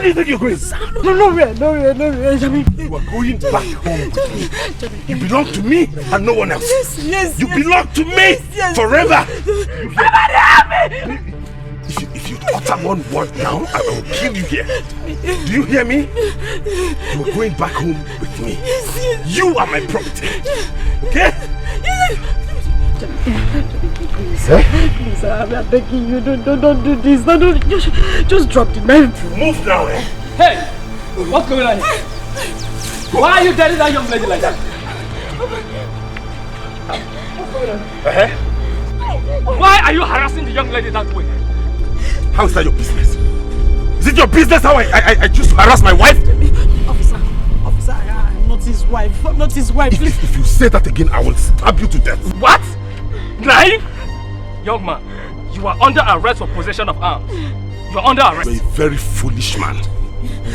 do you think you're going? No, nowhere. Jamie. You are going back home with me. You belong to me and no one else. Yes. You belong to me forever. Somebody help me! If you utter one word now, I will kill you here. Do you hear me? You are going back home with me. You are my property. Okay? Please, I'm begging you, don't do this. Don't, just drop the knife. Move now, eh? Hey! What's going on here? Why are you telling that young lady like that? What's going on? Why are you harassing the young lady that way? How is that your business? Is it your business how I choose to harass my wife? Officer, I'm not his wife. I'm not his wife. If you say that again, I will stab you to death. What? Knife? Young man, you are under arrest for possession of arms. You are under arrest. You're a very foolish man.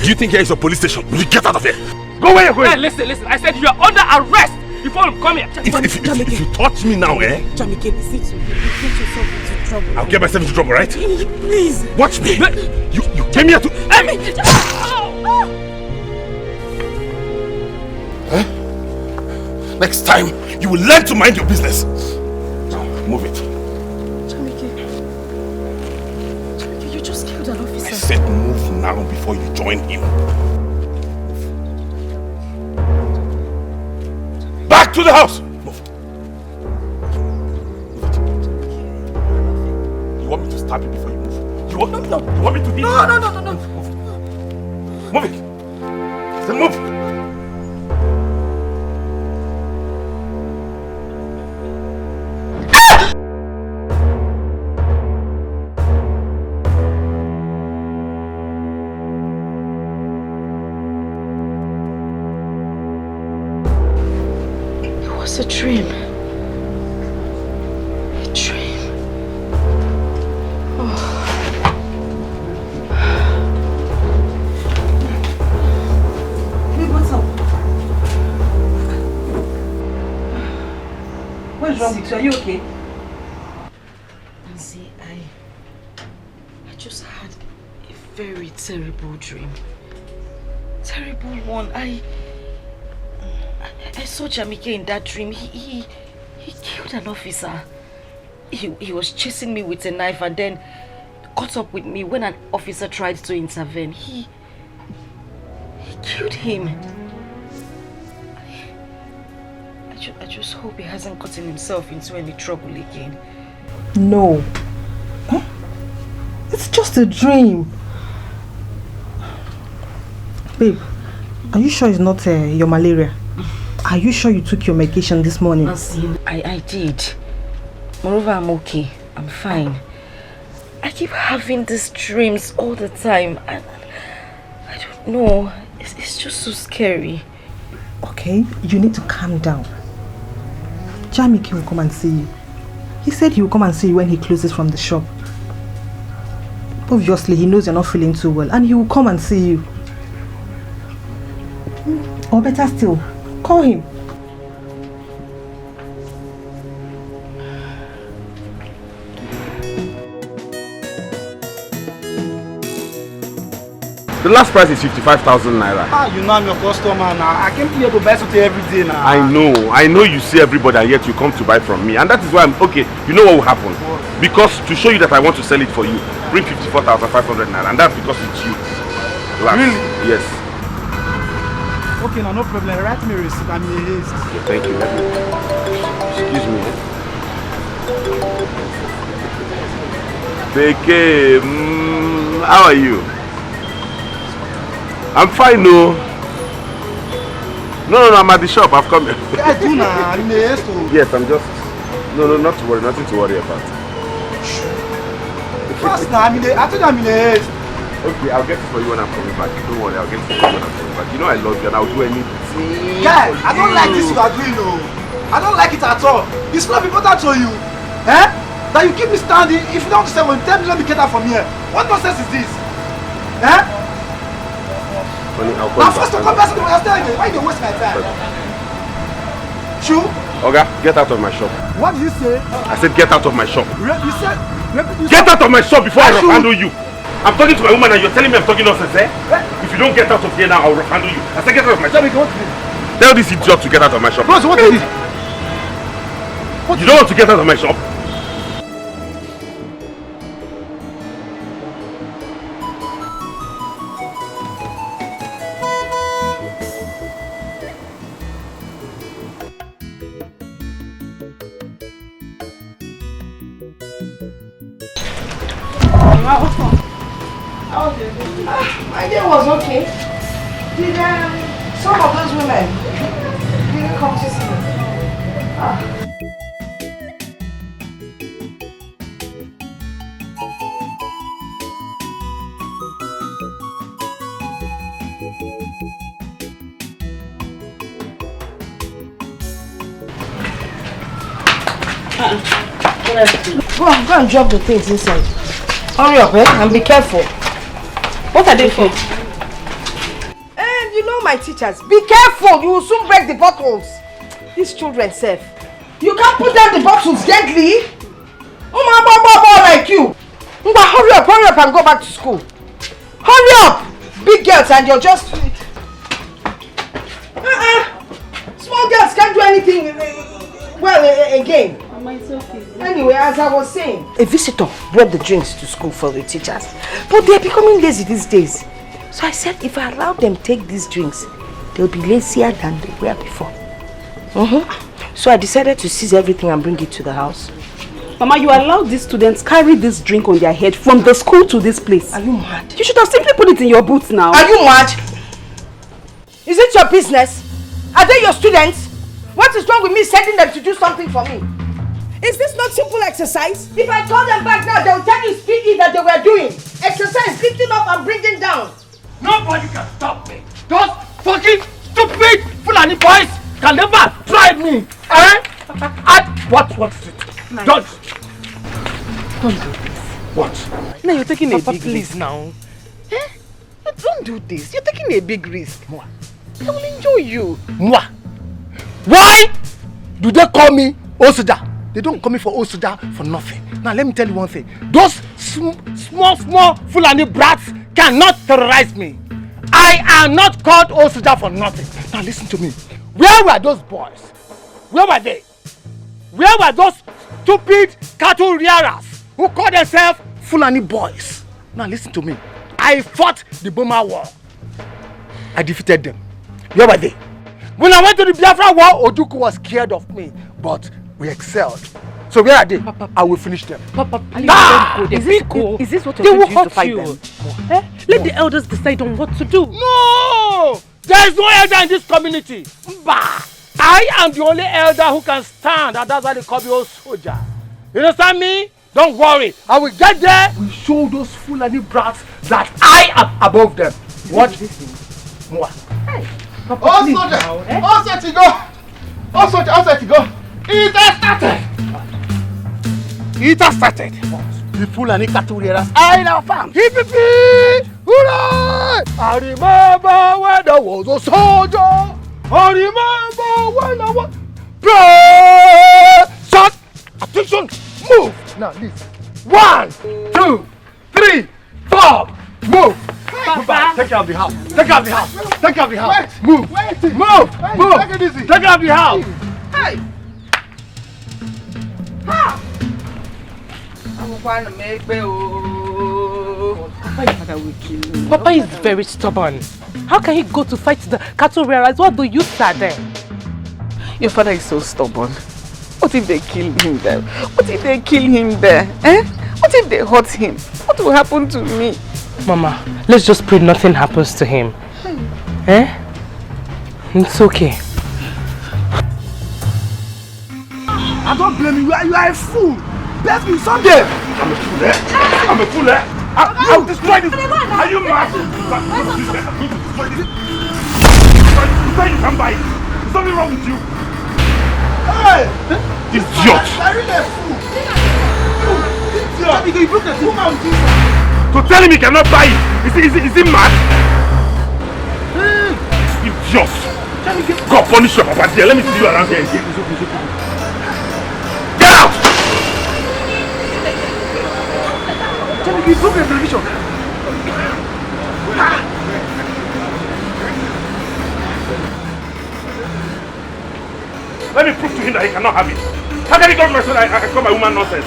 Do you think here is a police station? Will you get out of here? Go where you're going. Hey, listen. I said you are under arrest. Before you come here. If you touch me now, eh? Jamike, listen to me. You get yourself into trouble. I'll get myself into trouble, right? Please. Watch me. You came here to... Huh? Next time, you will learn to mind your business. Now, move it. Jamike, you just killed an officer. I said move now before you join him. Back to the house! Move. Move it. You want me to stab you before you move? You want me to hit you? No. Move it. Then move. It's a dream. A dream. Oh. Hey, what's up? What's wrong with you? Are you okay? Nancy, I just had a very terrible dream. Terrible one. I saw Jamike in that dream. He killed an officer. He was chasing me with a knife and then caught up with me when an officer tried to intervene. He killed him. I just hope he hasn't gotten himself into any trouble again. No. Huh? It's just a dream. Babe, are you sure it's not your malaria? Are you sure you took your medication this morning? I did. Moreover, I'm okay. I'm fine. I keep having these dreams all the time. I don't know. It's just so scary. Okay, you need to calm down. Jamike will come and see you. He said he will come and see you when he closes from the shop. Obviously, he knows you're not feeling too well and he will come and see you. Or better still, call him. The last price is 55,000 naira. You know I'm your customer now. I came here to buy something every day now. I know you see everybody and yet you come to buy from me. And that is why I'm okay. You know what will happen? Because to show you that I want to sell it for you, bring 54,500 naira. And that's because it's you. Relax. Really? Yes. Okay, no problem. Write me a receipt. I'm in a haste. Okay, thank you. Excuse me. Dikeh, how are you? I'm fine, no. No, I'm at the shop. I've come here. I do now. I'm in a haste. Yes, I'm just... No, not to worry. Nothing to worry about. Fast now. I told you I'm in a haste. Okay, I'll get it for you when I'm coming back. Don't worry, I'll get it for you when I'm coming back. You know I love you and I'll do anything. Guy, I don't like this you are doing, no. I don't like it at all. It's not important to you. Eh? That you keep me standing. If you don't say, well, tell me, let me get out from here. What nonsense is this? Eh? Honey, I'll call now, you first back. to come back to me, why do you waste my time? Shoo? Oga, get out of my shop. What did you say? I said get out of my shop. You said... Get out of my shop before I handle you. I'm talking to my woman and you're telling me I'm talking nonsense, eh? If you don't get out of here now, I'll handle you. I said get out of my shop. Jamike, what is it? Tell this idiot to get out of my shop. Bros, what is it? You don't want to get out of my shop? My day was okay. Did some of those women didn't come to see me? Go and drop the things inside. Hurry up, and be careful. What are they for? You know my teachers. Be careful, you will soon break the bottles. These children safe. You can't put down the bottles gently. Like you. Hurry up and go back to school. Hurry up! Big girls and you're just... Small girls can't do anything again. It's okay. Anyway, as I was saying, a visitor brought the drinks to school for the teachers, but they're becoming lazy these days. So I said if I allow them take these drinks, they'll be lazier than they were before. So I decided to seize everything and bring it to the house. Mama, you allowed these students carry this drink on their head from the school to this place. Are you mad? You should have simply put it in your boots now. Are you mad? Is it your business? Are they your students? What is wrong with me sending them to do something for me? Is this not simple exercise? If I call them back now, they'll tell you speaking that they were doing. Exercise, lifting up and bringing down. Nobody can stop me. Those fucking stupid Fulani boys can never drive me. What is it? Don't do this. What? Now you're taking Papa, a big please risk. now. Don't do this. You're taking a big risk. I will enjoy you. Mwah. Why do they call me Osuda? They don't call me for Osuda for nothing. Now let me tell you one thing. Those small Fulani brats cannot terrorize me. I am not called Osuda for nothing. Now listen to me. Where were those boys? Where were they? Where were those stupid cattle rearers who call themselves Fulani boys? Now listen to me. I fought the Burma War. I defeated them. Where were they? When I went to the Biafra War, Ojukwu was scared of me, but we excelled. So where are they? Papa, I will finish them. Papa, please don't go there. Is this what you're going to use to fight them? Let the elders decide on what to do. No! There is no elder in this community. Bah! I am the only elder who can stand, and that's why they call me old soldier. You understand me? Don't worry. I will get there. We show those Fulani brats that I am above them. Watch this thing. Hey, Papa, Oh, please soldier! now, Oh, set to go! Oh, soldier, oh, set to go! It has started! It has started! The Fulani cattle rearers are in our farm. Hip-hip-hip! Hooray! I remember when I was a soldier. I remember when I was... Shut! Attention! Move! Now this. 1, 2, 3, 4. Move! Move back. Take care of the house. Take care of the house. Take care of the house. Wait. Move. Wait. Move. Move. Take it easy. Take care of the house. Hey! Ha! I'm going to make me. Papa is very stubborn. How can he go to fight the cattle rearers? What do you say then? Your father is so stubborn. What if they kill him there? What if they kill him there? What if they hurt him? What will happen to me? Mama, let's just pray nothing happens to him. It's okay. I don't blame you. You are a fool. Bless me someday. I'm a fool, eh? I'm a fool, eh? I'll destroy this. Are you mad? I'm going to destroy this. You say you can buy it. There's something wrong with you. Hey! Idiot. I'm really a fool. Idiot. You broke the woman with this. So tell him he cannot buy it. Is he mad? Idiot. God punish your papa there. Let me see you around here again. Get out! You broke the television. me prove to him that he cannot have it. How can he call my son? I call my woman nonsense.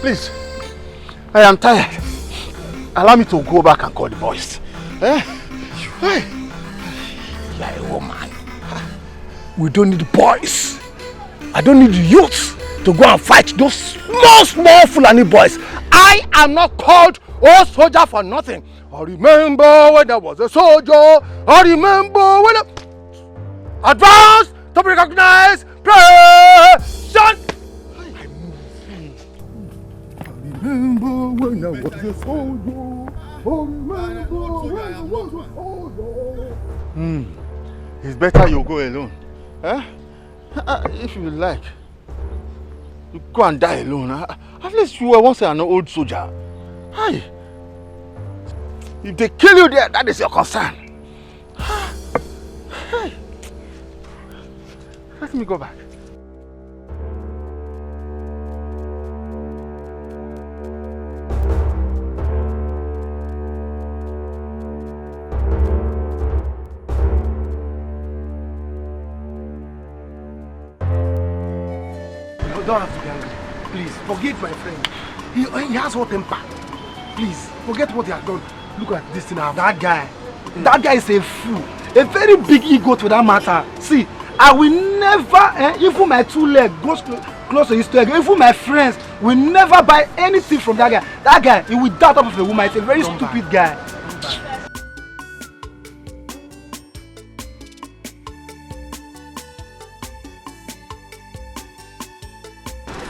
Please, I am tired. Allow me to go back and call the boys. Eh? You are a woman. We don't need boys. I don't need youths to go and fight those small Fulani boys. I am not called a soldier for nothing. I remember when I was a soldier. I remember when advance to be recognized. Pressure. Remember when I was a soldier. It's better you go alone. Eh? If you like, you go and die alone. At least you were once an old soldier. Hey. If they kill you there, that is your concern. Hey. Let me go back. Don't have to be angry. Please, forget my friend. He has hot temper. Please, forget what he has done. Look at this thing now. That guy is a fool. A very big ego to that matter. See, I will never, even my two legs goes close to his leg, even my friends will never buy anything from that guy. That guy, he will die top of a woman. He's a very stupid guy.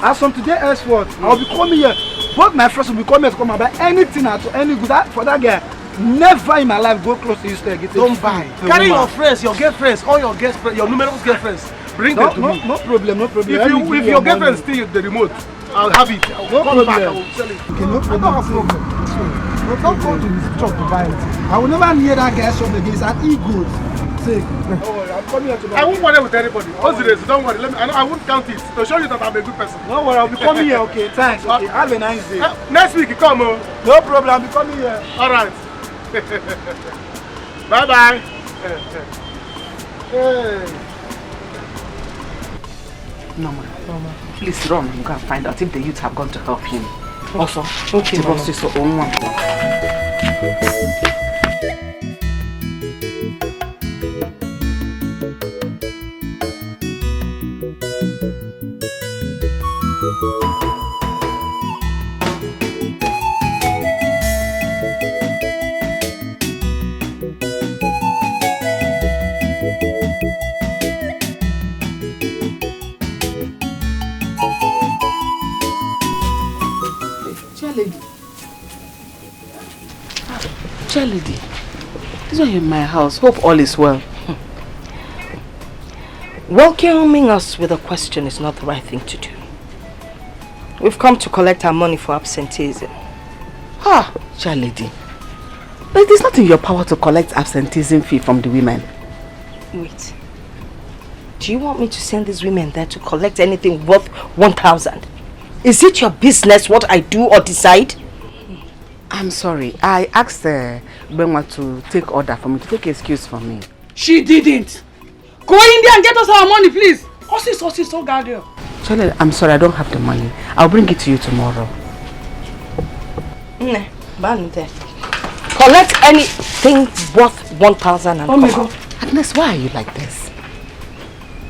As from today henceforth, I'll be coming here. Both my friends will be coming here to come and buy anything at any good for that guy. Never in my life go close to his leg. Don't buy. Carry your friends, your girlfriends, all your girlfriends, your numerous girlfriends. Bring them to me. No problem, no problem. If your girlfriend steal the remote, I'll have it. I'll come back. I will sell it. Okay, no problem. I don't have problem. But don't go to his shop to buy it. I will never near that guy's shop again. It's an ego. I'm coming here to buy. I won't bother with anybody. Don't worry. I won't count it to show you that I'm a good person. No worry, I'll be coming here. Okay, thanks. Okay, have a nice day. Next week, you come. No problem. I'll be coming here. All right. Bye bye. Hey. Norma, please run and go and find out if the youth have gone to help him. Also, okay, the boss is so own one. Chair lady, this is in my house. Hope all is well. Welcoming us with a question is not the right thing to do. We've come to collect our money for absenteeism. Chair lady, but it is not in your power to collect absenteeism fee from the women. Wait. Do you want me to send these women there to collect anything worth 1,000? Is it your business what I do or decide? I'm sorry. I asked Benwa to take order for me, to take excuse for me. She didn't. Go in there and get us our money, please. So guardian. Charlie, I'm sorry, I don't have the money. I'll bring it to you tomorrow. Collect anything worth 1,000 and come out. Agnes, why are you like this?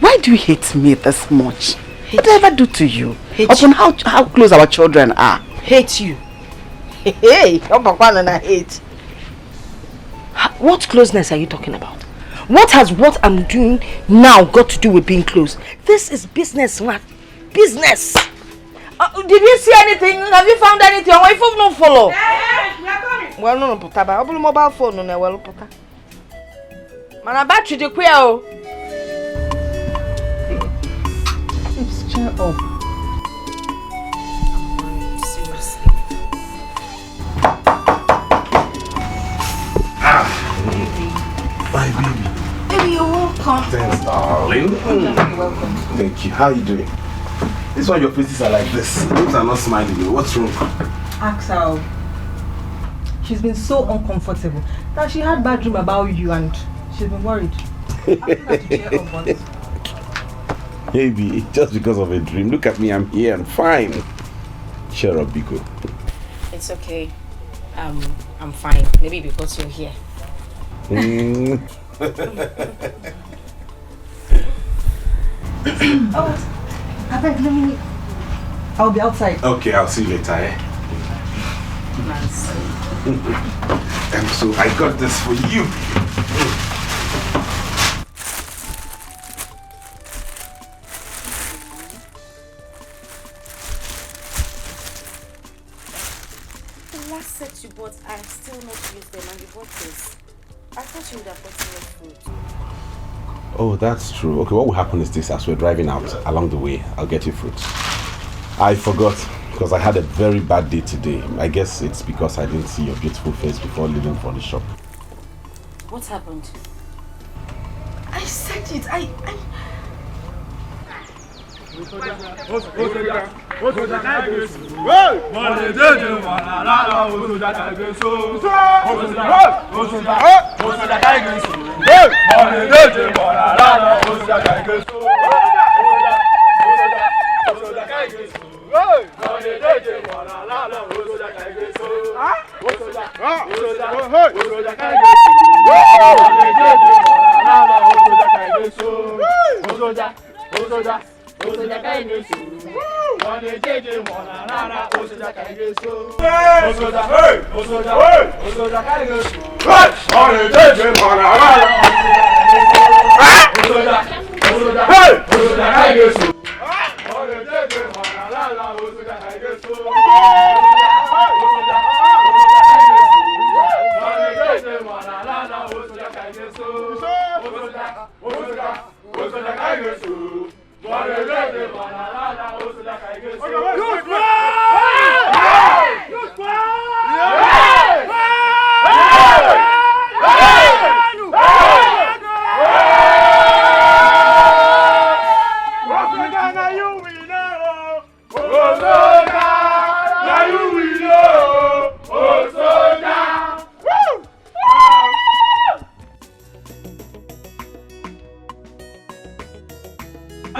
Why do you hate me this much? What did I ever do to you? Upon how close our children are. Hate you? Hey, I hate. What closeness are you talking about? What has what I'm doing now got to do with being close? This is business, man. Business. Did you see anything? Have you found anything? Why phone no follow? Yes, we are coming. Well, no, put that. I'll put mobile phone on there. Well, put that. Man, battery the queer. It's cheer up. Seriously. My baby. Baby, you're welcome. Thanks, darling. You're welcome. Thank you. How are you doing? This one, your faces are like this. Those are not smiling. What's wrong? Axel. She's been so uncomfortable that she had bad dream about you and she's been worried. Maybe it's just because of a dream. Look at me, I'm here and fine. Cheer up, Biko. It's okay. I'm fine. Maybe because you're here. Oh, I beg, let me. I'll be outside. Okay, I'll see you later, eh? Nice. And so I got this for you. The last set you bought, I still not used them, and you bought this. I thought you would have gotten your food. Oh, that's true. Okay, what will happen is this: as we're driving out along the way, I'll get you fruit. I forgot because I had a very bad day today. I guess it's because I didn't see your beautiful face before leaving for the shop. What happened? I said it.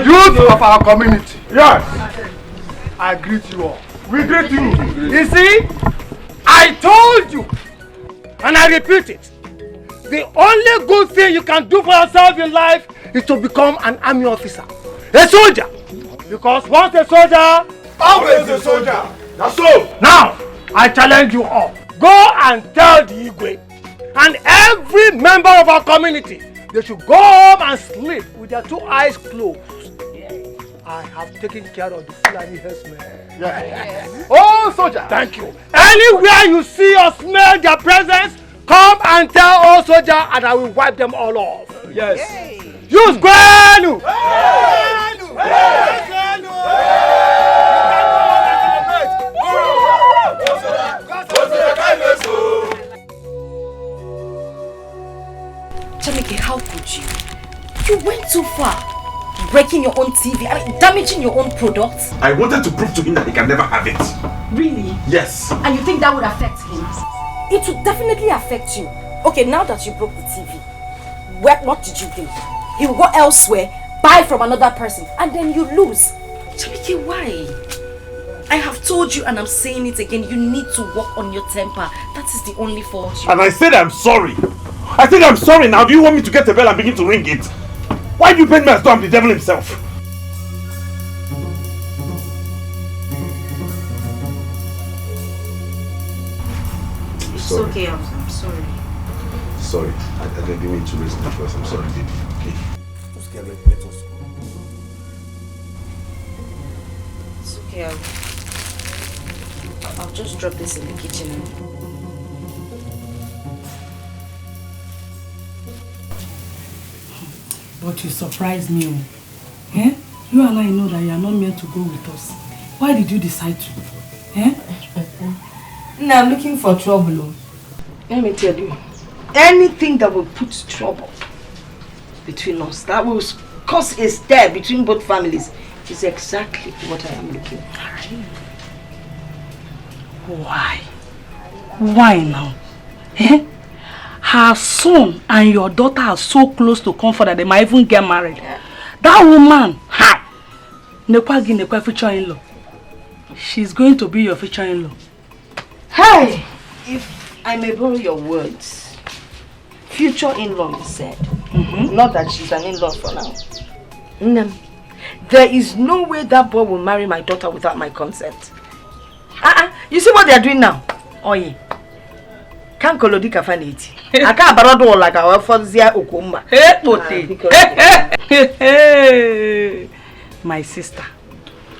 Youth of our community. Yes. I greet you all. We greet you. You see, I told you, and I repeat it, the only good thing you can do for yourself in life is to become an army officer, a soldier. Because once a soldier, Always a soldier. That's so. now I challenge you all. Go and tell the Igwe and every member of our community they should go home and sleep with their 2 eyes closed. I have taken care of the Fulani herdsmen. Yes. Oh, soldier. Thank you. Anywhere you see or smell their presence, come and tell all soldiers and I will wipe them all off. Yes. Use Gwenu! Jamike, how could you? You went too far. Breaking your own TV, damaging your own products. I wanted to prove to him that he can never have it. Really? Yes. And you think that would affect him? It would definitely affect you. Okay, now that you broke the TV, what did you do? He will go elsewhere, buy from another person, and then you lose. Jamike, why? I have told you and I'm saying it again, you need to work on your temper. That is the only fault you... And I said I'm sorry. I said I'm sorry now. Do you want me to get a bell and begin to ring it? Why do you paint me as though I'm the devil himself? It's okay, I'm sorry. Sorry, I didn't mean to raise my voice. I'm sorry, baby. Okay. Just get ready, let us go. It's okay, I'll just drop this in the kitchen. But you surprised me. Eh? You and I know that you are not meant to go with us. Why did you decide to? Eh? Now I'm looking for trouble. Let me tell you. Anything that will put trouble between us, that will cause a stir between both families, is exactly what I am looking for. Why? Why now? Eh? Her son and your daughter are so close to comfort that they might even get married. Yeah. That woman, Nekwa future-in-law. She's going to be your future-in-law. Hey! If I may borrow your words, future-in-law, you said. Not that she's an in-law for now. There is no way that boy will marry my daughter without my consent. You see what they are doing now? Oye. Can't call Dikeh fanity. I can't borrow like our Fozia Okumba. My sister,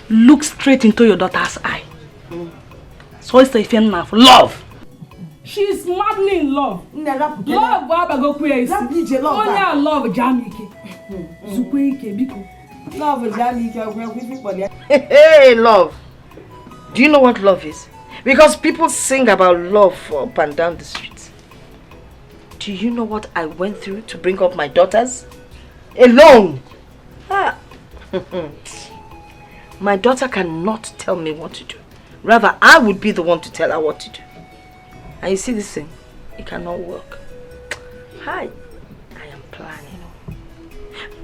look straight into your daughter's eye. So it's a film of love. She's madly in love. Love, Baba go queer. Love, Jamike. Love, Jamike. Hey, love. Do you know what love is? Because people sing about love up and down the streets. Do you know what I went through to bring up my daughters? Alone. My daughter cannot tell me what to do. Rather, I would be the one to tell her what to do. And you see this thing? It cannot work. I am planning.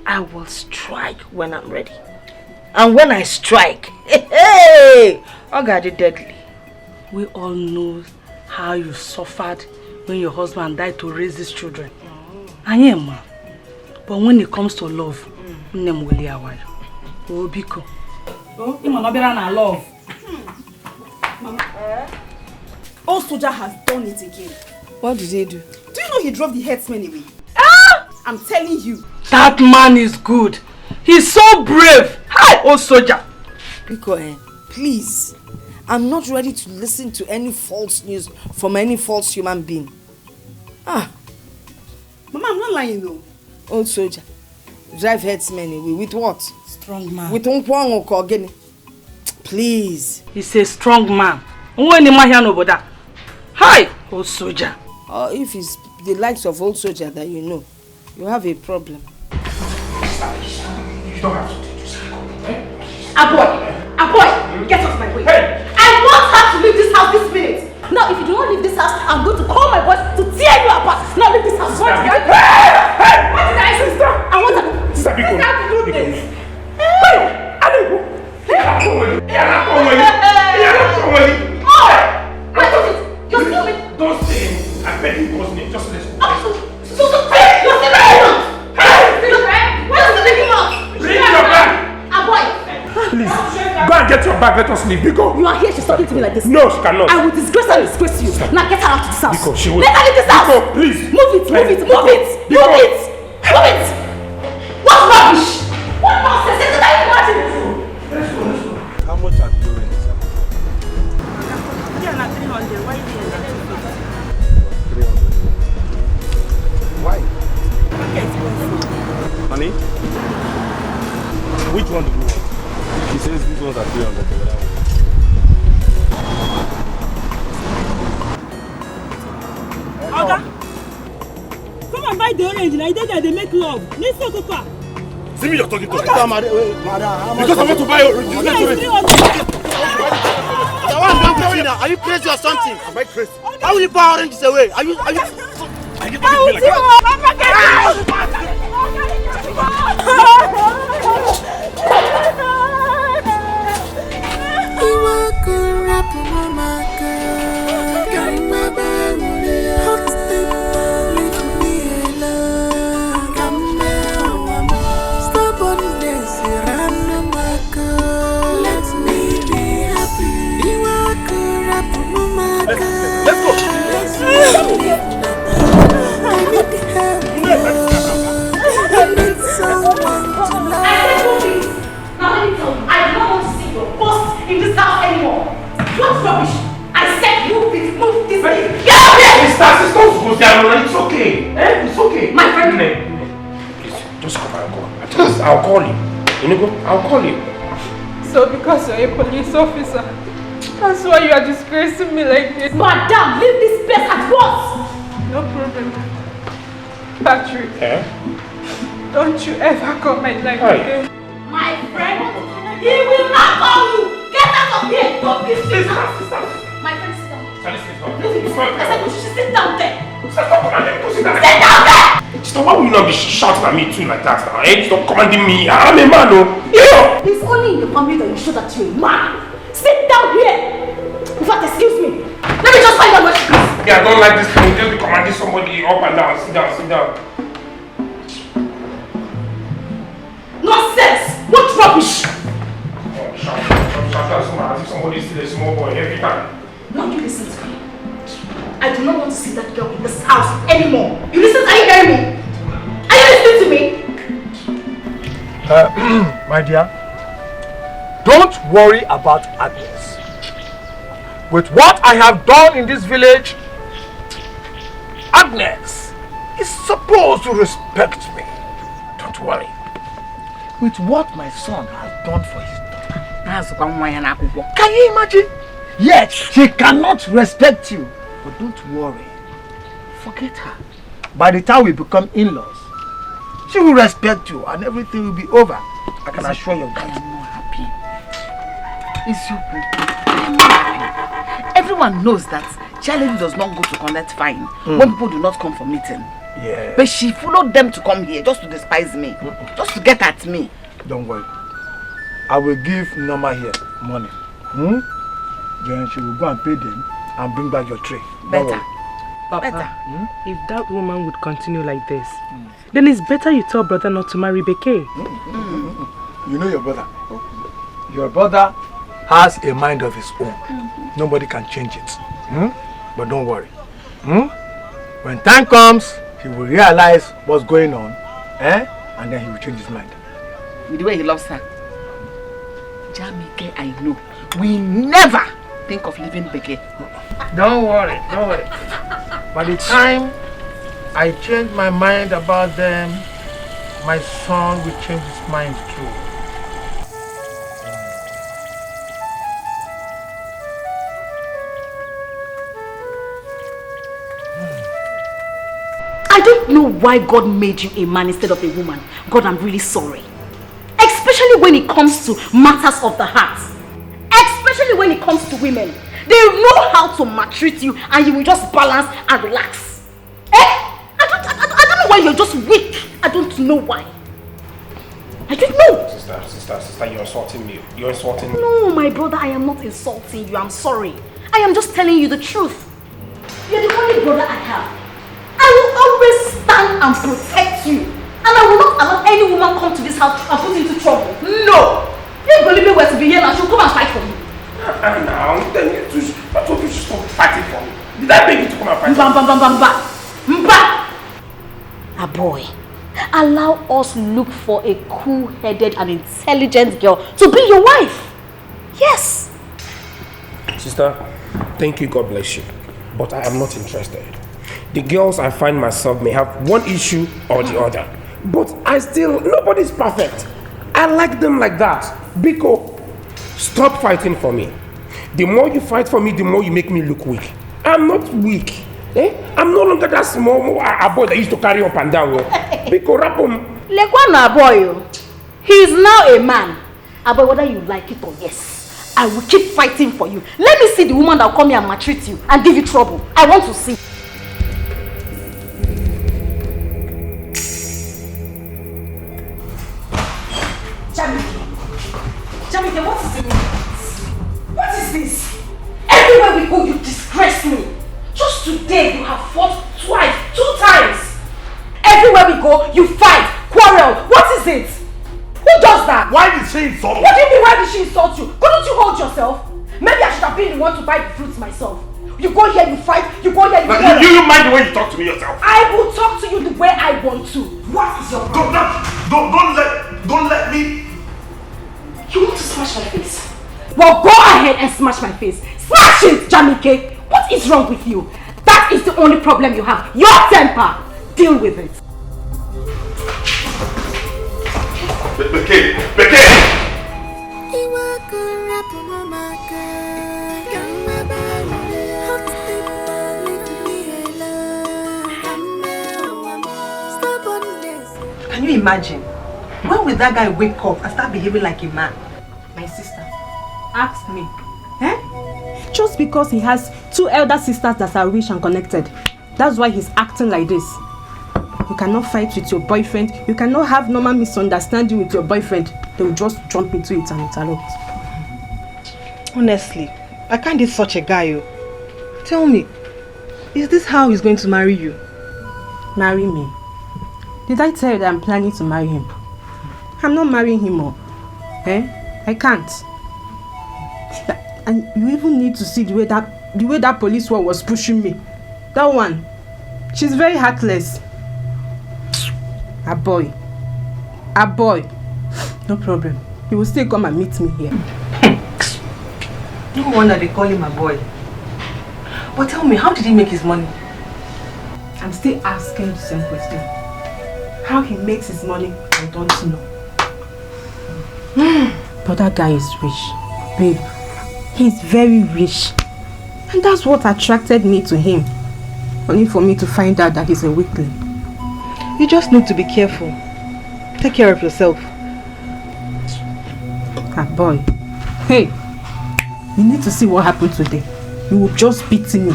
I will strike when I'm ready. And when I strike, hey, I got it deadly. We all know how you suffered when your husband died to raise these children. I am. But when it comes to love, oh, Biko. Oh, you not better love. Old soldier has done it again. What did he do? Do you know he drove the headsman away? I'm telling you. That man is good. He's so brave. Hi, old soldier. Biko, please. I'm not ready to listen to any false news from any false human being. Mama, I'm not lying though. Old soldier. Drive headsman away. With what? Strong man. With Unkwang Okogene. Please. He's a strong man. Hi, old soldier. If it's the likes of old soldier that you know, you have a problem. You don't have to do this. Aboy, get off my way. Hey. I want her to leave this house this minute. No, if you do not leave this house, I'm going to call my boys to tear you apart. Now leave this house. What did I do? Sister! I want her. Sister, to do this. You're stupid. Don't say it. I beg you, cause me. Just let's go. You're still bring your bag. Aboy. Please, go and get your bag. Let us leave. Biko. You are here. She's talking to me like this. No, she cannot. I will disgrace and disgrace you. Now get her out of this house. Biko, she will. Let her leave this house. Biko, please. Move it. What rubbish? What nonsense? Is that imagine? Let's go. How much are you doing? Yeah, not 300. Why are you doing that? 300. Why? Honey? Which one do you want? He says these ones are 300. Oga, come and buy the orange. I know that they make love. Let's go, Papa. See me, you're talking to me. Madam, Because I want to buy orange. You get to it. Are you crazy or something? Am I crazy? How will you buy oranges away? Are you? Are you talking to me like that? Let's go. I don't want to see your boss in this house anymore. What rubbish? I said move this. Get out here! Sister, it's okay. It's okay. My friend. Please, just come out. promise I'll call you. Inigo, I'll call you. So because you're a police officer, that's why you are disgracing me like this. Madam, leave this place at once! No problem. Patrick, don't you ever come my life again. My friend, he will not call you! Get out of here! Don't be sister! My friend, sit down. I said you should sit down there! Sit down there! Sister, why will you not be shouting at me too like that now? Stop commanding me. I'm a man, no? Yeah. It's only in the family that you show that you're a man. Sit down here! In fact, excuse me. Let me just find out what she is. Yeah, I don't like this thing. Just be commanding somebody up and down. Sit down, sit down. Nonsense! What rubbish! Oh, shout as if somebody is still a small boy every time. Now you listen to me. I do not want to see that girl in this house anymore. You listen? Are you hearing me? Are you listening to me? My dear, don't worry about Agnes. With what I have done in this village, Agnes is supposed to respect me. Don't worry. With what my son has done for his daughter, can you imagine? Yet she cannot respect you. But don't worry. Forget her. By the time we become in-laws, she will respect you and everything will be over. I can assure you that. I am not happy. It's your I am not happy. Everyone knows that Charlie does not go to collect fine when people do not come for meeting. Yeah. But she followed them to come here just to despise me. Just to get at me. Don't worry. I will give Norma here money. Then she will go and pay them and bring back your tray. Better. Papa, if that woman would continue like this, then it's better you tell brother not to marry Dikeh. You know your brother. Your brother has a mind of his own. Nobody can change it. But don't worry. When time comes, he will realize what's going on, and then he will change his mind. With the way he loves her. Jamike, I know. We never think of leaving Dikeh. Don't worry, don't worry. By the time I change my mind about them, my son will change his mind too. I don't know why God made you a man instead of a woman. God, I'm really sorry. Especially when it comes to matters of the heart. Especially when it comes to women. They know how to maltreat you and you will just balance and relax. I don't know why you're just weak. I don't know why. I don't know. Sister, you're insulting me. You're insulting me. No, my brother, I am not insulting you. I'm sorry. I am just telling you the truth. You're the only brother I have. I will always stand and protect you. And I will not allow any woman come to this house and put you into trouble. No! If Bolivia were to be here now, she'll come and fight for you. And now, then you that's what you should stop fighting for me. Did I beg you to come and fight for me? A boy, allow us look for a cool-headed and intelligent girl to be your wife. Yes. Sister, thank you, God bless you. But I am not interested. The girls I find myself may have one issue or the other. But nobody's perfect. I like them like that. Biko, stop fighting for me. The more you fight for me, the more you make me look weak. I'm not weak. I'm no longer that small boy that used to carry up and down. Biko, rap him. Lekwana boy, he is now a man. But whether you like it or yes, I will keep fighting for you. Let me see the woman that will come here and maltreat you and give you trouble. I want to see. Jamike, what is it? What is this? Everywhere we go, you disgrace me. Just today, you have fought twice, 2 times. Everywhere we go, you fight, quarrel. What is it? Who does that? Why did she insult you? What do you mean, why did she insult you? Couldn't you hold yourself? Maybe I should have been the one to buy the fruits myself. You go here, you fight, you go here, you quarrel. You mind the way you talk to me yourself? I will talk to you the way I want to. What is your problem? Don't let me. You want to smash my face? Well, go ahead and smash my face. Smash it, Jamike! What is wrong with you? That is the only problem you have. Your temper! Deal with it. Dikeh! Can you imagine? When will that guy wake up and start behaving like a man? My sister, ask me. Eh? Just because he has 2 elder sisters that are rich and connected, that's why he's acting like this. You cannot fight with your boyfriend. You cannot have normal misunderstanding with your boyfriend. They will just jump into it and interrupt. Honestly, I can't date such a guy. Oh. Tell me, is this how he's going to marry you? Marry me? Did I tell you that I'm planning to marry him? I'm not marrying him more. Eh? I can't. And you even need to see the way that police was pushing me. That one. She's very heartless. A boy. No problem. He will still come and meet me here. No wonder they call him a boy. But tell me, how did he make his money? I'm still asking the same question. How he makes his money, I don't know. But that guy is rich. Babe, he's very rich. And that's what attracted me to him. Only for me to find out that he's a weakling. You just need to be careful. Take care of yourself. Ah, boy. Hey, you need to see what happened today. You will just pity me.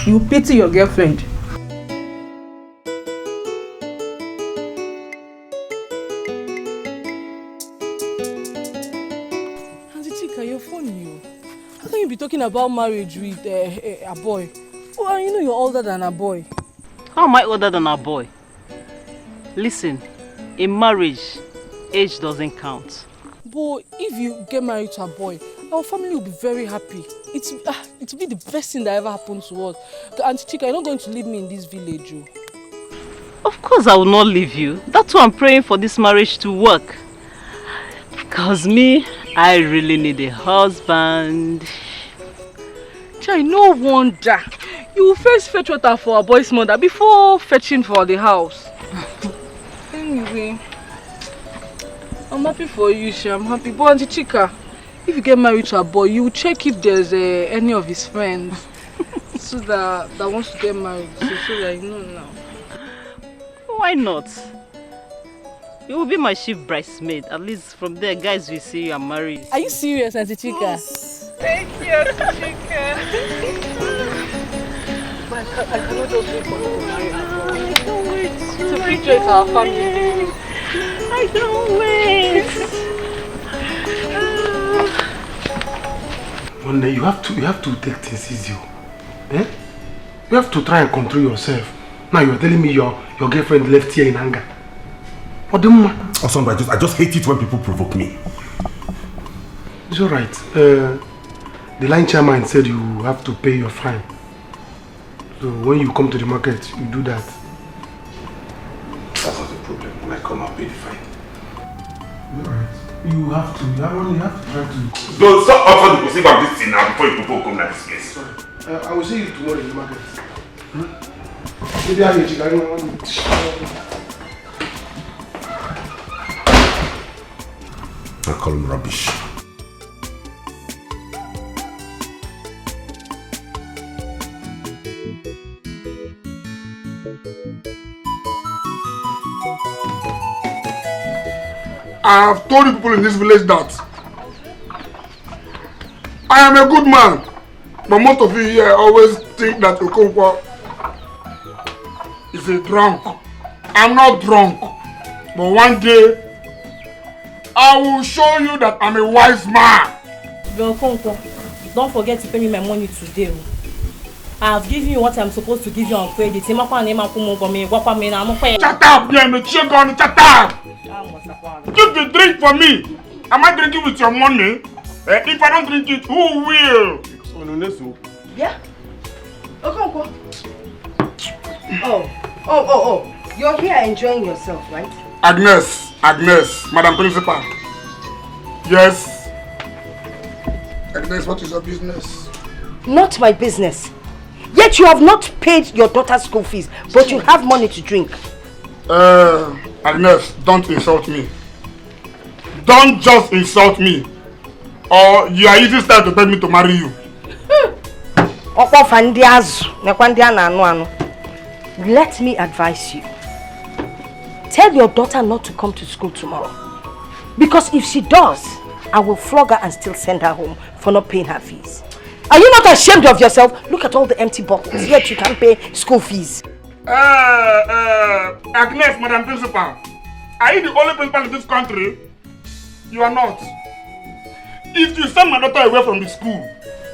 You will pity your girlfriend. Talking about marriage with a boy. Well, you know you're older than a boy. How am I older than a boy? Listen, in marriage, age doesn't count. But if you get married to a boy, our family will be very happy. It will be the best thing that ever happened to us. Auntie Chika, you're not going to leave me in this village. Of course I will not leave you. That's why I'm praying for this marriage to work. Because me, I really need a husband. Chai, no wonder. You will first fetch water for a boy's mother before fetching for the house. Anyway, I'm happy for you, Sha. I'm happy. But Auntie Chika, if you get married to a boy, you will check if there's any of his friends so that wants to get married. So that you know now. Why not? You will be my chief bridesmaid. At least from there, guys will see you are married. Are you serious, Auntie Chika? Yes. Thank you, Chica. But I cannot just wait for you to marry her. I can't wait to rejoice our family. I can't wait. One day you have to take things easy. Eh? You have to try and control yourself. Now you're telling me your girlfriend left here in anger. What the man? Oh, I just hate it when people provoke me. It's alright. The line chairman said you have to pay your fine. So when you come to the market, you do that. That's not the problem. When I come, I'll pay the fine. Alright. You have to try to... Don't stop offering to receive of this thing now before you people come like this place. Sorry. I will see you tomorrow in the market. Maybe I need to I call him rubbish. I have told the people in this village that I am a good man, but most of you here always think that Okonkwo is a drunk. I'm not drunk, but one day I will show you that I'm a wise man. Okonkwo, don't forget to pay me my money today. I have given you what I'm supposed to give you on credit. Shut up, shut up! Keep the drink for me. Am I drinking with your money? If I don't drink it, who will? Yeah? Okonkwo. Oh. You're here enjoying yourself, right? Agnes, Madam Principal. Yes. Agnes, what is your business? Not my business. Yet you have not paid your daughter's school fees, but you have money to drink. Agnes, don't insult me. don't just insult me, or you are using style to beg me to marry you. Let me advise you. Tell your daughter not to come to school tomorrow. Because if she does, I will flog her and still send her home for not paying her fees. Are you not ashamed of yourself? Look at all the empty bottles, yet you can't pay school fees. Agnes, Madam Principal, are you the only principal in this country? You are not. If you send my daughter away from the school,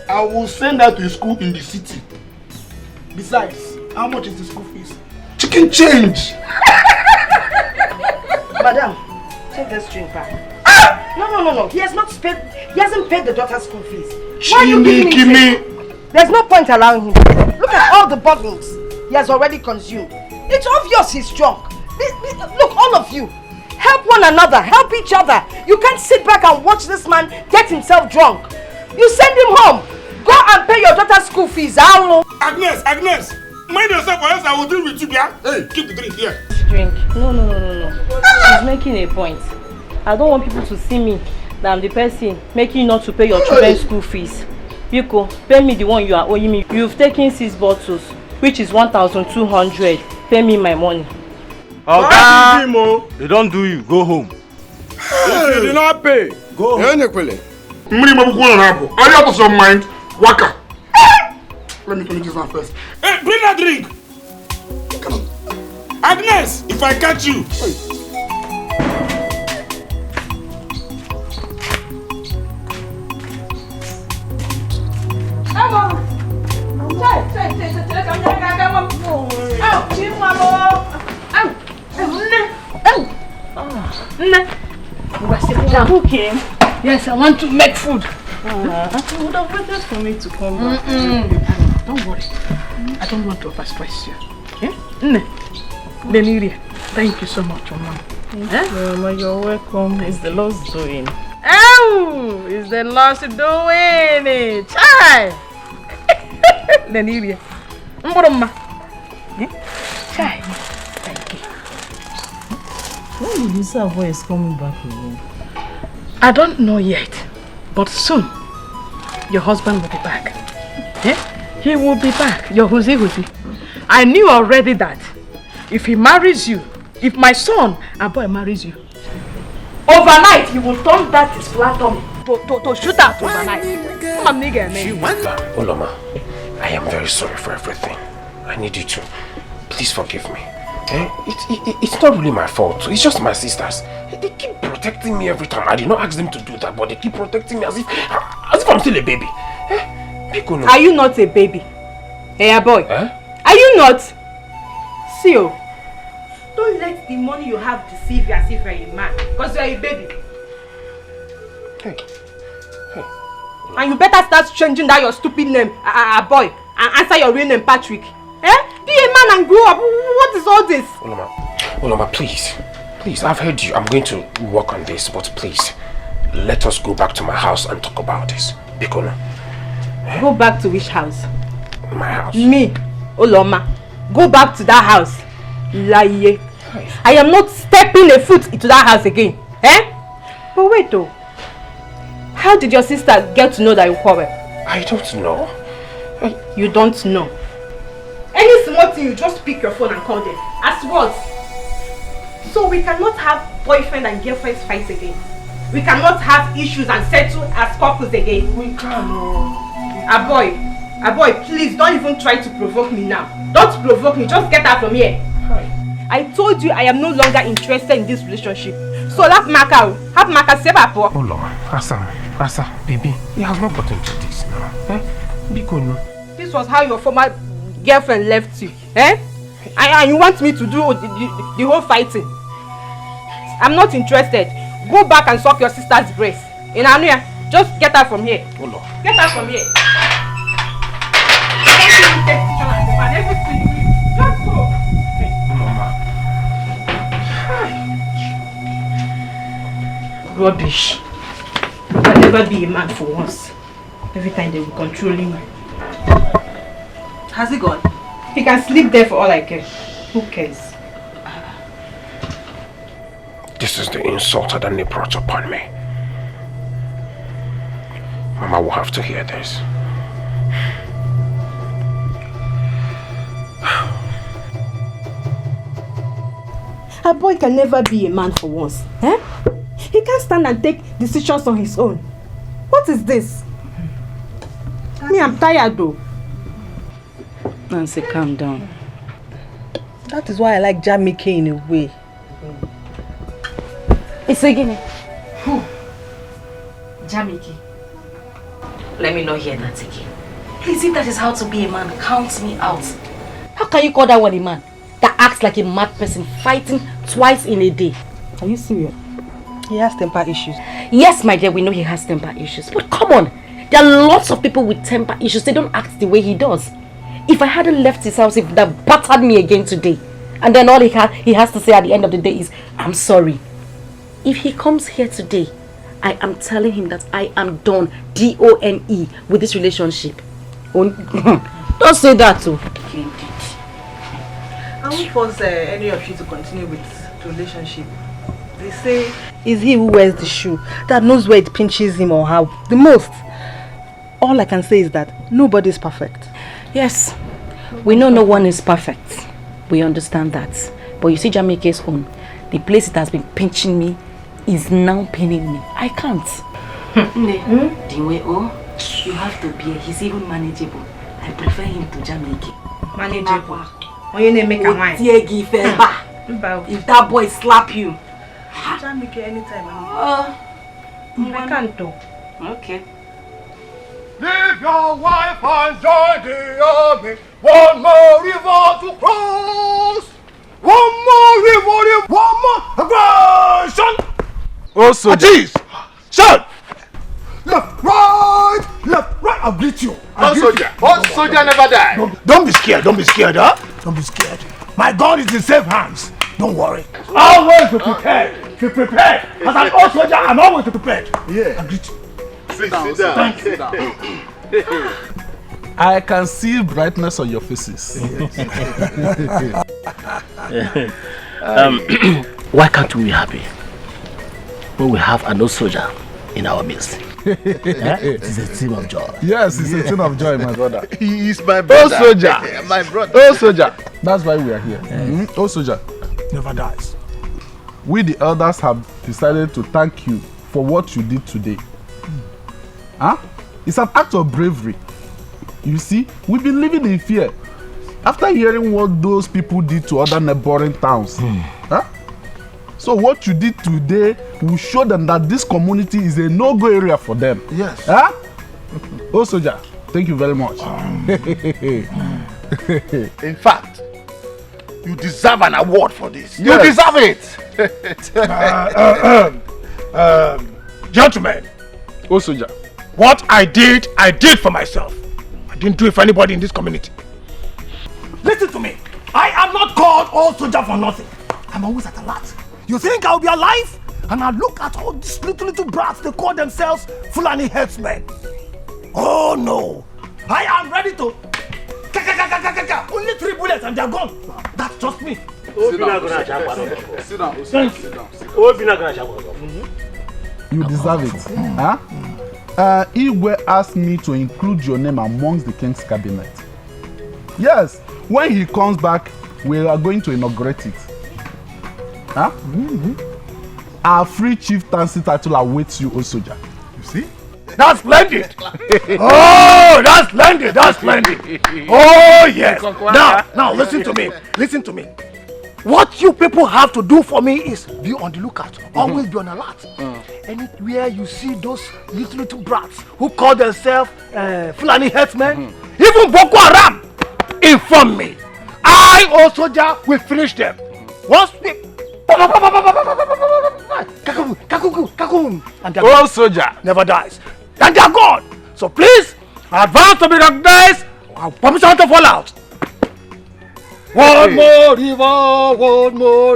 I will send her to a school in the city. Besides, how much is the school fees? Chicken change! Madam, take this drink back. No. He hasn't paid the daughter's school fees. Why are you giving him drink? There's no point allowing him. Look at all the bottles he has already consumed. It's obvious he's drunk. Look, all of you, help one another, help each other. You can't sit back and watch this man get himself drunk. You send him home. Go and pay your daughter's school fees. Agnes, mind yourself or else I will deal with you, yeah? Hey, keep the drink here. Drink. No. She's making a point. I don't want people to see me that I'm the person making you not to pay your children's school fees. Yuko, pay me the one you are owing me. You've taken 6 bottles, which is 1,200. Pay me my money. Okay, they don't do you. Go home. If you do not pay, go home. Are you out of your mind? Waka. Let me finish this one first. Hey, bring that drink. Come on. Agnes, if I catch you. Hey. Who came? Yes, I want to make food. You would have waited for me to come back. Don't worry. I don't want to overstress you. Okay? Deniria, thank you so much, Mama. Mama, you're welcome. It's the Lord's doing. Oh, it's the Lord's doing it. Chai! Deniria. Mburuma. Chai. Thank you. When did you say our boy is coming back again? I don't know yet, but soon your husband will be back. He will be back. Your Huzi. I knew already that if he marries you, if my son, a boy marries you, overnight he will turn that his flat tummy to shoot out overnight. Oloma, I am very sorry for everything. I need you to please forgive me. It's not really my fault. It's just my sisters. They keep protecting me every time. I did not ask them to do that, but they keep protecting me as if I'm still a baby. Are you not a baby? Hey, boy. Are you not? See you. Don't let the money you have deceive you as if you're a man. Because you're a baby. Hey. And you better start changing that your stupid name, boy, and answer your real name, Patrick. Be a man and grow up. What is all this? Oloma, please, I've heard you. I'm going to work on this, but please, let us go back to my house and talk about this. Bikono. Go back to which house? My house. Me, Oloma. Go back to that house. Lie. I am not stepping a foot into that house again. But wait though. How did your sister get to know that you quarrel? I don't know. You don't know. Any small thing, you just pick your phone and call them. As what? So we cannot have boyfriend and girlfriend fights again. We cannot have issues and settle as couples again. We can. A boy, please don't even try to provoke me now. Don't provoke me, just get out from here. I told you I am no longer interested in this relationship. So have Maka save up. Oh Lord, Asa, baby, you have not gotten to this now. Bikono. This was how your former girlfriend left you. And you want me to do the whole fighting? I'm not interested. Go back and suck your sister's breast. In Anuya, just get out from here. Oh Lord. Get out from here. Just go. Rubbish. You can never be a man for once. Every time they will controlling you. Has he gone? He can sleep there for all I care. Who cares? This is the insult that they brought upon me. Mama will have to hear this. A boy can never be a man for once. Eh? He can't stand and take decisions on his own. What is this? Me, I'm tired though. Nancy, calm down. That is why I like Jamike in a way. It's again. Jamike. Let me not hear that again. Please, if that is how to be a man, count me out. How can you call that one a man? That acts like a mad person, fighting twice in a day. Are you serious? He has temper issues. Yes, my dear, we know he has temper issues. But come on, there are lots of people with temper issues. They don't act the way he does. If I hadn't left his house, if that battered me again today, and then all he has to say at the end of the day is, I'm sorry. If he comes here today, I am telling him that I am done, D-O-N-E, with this relationship. Don't say that too. I won't force any of you to continue with the relationship. They say it's he who wears the shoe that knows where it pinches him or how the most. All I can say is that nobody is perfect. Yes, we know no one is perfect. We understand that. But you see Jamaica's own, the place it has been pinching me is now paining me. I can't. You have to bear. He's even manageable. I prefer him to Jamaica. Manageable. When you make a wine. If that boy slap you. Jamaica anytime. I can't do. Okay. Leave your wife and join the army. One more river to cross. One more river, one more aggression. Oh, so jeez. Son. Left, right. I'll greet you. Oh, soldier. Oh, soldier never die. Don't be scared. Don't be scared, huh? Don't be scared. My gun is in safe hands. Don't worry. Always be prepared. Be prepared. As an old soldier, I'm always prepared. Yeah. I'll greet you. Sit down. Thank you. I can see brightness on your faces. Why can't we be happy when we have an old soldier in our midst? It is a team of joy. Yes, it's a team of joy, my brother. He is my brother. Oh, soldier. My brother. Oh, soldier. That's why we are here. Oh, soldier. Never dies. We, the elders, have decided to thank you for what you did today. Huh? It's an act of bravery. You see, we've been living in fear after hearing what those people did to other neighboring towns. Huh? So what you did today will show them that this community is a no-go area for them. Yes. Huh? Oh, soldier, thank you very much. In fact, you deserve an award for this. Yes. You deserve it. Gentlemen. Oh, soldier. What I did for myself. I didn't do it for anybody in this community. Listen to me. I am not called old soldier for nothing. I'm always at alert. You think I'll be alive? And I look at all these little brats, they call themselves Fulani headsmen. Oh no. I am ready to... Only 3 bullets and they're gone. That's just me. Sit down. You deserve it. Huh? Igwe asked me to include your name amongst the king's cabinet. Yes, when he comes back, we are going to inaugurate it. Huh? Our free chieftaincy title awaits you, O soldier. You see? That's splendid! Oh, that's splendid! That's splendid! Oh, yes! Now, listen to me. Listen to me. What you people have to do for me is be on the lookout. Always be on alert. Anywhere you see those little brats who call themselves Fulani headsmen, even Boko Haram, inform me. I, old soldier, will finish them. Once we... And old soldier never dies. And they're gone. So please, advance to be recognized. Permission to fall out. One more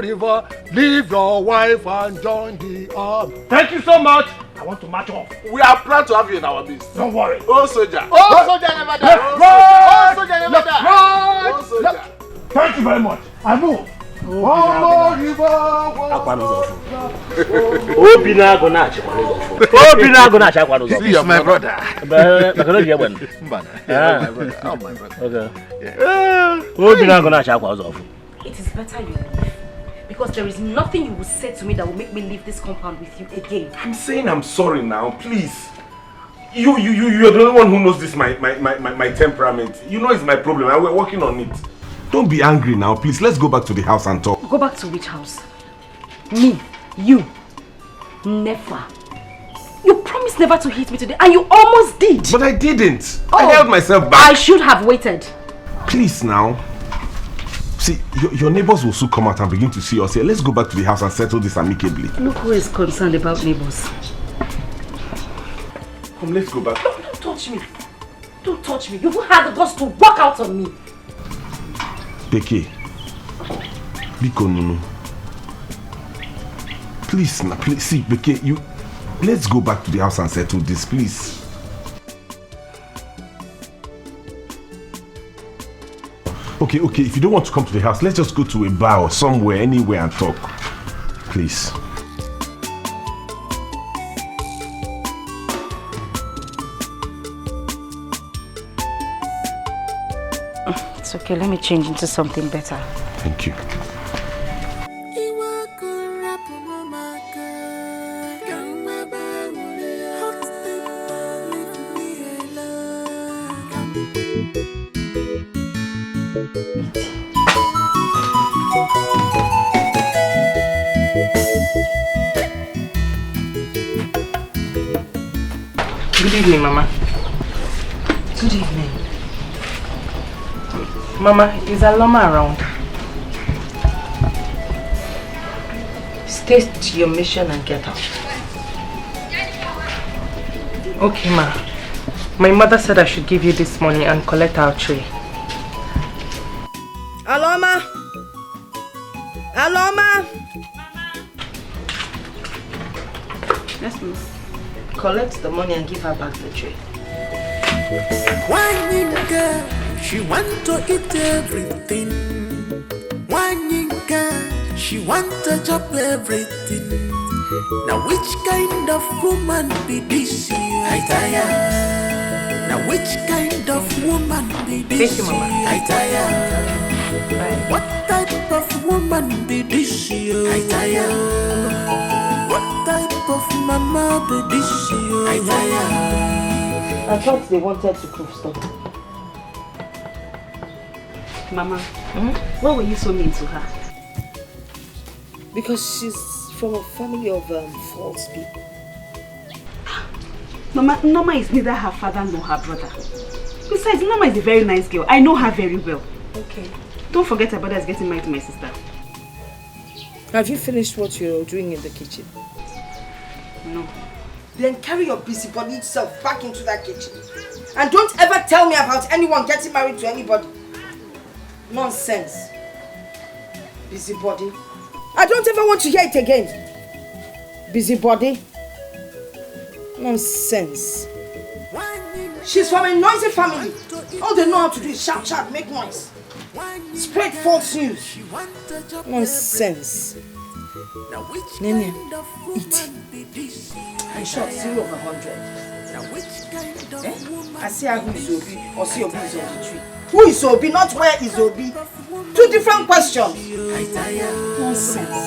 river, leave your wife and join the army. Thank you so much. I want to march off. We are proud to have you in our midst. Don't worry. Oh soldier. Oh, soldier never die. Right. Oh, soldier never die. Right. Oh, soldier. Thank you very much. I move. See, you're my brother. Oh my brother. It is better you leave. Because there is nothing you will say to me that will make me leave this compound with you again. I'm saying I'm sorry now, please. You're the only one who knows this, my temperament. You know it's my problem and we're working on it. Don't be angry now, please. Let's go back to the house and talk. Go back to which house? Me? You? Never. You promised never to hit me today and you almost did. But I didn't. Oh, I held myself back. I should have waited. Please now. See, your neighbors will soon come out and begin to see us here. Let's go back to the house and settle this amicably. Look who is concerned about neighbors. Come, let's go back. Don't touch me. Don't touch me. You've had the guts to walk out on me. Dikeh. Biko Nunu. Please, now, please. See, Dikeh, let's go back to the house and settle this, please. Okay, if you don't want to come to the house, let's just go to a bar or somewhere, anywhere and talk. Please. It's okay, let me change into something better. Thank you. Good evening, Mama. Good evening. Mama, is Aloma around? State your mission and get out. Okay, Ma. My mother said I should give you this money and collect our tray. Aloma! Aloma! Yes, ma'am. Collect the money and give her back the tray. One girl, she want to eat everything. One girl, she want to chop everything. Now which kind of woman be this? I tire. Now which kind of woman be this? I tire. What type of woman be this? I tire. What type of mama be this? I tire. I thought they wanted to prove stuff. Mama, why were you so mean to her? Because she's from a family of false people. Mama, Norma is neither her father nor her brother. Besides, Norma is a very nice girl. I know her very well. Okay. Don't forget her brother is getting married to my sister. Have you finished what you're doing in the kitchen? No. Then carry your busybody self back into that kitchen. And don't ever tell me about anyone getting married to anybody. Nonsense. Busybody. I don't ever want to hear it again. Busybody. Nonsense. She's from a noisy family. All they know how to do is shout, shout, make noise. Spread false news. Nonsense. Nene, eat. In short, 0 over 100. I see who is Obi or see Obi is on the tree. Who is Obi, not where is Obi? 2 different questions. Nonsense.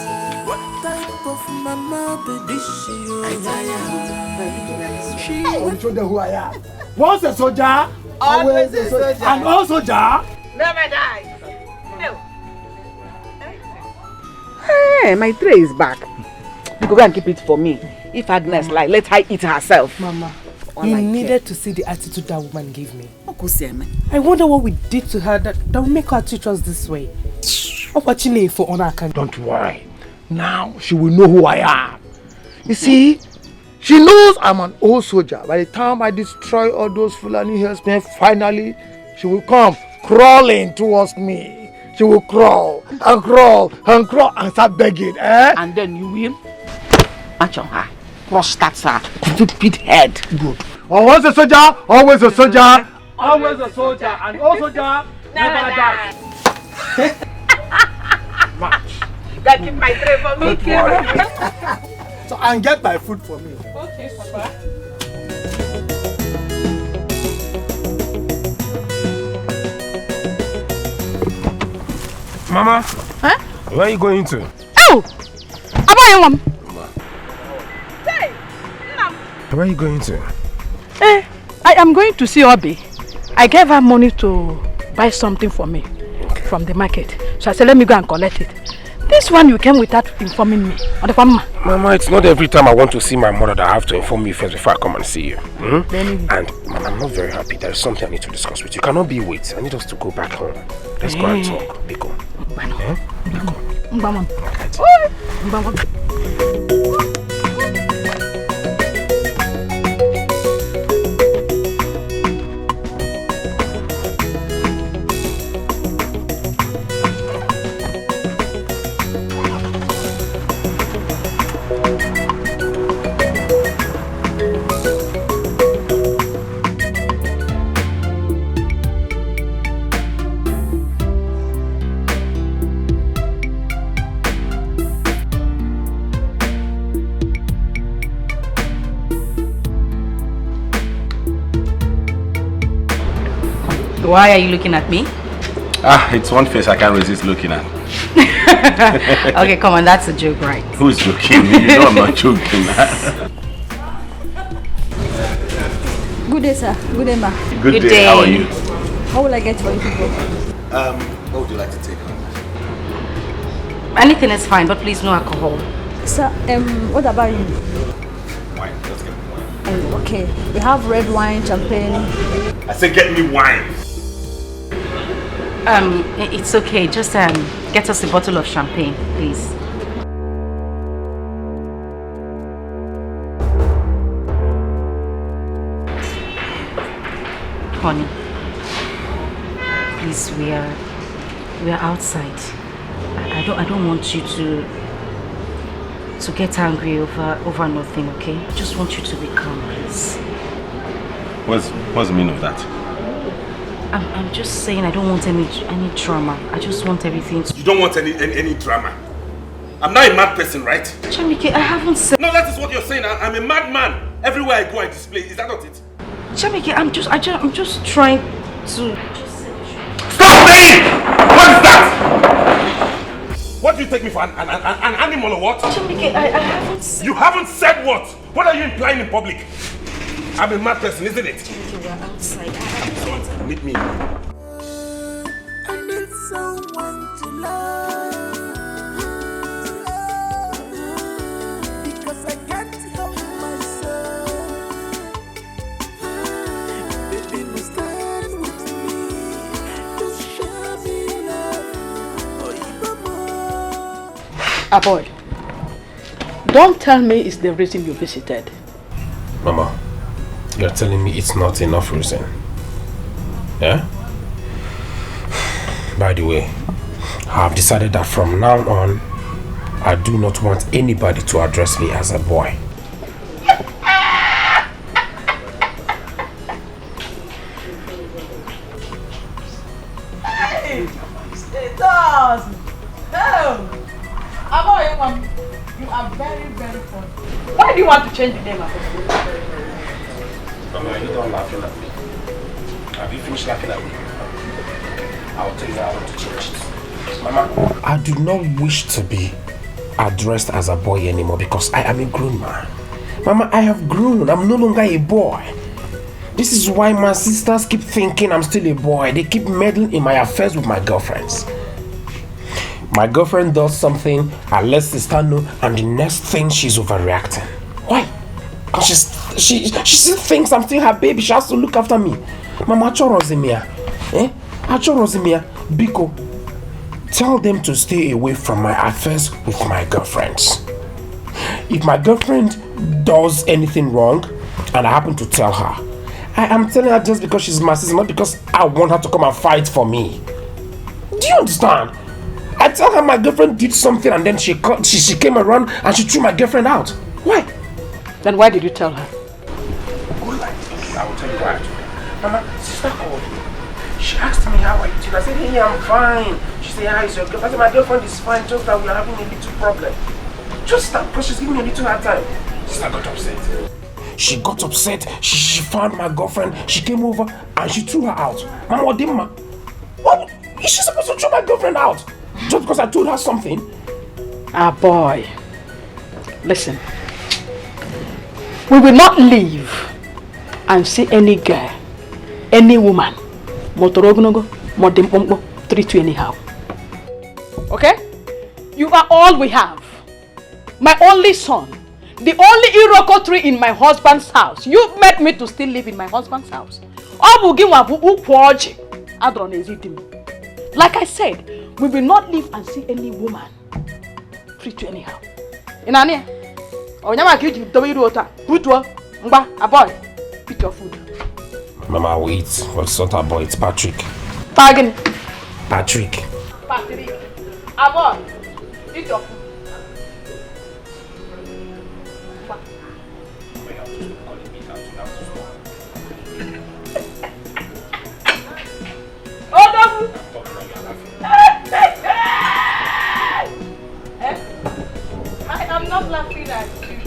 What type of mama be this? Oh, you show them who I am. Once a soldier, always a soldier. And all soldier never die. Hey, my tray is back. You go and keep it for me. If Agnes like, let her eat herself. Mama, you needed to see the attitude that woman gave me. I wonder what we did to her that will make her treat us this way. Opportunity for honor. Don't worry. Now she will know who I am. You see, she knows I'm an old soldier. By the time I destroy all those Fulani herdsmen, finally she will come crawling towards me. She will crawl and crawl and crawl and start begging. And then you will march on her. Crush that her stupid head. Good. Once a soldier, always a soldier. Always a soldier, and all soldier never die. March. Yeah, keep my tray for me. Okay. So, and get my food for me. Okay, Papa. Mama, huh? Where are you going to? Oh! Mom. Hey! Where are you going to? I am going to see Ibeh. I gave her money to buy something for me from the market. So I said, let me go and collect it. This one you came without informing me. Mama, it's not every time I want to see my mother that I have to inform you first before I come and see you. Hmm? And Mama, I'm not very happy. There is something I need to discuss with you. Cannot be wait. I need us to go back home. Let's go and talk. Biko. Why are you looking at me? It's one face I can't resist looking at. Okay, come on, that's a joke, right? Who's joking? You know I'm not joking. Good day, sir. Good day, ma. Good day. How are you? How will I get for you people? What would you like to take on? Anything is fine, but please no alcohol. Sir, what about you? Wine. Let's get wine. Okay, we have red wine, champagne. I said get me wine. It's okay. Just get us a bottle of champagne, please. Honey, please, we are outside. I don't want you to get angry over nothing, okay? I just want you to be calm, please. What's the meaning of that? I'm just saying I don't want any drama. I just want everything to... You don't want any drama? I'm not a mad person, right? Chamike, I haven't said... No, that is what you're saying. I'm a madman. Everywhere I go, I display. Is that not it? Chamike, I'm just trying to... Stop saying! What is that? What do you take me for, an animal or what? Chamike, I haven't said... You haven't said what? What are you implying in public? I'm a mad person, isn't it? Chamike, we're outside. Meet me. I need someone to love, because I can't help myself. Baby, you stand with me, just show me love. Avoid. Don't tell me it's the reason you visited. Mama, you're telling me it's not enough reason. Yeah? By the way, I have decided that from now on, I do not want anybody to address me as a boy. Hey! It does! Oh! Mom, you are very, very funny. Why do you want to change the name of it? Mama, you don't laughing at me. Have you finished laughing at me? I'll tell you I want to change it. Mama, I do not wish to be addressed as a boy anymore because I am a grown man. Mama, I have grown. I'm no longer a boy. This is why my sisters keep thinking I'm still a boy. They keep meddling in my affairs with my girlfriends. My girlfriend does something, I let sister know, and the next thing she's overreacting. Why? Because she still thinks I'm still her baby. She has to look after me. Mama, Achorozimia. Achorozimia. Biko, tell them to stay away from my affairs with my girlfriends. If my girlfriend does anything wrong, and I happen to tell her, I am telling her just because she's my sister, not because I want her to come and fight for me. Do you understand? I tell her my girlfriend did something and then she came around and she threw my girlfriend out. Why? Then why did you tell her? Good life. I will tell you why. Mama, sister called me. She She asked me how are you doing. I said, hey, I'm fine. She said, how is your girlfriend? I said, my girlfriend is fine, just that we are having a little problem. Just that, because she's giving me a little hard time. Sister got upset. She got upset. She found my girlfriend. She came over and she threw her out. Mama, what is she supposed to throw my girlfriend out? Just because I told her something? Ah, boy. Listen. We will not leave and see any girl, any woman, treat you anyhow. Okay? You are all we have. My only son. The only Iroko tree in my husband's house. You made me to still live in my husband's house. Like I said, we will not leave and see any woman treat you anyhow. Inania, boy, pick your food. Mama, wait. What's not a boy? It's Patrick. Pagan. Patrick. Patrick. Boy, pick your food. I am not laughing at you.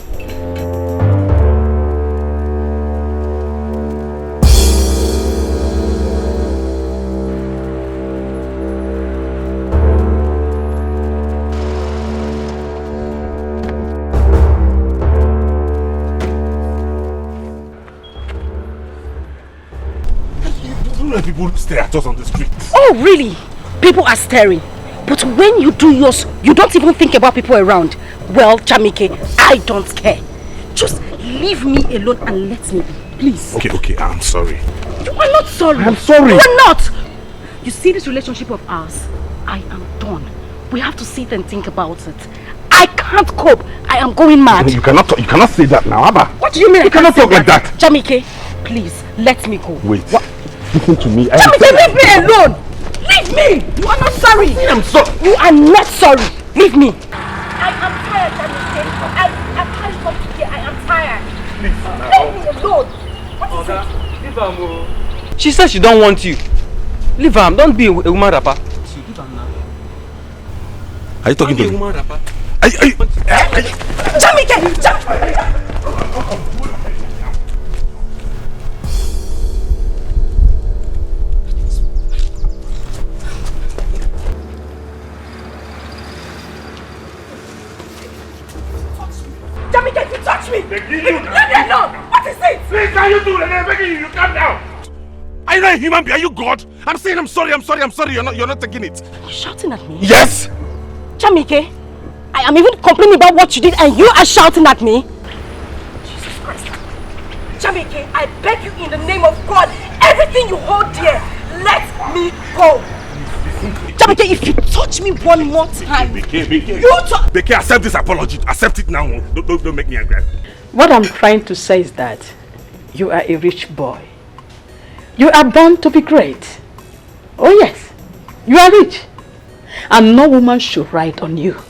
Don't let people stare at us on the street. Oh, really? People are staring. But when you do yours, you don't even think about people around. Well, Chamike, I don't care. Just leave me alone and let me be, please. Okay, I'm sorry. You are not sorry. I'm sorry. You are not. You see this relationship of ours? I am done. We have to sit and think about it. I can't cope. I am going mad. You cannot say that now, Abba. What do you mean? You cannot talk like that. Chamike, please, let me go. Wait. What? Listen to me. Chamike, leave me alone. Leave me! You are not sorry! I'm sorry! You are not sorry! Leave me! I am tired, Chamike. I can't come here. I am tired. Please, leave me alone! What is it? Leave her. She said she don't want you. Leave her. Don't be a woman rapper. Leave her now. Are you talking to me? Don't be a woman rapper. Chamike! Chamike, you touch me! Leave me alone! What is it? Please, can you do that? I'm begging you, calm down! Are you not a human being? Are you God? I'm saying I'm sorry. You're not taking it. You're shouting at me? Yes! Chamike, I am even complaining about what you did and you are shouting at me? Jesus Christ. Chamike, I beg you in the name of God, everything you hold dear, let me go! Chamike, if you touch me one more time, Dikeh, accept this apology. Accept it now. Don't make me angry. What I'm trying to say is that you are a rich boy. You are born to be great. Oh yes, you are rich. And no woman should ride on you.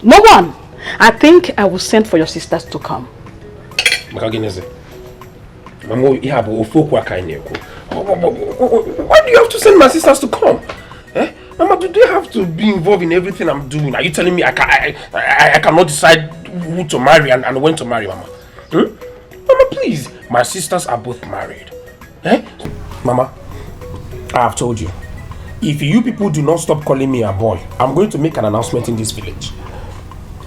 No one. I think I will send for your sisters to come. Why do you have to send my sisters to come? Eh? Mama, do they have to be involved in everything I'm doing? Are you telling me I cannot decide who to marry and when to marry, Mama? Mama, please. My sisters are both married. Eh? Mama, I have told you. If you people do not stop calling me a boy, I'm going to make an announcement in this village.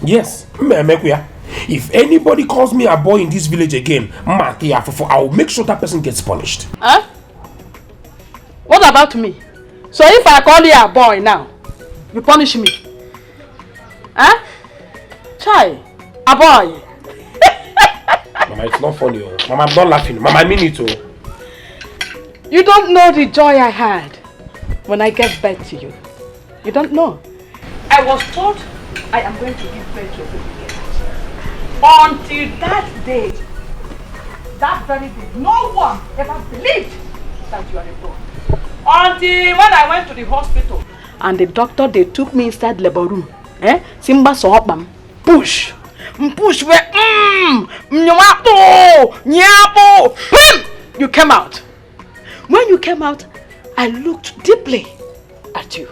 Yes. If anybody calls me a boy in this village again, I will make sure that person gets punished. Huh? What about me? So if I call you a boy now, you punish me? Huh? Chai, a boy. Mama, it's not funny. Mama, I'm not laughing. Mama, I mean it. You don't know the joy I had when I gave birth to you. You don't know. I was told I am going to give birth to you. Until that day, that very day, no one ever believed that you are a boy. Until when I went to the hospital and the doctor, they took me inside labor room. Simba saw them. Push. Push where you came out. When you came out, I looked deeply at you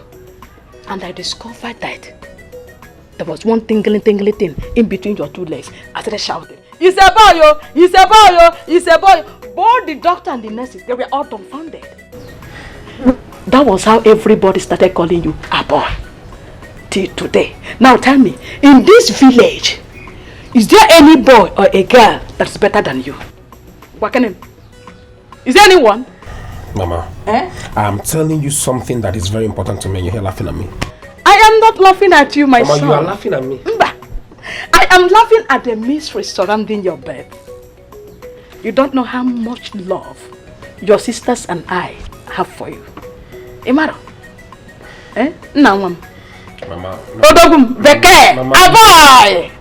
and I discovered that there was one tingling thing in between your two legs. I started shouting, "It's a boy, yo! It's a boy, yo! It's a boy!" Both the doctor and the nurses, they were all dumbfounded. That was how everybody started calling you a boy. Till today. Now tell me, in this village, is there any boy or a girl that's better than you? Wakanim? Is there anyone? Mama, I'm telling you something that is very important to me and you're here laughing at me. I am not laughing at you, my Mama, son. you are laughing at me. I am laughing at the mystery surrounding your birth. You don't know how much love your sisters and I have for you. Imaro? Mama. Mama. Odogum, Dikeh, Avoy!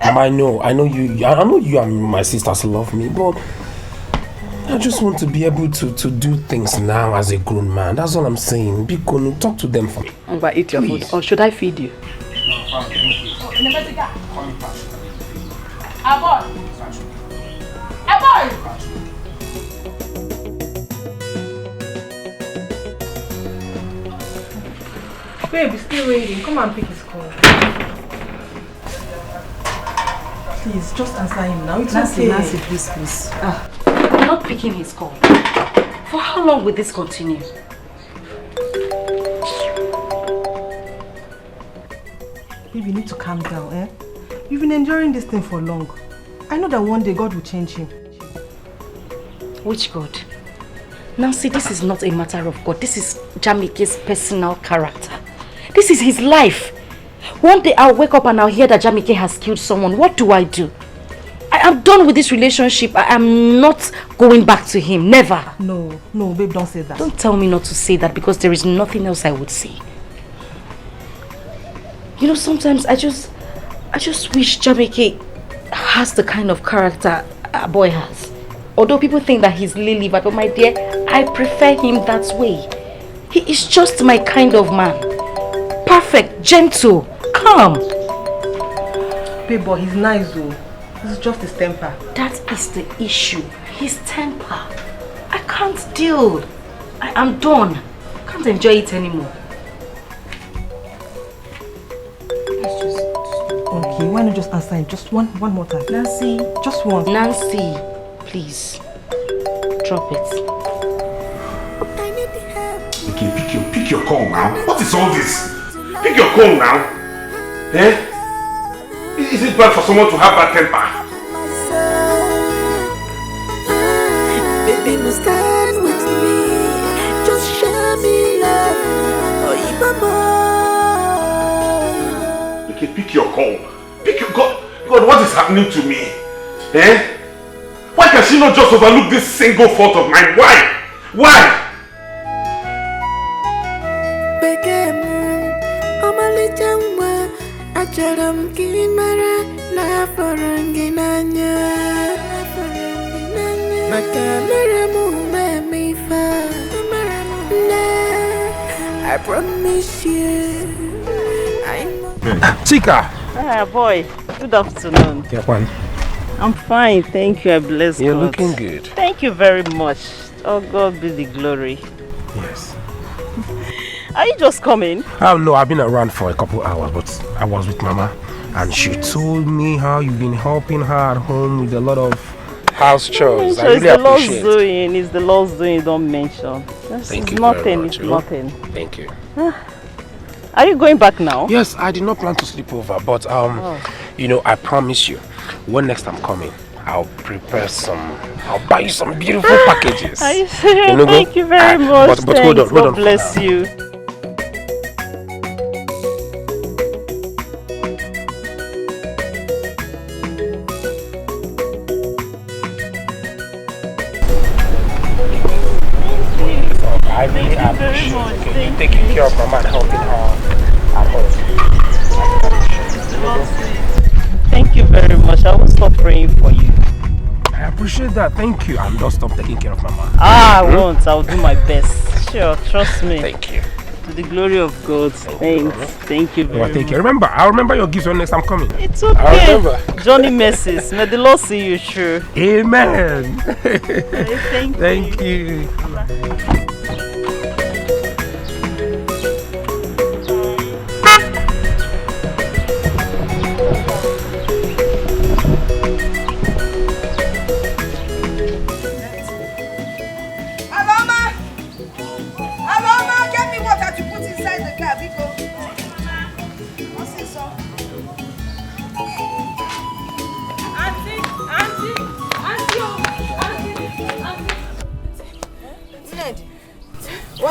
Mama, I know you and my sisters love me, but I just want to be able to do things now as a grown man. That's all I'm saying. Be cool, talk to them for me. I'm going to eat your food. Or should I feed you? Babe, he's still waiting. Come and pick his call. Please, just answer him now. It's okay. Nancy, please. I'm not picking his call. For how long will this continue? Babe, you need to calm down, eh? You've been enduring this thing for long. I know that one day God will change him. Which God? Nancy, this is not a matter of God. This is Jamike's personal character. This is his life. One day I'll wake up and I'll hear that Jamike has killed someone. What do? I am done with this relationship. I am not going back to him. Never. No, babe, don't say that. Don't tell me not to say that because there is nothing else I would say. You know, sometimes I just wish Jamike has the kind of character a boy has. Although people think that he's lily, but my dear, I prefer him that way. He is just my kind of man. Perfect, gentle, calm. Babe, but he's nice though. It's just his temper. That is the issue. His temper. I can't deal. I am done. I can't enjoy it anymore. Okay, why not just answer him? Just one more time. Nancy. Just one. Nancy, please. Drop it. Okay, pick your call now. What is all this? Pick your call now. Eh? Is it bad for someone to have bad temper? Baby, must stand with me. Just show me love. Or even more. Okay, pick your call. Pick your God, what is happening to me? Eh? Why can she not just overlook this single fault of mine? Why? I promise you. Chika! Boy, good afternoon. I'm fine, thank you. I bless You're God. looking good. Thank you very much. Oh, God be the glory. Yes. Are you just coming? Oh no, I've been around for a couple hours, but I was with Mama and she told me how you've been helping her at home with a lot of house chores. I really appreciate it. It's the Lord's doing, don't mention. Thank you nothing, very much. it's nothing. Thank you. Are you going back now? Yes, I did not plan to sleep over, but you know, I promise you, when next I'm coming, I'll buy you some beautiful packages. Are you serious? You know, thank you very much. But hold on. God bless you. I really appreciate you taking care of Mama and helping her at home. Thank you very much. I will stop praying for you. I appreciate that. Thank you. I'm not stop taking care of Mama. I won't. I'll do my best. Sure, trust me. Thank you. To the glory of God. Thanks. Thank you very much. I'll remember your gifts when next I'm coming. It's okay. I'll remember. Johnny messes. May the Lord see you through. Amen. Thank you. Thank you.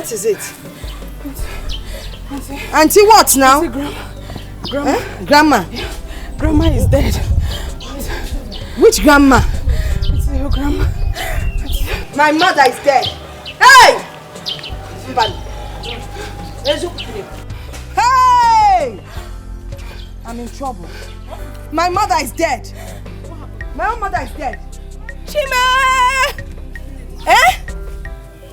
What is it? Auntie what now? Grandma. Eh? Grandma? Yeah. Grandma is dead. Which grandma? It's your grandma. My mother is dead. Hey! Hey! I'm in trouble. My mother is dead. My own mother is dead. Chime! Eh?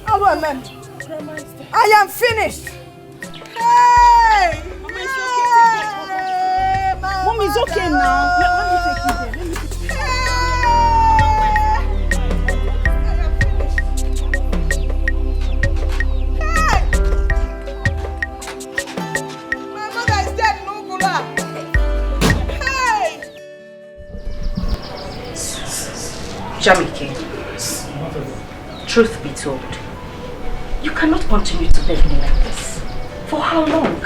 Hello, ma'am. Grandma is dead. I am finished. Hey! Mom, it's okay now. Let me take you there. Let me take you there. Jamike, truth be told, you cannot continue to beg me like this. For how long?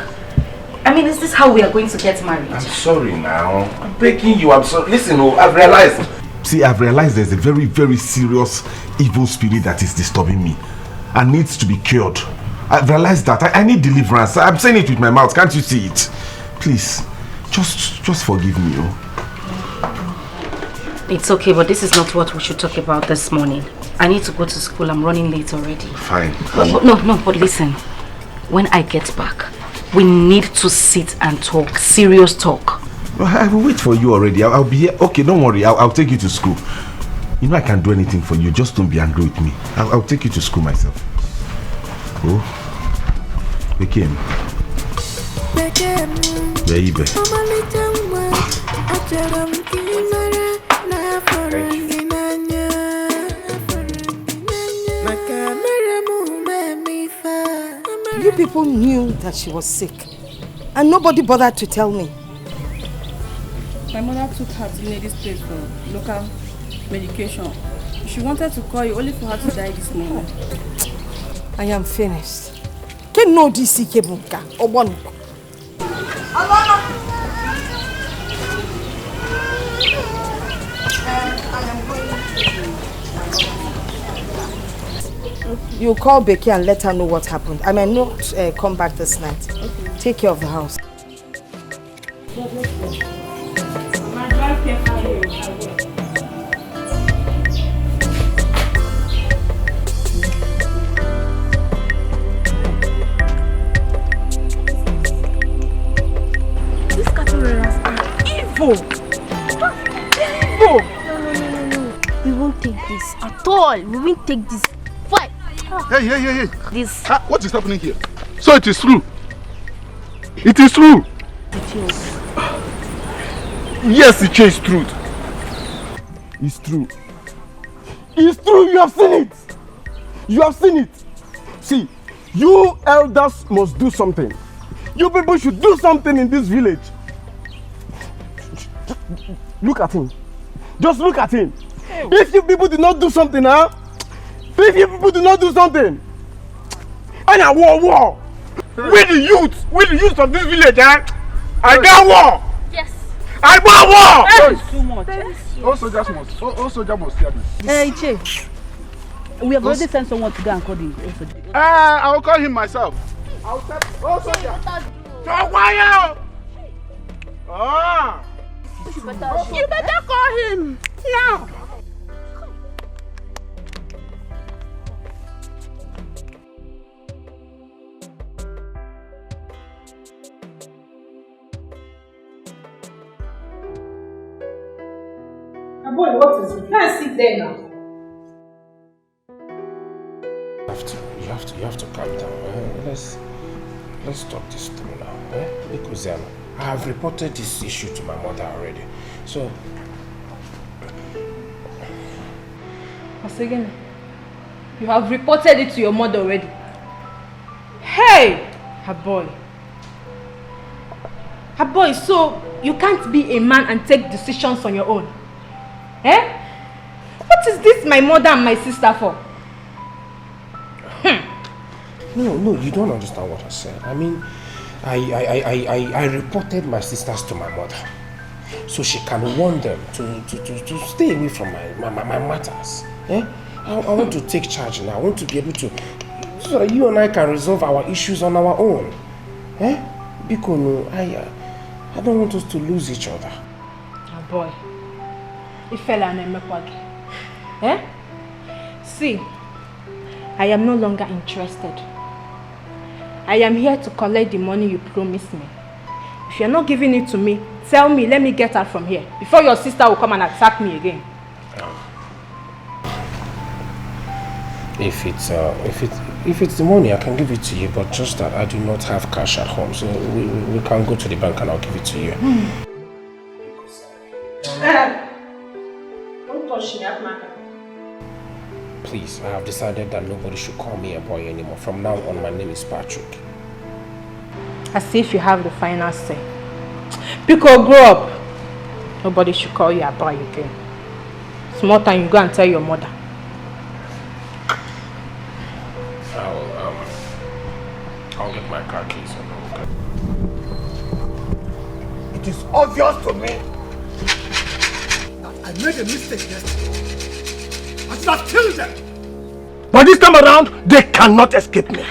I mean, is this how we are going to get married? I'm sorry now. I'm begging you. I'm sorry. Listen, I've realized. See, I've realized there's a very, very serious evil spirit that is disturbing me and needs to be cured. I've realized that. I need deliverance. I'm saying it with my mouth. Can't you see it? Please, just forgive me. Oh. It's okay, but this is not what we should talk about this morning. I need to go to school. I'm running late already. Fine. No, but listen. When I get back, we need to sit and talk. Serious talk. I will wait for you already. I'll be here. Okay, don't worry. I'll take you to school. You know I can do anything for you. Just don't be angry with me. I'll take you to school myself. Oh. We came. Yeah, Ibeh. You people knew that she was sick and nobody bothered to tell me. My mother took her to Lady's place for local medication. She wanted to call you only for her to die this morning. I am finished. Can no DC kebunka or one. You call Becky and let her know what happened. I may not come back this night. Okay. Take care of the house. These caterpillars are evil. Evil. No. We won't take this at all. We won't take this. Fight. Hey. This. What is happening here? So it is true. It is true. It is. Yes, it is truth. It's true. It's true. You have seen it. You have seen it. See, you elders must do something. You people should do something in this village. Look at him. Just look at him. If you people do not do something, huh? If you people do not do something, and a war. With the youth of this village, eh? I got war. Yes. I want war. That is too much. All soldiers must hear this. Hey, Chief. We have already sent someone to go and call the soldier. I will call him myself. I'll tell all soldiers. So quiet. You better call him now. Boy, what is it? Can't sit there now. You have to calm down. Let's stop this through now. Because I have reported this issue to my mother already. So Once again, you have reported it to your mother already. Hey, her boy, so you can't be a man and take decisions on your own. Eh? What is this my mother and my sister for? No, you don't understand what I said. I mean, I reported my sisters to my mother, so she can warn them to stay away from my matters. Eh? I want to take charge now. I want to be able to So that you and I can resolve our issues on our own. Eh? Because no, I don't want us to lose each other. Oh boy. Ifela and Emekwagi. Eh? See, I am no longer interested. I am here to collect the money you promised me. If you're not giving it to me, tell me, let me get out from here before your sister will come and attack me again. If it's the money, I can give it to you, but just that I do not have cash at home, so we can go to the bank and I'll give it to you. Don't touch me, Akmaka. Please, I have decided that nobody should call me a boy anymore. From now on, my name is Patrick. As if you have the final say. Pico, grow up. Nobody should call you a boy again. Small time, you go and tell your mother. I'll get my car keys and okay. It is obvious to me that I made a mistake yesterday. I should have killed them. But this time around, they cannot escape me.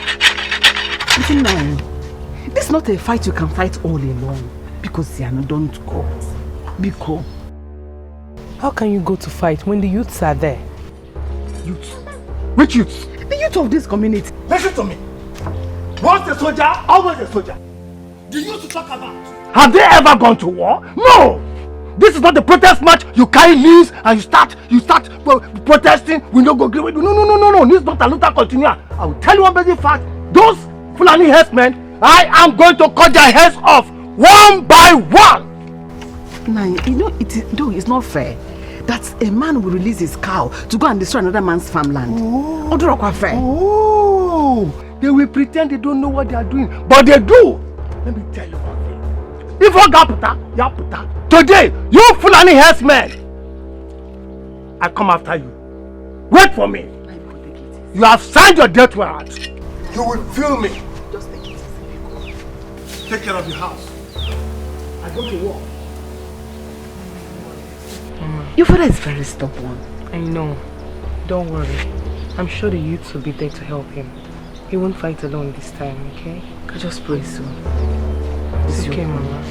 Listen now, this is not a fight you can fight all alone. Because Siano, don't go. Biko. How can you go to fight when the youths are there? Youths? Which youths? The youth of this community. Listen to me. Once a soldier, always a soldier. The youth to talk about. Have they ever gone to war? No! This is not the protest march. You carry leaves and you start protesting. We don't go agree with you. No. This is not a luta continua. I will tell you one basic fact. Those Fulani herdsmen, I am going to cut their heads off one by one. Nah, it's not fair. That a man will release his cow to go and destroy another man's farmland. Oh, they will pretend they don't know what they are doing, but they do. Let me tell you one thing. If you Gaputa, today, you Fulani herdsmen, I come after you. Wait for me. You have signed your death warrant. You will feel me. Just take it easy. Take care of your house. I go to war. Your father is very stubborn. I know. Don't worry. I'm sure the youths will be there to help him. He won't fight alone this time, okay? I just pray so. It's okay, Mama.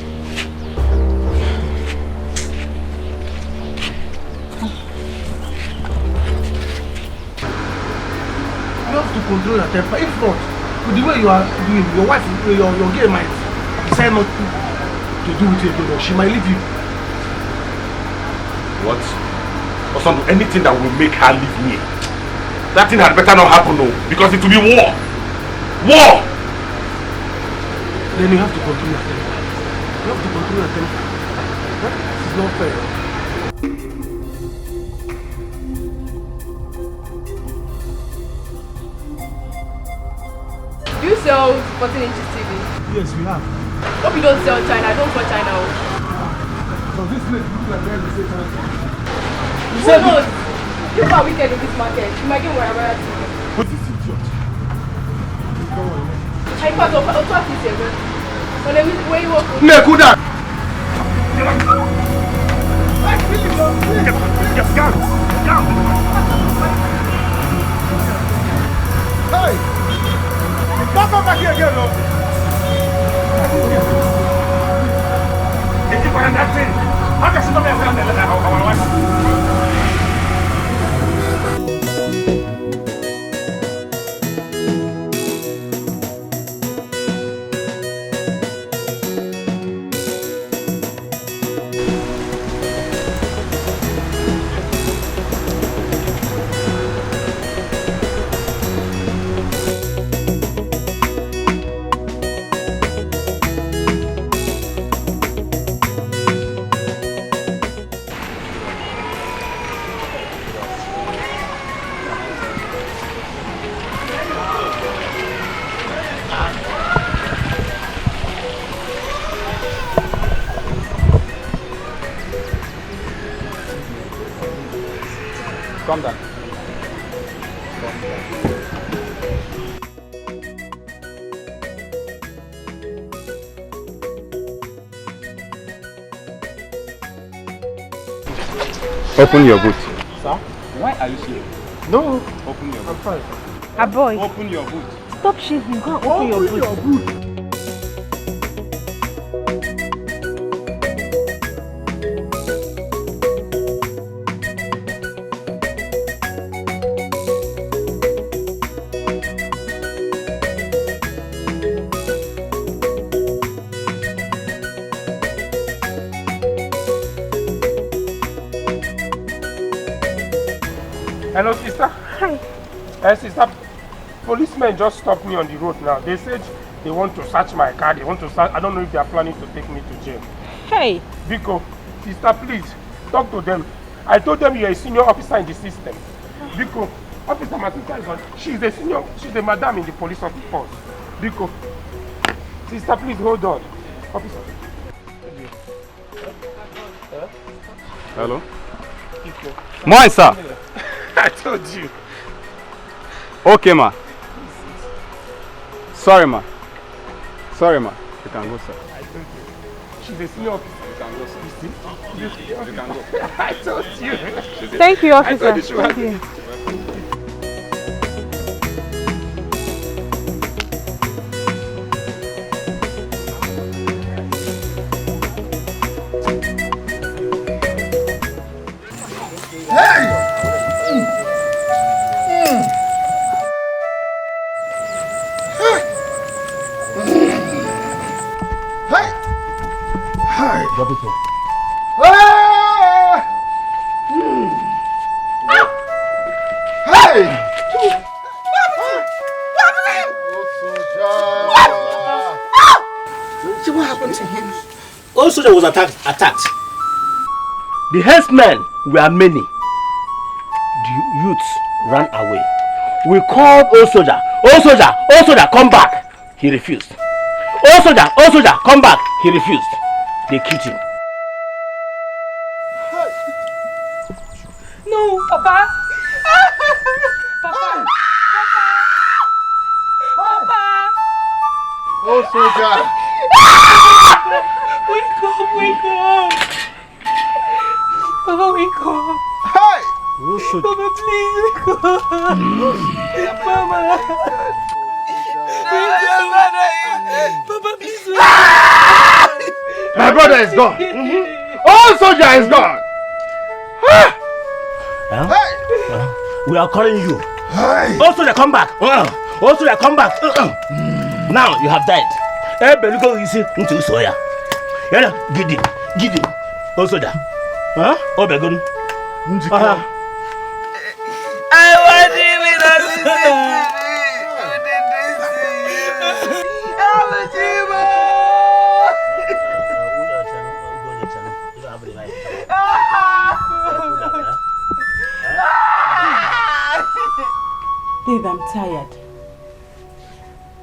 You have to control your temper. If not, with the way you are doing, your wife, your girl might decide not to do with you anymore. She might leave you. What? Or something, anything that will make her leave me. That thing had better not happen, no, because it will be war. War! Then you have to control your temper. You have to control your temper. This is not fair. Do you sell 14 inches TV? Yes, we have. Hope you don't sell China. I don't sell China. So this place looks like where we say China. Who knows? You are wicked in this market. You might get wherever TV. What is idiot? I can't talk this here. When you walk. Nekuda! Hey! Don't come back here again, no! If you find that thing, how can somebody else have our wife? Calm down. Open your boot. Sir, why are you sleeping? No, Open your boot. I'm fine. A boy. Open your boot. Stop shaving. Go and open your boot. Hello, sister. Hi. Sister, policemen just stopped me on the road now. They said they want to search my car. They want to search. I don't know if they are planning to take me to jail. Hey. Biko, sister, please talk to them. I told them you're a senior officer in the system. Biko, officer, my sister is on. She's a senior. She's a madam in the police force. Biko, sister, please hold on. Officer. Hello? Mine, sir. I told you. Okay, ma. Sorry, ma. Sorry, ma. You can go, sir. I told you. She's a senior officer. You can go, sir. You see? You can go. I told you. Thank you, officer. I told you. Thank you. What happened to him? Old soldier was attacked. The herdsmen were many. The youths ran away. We called old soldier. Old soldier, come back. He refused. Old soldier, come back. He refused. They killed him. No, Papa. Papa. Papa. Old soldier. Wake up. Papa, wake up. Hey! Papa, please wake up. Papa. Papa, please wake up. My brother is gone. Old soldier is gone. We are calling you. Old soldier, come back. Old soldier, come back. Now you have died. Belugo is into soya. Give him. Old soldier. Huh? Oh, Begun. I want him in a Babe, I'm tired.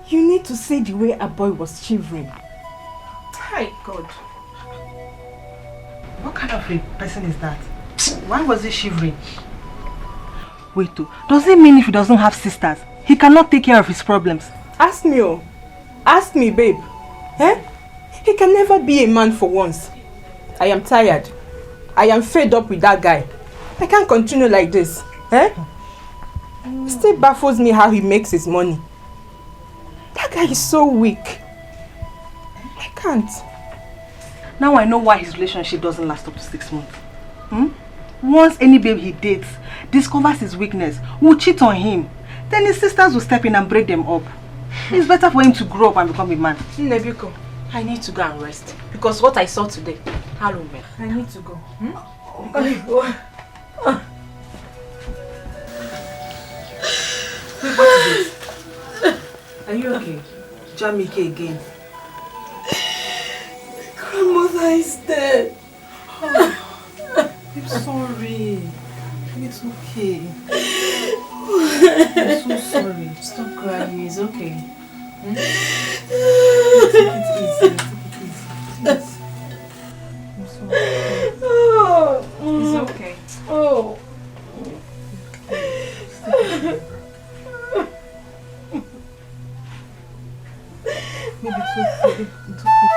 You need to see the way a boy was shivering. Hi, God. What kind of a person is that? Why was he shivering? Wait, does it mean if he doesn't have sisters, he cannot take care of his problems? Ask me, oh. Ask me, babe. Eh? He can never be a man for once. I am tired. I am fed up with that guy. I can't continue like this. Eh? It still baffles me how he makes his money. That guy is so weak. I can't. Now I know why his relationship doesn't last up to 6 months. Once any babe he dates discovers his weakness, will cheat on him, then his sisters will step in and break them up. It's better for him to grow up and become a man. Nebiko, I need to go and rest. Because what I saw today, hello man. I need to go. Wait, what is it? Are you okay? Jamike again. Grandmother is dead. I'm sorry. It's okay. I'm so sorry. Stop crying. It's okay. Take it easy. Please. I'm sorry. It's okay. Oh. Maybe it's okay. It's okay.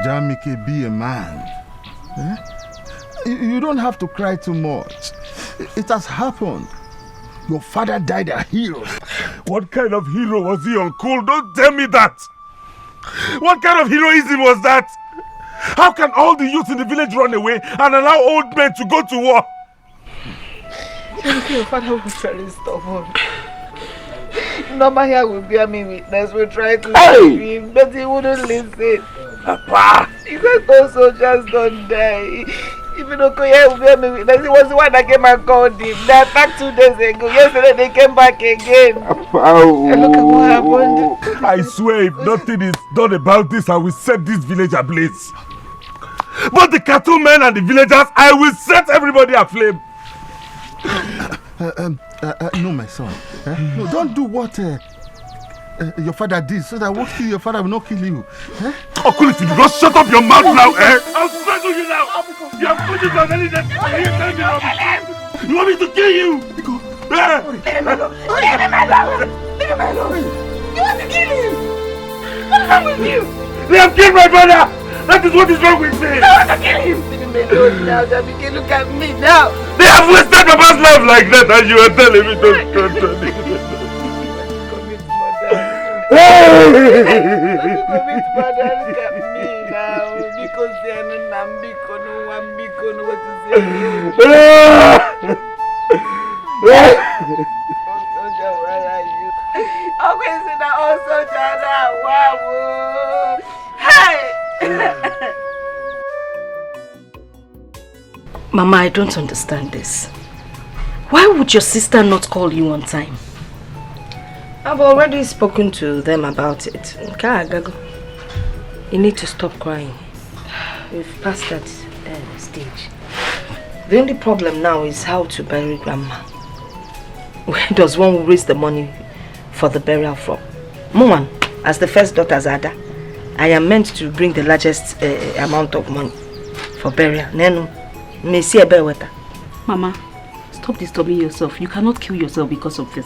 Jamike be a man. Eh? You don't have to cry too much. It has happened. Your father died a hero. What kind of hero was he, Uncle? Don't tell me that. What kind of heroism was that? How can all the youths in the village run away and allow old men to go to war? Your father was very stubborn. Norma here will bear me witness. We tried to save him, but he wouldn't listen. Papa! He said those soldiers don't die. Even Okoye will bear me witness. He was the one that came and called him. They attacked 2 days ago. Yesterday they came back again. And look at what happened. I swear if nothing is done about this, I will set this village ablaze. But the cattlemen and the villagers, I will set everybody aflame. No, my son. No, don't do what your father did, so that what kill your father will not kill you. Okoli, if you just shut up your mouth now, I'll strangle you now. You have put it on any death. You want me to kill you? Leave him alone. Leave him alone. Leave him alone. You want to kill him? What's wrong with you? They have killed my brother. That is what is wrong with me. I want to kill him. Leave him alone now, Jamike. Look at me now. They have wasted Papa's life like that, and you are telling me don't commit murder. Look at me now. Because they are not Nambiko, no Wambiko, no what to say. Soldier, where are you? Always in the old soldier now. Wow. Hey! Mama, I don't understand this. Why would your sister not call you on time? I've already spoken to them about it. You need to stop crying. We've passed that stage. The only problem now is how to bury Grandma. Where does one raise the money for the burial from? Muman, as the first daughter Zada, I am meant to bring the largest amount of money for burial. Mama, stop disturbing yourself. You cannot kill yourself because of this.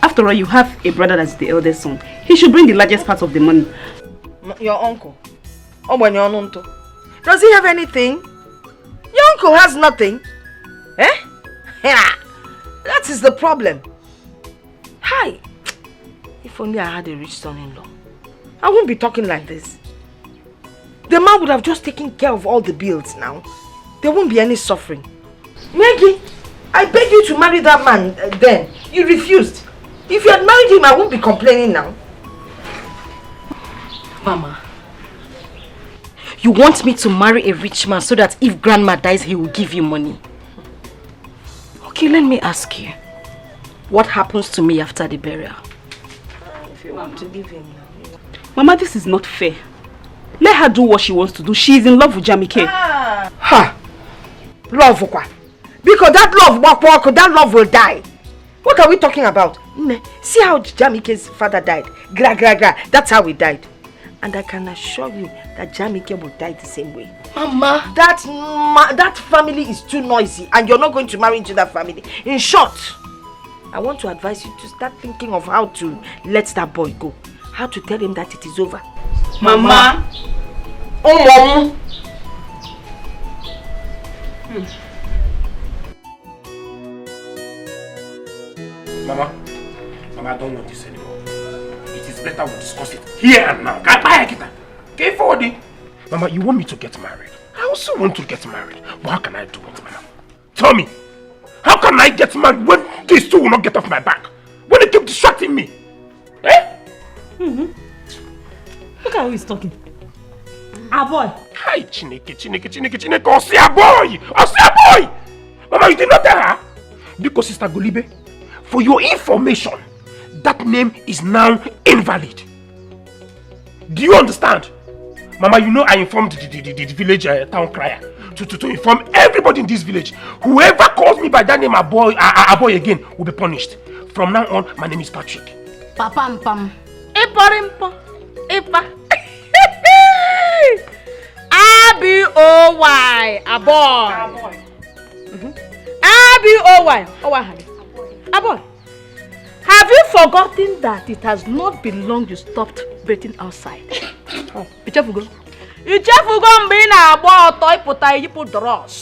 After all, you have a brother that's the eldest son. He should bring the largest part of the money. Your uncle? Does he have anything? Your uncle has nothing. Eh? Yeah. That is the problem. Hi. If only I had a rich son-in-law, I wouldn't be talking like this. The man would have just taken care of all the bills now. There won't be any suffering. Maggie, I begged you to marry that man then. You refused. If you had married him, I won't be complaining now. Mama, you want me to marry a rich man so that if Grandma dies, he will give you money? Okay, let me ask you. What happens to me after the burial? If you want to leave him now. Mama, this is not fair. Let her do what she wants to do. She is in love with Jamike. Ha! Love, because that love will die. What are we talking about? See how Jamike's father died. That's how he died. And I can assure you that Jamike will die the same way. Mama, that family is too noisy, and you're not going to marry into that family. In short, I want to advise you to start thinking of how to let that boy go. How to tell him that it is over. Mama. Mama, I don't want this anymore. It is better we discuss it here and now. Mama, you want me to get married? I also want to get married. But how can I do it, Mama? Tell me. How can I get married when these two will not get off my back? When they keep distracting me? Eh? Look at who he's talking. A boy. Hi, Chineke. Osi a boy! Mama, you did not tell her? Because Sister Golibe, for your information, that name is now invalid. Do you understand? Mama, you know I informed the village town crier to inform everybody in this village. Whoever calls me by that name, a boy again, will be punished. From now on, my name is Patrick. Pam. Ipa. A-B-O-Y. A boy. A-B-O-Y. A boy. Have you forgotten that it has not been long you stopped breathing outside? Be careful, go. Ichefugo mgbe ị na-agba ọtọ ịpụta iyipụ dross.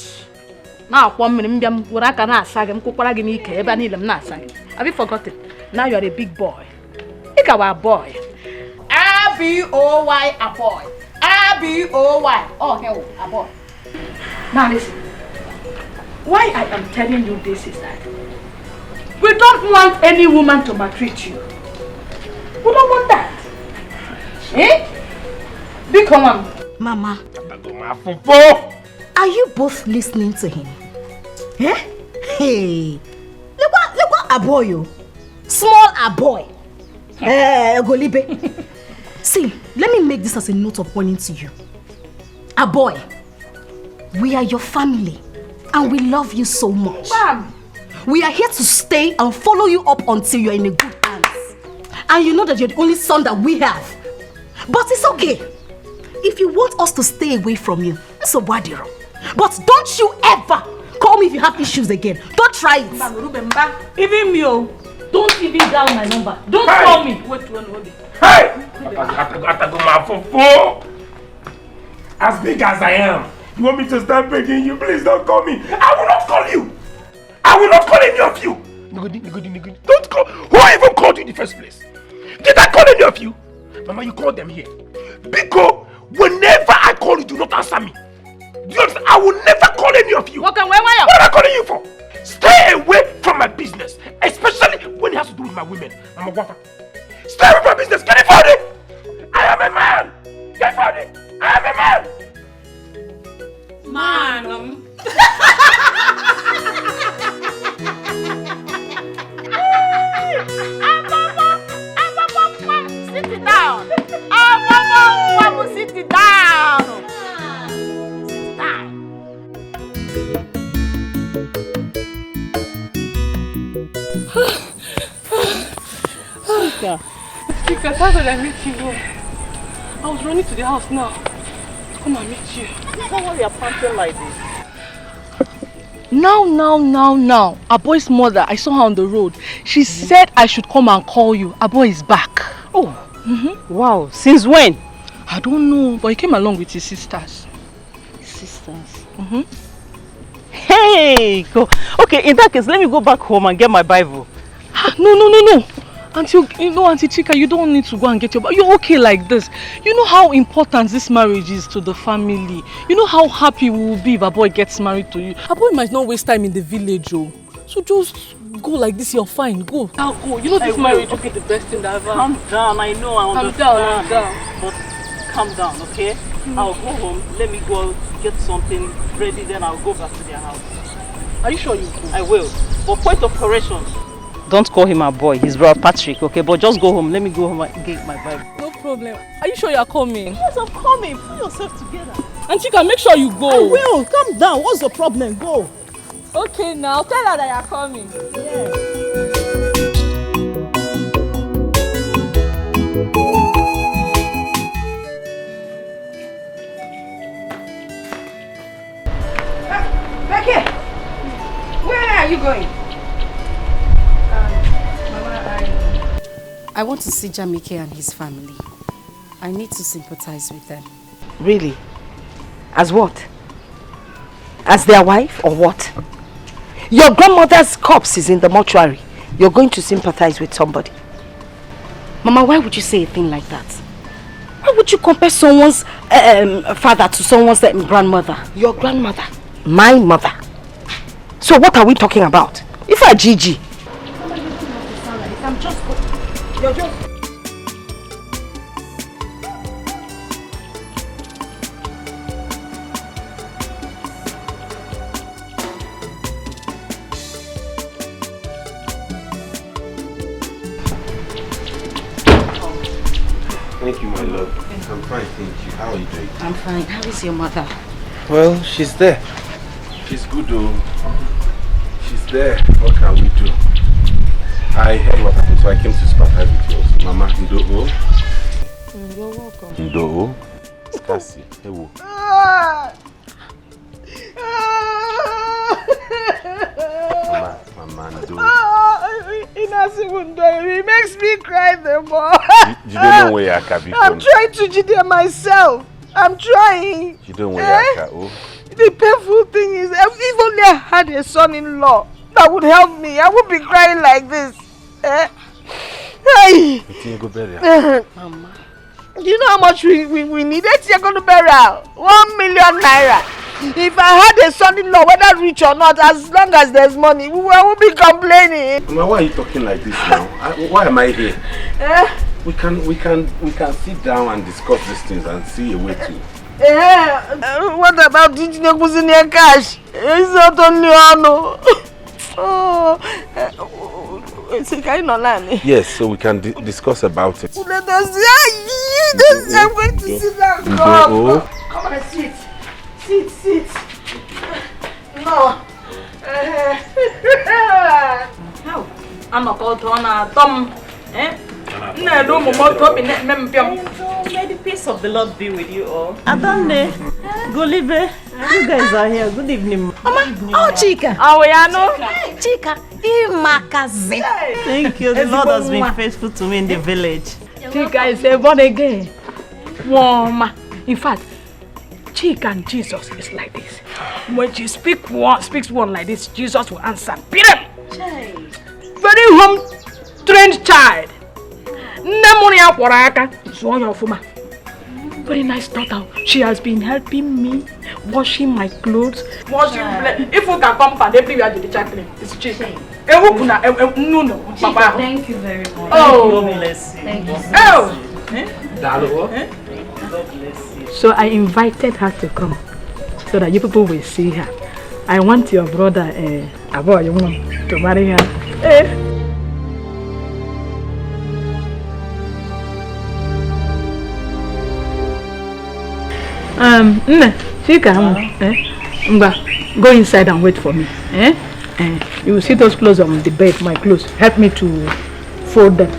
Na-akwọ mmiri mbịa m were aka na-asa gị m kwụkwara gị n'ike ebe niile m na-asa gị. Have you forgotten? Now you are a big boy. Ị ka wa boy. A-B-O-Y, a boy. A-B-O-Y. Oh, hell, a boy. Now listen. Why I am telling you this is that we don't want any woman to maltreat you. We don't want that. Eh? Big woman. Mama. Are you both listening to him? Eh? Hey. Look what a boy you. Small a boy. Golibe. See, let me make this as a note of warning to you. A boy. We are your family. And we love you so much. Mom. We are here to stay and follow you up until you're in a good hands. And you know that you're the only son that we have. But it's okay. If you want us to stay away from you, that's a wadiro. But don't you ever call me if you have issues again. Don't try it. Even me, don't even dial my number. Don't call me. Wait, hold it. Hey! As big as I am, you want me to start begging you? Please don't call me. I will not call you. I will not call any of you. Nigodi. Don't call. Who even called you in the first place? Did I call any of you? Mama, you called them here. Biko, whenever I call you, do not answer me. Do you understand? I will never call any of you. What am I calling you for? Stay away from my business, especially when it has to do with my women. I'm a wafa. Stay away from my business. Get it for it. I am a man. Get it for it. I am a man. Man. Sit it down. Sit it down. Sika, how did I meet you? I was running to the house now to come and meet you. How are you panting like this? Now. A boy's mother, I saw her on the road. She said I should come and call you. A boy is back. Oh, wow. Since when? I don't know, but he came along with his sisters. Sisters? Hey, go. Okay, in that case, let me go back home and get my Bible. No. Auntie Chika, you don't need to go and get your Bible. You're okay like this. You know how important this marriage is to the family. You know how happy we will be if a boy gets married to you. A boy might not waste time in the village, oh. So just go like this, you're fine. Go. Now go. You know this marriage will be the best thing that ever. Calm down, I know, I understand. I'm down. But calm down, okay? I'll go home, let me go get something ready, then I'll go back to their house. Are you sure you will? I will. But point of correction, don't call him a boy, he's brother Patrick, okay? But just go home, let me go home and get my Bible. No problem. Are you sure you are coming? Yes, I'm coming. Pull yourself together. And Chika, make sure you go. I will. Calm down. What's the problem? Go. Okay, now tell her that you are coming. Yeah. Dikeh, where are you going? Mama, I want to see Jamike and his family. I need to sympathize with them. Really? As what? As their wife or what? Your grandmother's corpse is in the mortuary. You're going to sympathize with somebody. Mama, why would you say a thing like that? Why would you compare someone's father to someone's grandmother? Your grandmother? My mother. So what are we talking about? If I Gigi. I'm just... You're just... Thank you, my love. I'm fine, thank you. How are you doing? I'm fine. How is your mother? Well, she's there. She's good, though. She's there. What can we do? I heard what happened, so I came to sympathize with you. Mama, Ndo. You're welcome. Ndo. Skasi. Ewo. Mama, Ndo. It makes me cry the more. You don't know where you're coming from. I'm trying to jide myself. I'm trying. You don't worry, Aka. Oh. The painful thing is, if only I had a son-in-law that would help me, I would be crying like this. Hey. Mama. Do you know how much we need? Let's go to burial. 1 million naira. If I had a son-in-law, whether rich or not, as long as there's money, we won't be complaining. Mama, why are you talking like this now? Why am I here? We can sit down and discuss these things and see a way to. What about teaching your cash? It's not only honor. Yes, so we can discuss about it. Let us see. I'm going to sit down. Come and sit. Sit. No. I'm not called on Tom. May the peace of the Lord be with you all. Adonde, Golibe, you guys are here. Good evening. Mama, oh Chika. Oh, yeah, no. Chika, Imakaze. Thank you. The Lord has been faithful to me in the village. Chika is a born again. Mama. In fact, Chika and Jesus is like this. When she speaks one like this, Jesus will answer. Very home trained child. Very nice daughter. She has been helping me, washing my clothes, washing plate. If we can come and everywhere to the chaplain, it's cheap. Thank you very much. Oh, Thank you. So I invited her to come, so that you people will see her. I want your brother, to marry her. Chika, go inside and wait for me. You will see those clothes on the bed, my clothes. Help me to fold them.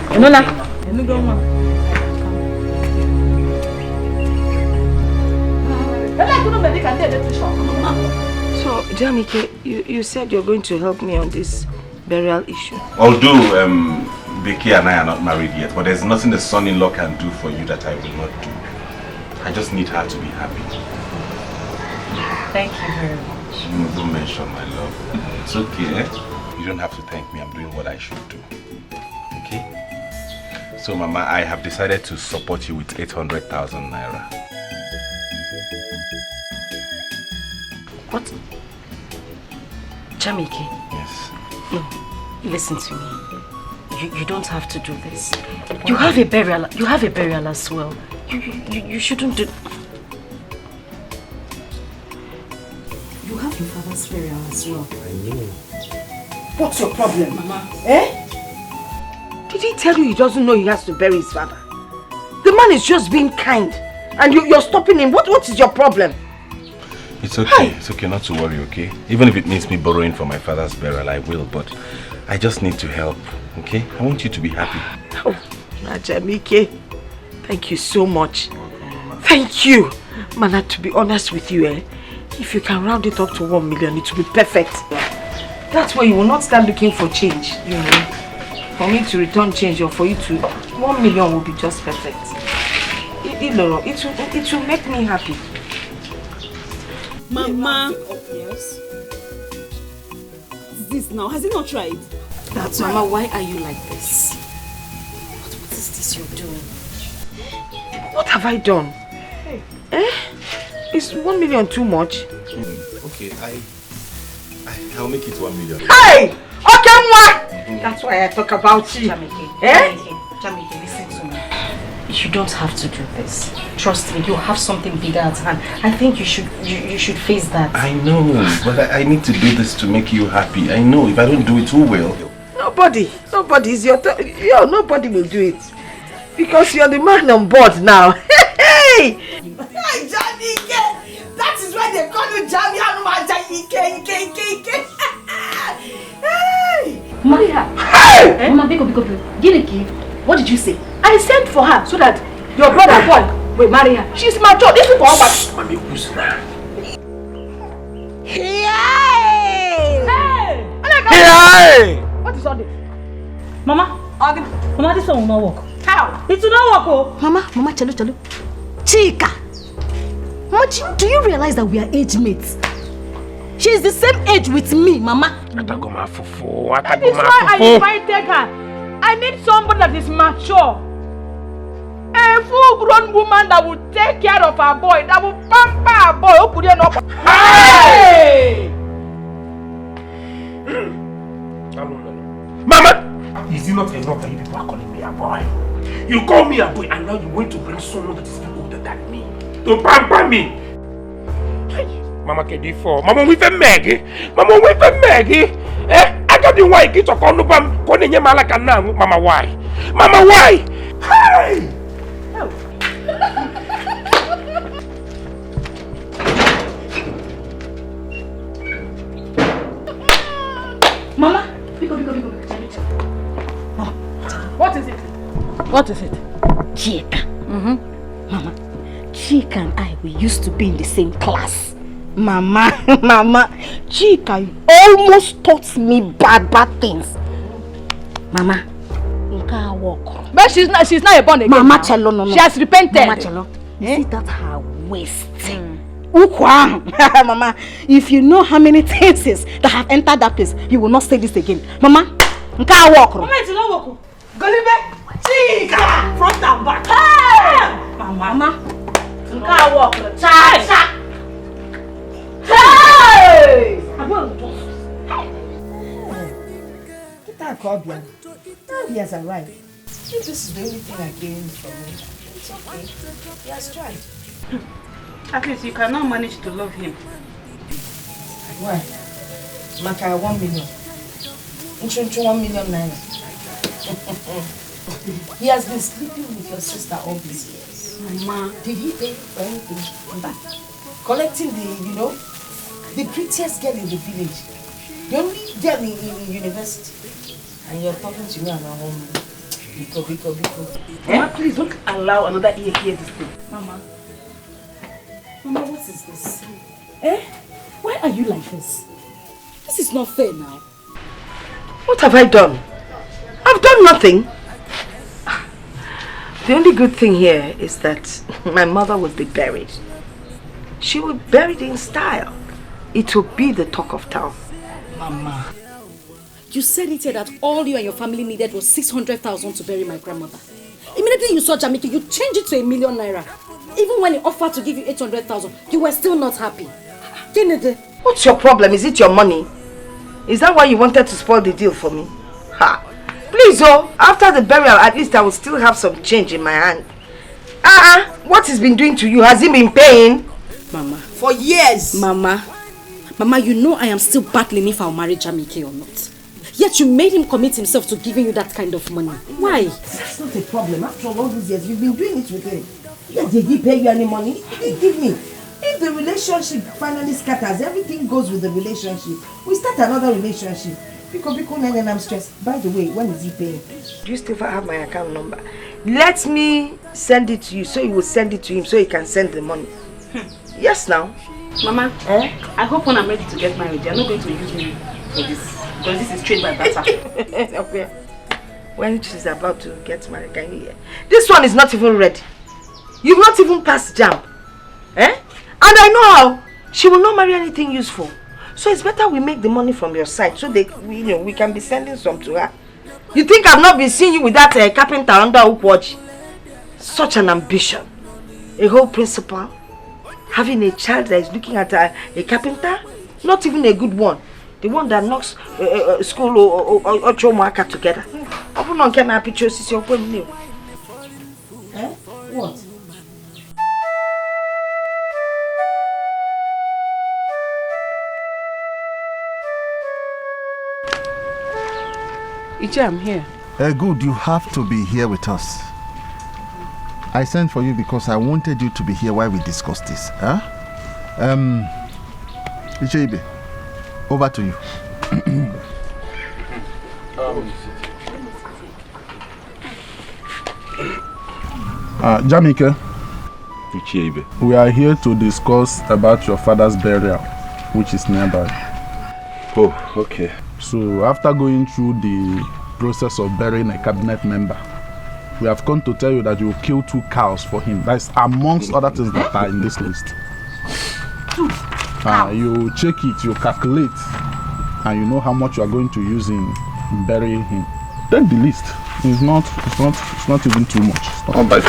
So, Jamike, you said you're going to help me on this burial issue. Although Becky and I are not married yet, but there's nothing the son-in-law can do for you that I will not do. I just need her to be happy. Thank you very much. No, don't mention my love. It's okay, eh? You don't have to thank me. I'm doing what I should do. Okay? So, Mama, I have decided to support you with 800,000 naira. What? Jamike? Yes. No, listen to me. You don't have to do this. You have a burial. You have a burial as well. You shouldn't do. You have your father's burial as well. I know. What's your problem, Mama? Did he tell you he doesn't know he has to bury his father? The man is just being kind, and you're stopping him. What is your problem? It's okay. It's okay not to worry, okay? Even if it means me borrowing for my father's burial, I will, but I just need to help, okay? I want you to be happy. Oh, Jamike, thank you so much. Thank you. Mana, to be honest with you, if you can round it up to 1 million, it will be perfect. That's why you will not start looking for change, you know. For me to return change or for you to... 1 million will be just perfect. It will make me happy. Mama. Yes. What is this now? Has he not tried? That's Mama, why are you like this? What is this you're doing? What have I done? Hey. Is 1 million too much? Okay, I'll make it 1 million. Hey! Okay, that's why I talk about you. Jamike, listen to me. You don't have to do this. Trust me, you have something bigger at hand. I think you should face that. I know, but I need to do this to make you happy. I know, if I don't do it, who will? Nobody is nobody will do it. Because you're the man on board now. Hey! Jamike! That is why they call you Jamike. Hey! Maria! Hey! Mama, Biko. Give a gift. What did you say? I sent for her so that your brother boy will marry her. She's mature. This is for her. Mommy, who's that? Hey! What is all this? Mama, this one will not work. How? It will not work, oh. Mama, chalo. Chika, Mama, do you realize that we are age mates? She is the same age with me, Mama. That is why I invited her. I need somebody that is mature. A full-grown woman that will take care of her boy, that will pamper her boy. Hey! Mama! Is it not enough that you people are calling me a boy? You call me a boy and now you want to bring someone that is older than me to pamper me. Mama kedi for. Mama we fe Maggie. Mama we fe Maggie. I got the white kid to call no bam. Kone nye malaka na. Mama why? Mama why? Hey! Mama, what is it? What is it? Chika. Mama, Chika and I, we used to be in the same class. Mama, Chika almost taught me bad things. Mama, you can't walk. But she's not a born again. Mama Cello, no. She has repented. Mama Cello, see that her waist. Mama, if you know how many things that have entered that place, you will not say this again. Mama, you can't walk. Mama, it's not walk. Golibe, Chika, front and back. Hey! Mama, you can't walk. Cha. Hey! Get that cobia. Now he has arrived. If this is the only thing I gained from him, it's okay. He has tried. At least you cannot manage to love him. Why? Maka 1 million. Inchunchu 1 million naira. He has been sleeping with your sister all these years. Mama, did he pay for anything? Collecting the prettiest girl in the village. The only girl in university. And you're talking to me and my home. Biko. Mama, please don't allow another ear hear this thing. Mama, what is this? Why are you like this? This is not fair now. What have I done? I've done nothing. The only good thing here is that my mother will be buried. She will be buried in style. It will be the talk of town. Mama, you said it here that all you and your family needed was 600,000 to bury my grandmother. Immediately you saw Jamaica, you changed it to 1 million naira. Even when he offered to give you 800,000, you were still not happy. What's your problem? Is it your money? Is that why you wanted to spoil the deal for me? Ha! Please, after the burial, at least I will still have some change in my hand. What he's been doing to you? Has he been paying? Mama. For years. Mama, you know I am still battling if I'll marry Jamaica or not. Yet you made him commit himself to giving you that kind of money. Why? That's not a problem. After all these years, you've been doing it with him. Yeah, did he pay you any money? He didn't give me. If the relationship finally scatters, everything goes with the relationship. We start another relationship. Because I'm stressed. By the way, when is he paying? Do you still have my account number? Let me send it to you so you will send it to him so he can send the money. Yes, now. Mama, I hope when I'm ready to get married, you're not going to use me for this. Because this is trade by barter. Okay. When she's about to get married, can you hear? This one is not even ready. You've not even passed jam. And I know how. She will not marry anything useful. So it's better we make the money from your side so we can be sending some to her. You think I've not been seeing you with that carpenter under hoop watch? Such an ambition. A whole principal. Having a child that is looking at a carpenter? Not even a good one. The one that knocks school or Chomaka together. What? Ije, I'm here. Good, you have to be here with us. I sent for you because I wanted you to be here while we discuss this. Ibeh, over to you. Jamaica, we are here to discuss about your father's burial, which is nearby. Oh, okay. So after going through the process of burying a cabinet member, we have come to tell you that you will kill 2 cows for him. That's amongst other things that are in this list. too. You check it, you calculate, and you know how much you are going to use in burying him. Then the list. It's not even too much. It's not bad.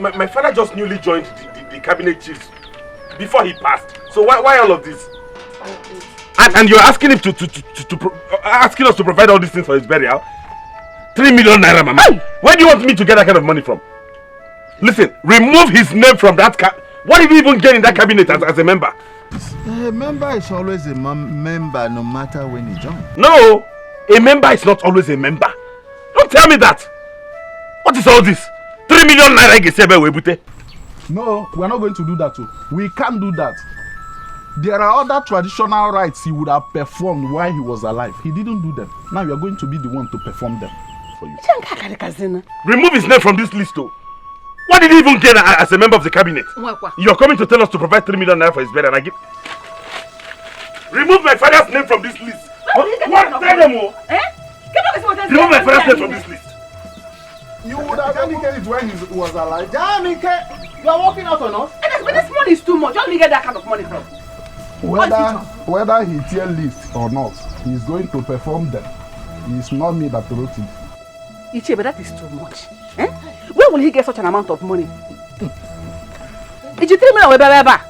But my father just newly joined the cabinet chiefs before he passed. So why all of this? And you're asking him asking us to provide all these things for his burial? 3 million naira, mama. Where do you want me to get that kind of money from? Listen, remove his name from that What did he even get in that cabinet as a member? A member is always a member no matter when he joins. No, a member is not always a member. Don't tell me that. What is all this? 3 million naira. No, we are not going to do that too. We can't do that. There are other traditional rites he would have performed while he was alive. He didn't do them. Now you are going to be the one to perform them for you. Remove his name from this list though. What did he even get as a member of the cabinet? You are coming to tell us to provide 3 million naira for his burial and I give... Remove my father's name from this list. What? Tell them all. Remove my father's name from this list. You would have indicated when he was alive. You are walking out on us? But this money is too much. Where do you get that kind of money from? Whether he tear list or not, he's going to perform them. It's not me that wrote it. Ichie, but that is too much. Eh? Where will he get such an amount of money? Did you tell me that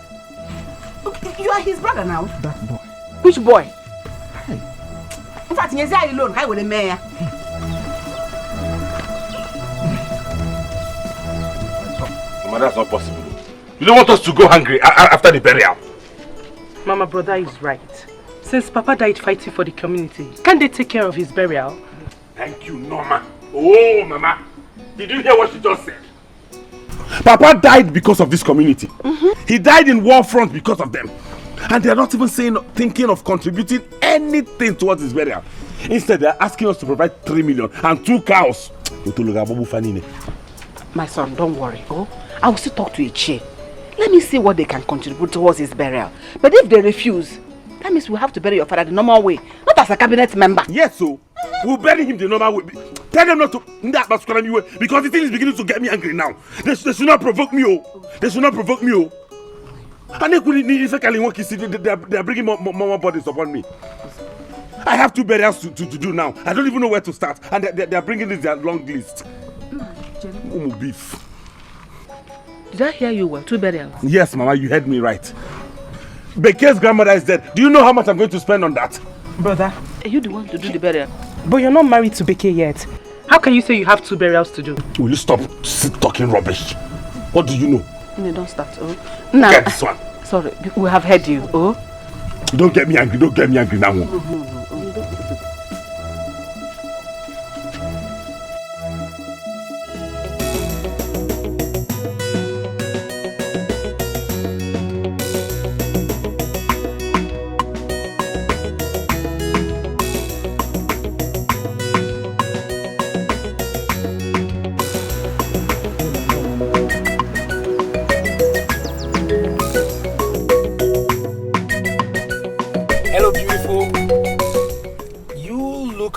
you are his brother now? That boy. Which boy? Hey. In fact, he's alone. Hi with the mayor. Mama, that's not possible. You don't want us to go hungry after the burial. Mama, brother is right. Since Papa died fighting for the community, can't they take care of his burial? Thank you, Norma. Oh, Mama. Did you hear what she just said? Papa died because of this community. He died in war front because of them. And they're not even thinking of contributing anything towards his burial. Instead, they're asking us to provide 3 million and 2 cows. My son, don't worry. Oh, I will still talk to Ichie. Let me see what they can contribute towards his burial. But if they refuse, that means we'll have to bury your father the normal way, not as a cabinet member. Yes, so we'll bury him the normal way. Tell them not to because the thing is beginning to get me angry now. They should not provoke me, oh. They should not provoke me, oh. And they are bringing more bodies upon me. I have 2 burials to do now. I don't even know where to start. And they are bringing this their long list. Beef. Did I hear you well? 2 burials? Yes, Mama, you heard me right. Beke's grandmother is dead. Do you know how much I'm going to spend on that? Brother, are you the one to do the burial? But you're not married to Beke yet. How can you say you have 2 burials to do? Will you stop talking rubbish? What do you know? No, don't start. Oh. Nah. Get this one. Sorry, we have heard you. Oh. Don't get me angry. Don't get me angry now.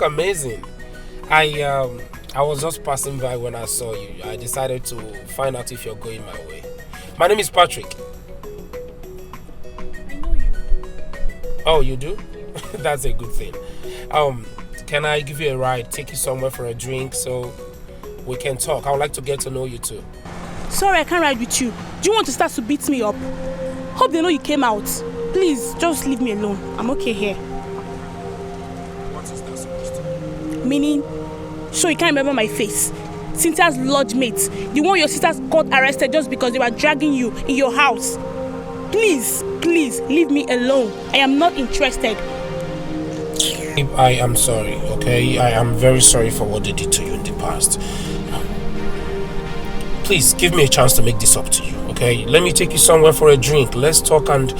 Amazing. I was just passing by when I saw you. I decided to find out if you're going my way. My name is Patrick. I know you. Oh, you do? That's a good thing. Can I give you a ride, take you somewhere for a drink so we can talk? I would like to get to know you too. Sorry, I can't ride with you. Do you want to start to beat me up? Hope they know you came out. Please, just leave me alone. I'm okay here. Meaning, so you can't remember my face. Cynthia's lodge mate, the one your sisters got arrested just because they were dragging you in your house. Please, leave me alone. I am not interested. I am sorry, okay? I am very sorry for what they did to you in the past. Please, give me a chance to make this up to you, okay? Let me take you somewhere for a drink. Let's talk and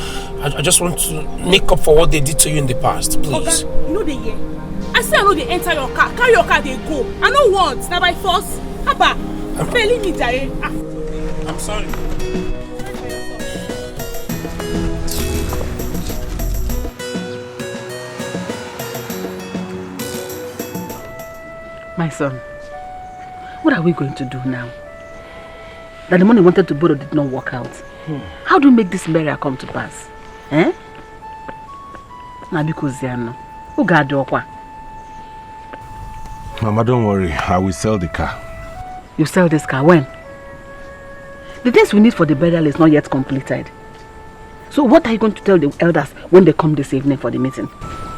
I just want to make up for what they did to you in the past, please. Okay, you know the year. I say I know they enter your car. Carry your car, they go. I know once. Now by force. Papa, leave me, Jare. I'm sorry. My son, what are we going to do now? That the money we wanted to borrow did not work out. How do we make this burial come to pass? Eh? Mama, don't worry. I will sell the car. You sell this car when? The things we need for the burial is not yet completed. So what are you going to tell the elders when they come this evening for the meeting?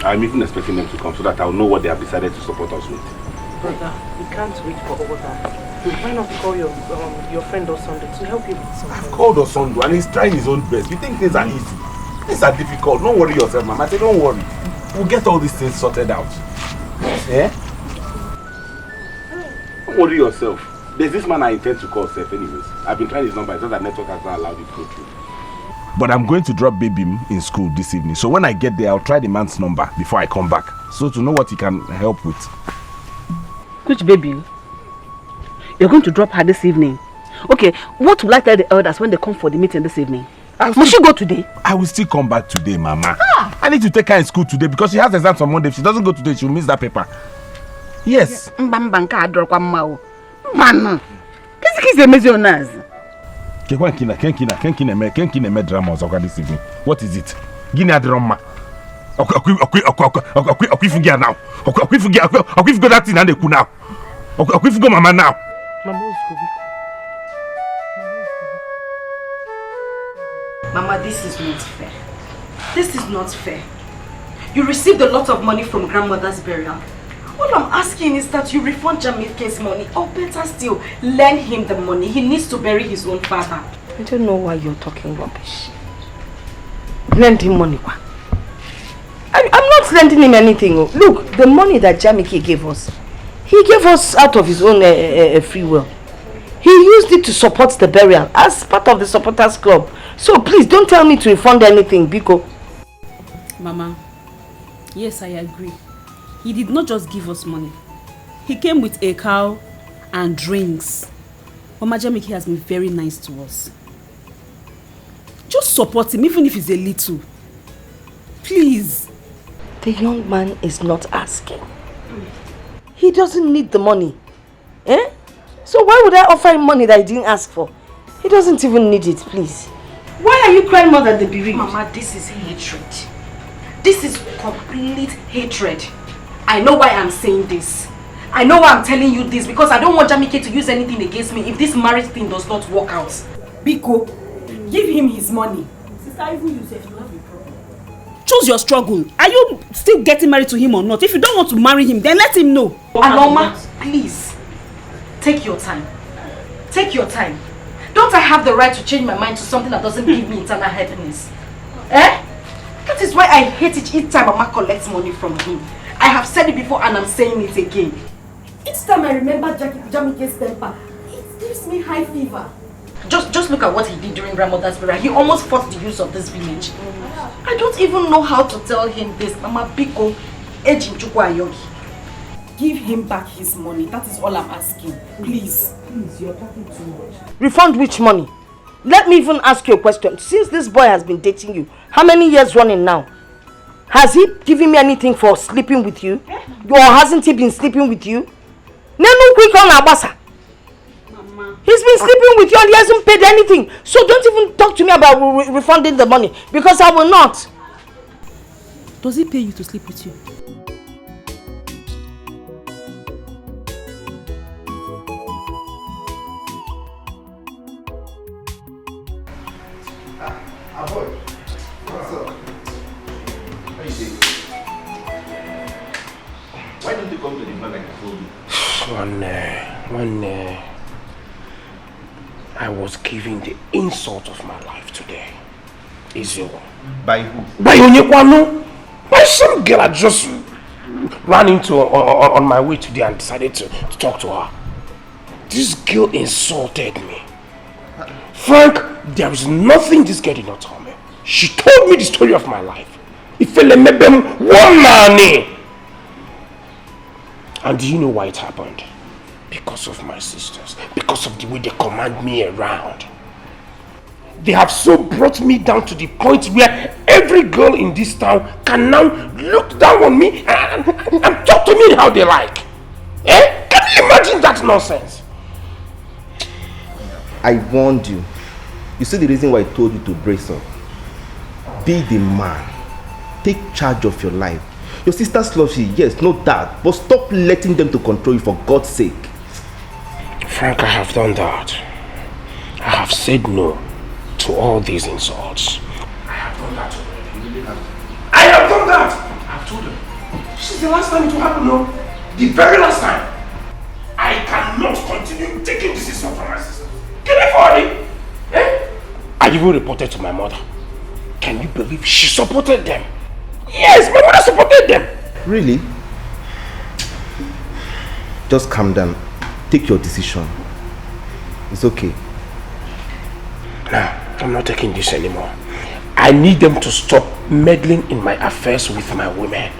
I'm even expecting them to come so that I'll know what they have decided to support us with. Brother, we can't wait for order. Why not call your friend Osondo to help you with something? I've called Osondo and he's trying his own best. You think things are easy? Things are difficult. Don't worry yourself, Mama. I say don't worry. We'll get all these things sorted out. Yeah? Don't worry yourself. There's this man I intend to call Seth anyways. I've been trying his number. It's just that network has not allowed it to go through. But I'm going to drop baby in school this evening. So when I get there, I'll try the man's number before I come back. So to know what he can help with. Which baby? You're going to drop her this evening? Okay, what will I tell the elders when they come for the meeting this evening? Must she go today? I will still come back today, Mama. I need to take her in school today because she has exams on Monday. If she doesn't go today, she'll miss that paper. Yes. What is it? Guinea drama. Mama now. Mama, this is not fair. This is not fair. You received a lot of money from grandmother's burial. All I'm asking is that you refund Jamaica's money, or better still, lend him the money. He needs to bury his own father. I don't know why you're talking rubbish. Lend him money. I'm not lending him anything. Look, the money that Jamike gave us, he gave us out of his own free will. He used it to support the burial as part of the supporters club. So please don't tell me to refund anything, Biko. Mama, yes, I agree. He did not just give us money. He came with a cow and drinks. Mama Jamike has been very nice to us. Just support him, even if he's a little. Please. The young man is not asking. He doesn't need the money. Eh? So why would I offer him money that he didn't ask for? He doesn't even need it, please. Why are you crying more than the bereaved? Mama, this is hatred. This is complete hatred. I know why I'm saying this. I know why I'm telling you this because I don't want Jamike to use anything against me if this marriage thing does not work out. Biko, give him his money. Sister, even you say you have a problem. Choose your struggle. Are you still getting married to him or not? If you don't want to marry him, then let him know. Aloma, please. Take your time. Take your time. Don't I have the right to change my mind to something that doesn't give me internal happiness? Eh? That is why I hate it each time Mama collects money from him. I have said it before and I'm saying it again. Each time I remember Jamike's temper, it gives me high fever. Just look at what he did during grandmother's burial. He almost forced the use of this village. I don't even know how to tell him this. Mama Biko, Ejin Chukwa Ayogi. Give him back his money. That is all I'm asking. Please. Please, you're talking too much. Refund which money? Let me even ask you a question. Since this boy has been dating you, how many years running now? Has he given me anything for sleeping with you? Or hasn't he been sleeping with you? Mama. He's been sleeping with you and he hasn't paid anything. So don't even talk to me about refunding the money because I will not. Does he pay you to sleep with you? Why don't you come to the man like I told you? One I was given the insult of my life today. Izio. By who? By Onyekwano. By some girl I just ran into on my way today and decided to talk to her. This girl insulted me. Frank, there is nothing this girl did not tell me. She told me the story of my life. And do you know why it happened? Because of my sisters. Because of the way they command me around. They have so brought me down to the point where every girl in this town can now look down on me and talk to me how they like. Eh? Imagine that nonsense. I warned you. You see the reason why I told you to brace up. Be the man. Take charge of your life. Your sisters love you, yes, no doubt. But stop letting them to control you for God's sake. Frank, I have done that. I have said no to all these insults. I have done that already. I have done that! I've told them. This is the last time it will happen, no? The very last time. I cannot continue taking this insult from my sister. Can you afford it? Eh? I even reported to my mother. Can you believe she supported them? Yes, my mother supported them. Really? Just calm down. Take your decision. It's okay. No, I'm not taking this anymore. I need them to stop meddling in my affairs with my women.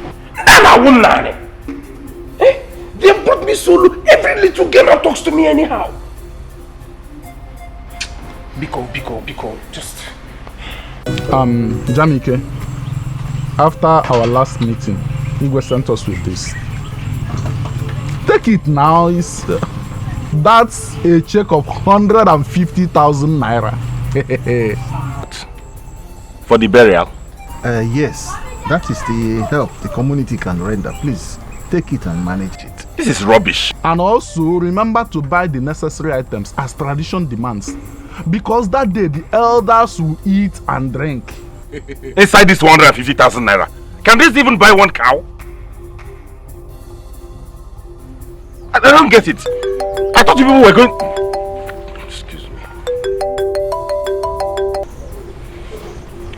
They brought me solo. Every little girl now talks to me anyhow. Biko, just... Jamike, after our last meeting, Igwe sent us with this. Take it now. That's a check of 150,000 naira. For the burial? Yes, that is the help the community can render. Please, take it and manage it. This is rubbish. And also, remember to buy the necessary items as tradition demands. Because that day, the elders will eat and drink. Inside this 150,000 naira, can this even buy one cow? I don't get it. I thought you people were going... Excuse me.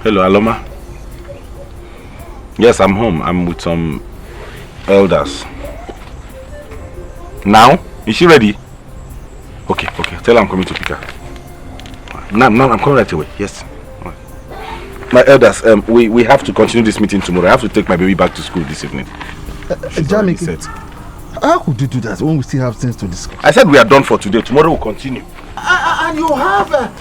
Hello, Aloma. Yes, I'm home. I'm with some elders. Now? Is she ready? Okay. Tell her I'm coming to pick her. Now I'm coming right away. Yes. My elders, we have to continue this meeting tomorrow. I have to take my baby back to school this evening. Jamike, how could you do that when we still have things to discuss? I said we are done for today. Tomorrow we'll continue. And you have a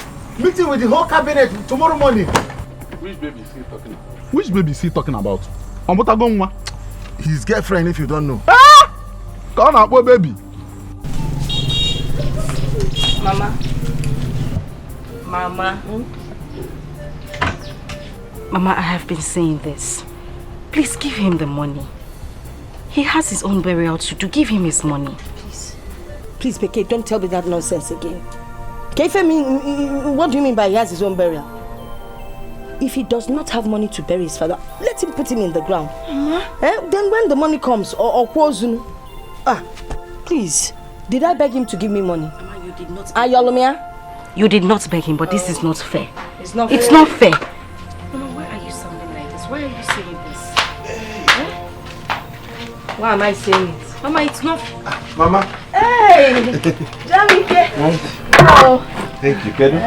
meeting with the whole cabinet tomorrow morning. Which baby is he talking about? Which baby is he talking about? Ambotagongwa. His girlfriend, if you don't know. Come on, boy, baby. Mama, I have been saying this. Please give him the money. He has his own burial to do. Give him his money. Please, Beke, don't tell me that nonsense again. Kefe, what do you mean by he has his own burial? If he does not have money to bury his father, let him put him in the ground. Then when the money comes, or please, did I beg him to give me money? Mama, you did not. Ayolomia? You did not beg him, but this is not fair. It's not fair. It's not fair. Mama, why are you sounding like this? Why are you saying this? Why am I saying it? Mama, it's not... Mama. Hey! Jamike! Oh. Thank you, Kedu.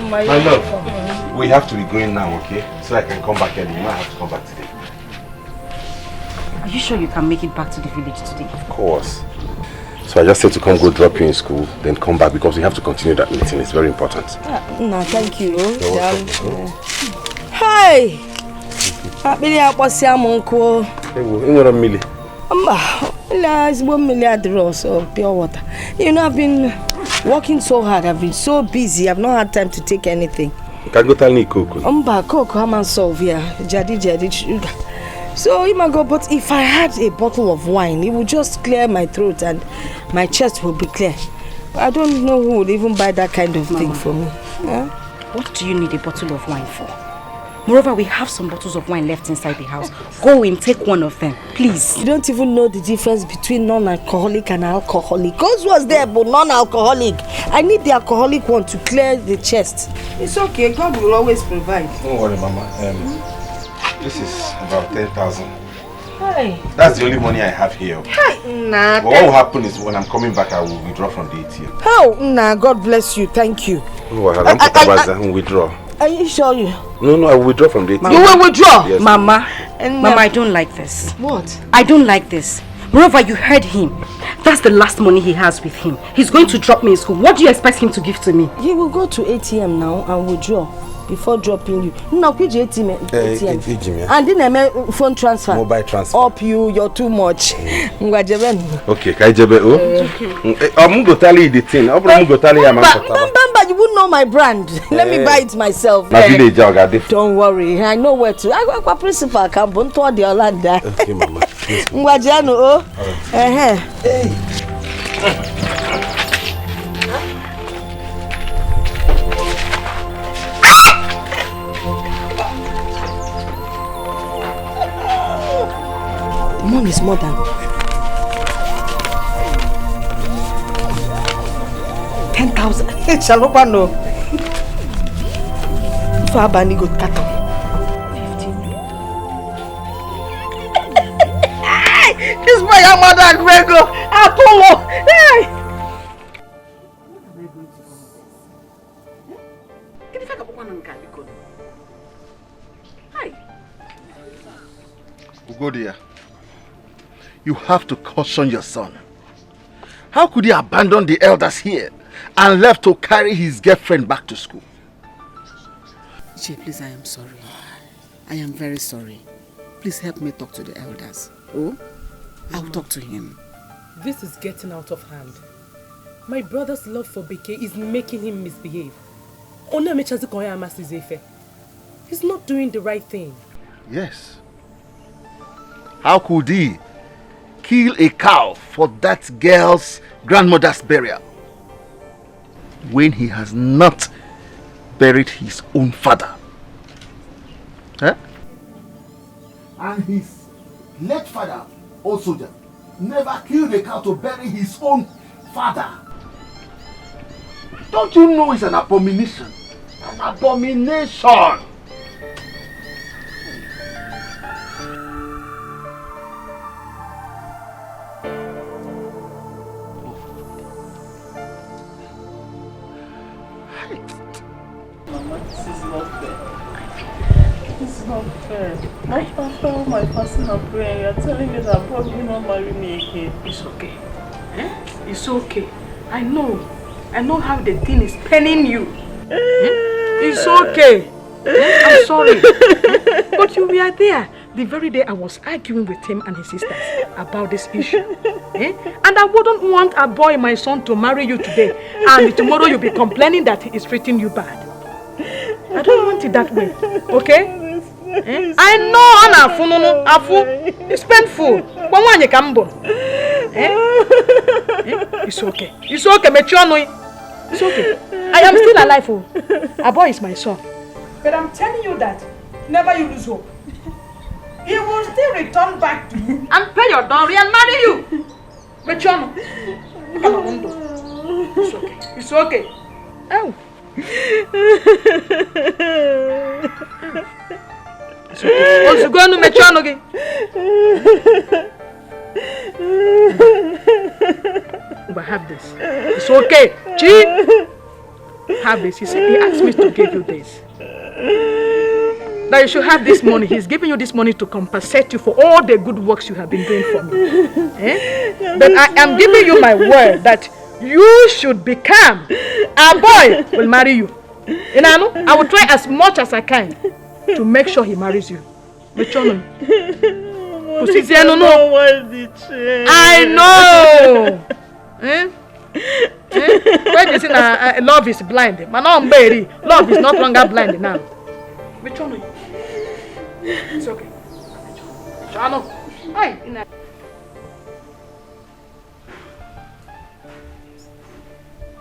My love, we have to be going now, okay? So I can come back early. You might have to come back today. Are you sure you can make it back to the village today? Of course. So I just said to come go drop you in school, then come back because we have to continue that meeting. It's very important. No, thank you. Hi! Pure water. You know, I've been working so hard. I've been so busy. I've not had time to take anything. Can go tell me cocoa. Cocoa, I'm on solve here. Jadi sugar. So, but if I had a bottle of wine, it would just clear my throat and my chest will be clear. I don't know who would even buy that kind of thing for me. Yeah? What do you need a bottle of wine for? Moreover, we have some bottles of wine left inside the house. Go in, take one of them, please. You don't even know the difference between non-alcoholic and alcoholic. Cause was there, but non-alcoholic. I need the alcoholic one to clear the chest. It's okay, God will always provide. Don't worry, Mama. This is about 10,000. Hi. That's the only money I have here. Hi, nah. But what will happen is when I'm coming back, I will withdraw from the ATM. How? Nah, God bless you. Thank you. I will withdraw. Are you sure you? No, I will withdraw from the ATM. You will withdraw? Yes. Mama, I don't like this. What? I don't like this. Moreover, you heard him. That's the last money he has with him. He's going to drop me in school. What do you expect him to give to me? He will go to ATM now and withdraw. before dropping you. No, which ATM? And then phone transfer. Mobile transfer. Up you're too much. Okay, Kaijebe. I'm going to tell you the thing. I'm going to tell you Bamba, you wouldn't know my brand. Let me buy it myself. Don't worry, I know where to. I got a principal. Come on to the Orlando. Okay, Mama. Hey. Mom is more than 10,000. Chalopano. For a banny good cat. 15. This is my mother, Grego. Apollo. Hey. Ugodia, you have to caution your son. How could he abandon the elders here and left to carry his girlfriend back to school? Che, please, I am sorry. I am very sorry. Please help me talk to the elders. Oh, I'll talk to him. This is getting out of hand. My brother's love for Dikeh is making him misbehave. He's not doing the right thing. Yes. How could he kill a cow for that girl's grandmother's burial when he has not buried his own father? Huh? And his late father, also never killed a cow to bury his own father. Don't you know it's an abomination? An abomination! After all my fasting and prayer, you're telling me that God will not marry me again. It's okay. It's okay. I know how the thing is paining you. It's okay. I'm sorry. But you were there the very day I was arguing with him and his sisters about this issue. And I wouldn't want a boy, my son, to marry you today and tomorrow you'll be complaining that he is treating you bad. I don't want it that way. Okay? I know it's painful. It's okay. It's okay, it's okay. I am still alive. A boy is my son. But I'm telling you that never you lose hope. He will still return back to you and pay your dowry and marry you. It's okay. It's okay. Oh. It's okay. Once you go to Mechano again. But have this. It's okay. Chi. Have this. He asked me to give you this. Now you should have this money. He's giving you this money to compensate you for all the good works you have been doing for me. But I am giving you my word that you should become a boy will marry you. I will try as much as I can to make sure he marries you. I know. When you say love is blind, love is not longer blind now. It's okay.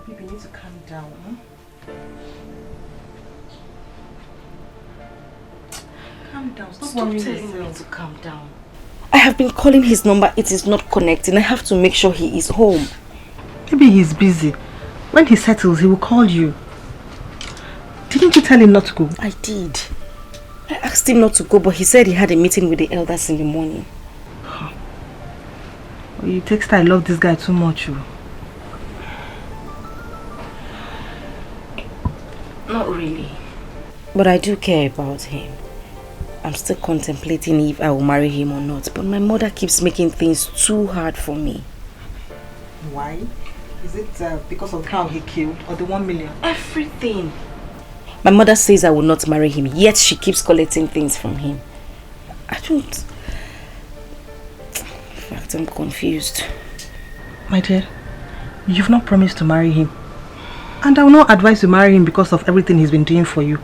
Baby, you need to calm down. Calm down. Stop telling me to calm down. I have been calling his number. It is not connecting. I have to make sure he is home. Maybe he's busy. When he settles, he will call you. Didn't you tell him not to go? I did. I asked him not to go, but he said he had a meeting with the elders in the morning. Well, you text I love this guy too much. Not really. But I do care about him. I'm still contemplating if I will marry him or not. But my mother keeps making things too hard for me. Why? Is it because of the cow he killed or the 1 million? Everything. My mother says I will not marry him, yet she keeps collecting things from him. I don't... In fact, I'm confused. My dear, you've not promised to marry him. And I will not advise you marry him because of everything he's been doing for you.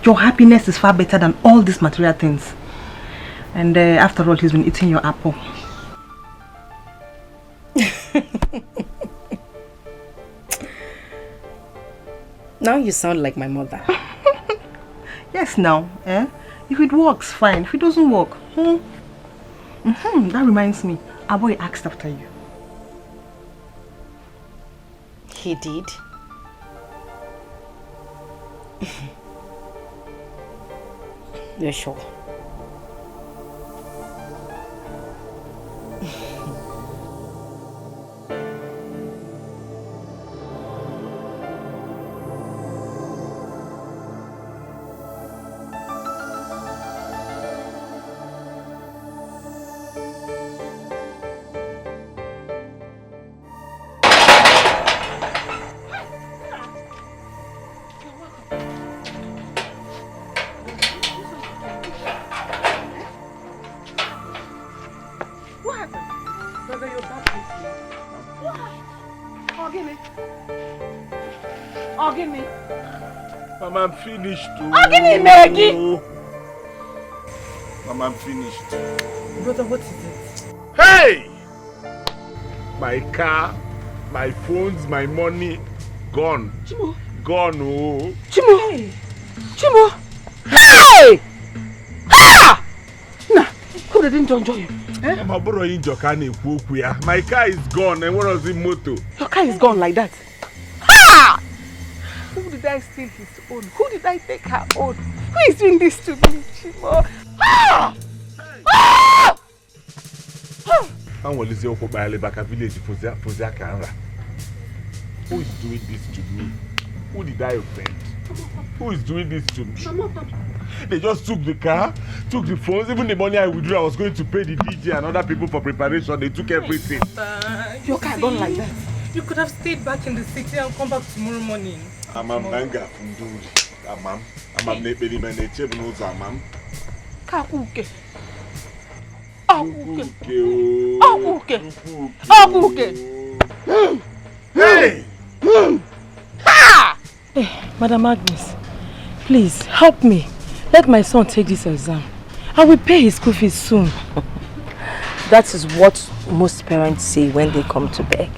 Your happiness is far better than all these material things. And after all, he's been eating your apple. Now you sound like my mother. Yes, now. If it works, fine. If it doesn't work, that reminds me. Our boy asked after you. He did? You're sure? Mama, I'm finished too. Oh, give me Maggie! Mama, I'm finished. Brother, what is it? Hey! My car, my phones, my money, gone. Chimo. Gone, oh. Chimo! Hey. Chimo! Hey! Ah! Nah, who didn't enjoy you? Mama, bro, my car is gone, and what was the motto? Your car is gone like that? Ah! Who did I steal his own? Who did I take her own? Who is doing this to me, Chimo? Ah! Ah! Who is doing this to me? Who did I offend? Who is doing this to me? They just took the car, took the phones, even the money I withdrew. I was going to pay the DJ and other people for preparation. They took everything. Your car gone like that? You could have stayed back in the city and come back tomorrow morning. Amam nanga funduri. Amam nebeli meneche bnuza amam. Kakuke. Hey! Hey, Madam Agnes, please help me. Let my son take this exam. I will pay his school fees soon. That is what most parents say when they come to beg.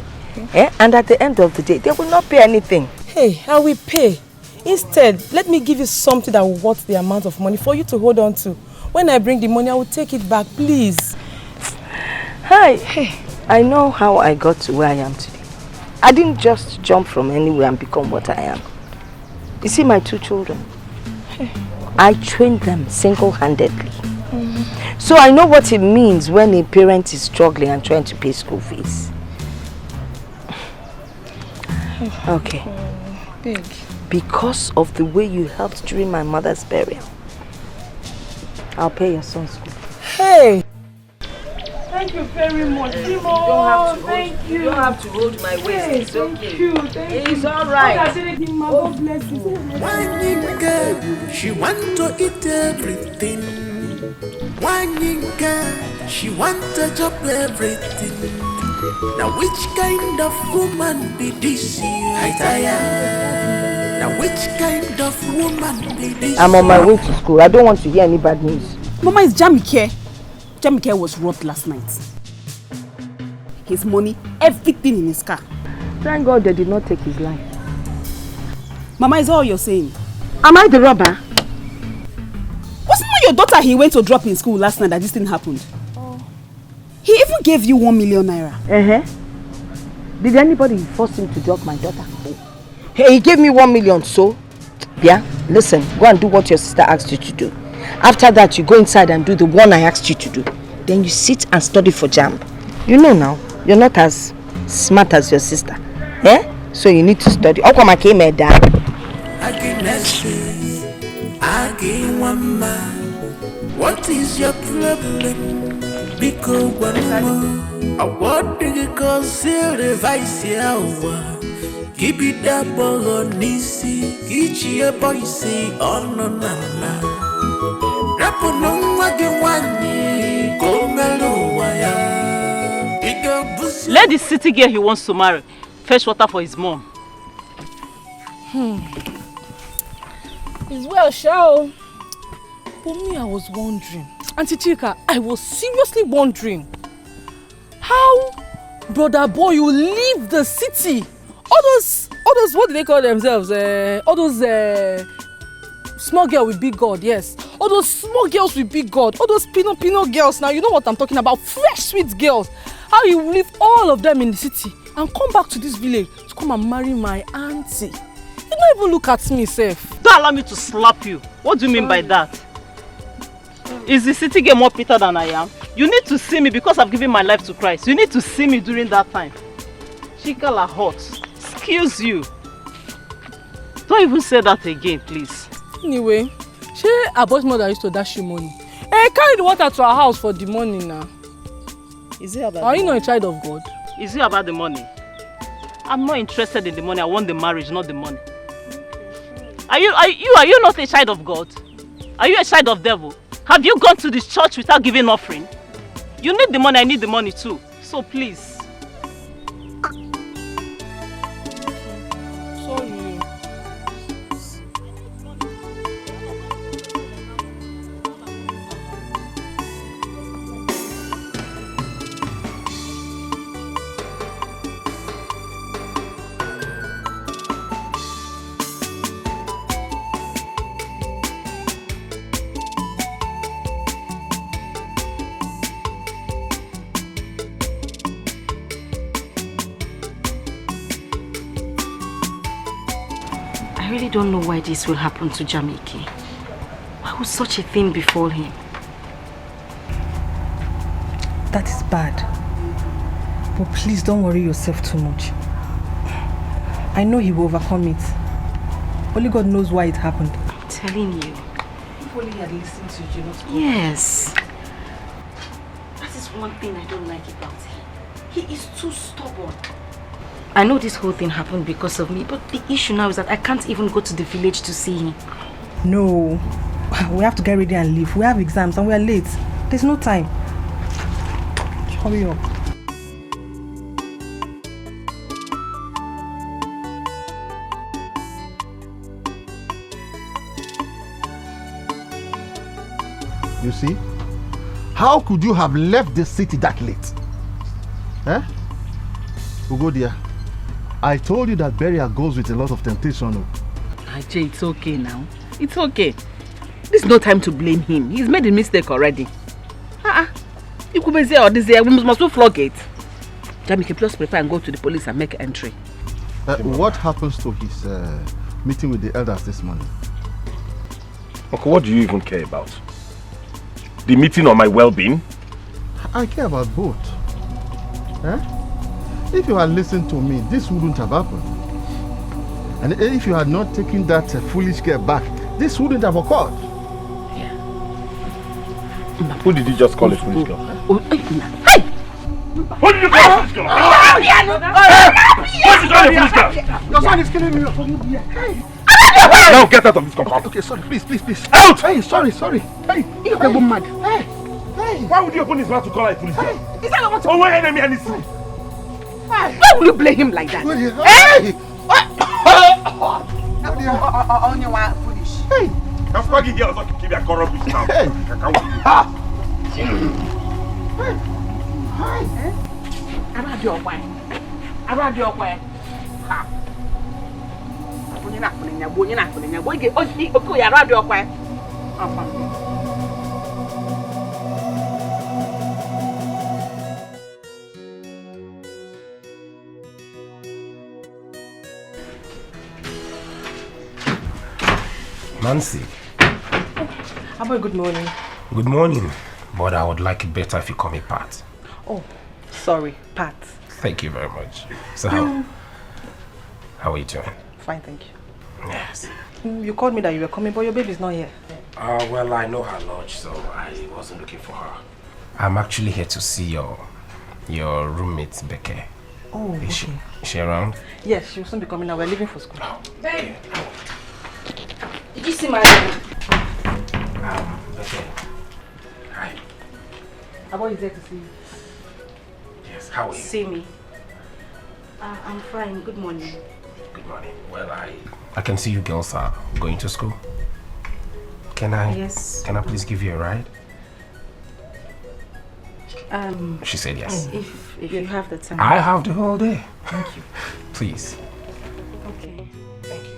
And at the end of the day, they will not pay anything. Hey, I will pay. Instead, let me give you something that will worth the amount of money for you to hold on to. When I bring the money, I will take it back, please. Hi. Hey, I know how I got to where I am today. I didn't just jump from anywhere and become what I am. You see my 2 children? Hey. I trained them single-handedly. So I know what it means when a parent is struggling and trying to pay school fees. Okay. Big. Because of the way you helped during my mother's burial, I'll pay your son's school. Hey! Thank you very much, Timo. You don't have to thank hold, you. You don't have to hold my waist. Hey, It's okay. Thank you. Thank it's you. all right. God bless you. One girl, she want to eat everything. One girl, she want to chop everything. Now which kind of woman be this? I tire. Now which kind of woman be this? I'm on my way to school. I don't want to hear any bad news. Mama, it's Jamike. Jamike was robbed last night. His money, everything in his car. Thank God they did not take his life. Mama, is that all you're saying? Am I the robber? Wasn't it your daughter he went to drop in school last night that this thing happened? He even gave you 1 million naira. Did anybody force him to drop my daughter? Hey, he gave me 1 million, so? Yeah, listen, go and do what your sister asked you to do. After that, you go inside and do the one I asked you to do. Then you sit and study for JAMB. You know now, you're not as smart as your sister. So you need to study. What is your problem? Because one more, I want to conceal the vice. Kibida bogo nisi, kichie boisi ono nana. Rapo no wagi kongalo waya. Let the city girl he wants to marry fetch water for his mom. It's well, shall. But me, I was wondering. Auntie Chika, I was seriously wondering how brother boy you leave the city. All those, what do they call themselves? All those small girl with big God, yes. All those small girls with big God. All those pino girls. Now you know what I'm talking about. Fresh, sweet girls. How you leave all of them in the city and come back to this village to come and marry my auntie. You don't even look at me, safe. Don't allow me to slap you. What do you mean by that? Is the city girl more bitter than I am? You need to see me because I've given my life to Christ. You need to see me during that time. Chika la hot. Excuse you. Don't even say that again, please. Anyway, she Abo's mother used to dash you money. Hey, carry the water to our house for the money now. Is it about? Are you not a child of God? Is it about the money? I'm not interested in the money. I want the marriage, not the money. Are you not a child of God? Are you a child of devil? Have you gone to this church without giving offering? You need the money, I need the money too. So please. Sorry. I really don't know why this will happen to Jamike. Why would such a thing befall him? That is bad. But please don't worry yourself too much. I know he will overcome it. Only God knows why it happened. I'm telling you. If only he had listened to you, not to Yes. That is one thing I don't like about him. He is too stubborn. I know this whole thing happened because of me, but the issue now is that I can't even go to the village to see him. No. We have to get ready and leave. We have exams and we are late. There's no time. Hurry up. You see? How could you have left the city that late? Eh? We'll go there. I told you that burial goes with a lot of temptation. Ajay, it's okay now. It's okay. This is no time to blame him. He's made a mistake already. You could be there or this year. We must flog it. Jamike, please prepare and go to the police and make entry. What happens to his meeting with the elders this morning? Okay, what do you even care about? The meeting or my well-being? I care about both. Eh? If you had listened to me, this wouldn't have happened. And if you had not taken that foolish girl back, this wouldn't have occurred. Yeah. Who did you just call a foolish girl? Hey! Who did you call a foolish girl? What did you call a foolish girl? Your son is killing me. Hey! Now get out of this compound. Okay, sorry, please. Out! Hey, sorry. Hey, you're a woman mad. Hey! Why would you open his mouth to call her a foolish girl? Is that what? Oh, why enemy and his Why will you blame him like that? Hey! On your wife, foolish. Hey! I'm fucking here, so I can keep your corrupt bitch now. Hey! Around your wife. Around your wife. Ha! You're not putting your boy, you're not putting your boy. Okay, around your wife. Nancy. Abba, good morning. Good morning. But I would like it better if you call me Pat. Oh, sorry, Pat. Thank you very much. So how are you doing? Fine, thank you. Yes. You called me that you were coming, but your baby's not here. Well, I know her lodge, so I wasn't looking for her. I'm actually here to see your roommate, Dikeh. Oh, Is she around? Yes, she will soon be coming now. We're leaving for school. Babe! Did you see my Okay. Hi. Abo is there to see you. Yes, how are you? See me. I'm fine. Good morning. Good morning. Well, I can see you girls are going to school. Can I? Yes. Can I please give you a ride? She said yes. If you have the time. I have the whole day. Thank you. Please. Okay. Thank you.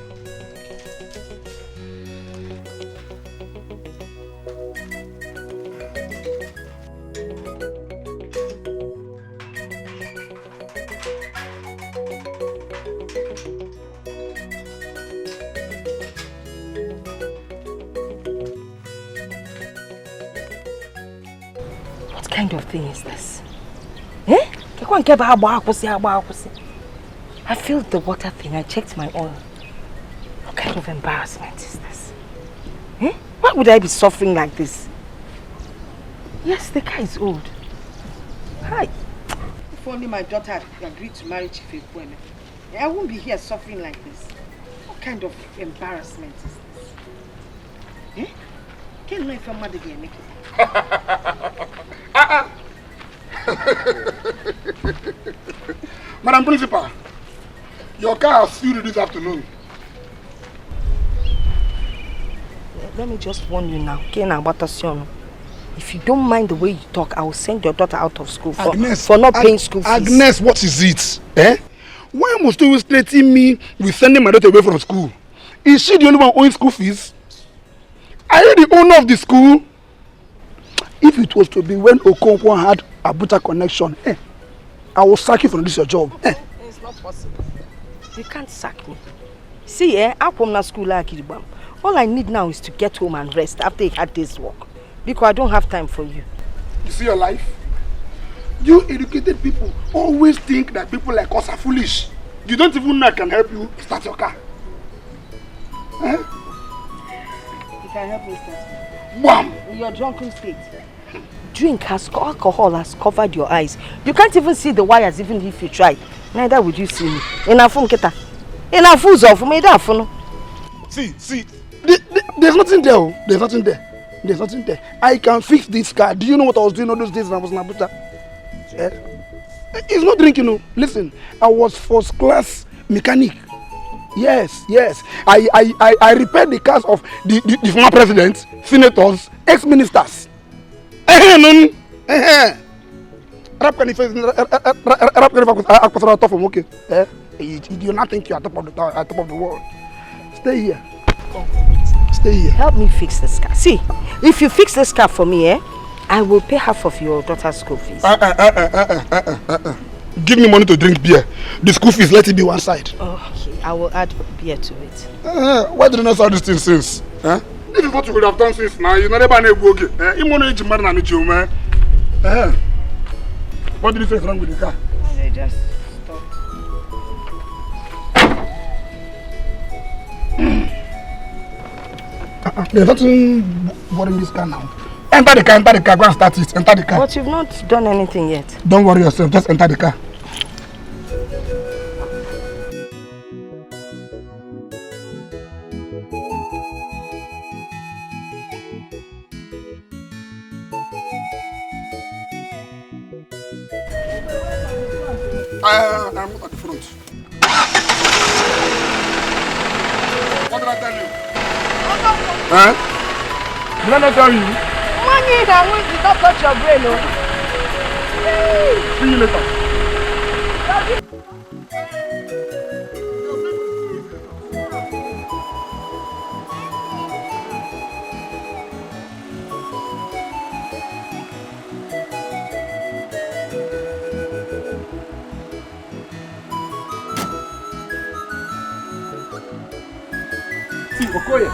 What kind of thing is this? I filled the water thing. I checked my oil. What kind of embarrassment is this? Why would I be suffering like this? Yes, the guy is old. Hi. If only my daughter had agreed to marry Chief Ekweme, I won't be here suffering like this. What kind of embarrassment is this? Can't know if your mother be making Madam Principal, your car has filled this afternoon. Let me just warn you now. If you don't mind the way you talk, I will send your daughter out of school for not paying school fees. Agnes, what is it? Why must you always threaten me with sending my daughter away from school? Is she the only one owing school fees? Are you the owner of the school? If it was to be when Okonkwo had a Abuja connection, I will sack you from this your job. It's not possible. You can't sack me. See, I'm from school like Kiribam. All I need now is to get home and rest after a hard day's work. Because I don't have time for you. You see your life? You educated people always think that people like us are foolish. You don't even know I can help you start your car. You can help me start. Wham! In your drunken state. Alcohol has covered your eyes. You can't even see the wires even if you try. Neither would you see me. See, there's nothing there. There's nothing there. I can fix this car. Do you know what I was doing all those days when I was in Abuja? It's not drinking, no. Listen, I was first class mechanic. Yes. I repaired the cars of the former presidents, senators, ex-ministers. You do not think you are top of the world. Stay here. Help me fix this car. See, if you fix this car for me, I will pay half of your daughter's school fees. Give me money to drink beer. The school fees, let it be one side. Okay, I will add beer to it. Why did you not start this thing since? This is what you would have done since now. You never know okay. What did you say is wrong with the car? They just stopped. There's nothing boring this car now. Enter the car, go and start it. Enter the car. But you've not done anything yet. Don't worry yourself, just enter the car. I'm at the front. What did I tell you? Did I not tell you? Money that did not touch your brain, See you later. See, Okoye,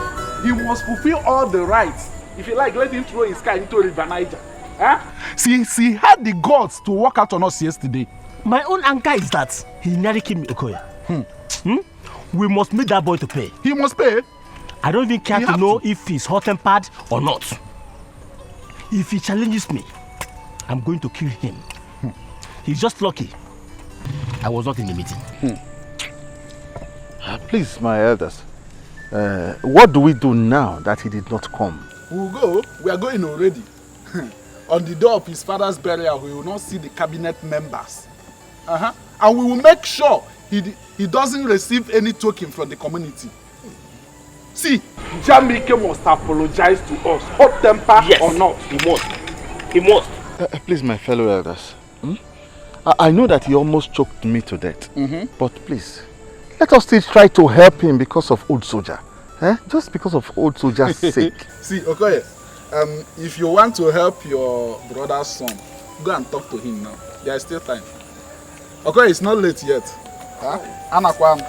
he must fulfill all the rights. If you like, let him throw his car into River Niger. See, he had the guts to walk out on us yesterday. My own anchor is that he nearly killed me, Okoye. We must make that boy to pay. He must pay? I don't even care to know if he's hot-tempered or not. If he challenges me, I'm going to kill him. He's just lucky I was not in the meeting. Please, my elders, what do we do now that he did not come? We'll go. We are going already. On the day of his father's burial, we will not see the cabinet members. And we will make sure he doesn't receive any token from the community. See, Jamike must apologize to us, hot temper or not. He must. He must. Please, my fellow elders, I know that he almost choked me to death. But please, let us still try to help him because of old soldier. Just because of old soldier's sake. See, Okoye, if you want to help your brother's son, go and talk to him now. There is still time. Okoye, it's not late yet. Anakwam.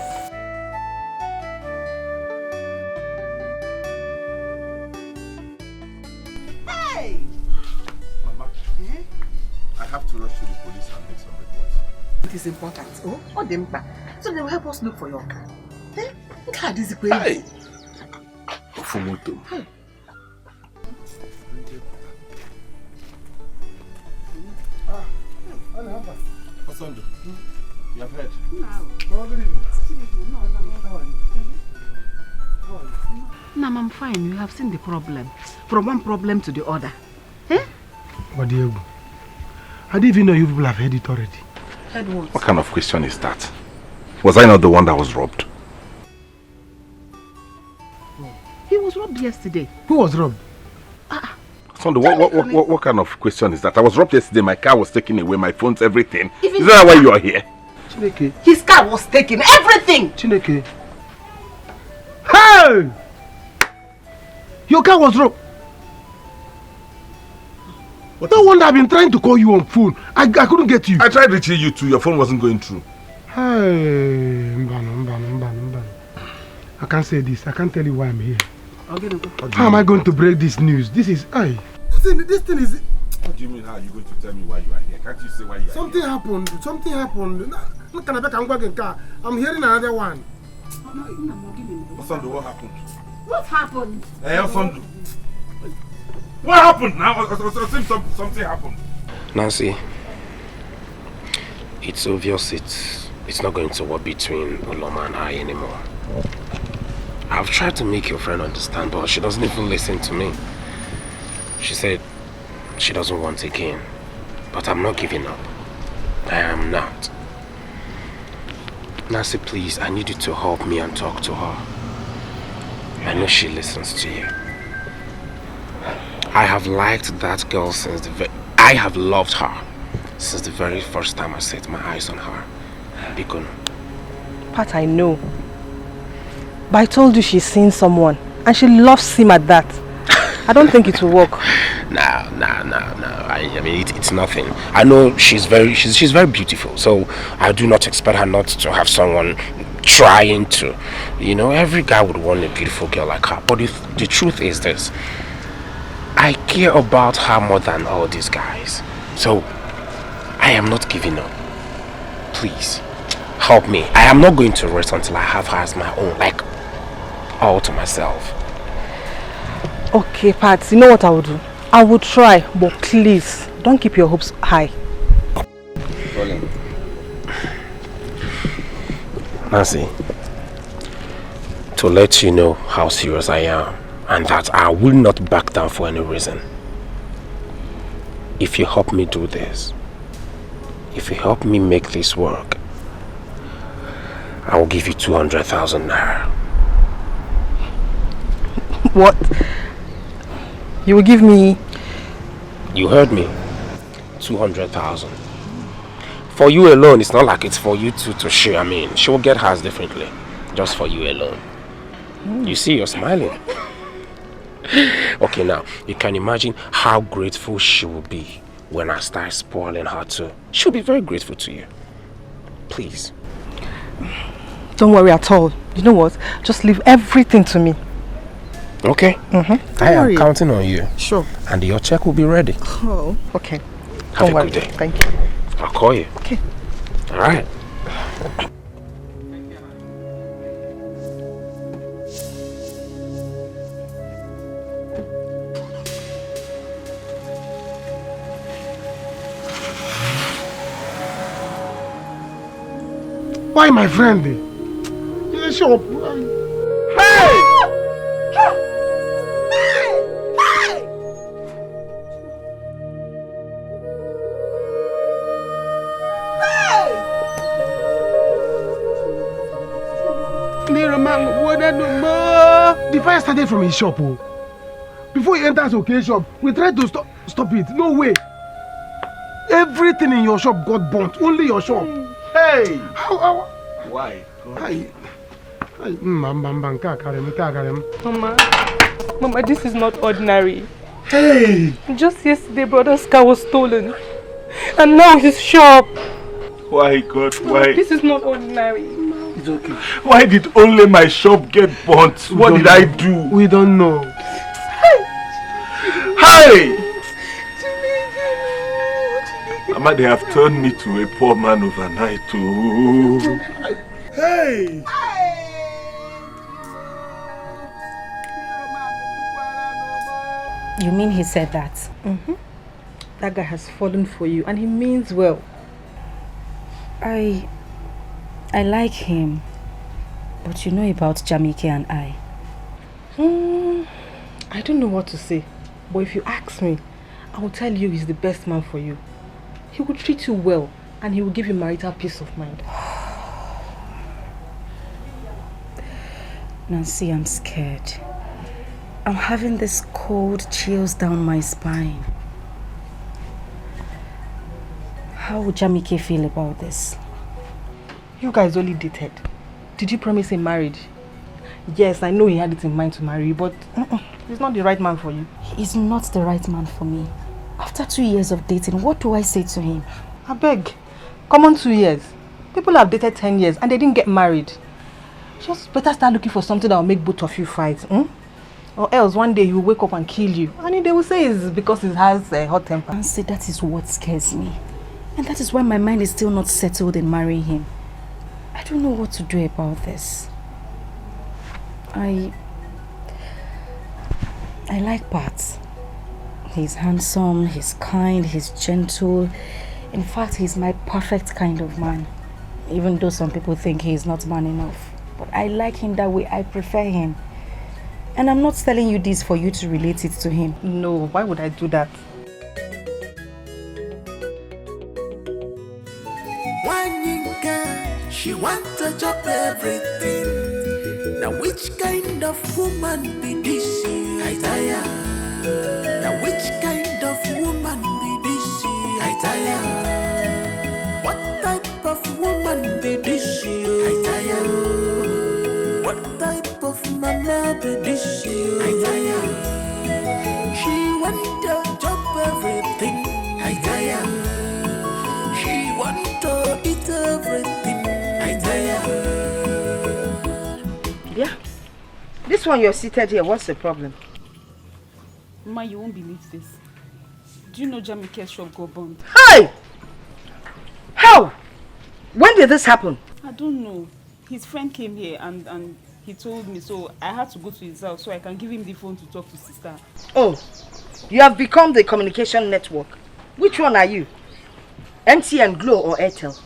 Hey! Mama, I have to rush to the police and make some reports. It is important. Oh, them back. So they will help us look for your car. Look at this way. Hey! Fumoto. Osondo, you have heard? Nam, I'm fine. You have seen the problem. From one problem to the other. But Diego, I didn't even know you people have heard it already. Heard what? What kind of question is that? Was I not the one that was robbed? He was robbed yesterday. Who was robbed? Sunday, what kind of question is that? I was robbed yesterday, my car was taken away, my phones, everything. Is that why you are here? Chineke. His car was taken, everything! Chineke. Hey! Your car was robbed. No wonder I've been trying to call you on phone. I couldn't get you. I tried reaching you too, your phone wasn't going through. Hey, Mbano. I can't say this. I can't tell you why I'm here. How am I going to break this news? This is This thing is. What do you mean? How are you going to tell me why you are here? Can't you say why you are Something happened. Something happened. I'm hearing another one. Sunday, what happened? What happened? Hey, Sunday. What happened now? Something happened. Nancy, it's obvious it's not going to work between Uloma and I anymore. I've tried to make your friend understand, but she doesn't even listen to me. She said she doesn't want again, but I'm not giving up. I am not. Nancy, please, I need you to help me and talk to her. I know she listens to you. I have liked that girl since I have loved her since the very first time I set my eyes on her. Bikun. Pat, I know. But I told you she's seen someone and she loves him at that. I don't think it will work. No. I mean, it's nothing. I know she's very beautiful, so I do not expect her not to have someone trying to. You know, every guy would want a beautiful girl like her. But the truth is this. I care about her more than all these guys. So, I am not giving up. Please, help me. I am not going to rest until I have her as my own, like, all to myself. Okay, Pat, you know what I will do? I will try, but please, don't keep your hopes high. Nancy, to let you know how serious I am, and that I will not back down for any reason. If you help me do this, if you help me make this work, I will give you 200,000 naira. What? You will give me... You heard me. 200,000. For you alone, it's not like it's for you two to share. I mean, she will get hers differently. Just for you alone. You see, you're smiling. Okay, now, you can imagine how grateful she will be when I start spoiling her too. She'll be very grateful to you. Please. Don't worry at all. You know what? Just leave everything to me. Okay. I am counting on you. Sure. And your check will be ready. Oh, okay. Have Don't a worry. good day. Thank you. I'll call you. Okay. All right. Why my friend? Yeah, shop. Hey! The fire started from his shop. Oh. Before he enters OK shop, we tried to stop it. No way. Everything in your shop got burnt. Only your shop. Hey! How? Why? Mama, this is not ordinary. Hey! Just yesterday, brother's car was stolen. And now his shop. Why, God? Why? This is not ordinary. It's okay. Why did only my shop get burnt? What did I do? We don't know. Hey! Mama, they have turned me to a poor man overnight too. Hey! You mean he said that? Mm-hmm. That guy has fallen for you and he means well. I like him. But you know about Jamike and I. I don't know what to say. But if you ask me, I will tell you he's the best man for you. He will treat you well and he will give you marital peace of mind. Nancy, I'm scared. I'm having this cold chills down my spine. How would Jamike feel about this? You guys only dated. Did you promise him marriage? Yes, I know he had it in mind to marry you, but he's not the right man for you. He's not the right man for me. After 2 years of dating, what do I say to him? I beg. Come on, 2 years. People have dated 10 years and they didn't get married. Just better start looking for something that will make both of you fight. Or else one day he will wake up and kill you. And they will say it's because he has a hot temper. And see, that is what scares me. And that is why my mind is still not settled in marrying him. I don't know what to do about this. I like Pat. He's handsome, he's kind, he's gentle. In fact, he's my perfect kind of man. Even though some people think he's not man enough. But I like him that way, I prefer him. And I'm not telling you this for you to relate it to him. No, why would I do that? She want to chop everything. Now which kind of woman be this? I tire. Now which kind of woman be this? I tire. What type of woman be this? I tire. What type of mama be this? I tire. She want to chop everything. I tire. She want to eat everything. Yeah. This one you're seated here, what's the problem? Ma, you won't believe this. Do you know Jamike's shop got burned? Hey! How? When did this happen? I don't know. His friend came here and he told me, so I had to go to his house so I can give him the phone to talk to sister. Oh, you have become the communication network. Which one are you? MTN, Glo or Airtel?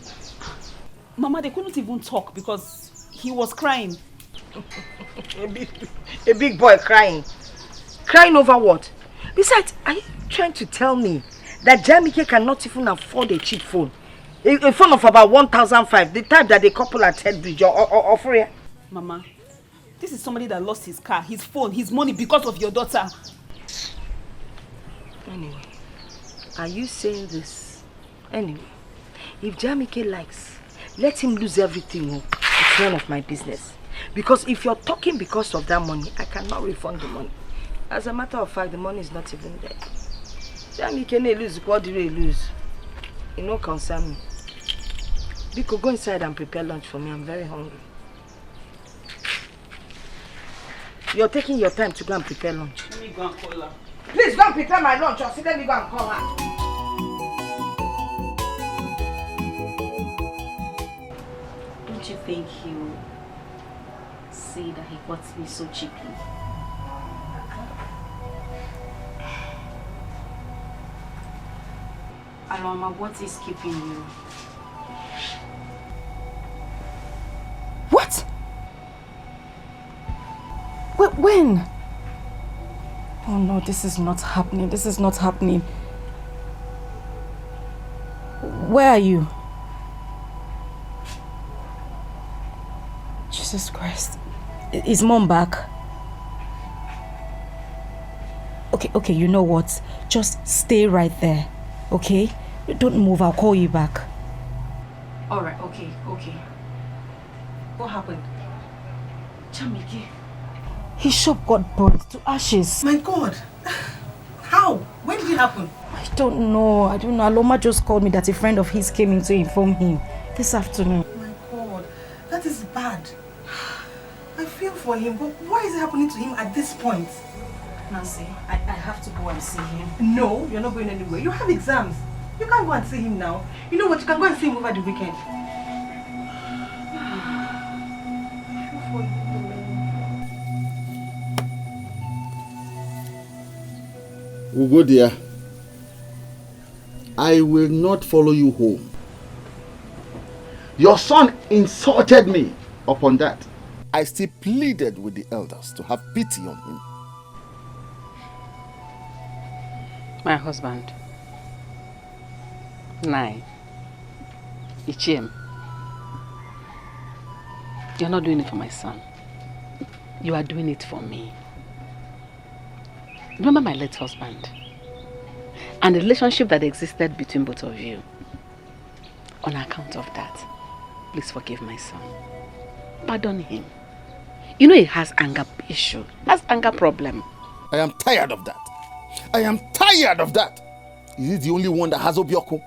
Mama, they couldn't even talk because he was crying. A big boy crying. Crying over what? Besides, are you trying to tell me that Jamike cannot even afford a cheap phone? A phone of about 1,500, the type that they couple at Headbridge or Freya? Mama, this is somebody that lost his car, his phone, his money because of your daughter. Anyway, are you saying this? Anyway, if Jamike likes, let him lose everything. It's none of my business. Because if you're talking because of that money, I cannot refund the money. As a matter of fact, the money is not even there. Jamike may lose, what do they lose? It no concern me. Biko, go inside and prepare lunch for me. I'm very hungry. You're taking your time to go and prepare lunch. Let me go and call her. Please go and prepare my lunch or see, let me go and call her. Don't you think he'll say that he got me so cheaply? Aloma, what is keeping you? When? Oh no, this is not happening. This is not happening. Where are you? Jesus Christ. Is Mom back? Okay, you know what? Just stay right there, okay? Don't move, I'll call you back. Alright, okay. What happened? Chamiki. His shop got burnt to ashes. My God! How? When did it happen? I don't know. Aloma just called me that a friend of his came in to inform him this afternoon. My God, that is bad. I feel for him, but why is it happening to him at this point? Nancy, I have to go and see him. No, you're not going anywhere. You have exams. You can't go and see him now. You know what? You can go and see him over the weekend. Ugo dear, I will not follow you home. Your son insulted me upon that. I still pleaded with the elders to have pity on him. My husband. Nai. Ichiem. You're not doing it for my son. You are doing it for me. Remember my late husband and the relationship that existed between both of you. On account of that, please forgive my son. Pardon him. You know he has anger issue, has anger problem. I am tired of that. I am tired of that. Is he the only one that has obioko?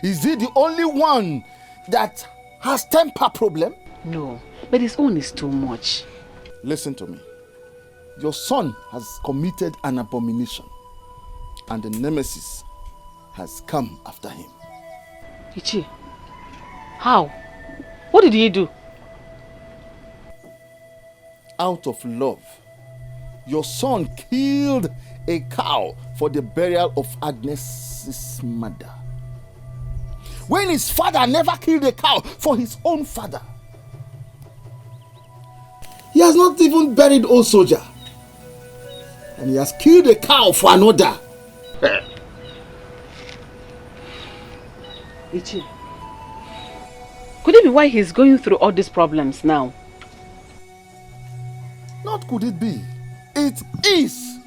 Is he the only one that has temper problem? No, but his own is too much. Listen to me. Your son has committed an abomination and the nemesis has come after him. Ichi, how? What did he do? Out of love, your son killed a cow for the burial of Agnes's mother. When his father never killed a cow for his own father. He has not even buried old soldier. And he has killed a cow for another. Ichi, could it be why he's going through all these problems now? Not could it be. It is.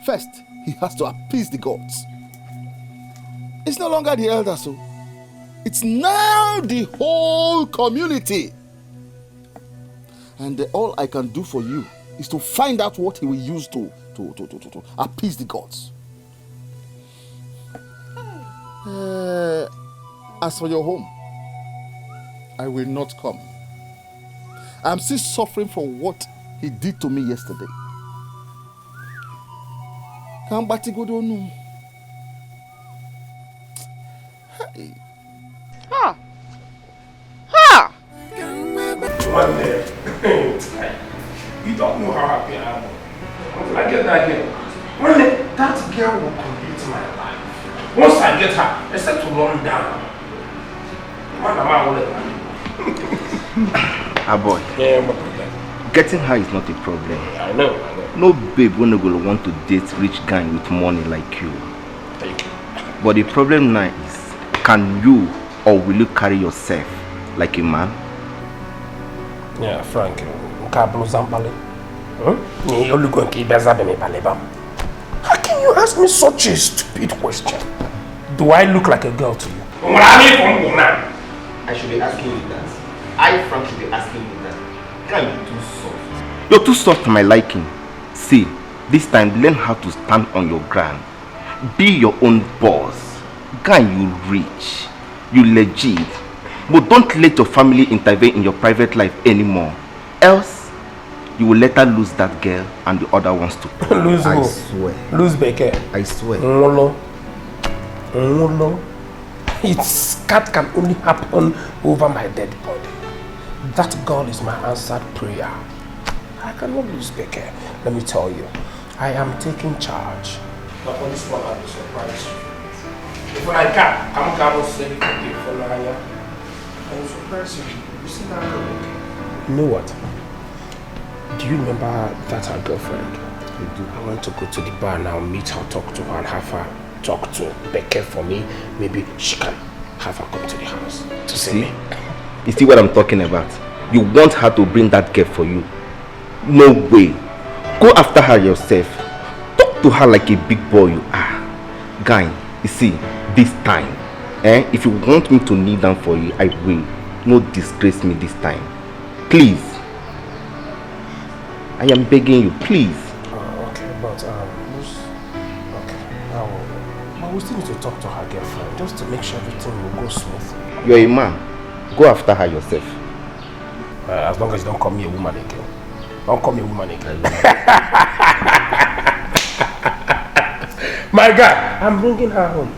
First, he has to appease the gods. It's no longer the elders, so it's now the whole community. And all I can do for you is to find out what he will use to appease the gods. As for your home, I will not come. I'm still suffering from what he did to me yesterday. Ha! Ha! One day, you don't know how happy I am. I get that girl. One day, that girl will complete my life. Once I get her, except to run down. Boy. Yeah, my problem. Getting her is not a problem. I know. No babe will want to date rich guy with money like you. Thank you. But the problem now is, can you or will you carry yourself like a man? Yeah, Frank. How can you ask me such a stupid question? Do I look like a girl to you? I should be asking you that. I, Frank, should be asking you that. Can't be too soft. You're too soft for my liking. See, this time learn how to stand on your ground. Be your own boss. Guy, you rich. You legit. But don't let your family intervene in your private life anymore. Else, you will later lose that girl and the other ones too. Lose who? I swear. Lose Becker. I swear. Ngolo. It's cat can only happen over my dead body. That girl is my answered prayer. I cannot lose Becker. Let me tell you, I am taking charge. But on this one, I will surprise you. If I can, I'm going to say it for Naya. I will surprise you. You see that girl? You know what? Do you remember that's our girlfriend? I want to go to the bar now, meet her, talk to her, and have her talk to Dikeh for me. Maybe she can have her come to the house to see me. You see what I'm talking about? You want her to bring that girl for you? No way. Go after her yourself. Talk to her like a big boy you are. Guy, you see, this time, if you want me to kneel down for you, I will. No disgrace me this time. Please. I am begging you, please. Okay, but we still need to talk to her girlfriend just to make sure everything will go smooth. You're a man. Go after her yourself. As long as you don't call me a woman again. Don't call me a woman again. My God, I'm bringing her home.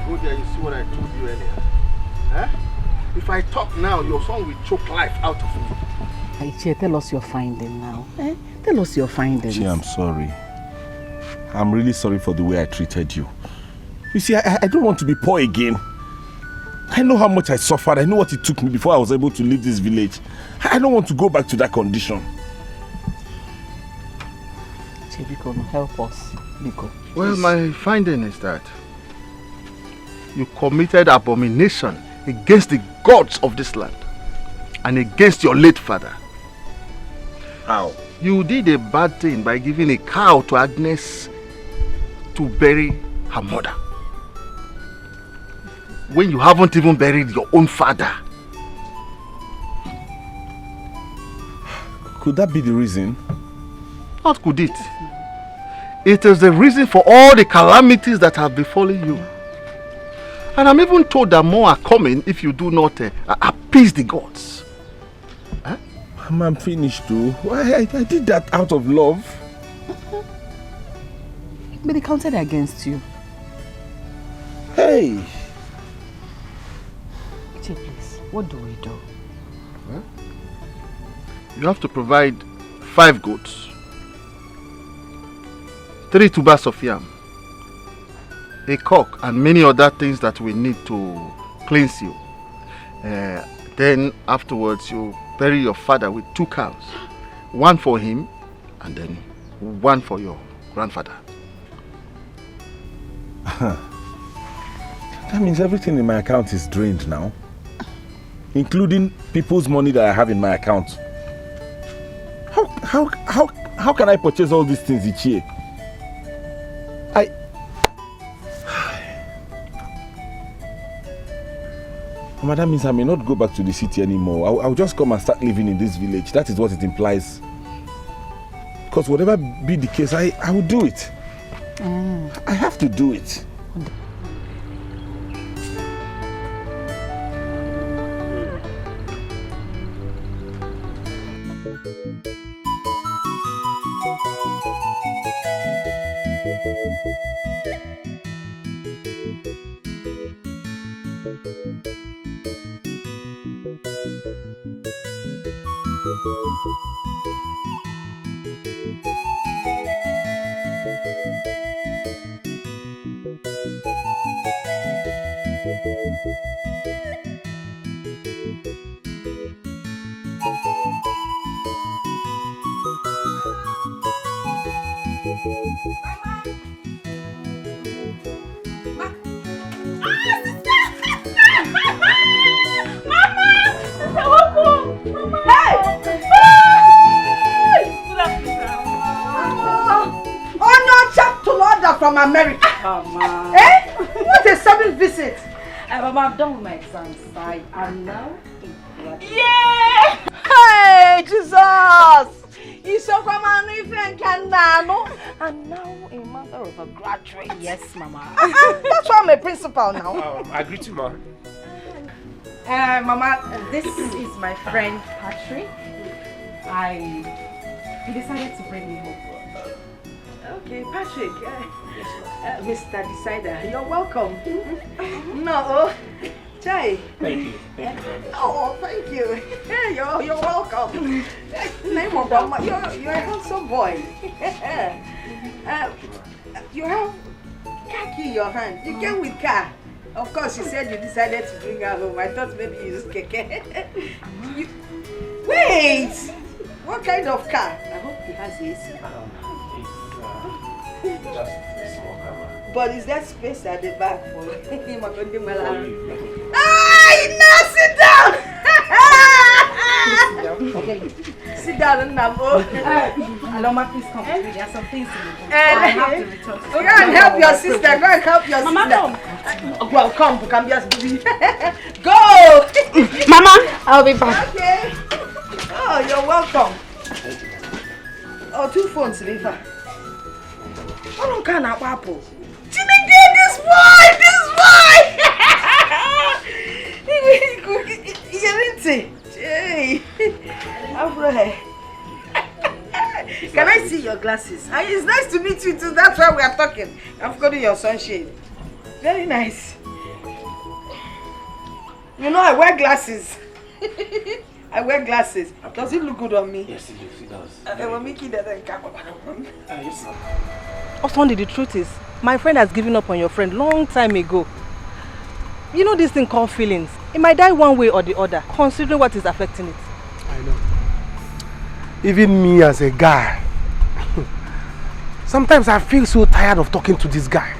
Oh dear, you see what I told you earlier? Huh? If I talk now, your son will choke life out of me. Ichie, tell us your finding now. Tell us your findings. Ichie, I'm sorry. I'm really sorry for the way I treated you. You see, I don't want to be poor again. I know how much I suffered. I know what it took me before I was able to leave this village. I don't want to go back to that condition. Biko, help us. Biko. Well, my finding is that you committed abomination against the gods of this land and against your late father. How? You did a bad thing by giving a cow to Agnes to bury her mother, when you haven't even buried your own father. Could that be the reason? What could it? It is the reason for all the calamities that have befallen you. And I'm even told that more are coming if you do not appease the gods. Huh? I'm finished too. I did that out of love. But they counted against you. Hey! Please, what do we do? Huh? You have to provide 5 goats, 3 tubers of yam, a cock, and many other things that we need to cleanse you. Then afterwards you bury your father with 2 cows, 1 for him and then 1 for your grandfather. That means everything in my account is drained now, including people's money that I have in my account. How can I purchase all these things each year? Mama, that means I may not go back to the city anymore. I'll just come and start living in this village. That is what it implies. Because whatever be the case, I will do it. I have to do it. From America. Mama. What a sudden visit. Mama, I'm done with my exams. I am now a graduate. Yeah! Hey, Jesus! You so from an infant and now a mother of a graduate. Yes, Mama. That's why I'm a principal now. I agree to Mama. Mama, this is my friend Patrick. He decided to bring me home. Okay, Patrick. Mr. Decider, you're welcome. No, Jai. Thank you. Oh, thank you. Hey, you're welcome. Name of Mama, you're a handsome boy. You have khaki in your hand. You came with car. Of course, you said you decided to bring her home. I thought maybe you used keke. Wait! What kind of car? I hope he has AC. Just a small camera. But is there space at the back for him? Ah, now sit down! Okay. Sit down, Namo. Aloma, please come with me. There are some things to do. I have to return to Go and help your sister. Go and help your Mama, sister. Well, come, Go! Mama, I'll be back. Okay. Oh, you're welcome. Oh, 2 phones, Riva. Oh, no, can't have apple. Jimmy, this boy! Hey, can I see your glasses? It's nice to meet you too. That's why we are talking. I've got your sunshade. Very nice. You know, I wear glasses. I wear glasses. Does it look good on me? Yes, it does. Yes. Oswandi, the truth is, my friend has given up on your friend long time ago. You know this thing called feelings. It might die one way or the other, considering what is affecting it. I know. Even me as a guy, sometimes I feel so tired of talking to this guy.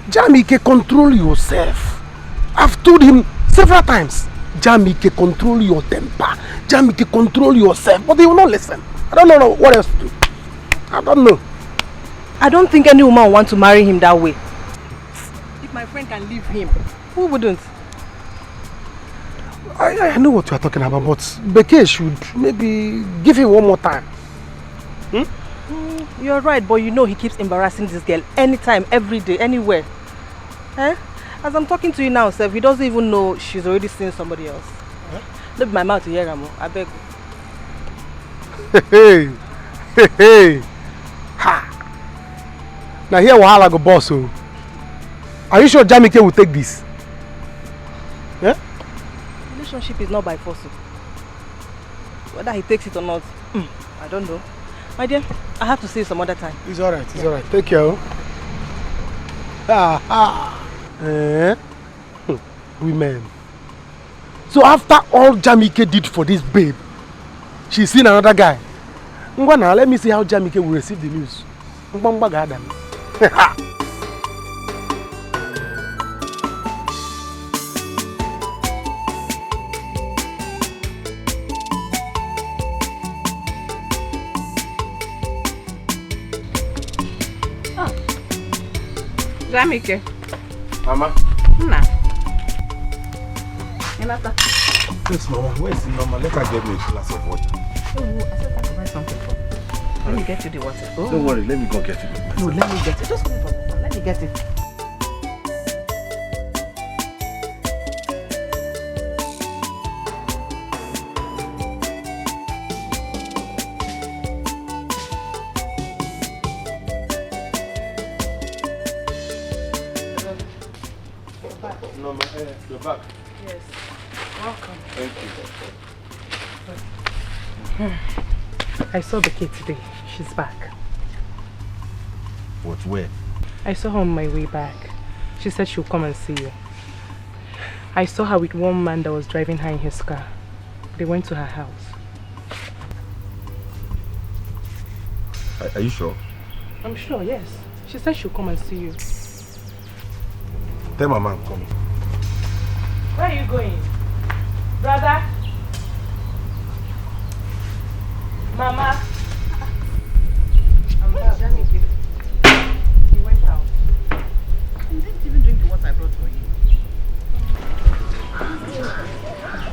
Jamike, control yourself. I've told him several times, Jamike, control your temper. Jamike, control yourself. But he will not listen. I don't know what else to do. I don't know. I don't think any woman will want to marry him that way. If my friend can leave him, who wouldn't? I know what you are talking about, but Beke should maybe give him one more time. You're right, but you know he keeps embarrassing this girl anytime, every day, anywhere. Eh? As I'm talking to you now, Seth, he doesn't even know she's already seen somebody else. Look my mouth to hear him. I beg you. Hey. Ha! Now here Wahala go boss. So, are you sure Jamike will take this? Yeah? Relationship is not by force. Whether he takes it or not, I don't know. My dear, I have to see you some other time. It's alright, it's alright. Take care. Women. So after all Jamike did for this babe, she's seen another guy. Now let me see how Jamike will receive the news. Jamike. Mama. Nah. Yes, Mama. Where's the Mama? Let her get me a glass of water. Oh, I said I could buy something for you. Let me get you the water. Oh. Don't worry, let me go get it. No, let me get it. Just come from let me get it. You're back. Yes. Welcome. Thank you. I saw the kid today. She's back. What, where? I saw her on my way back. She said she'll come and see you. I saw her with one man that was driving her in his car. They went to her house. Are you sure? I'm sure, yes. She said she'll come and see you. Tell Mama I'm coming. Where are you going? Brother? Mama? I'm not Jamike. He went out. You didn't even drink the water I brought for you.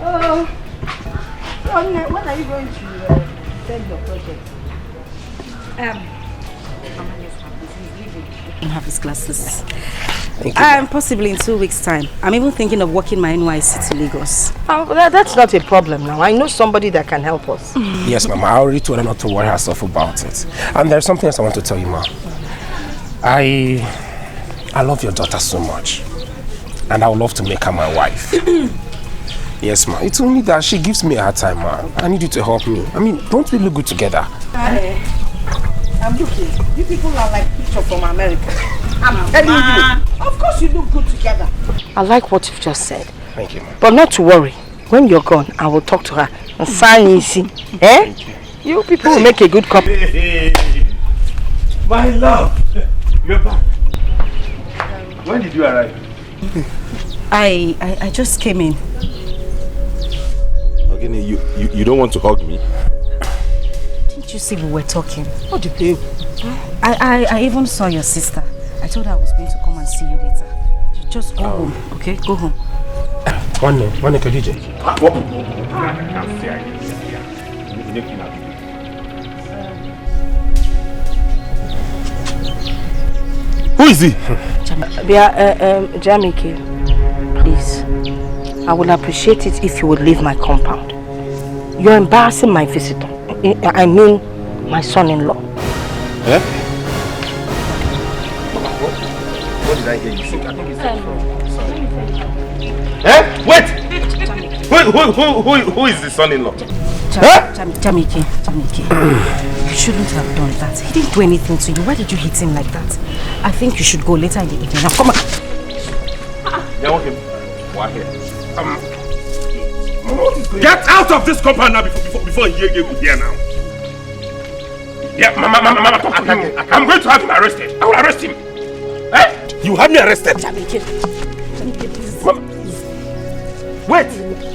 Oh, when are you going to send your project? Mama, yes, he's leaving. He can have his glasses. Thank you. Possibly in 2 weeks' time. I'm even thinking of working my NYC to Lagos. That's not a problem now. I know somebody that can help us. Yes, Mama. I already told her not to worry herself about it. And there's something else I want to tell you, Ma. I love your daughter so much. And I would love to make her my wife. Yes, Ma. It's only that she gives me a hard time, Ma. I need you to help me. I mean, don't we look good together? I'm looking. You people are like picture from America. I'm telling you. Of course you look good together. I like what you've just said. Thank you, ma'am. But not to worry. When you're gone, I will talk to her and sign easy. Eh? You people will make a good couple. Hey, my love, you're back. When did you arrive? I just came in. Ogini, you don't want to hug me? Didn't you see we were talking? What do you do? I even saw your sister. I told her I was going to come and see you later. Just go home, okay? Go home. One DJ. Who is he? Jamike, please. I would appreciate it if you would leave my compound. You're embarrassing my visitor. I mean, my son-in-law. Eh? What did I hear you say? I think it's eh? Wait! Who is the son-in-law? Jamike, you shouldn't have done that. He didn't do anything to you. Why did you hit him like that? I think you should go later in the evening. Now come on. Get out of this compound now before you get here now. Yeah, Mama, talk to him. I'm going to have him arrested. I will arrest him. Eh? You have me arrested. Jamike, Mama. Wait,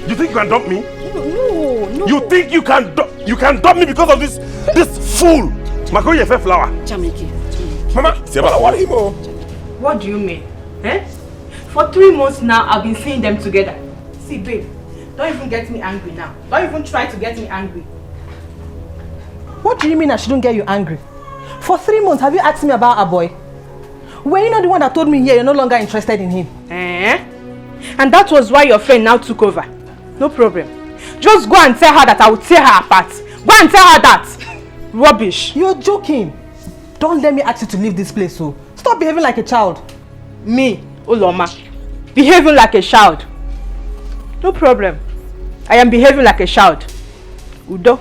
you think you can dump me? No. You think you can dump me because of this fool? Makoye Fe flower. Jamike. Mama, What do you mean? Eh? For 3 months now, I've been seeing them together. See, babe, don't even get me angry now. Don't even try to get me angry. What do you mean I shouldn't get you angry? For 3 months, have you asked me about a boy? Were you not the one that told me here you're no longer interested in him? Eh? And that was why your friend now took over. No problem. Just go and tell her that I will tear her apart. Go and tell her that. Rubbish. You're joking. Don't let me ask you to leave this place, so. Stop behaving like a child. Me, Uloma, behaving like a child. No problem. I am behaving like a child. Udo.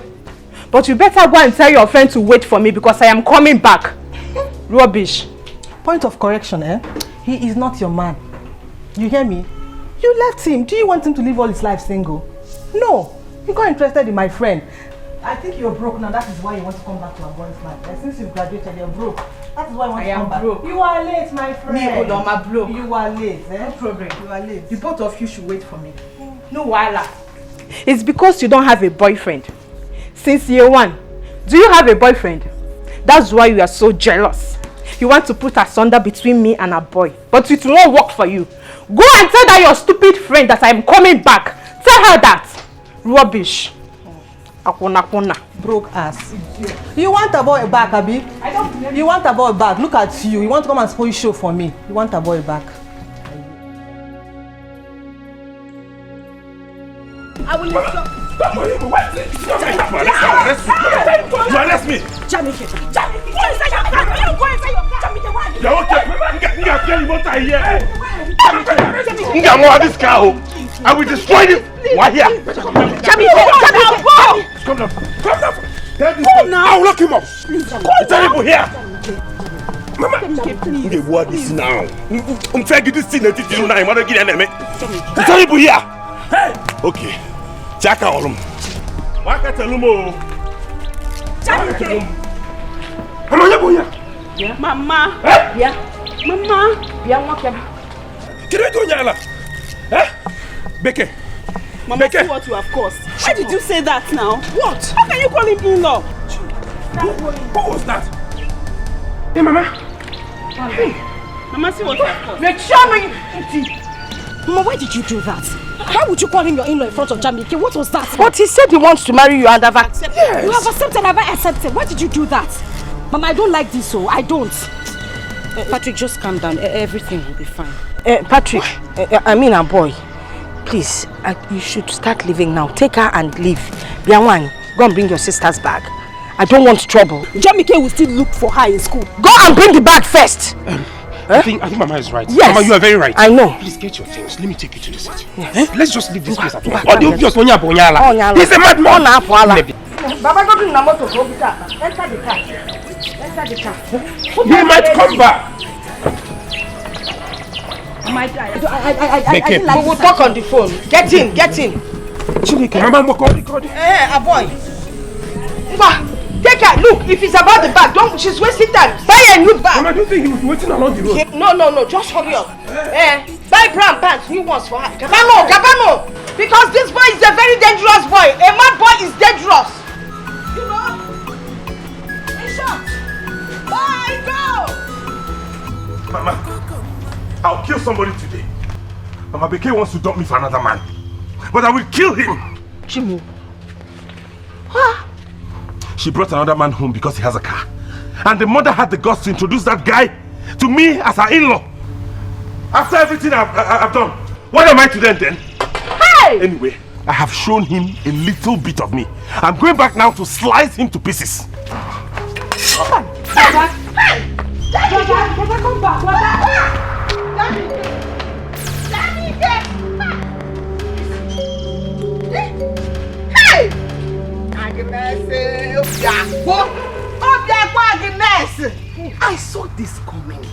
But you better go and tell your friend to wait for me because I am coming back. Rubbish. Point of correction, eh? He is not your man. You hear me? You left him. Do you want him to live all his life single? No. You got interested in my friend. I think you're broke now. That is why you want to come back to our boy's life. And since you've graduated, you're broke. That is why you want to come back. Broke. You are late, my friend. Me, Uloma, broke. You are late, eh? No problem. You are late. The both of you should wait for me. No wahala. It's because you don't have a boyfriend. Since year 1, do you have a boyfriend? That's why you are so jealous. You want to put asunder between me and a boy. But it won't work for you. Go and tell that your stupid friend that I am coming back. Tell her that. Rubbish. Akuna. Broke ass. You want a boy back, Abi? I don't. You want a boy back. Look at you. You want to come and spoil show for me. You want a boy back. I will stop. You arrest me. Jamike. What is that? This car. I will destroy you. Why here? Jamike. Come down. I will lock him up. Tell people here. Mama, please. What is now? I'm trying to get this thing. I'm going to get an tell people here. Okay. Jack Olum. Why can't I tell you? Mama. Yeah. Mama. Can I go Nyala? Eh? Beke. Mama, see what you have caused. Why did you say that now? What? How can you call him in-law? Who was that? Hey, Mama. Hey. Mama, see what you have caused. Mama, why did you do that? Why would you call him your in-law in front of Jamike? What was that? But he said he wants to marry you and I've accepted. Yes. You have accepted, I've accepted. Why did you do that? Mama, I don't like this, so I don't. Patrick, just calm down. Everything will be fine. Patrick, I mean a boy. Please, you should start leaving now. Take her and leave. Bianwan, go and bring your sister's bag. I don't want trouble. Jamike will still look for her in school. Go and bring the bag first. I think Mama is right. Yes. Mama, you are very right. I know. Please get your things. Let me take you to the city. Yes. Let's just leave this place at once. He's a madman. Baba, go bring Namoto to enter the car. Enter the car. He might come back. I didn't like we'll talk on the phone. Get in. Mama, boy. Take her. Look, if it's about the bag, she's wasting time. Buy a new bag. Mama, do you think he was waiting along the road? No, just hurry up. Buy brown pants, new ones for her. Gabano. Because this boy is a very dangerous boy. A mad boy is dangerous. You know? In short. Bye, go. Mama, I'll kill somebody today. Mama Beke wants to dump me for another man. But I will kill him. Chimu. She brought another man home because he has a car. And the mother had the guts to introduce that guy to me as her in-law. After everything I've done, what am I to them then? Hey! Anyway, I have shown him a little bit of me. I'm going back now to slice him to pieces. Brother, come back, Hey! I saw this coming.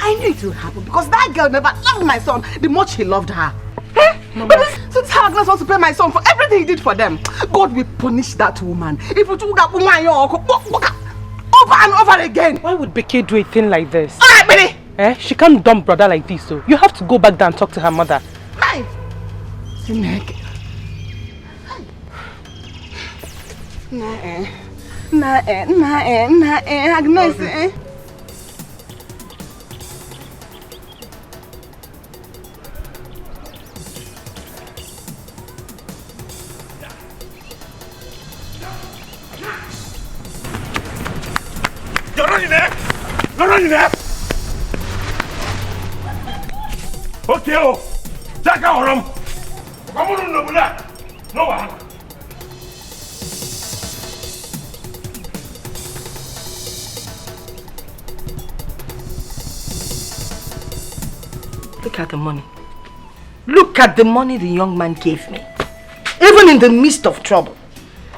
I knew it would happen because that girl never loved my son the much he loved her. But this Agnes wants to pay my son for everything he did for them. God will punish that woman. If you do that woman over and over again. Why would Becky do a thing like this? Alright, Billy! She can't dump brother like this, so you have to go back there and talk to her mother. Hey! Agnes. You're running there! Okay, Jaka Oram! Come on, no one. Look at the money. Look at the money the young man gave me. Even in the midst of trouble.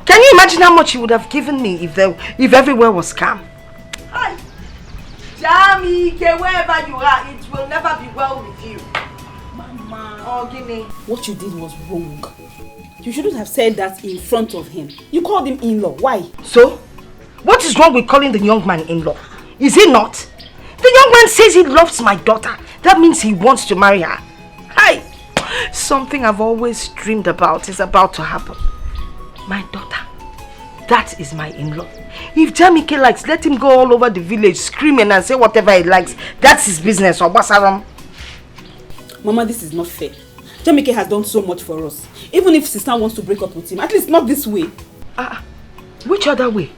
Can you imagine how much he would have given me if everywhere was calm? Hi. Jamie, wherever you are, it will never be well with you. Mama. Oh, give me. What you did was wrong. You shouldn't have said that in front of him. You called him in-law. Why? So? What is wrong with calling the young man in-law? Is he not? The young man says he loves my daughter. That means he wants to marry her. Hi. Something I've always dreamed about is about to happen. My daughter. That is my in-law. If Jamike likes, let him go all over the village screaming and say whatever he likes. That's his business, or Basaram. Mama, this is not fair. Jamike has done so much for us. Even if sister wants to break up with him, at least not this way. Which other way?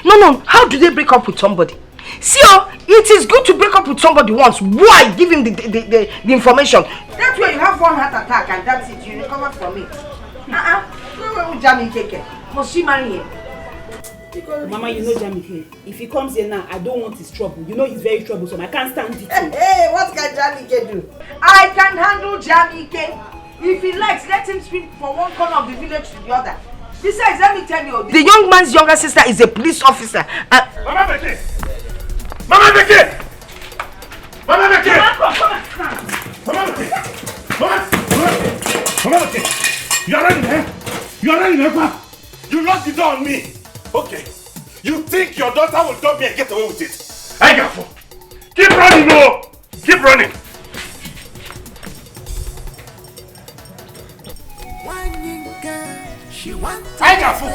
No. How do they break up with somebody? See, it is good to break up with somebody once. Why? Give him the information. That's where you have one heart attack and that's it. You recover from it. Go with Jamike. Must she marry him? Mama, you know Jamike. If he comes here now, I don't want his trouble. You know he's very troublesome. I can't stand it. Hey, what can Jamike do? I can handle Jamike. If he likes, let him speak from one corner of the village to the other. Besides, let me tell you, the young man's younger sister is a police officer. Mama Becky! Mama Becky! Mama Becky! Mama Becky! Mama Becky! You're running there? You're running there, You locked the door on me. Okay. You think your daughter will dump me and get away with it? I got you. Keep running, no! Keep running. I got food.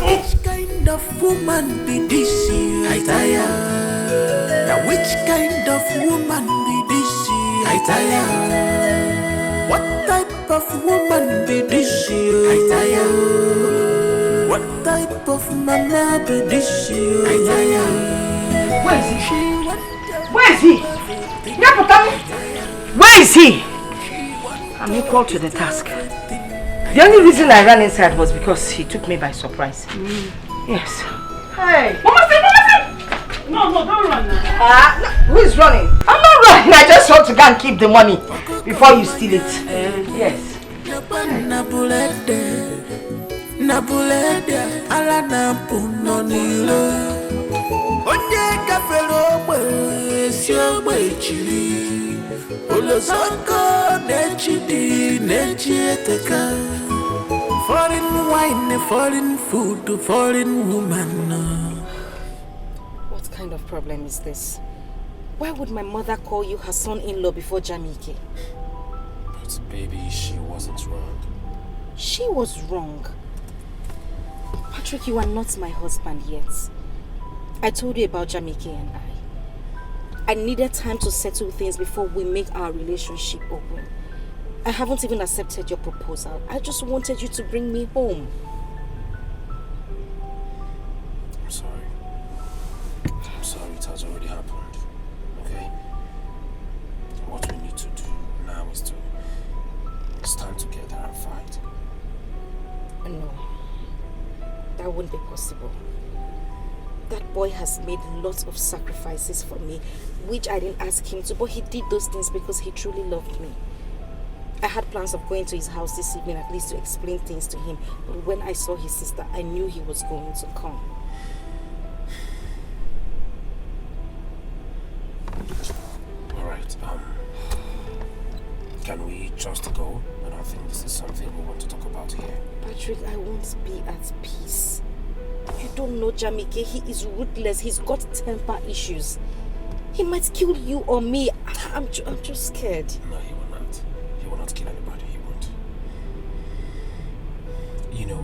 Which kind of woman be this? I tire. Now which kind of woman be this? I tire. What type of woman be this? I tire. What type of mama be this? I tire. Where is he? Where is he? Where is he? I'm equal to the task. The only reason I ran inside was because he took me by surprise. Yes. Hey! Mama! No, don't run now. No, who is running? I'm not running. I just want to go and keep the money before you steal it. Yes. Ala na punonilo. Onye kafelo nesio maichiri Olosaka nechidi nechieteka Foreign wine, foreign food, foreign woman. What kind of problem is this? Why would my mother call you her son-in-law before Jamike? But baby, she wasn't wrong. She was wrong. Patrick, you are not my husband yet. I told you about Jamike and I needed time to settle things before we make our relationship open. I haven't even accepted your proposal. I just wanted you to bring me home. I'm sorry. I'm sorry, it has already happened. Okay? What we need to do now is to stand together and fight. No. That wouldn't be possible. That boy has made lots of sacrifices for me, which I didn't ask him to, but he did those things because he truly loved me. I had plans of going to his house this evening at least to explain things to him, but when I saw his sister, I knew he was going to come. Alright, can we just go? I don't think this is something we want to talk about here. Patrick, I won't be at peace. You don't know Jamike, he is ruthless, he's got temper issues. He might kill you or me. I'm just scared. No, he will not. He will not kill anybody, he won't. You know,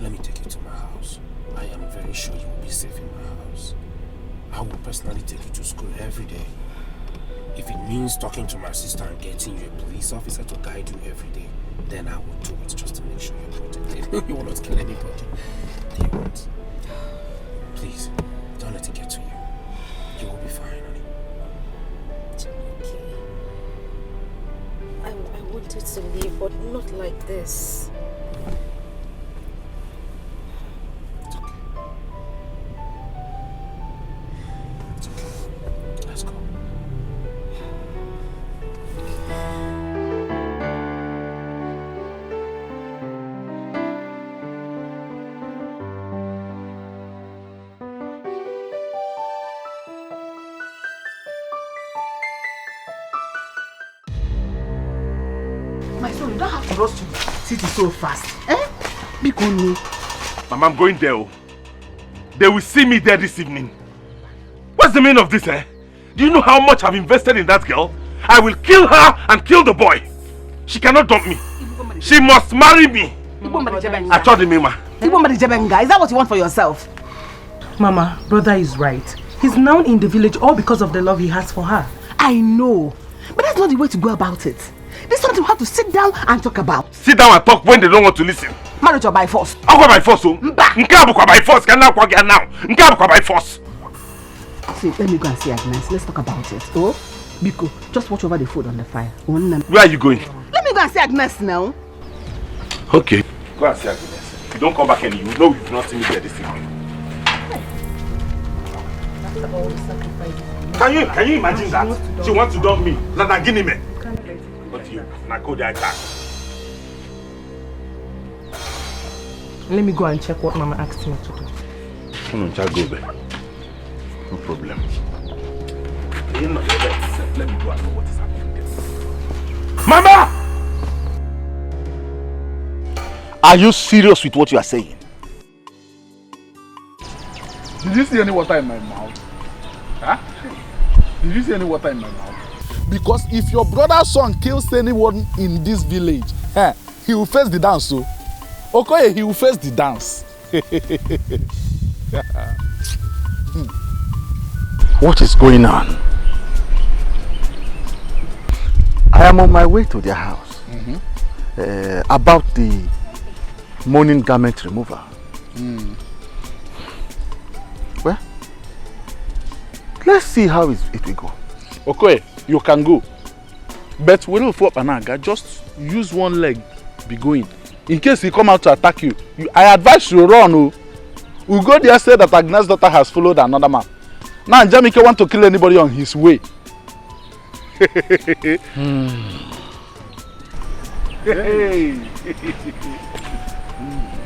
let me take you to my house. I am very sure you will be safe in my house. I will personally take you to school every day. If it means talking to my sister and getting you a police officer to guide you every day, then I will do it just to make sure you're protected. You will not kill anybody. You won't. Please, don't let it get to you. You will be fine, honey. Okay. I wanted to leave, but not like this. It's okay. It's okay. Let's go. My son, you don't have to rush to the city so fast. Eh? Because no. Mama, I'm going there. They will see me there this evening. What's the meaning of this, eh? Do you know how much I've invested in that girl? I will kill her and kill the boy. She cannot dump me. She must marry me. I told him, Mama. Is that what you want for yourself? Mama, brother is right. He's now in the village all because of the love he has for her. I know. But that's not the way to go about it. This is something we have to sit down and talk about. Sit down and talk when they don't want to listen. Marriage or by force? I'll go by force, oh. Nkabukwa by force. Can now Nkabukwa by force. See, let me go and see Agnes. Let's talk about it. Oh, Biko, just watch over the food on the fire. Where are you going? Let me go and see Agnes now. Okay. Go and see Agnes. If you don't come back and you know you've not seen me there this evening. Can you imagine that? She wants to dump me. Ladagini. But you, Nakode attack. Let me go and check what Mama asked me to do. No problem. Let me go and know what is happening there. Mama! Are you serious with what you are saying? Did you see any water in my mouth? Huh? Did you see any water in my mouth? Because if your brother's son kills anyone in this village, he will face the dance, so. Okay, he will face the dance. What is going on? I am on my way to their house. About the mourning garment removal. Well, let's see how it will go. Okay, you can go. But we don't fall up and just use one leg, be going. In case he come out to attack you, I advise you run. We go there, say that Agnes' daughter has followed another man. Now Jamike want to kill anybody on his way. Hey.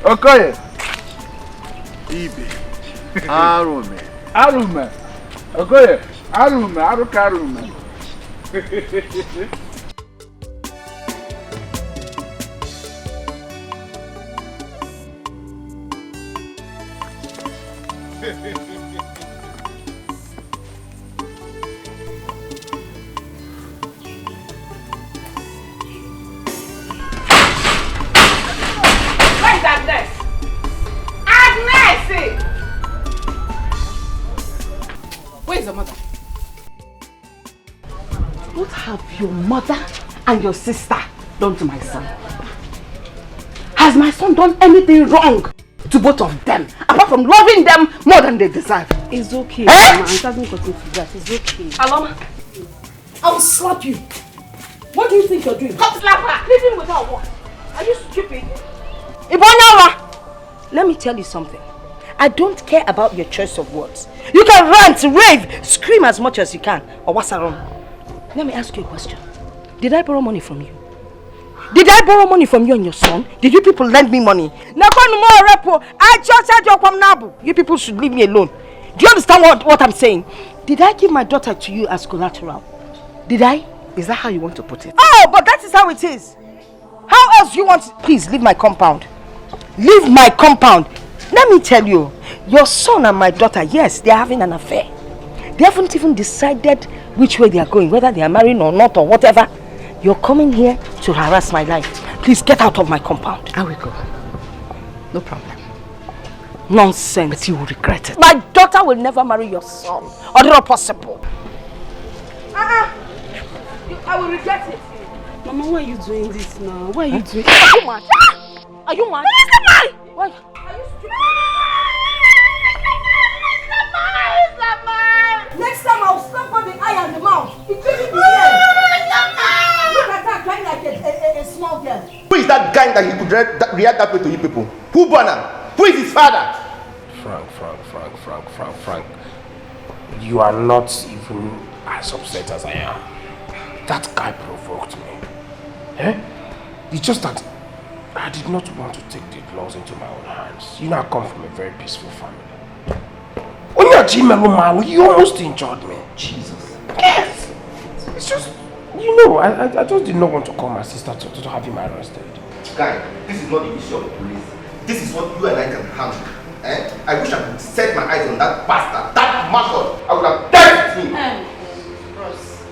Okay. Ibeh. Arume. Arume. Okay, Arume. Where's Agnes? Agnes! Where's your mother? What have your mother and your sister done to my son? Has my son done anything wrong to both of them, apart from loving them more than they deserve? It's okay, Mama. It hasn't gotten to that. It's okay. Aloma, I will slap you. What do you think you're doing? Come slap her. Living without what? Are you stupid? Ibonyawa! Let me tell you something. I don't care about your choice of words. You can rant, rave, scream as much as you can. Or what's wrong? Let me ask you a question. Did I borrow money from you? Did I borrow money from you and your son? Did you people lend me money? You people should leave me alone. Do you understand what I'm saying? Did I give my daughter to you as collateral? Did I? Is that how you want to put it? Oh, but that is how it is. How else you want to? Please leave my compound. Leave my compound. Let me tell you, your son and my daughter, yes, they are having an affair. They haven't even decided which way they are going, whether they are marrying or not or whatever. You're coming here to harass my life. Please get out of my compound. I will go. No problem. Nonsense. But you will regret it. My daughter will never marry your son. Or not possible. I will regret it. Mama, why are you doing this now? Why are you doing? Are you mad? Are you mad? Why? Are you stupid? Next time I'll slap on the eye and the mouth. It really be here. Look at her crying like a small girl. Who is that guy that he could react that way to you people? Who born him? Who is his father? Frank. You are not even as upset as I am. That guy provoked me. It's just that I did not want to take the laws into my own hands. You know, I come from a very peaceful family. When you're Jimelo, you almost injured me. Jesus. Yes. It's just, you know, I just did not want to call my sister to have him arrested. Guy, this is not the issue of the police. This is what you and I can handle. I wish I could set my eyes on that bastard, that mascot. I would have dealt with him. Ross,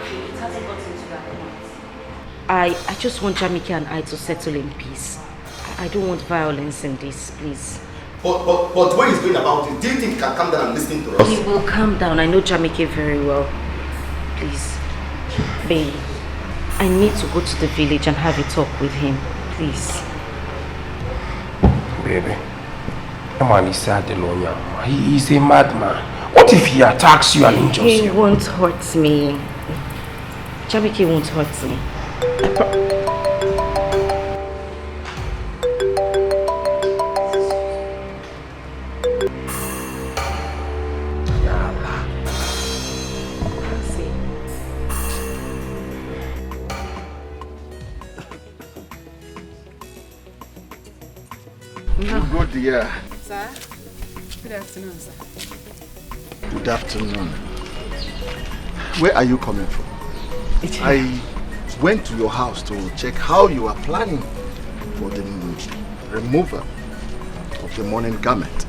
it hasn't gotten to that point. I just want Jamike and I to settle in peace. I don't want violence in this, please. But when he's going about it, do you think he can calm down and listen to us? He will calm down. I know Jamike very well. Please, babe, I need to go to the village and have a talk with him. Please. Baby, he's a madman. What if he attacks you and injures you? He won't hurt me. Jamike won't hurt me. Good dear. Sir? Good afternoon, sir. Good afternoon. Where are you coming from? I went to your house to check how you are planning for the removal of the mourning garment.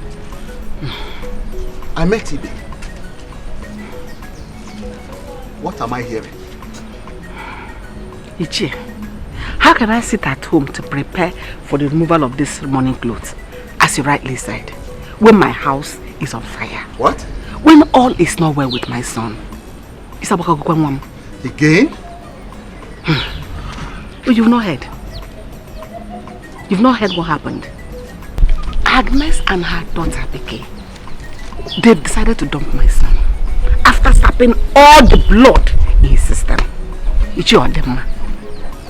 I met Ibeh. What am I hearing? Ichie, how can I sit at home to prepare for the removal of this mourning clothes, as you rightly said, when my house is on fire? What? When all is not well with my son. Again? Oh, you've not heard. You've not heard what happened. Agnes and her daughter Dikeh, they decided to dump my son after sapping all the blood in his system. It's your dilemma.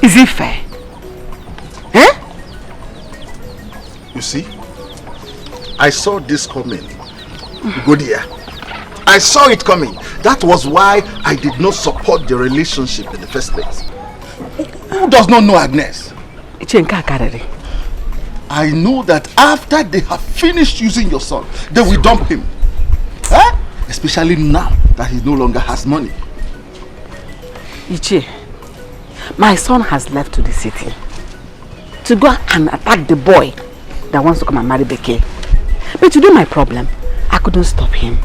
Is it fair? You see, I saw this coming. Good year. I saw it coming. That was why I did not support the relationship in the first place. Who does not know Agnes? I know that after they have finished using your son, they will dump him. Especially now that he no longer has money. Ichie, my son has left to the city to go and attack the boy that wants to come and marry Dikeh. But today my problem, I couldn't stop him.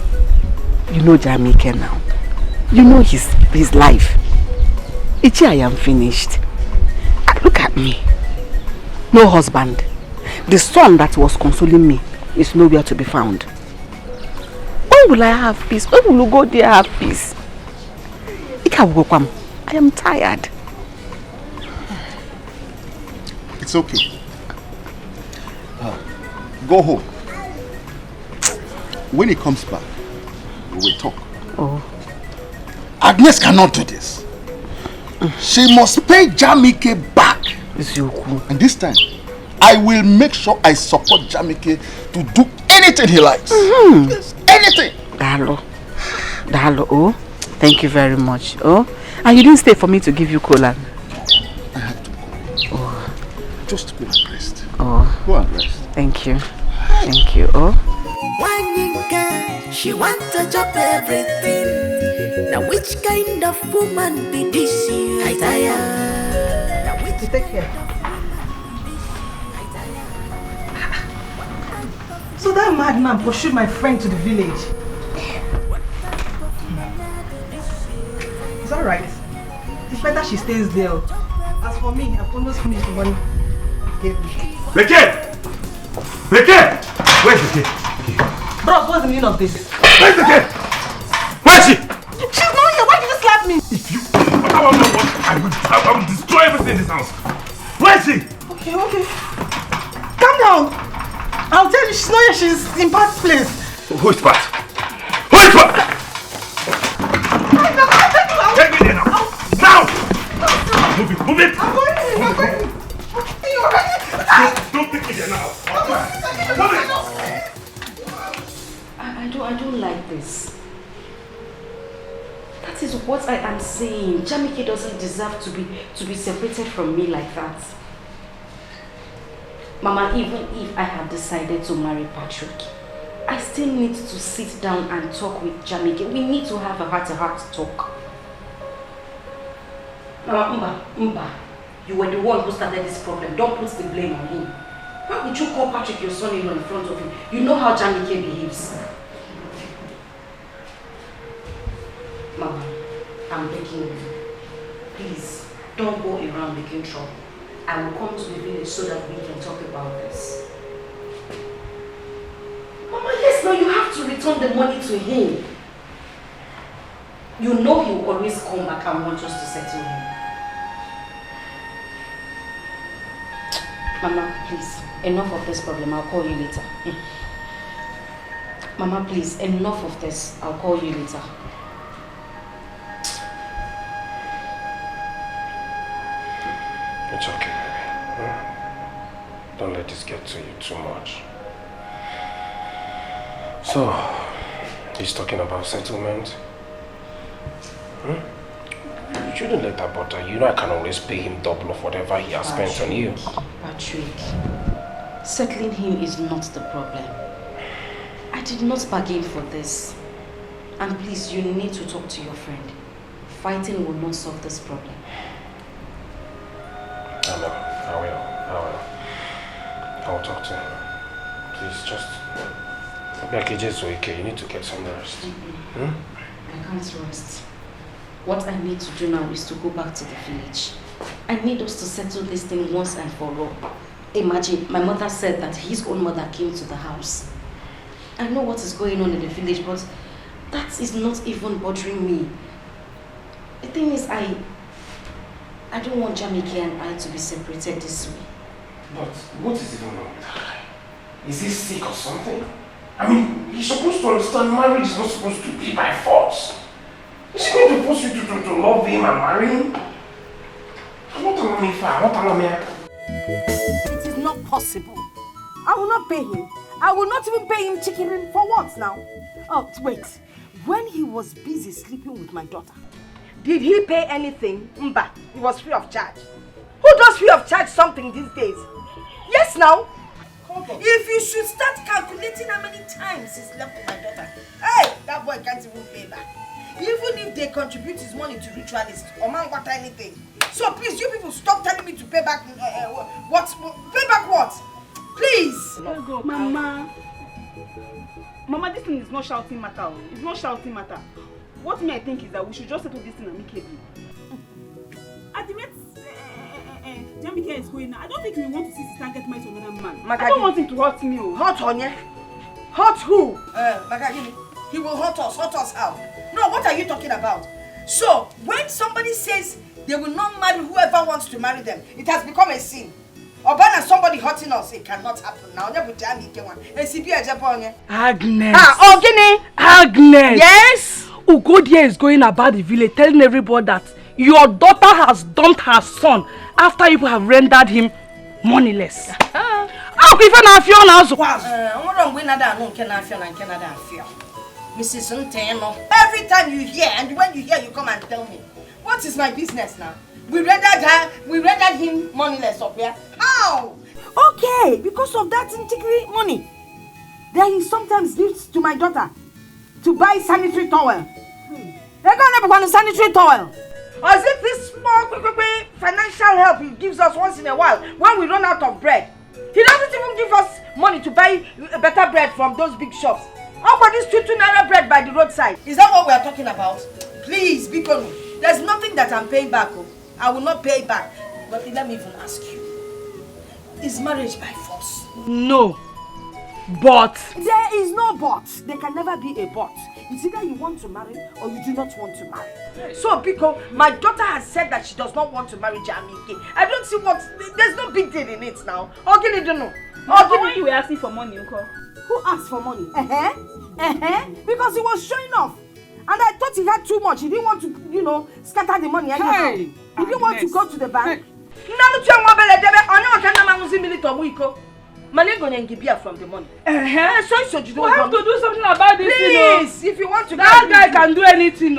You know Jamaica now. You know his life. Ichie, I am finished. Look at me. No husband. The son that was consoling me is nowhere to be found. When will I have peace? When will you go there have peace? I am tired. It's okay. Go home. When he comes back, we will talk. Oh. Agnes cannot do this. She must pay Jamike back. And this time, I will make sure I support Jamike to do anything he likes. Yes, anything. Dalo, oh, thank you very much. Oh, and you didn't stay for me to give you cola. I had to go. Oh. Just go and rest. Oh. Go and rest. Thank you. Thank you. Oh. She want to drop everything. Now which kind of woman be this? I tire. Now which take care. So that madman pursued my friend to the village. It's alright. It's better she stays there. As for me, I've almost finished the money he gave me. Dikeh! Dikeh! Where's Dikeh? Bros, what's the meaning of this? Where's Dikeh? Where's she? She's not here. Why did you slap me? If you... I will destroy everything in this house. Where is she? Okay. Calm down. I'll tell you, she's not here. She's in Pat's place. Who is Pat? Who is Pat? Take me there now. Now! Move it. I'm going. Don't take me there now. Move it. I don't like this. That is what I am saying. Jamike doesn't deserve to be separated from me like that. Mama, even if I had decided to marry Patrick, I still need to sit down and talk with Jamike. We need to have a heart-to-heart talk. Mama, Mba, you were the one who started this problem. Don't put the blame on him. Why would you call Patrick your son-in-law in front of him? You know how Jamike behaves. Mama, I'm begging you. Please, don't go around making trouble. I will come to the village so that we can talk about this. Mama, yes, now you have to return the money to him. You know he will always come back and want us to settle him. Mama, please, enough of this problem. I'll call you later. Mama, please, enough of this. I'll call you later. It's okay, baby. Don't let this get to you too much. So, he's talking about settlement. You shouldn't let that bother you. You know I can always pay him double of whatever he has spent on you. Patrick, settling him is not the problem. I did not bargain for this. And please, you need to talk to your friend. Fighting will not solve this problem. I know. I will talk to him. Please, just... You need to get some rest. I can't rest. What I need to do now is to go back to the village. I need us to settle this thing once and for all. Imagine, my mother said that his own mother came to the house. I know what is going on in the village, but that is not even bothering me. The thing is, I don't want Jamike and I to be separated this way. But what is even wrong with that guy? Is he sick or something? I mean, he's supposed to understand marriage is not supposed to be by force. Is he going to force you to love him and marry him? It is not possible. I will not pay him. I will not even pay him chicken for what now? Oh, wait. When he was busy sleeping with my daughter, did he pay anything? Mba, he was free of charge. Who does free of charge something these days? Yes, now. If you should start calculating how many times he slept with my daughter. Hey, that boy can't even pay back. Even if they contribute his money to ritualists or man what anything. So please, you people stop telling me to pay back what? Pay back what? Please! No. Mama, this thing is not shouting matter. It's not shouting matter. What I think is that we should just settle this thing amicably. At the rate Jamike is going now, I don't think we want to see sister get married to another man. I don't want him to hurt me. Hurt Onye? Hurt who? Makagini, he will hurt us. Hurt us how? No, what are you talking about? So, when somebody says they will not marry whoever wants to marry them, it has become a sin. Or when somebody hurting us, it cannot happen now. Agnes. Agnes. Yes. Ugodia is going about the village telling everybody that your daughter has dumped her son after you have rendered him moneyless. Mrs. Nteno, every time you hear, and when you hear, you come and tell me. What is my business now? We rendered him moneyless up here. How? Okay, because of that integrity money. Then he sometimes gives to my daughter to buy sanitary towel. They're going to buy a sanitary towel. Or is it this small financial help he gives us once in a while when we run out of bread? He doesn't even give us money to buy better bread from those big shops. How about this 2 naira bread by the roadside? Is that what we are talking about? Please, Bikonu, there's nothing that I'm paying back. I will not pay back. But let me even ask you. Is marriage by force? No. But. There is no but. There can never be a but. It's either you want to marry or you do not want to marry. So, Biko, my daughter has said that she does not want to marry Jamike. I don't see what. There's no big deal in it now. Ogini don't know. Why you were asking for money, Uncle? Who asked for money? Because he was showing off. And I thought he had too much. He didn't want to, scatter the money anyhow. He didn't want to go to the bank. I from the money. We have to do something about this, Please, if you want to. That guy can do anything,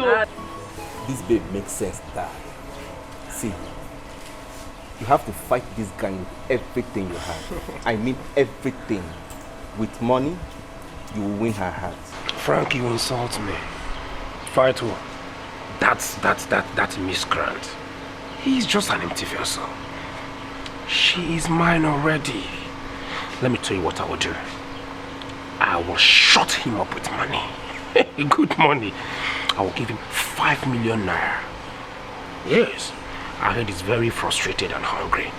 This babe makes sense, Dad. See, you have to fight this guy with everything you have. I mean everything. With money, you will win her heart. Frank, you insult me. Fight who? That miscreant. He's just an empty vessel. She is mine already. Let me tell you what I will do. I will shut him up with money. Good money. I will give him 5 million naira. Yes, I heard he's very frustrated and hungry.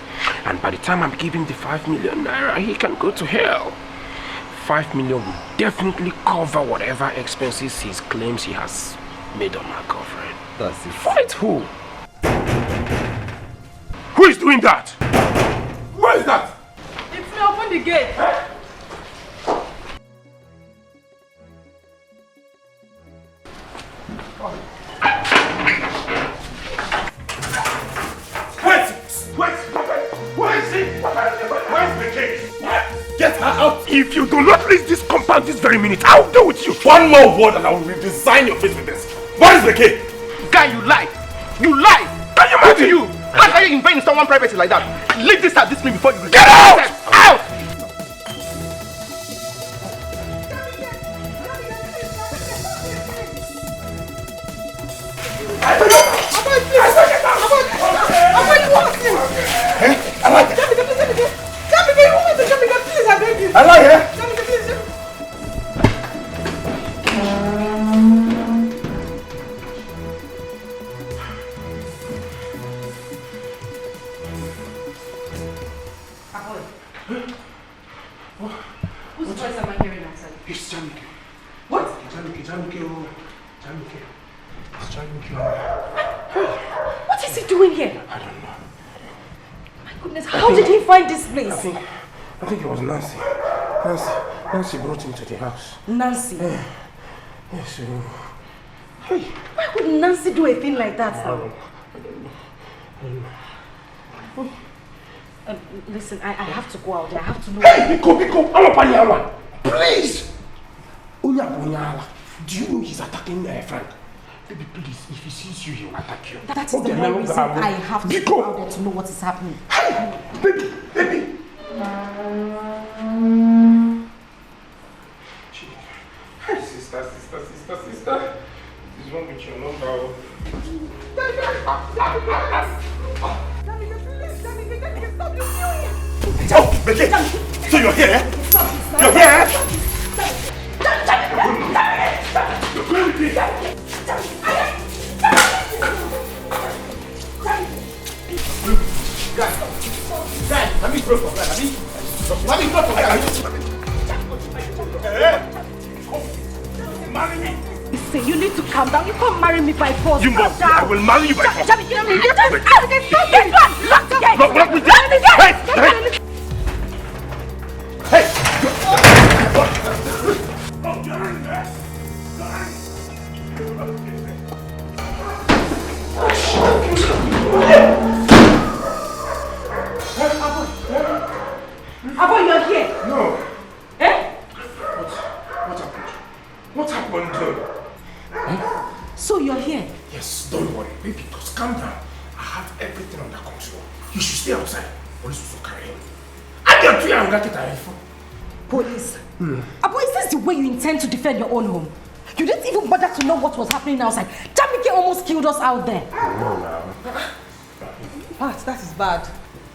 And by the time I'm giving the 5 million naira, he can go to hell. 5 million will definitely cover whatever expenses he claims he has made on my girlfriend. That's it. Fight who? Who is doing that? Who is that? It's me, open the gate. Where is he? Where's the gate? Get her out! If you do not leave this compound this very minute, I will deal with you. One more word and I will redesign your face with this. Where is the key? Guy, you lie! You lie! Can you imagine? you? How can you invade in someone privacy like that? Leave this at this minute before you get out! Out! I like it. I like it. Whose voice am I hearing outside? It's Jamike. What? Jamike. It's Jamike. What is he doing here? I don't know. My goodness, how did he find this place? I think it was Nancy. Nancy brought him to the house. Nancy? Yes. Hey. Why would Nancy do a thing like that now? Listen, I have to go out there. I have to know. Hey, Biko, Alopanyala, please! Oya, do you know he's attacking Frank? Baby, please, if he sees you, he will attack you. That is the main reason I have to go out there to know what is happening. Hey, baby! Hey, sister. is wrong with your number? Oh, Becky! So you're here, eh? You're here, eh? You're going with me. Guys, let me go for that. Let me go for that. Marry me. Listen, you need to calm down. You can't marry me by force. You must. I will marry you by force. Lock me down. Hey! Abo, you're here. No. Eh? What happened? What happened? Huh? So you're here? Yes, don't worry, baby. Just calm down. I have everything under control. You should stay outside. Police will carry him. I get to you and get it. Police? Abo, is this the way you intend to defend your own home? You didn't even bother to know what was happening outside. Jamike almost killed us out there. No, now. What? That is bad.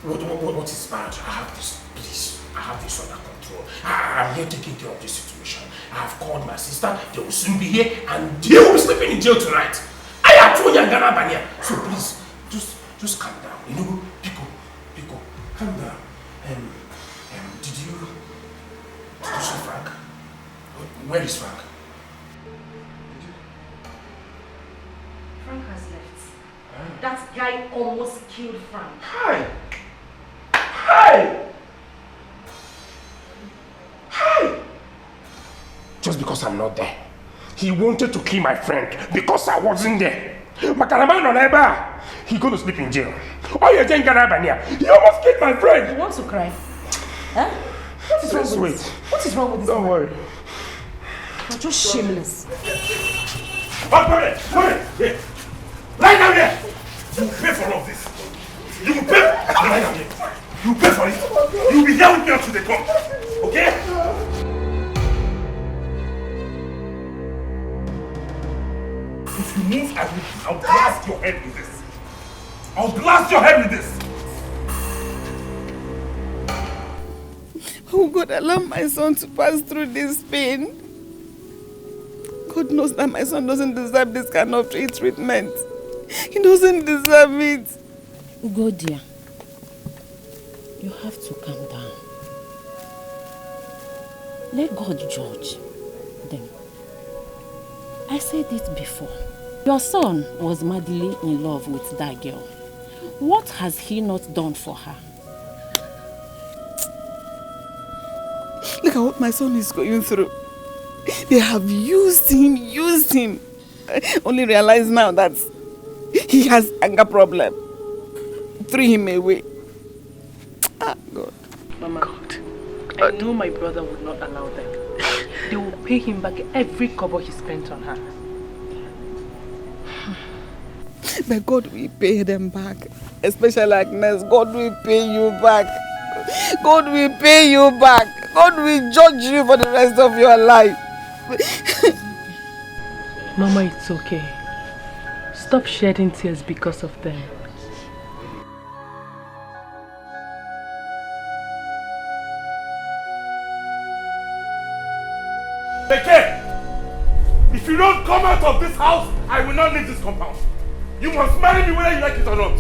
What is bad? I have this, please. I have this under control. I'm here taking care of this situation. I have called my sister. They will soon be here and they will be sleeping in jail tonight. I have told you I'm gonna ban here. So please, just calm down. You know, Pico, calm down. Did you see Frank? Where is Frank? Frank has left. That guy almost killed Frank. Hi! Just because I'm not there. He wanted to kill my friend because I wasn't there. He's going to sleep in jail. Oh, you're saying he almost killed my friend. You want to cry? Huh? What is wrong with this? What is wrong with this? Don't worry. You're just shameless. Here. Lie down here. You will pay for all of this. You will pay. Lie down here. You will pay for it. You will be here with me until they come. Okay? If you move, I'll blast your head with this. I'll blast your head with this. Oh God, allow my son to pass through this pain. God knows that my son doesn't deserve this kind of treatment. He doesn't deserve it. Go, dear. You have to calm down. Let God judge them. I said it before. Your son was madly in love with that girl. What has he not done for her? Look at what my son is going through. They have used him. I only realize now that he has anger problem. Threw him away. Ah, God. Mama, God. I know my brother would not allow them. They will pay him back every kobo he spent on her. But God will pay them back. Especially Agnes. God will pay you back. God will pay you back. God will judge you for the rest of your life. Mama, it's okay. Stop shedding tears because of them. Dikeh! If you don't come out of this house, I will not leave this compound. You must marry me whether you like it or not.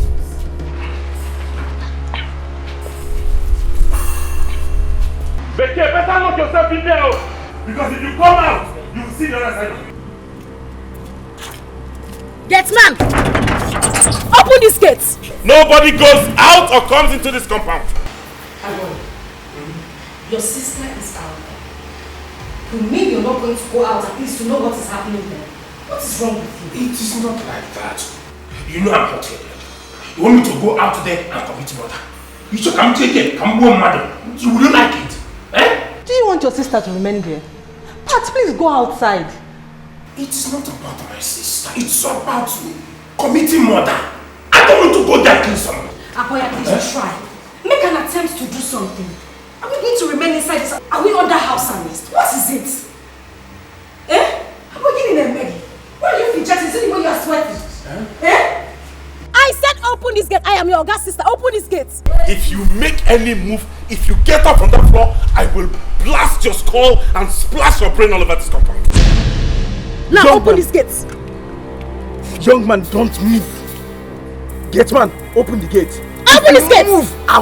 Dikeh, better lock yourself in there, because if you come out, you will see the other side of it. Gate man! Open this gate! Nobody goes out or comes into this compound. Your sister is out there. You mean you're not going to go out at least to know what is happening there? What is wrong with you? It is not like that. You know I'm hot headed. You want me to go out there and commit murder? You should come take it, come go murder. You wouldn't like it. Eh? Do you want your sister to remain there? Pat, please go outside. It's not about my sister. It's about committing murder. I don't want to go there and kill someone. Aboya, please try. Make an attempt to do something. Are we going to remain inside this? Are we under house arrest? What is it? Eh? Are we getting a Maggie? Why are you fidgeting am your Oga's sister. Open this gate. If you make any move, if you get up from that floor, I will blast your skull and splash your brain all over this compound. Now open this gate. Young man, don't move. Gate man, open the gate. Open this gate. Move, I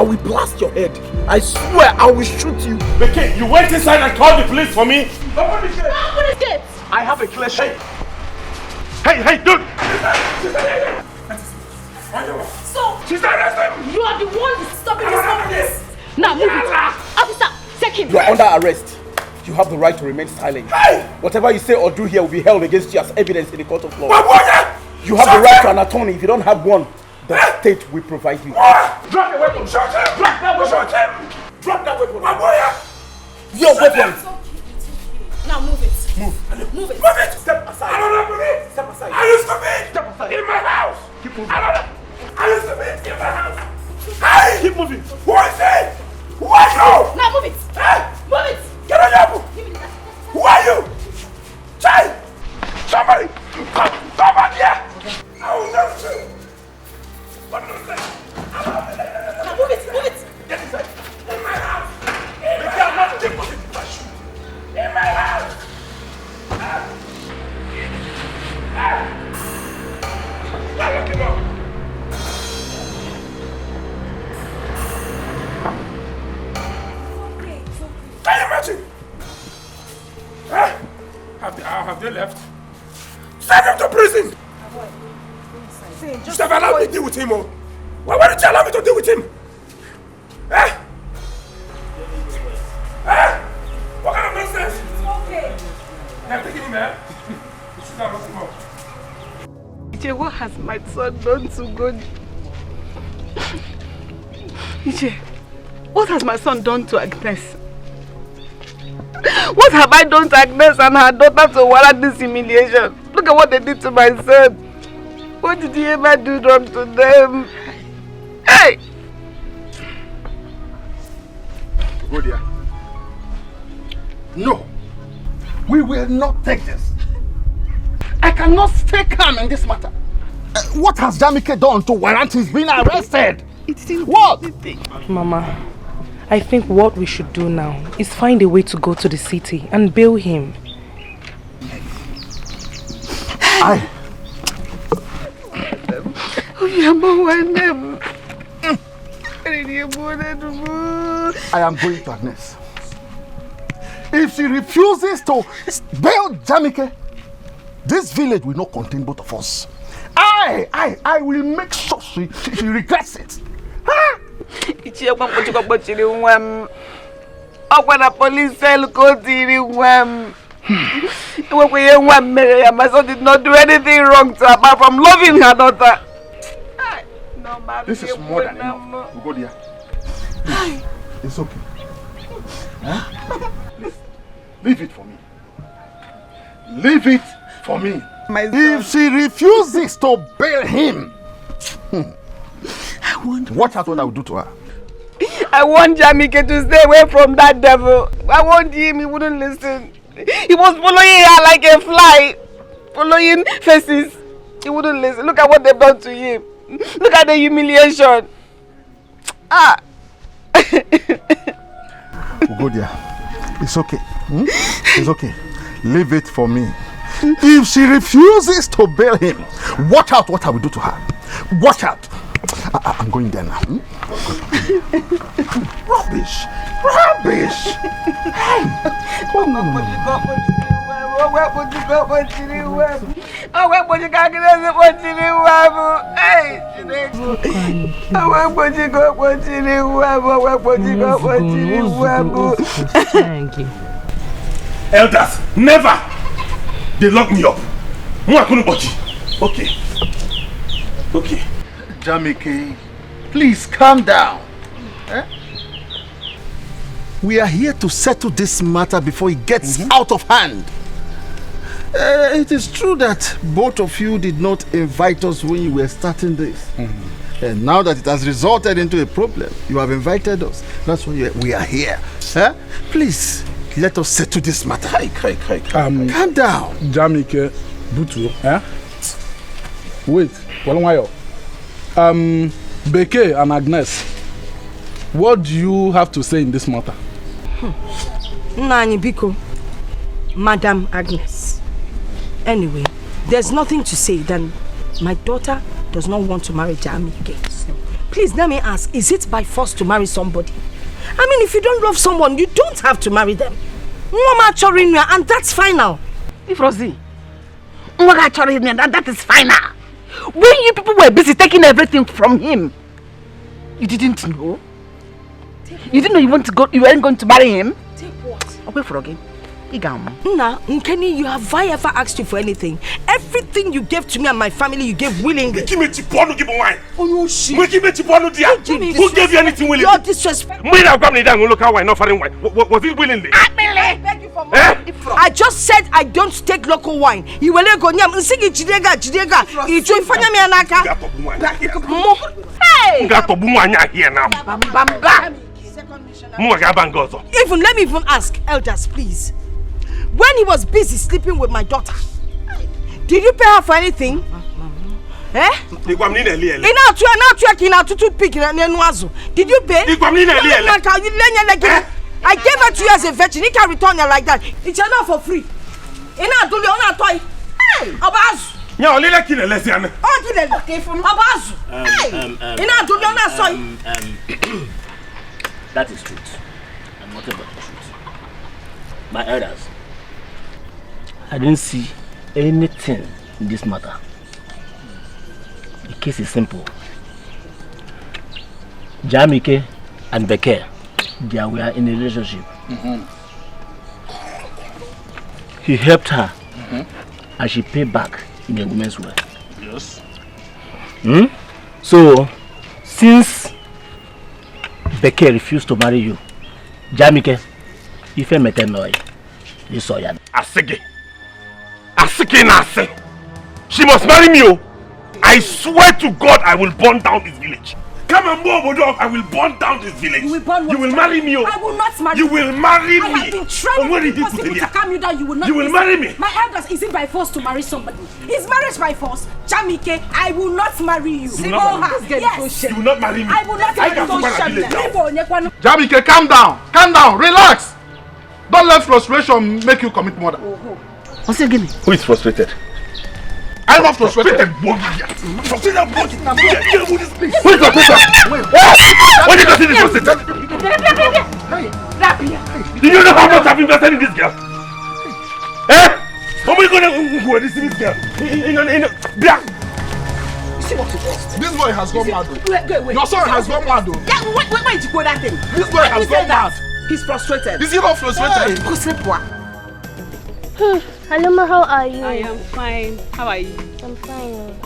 will blast your head. I swear I will shoot you. Okay, you went inside and called the police for me? Open this gate. Open this gate. I have a clear shot. Hey, dude! So, you are the one stopping this from this. Now move it. Officer, take him. You are under arrest. You have the right to remain silent. Hey! Whatever you say or do here will be held against you as evidence in the court of law. You have the right to an attorney. If you don't have one, the state will provide you. Drop the weapon! Drop that weapon! Drop that weapon! Your weapon! Now move it. Move it! Move it! Step aside! I don't know police! Step aside! Are you stupid? Step aside! In my house! Keep moving! Are you stupid? In my house! Hey! Keep moving! Who is it? Who are you? Now move it! Hey! Move it! Get on your book! Who are you? Child! Somebody! Come back here! I will never see you! What is that? Now move it! Move it! Get inside! In my house! In my house! In my house! Lock him up! Can you imagine? Huh? Have they left? Send him to prison! Just have allowed me to deal with him, oh! Why did you allow me to deal with him? Eh? Eh? What kind of nonsense? It's okay. I'm taking him, eh? You should have locked him up. Ije, what has my son done to God? Ije, what has my son done to Agnes? What have I done to Agnes and her daughter to warrant this humiliation? Look at what they did to my son. What did he ever do wrong to them? Hey! Go there. No, we will not take this. I cannot stay calm in this matter. What has Jamike done to warrant his being arrested? What? Mama, I think what we should do now is find a way to go to the city and bail him. I am going to Agnes. If she refuses to bail Jamike, this village will not contain both of us. I will make sure she regrets it. Huh? Police cell my son did not do anything wrong to her apart from loving her daughter. This is more than enough. We'll go there. Please. It's okay. Huh? Please. Leave it for me. Leave it for me. If she refuses to bail him, watch out what I will do to her. I want Jamike to stay away from that devil. I want him, he wouldn't listen. He was following her like a fly, following faces. He wouldn't listen. Look at what they've done to him. Look at the humiliation. We'll go there. It's okay. It's okay. Leave it for me. If she refuses to bail him, watch out what I will do to her. Watch out. I'm going there now. Rubbish. Hey. Elders, never! They lock me up. Okay. Jamike, please calm down. We are here to settle this matter before it gets out of hand. It is true that both of you did not invite us when you were starting this. And now that it has resulted into a problem, you have invited us. That's why we are here. Please, let us settle this matter. Calm down. Jamike, Butu, wait, Beke and Agnes, what do you have to say in this matter? Nani Biko, Madam Agnes. Anyway, there's nothing to say then. My daughter does not want to marry Jamike. Please let me ask, is it by force to marry somebody? I mean, if you don't love someone, you don't have to marry them. And that's final. If Rosie, that is final. When you people were busy taking everything from him, you didn't know? You didn't know you weren't going to marry him? Take what? Okay, for again. Nah, Nkeni, you have I ever asked you for anything? Everything you gave to me and my family, you gave willingly. Who gave you anything willingly? You're disrespectful. Was it willingly? I beg you for money. I just said I don't take local wine. You will go nyam nsigi jidega. Ijo ifanya mi anaka. Hey! Here now. Even let me even ask, elders, please. When he was busy sleeping with my daughter, did you pay her for anything? Eh? Did you pay? I gave her to you as a virgin. You can return her like that. It's enough for free. Hey! Abazu. That is truth, and nothing but the truth. My elders, I didn't see anything in this matter. The case is simple. Jamike and Beke, they were in a relationship. He helped her, and she paid back in a woman's way. Yes. So, since Beke refused to marry you, Jamike, if I met him, you saw ya. Asige Nase. She must marry me. I swear to God, I will burn down this village. Come and move, I will burn down this village. You will marry me. I will not marry you. You will marry me. I have been trying impossible to calm you down. You will not. You will marry me. My elders, is it by force to marry somebody? Is marriage by force? Jamike, I will not marry you. You will not marry me. Yes. You will not marry me. I will not marry you. Jamike, calm down. Calm down. Relax. Don't let frustration make you commit murder. What's it again? Who is frustrated? I'm not frustrated. Who is frustrated? When did you see this frustrated? Do you know how much I've invested in this girl? How are we going to see this girl? See what it was. This boy has gone mad. Your son has gone mad. Wait, did you go that thing? This boy has gone mad. He's frustrated. Is he not frustrated? Aloma, how are you? I am fine. How are you? I'm fine.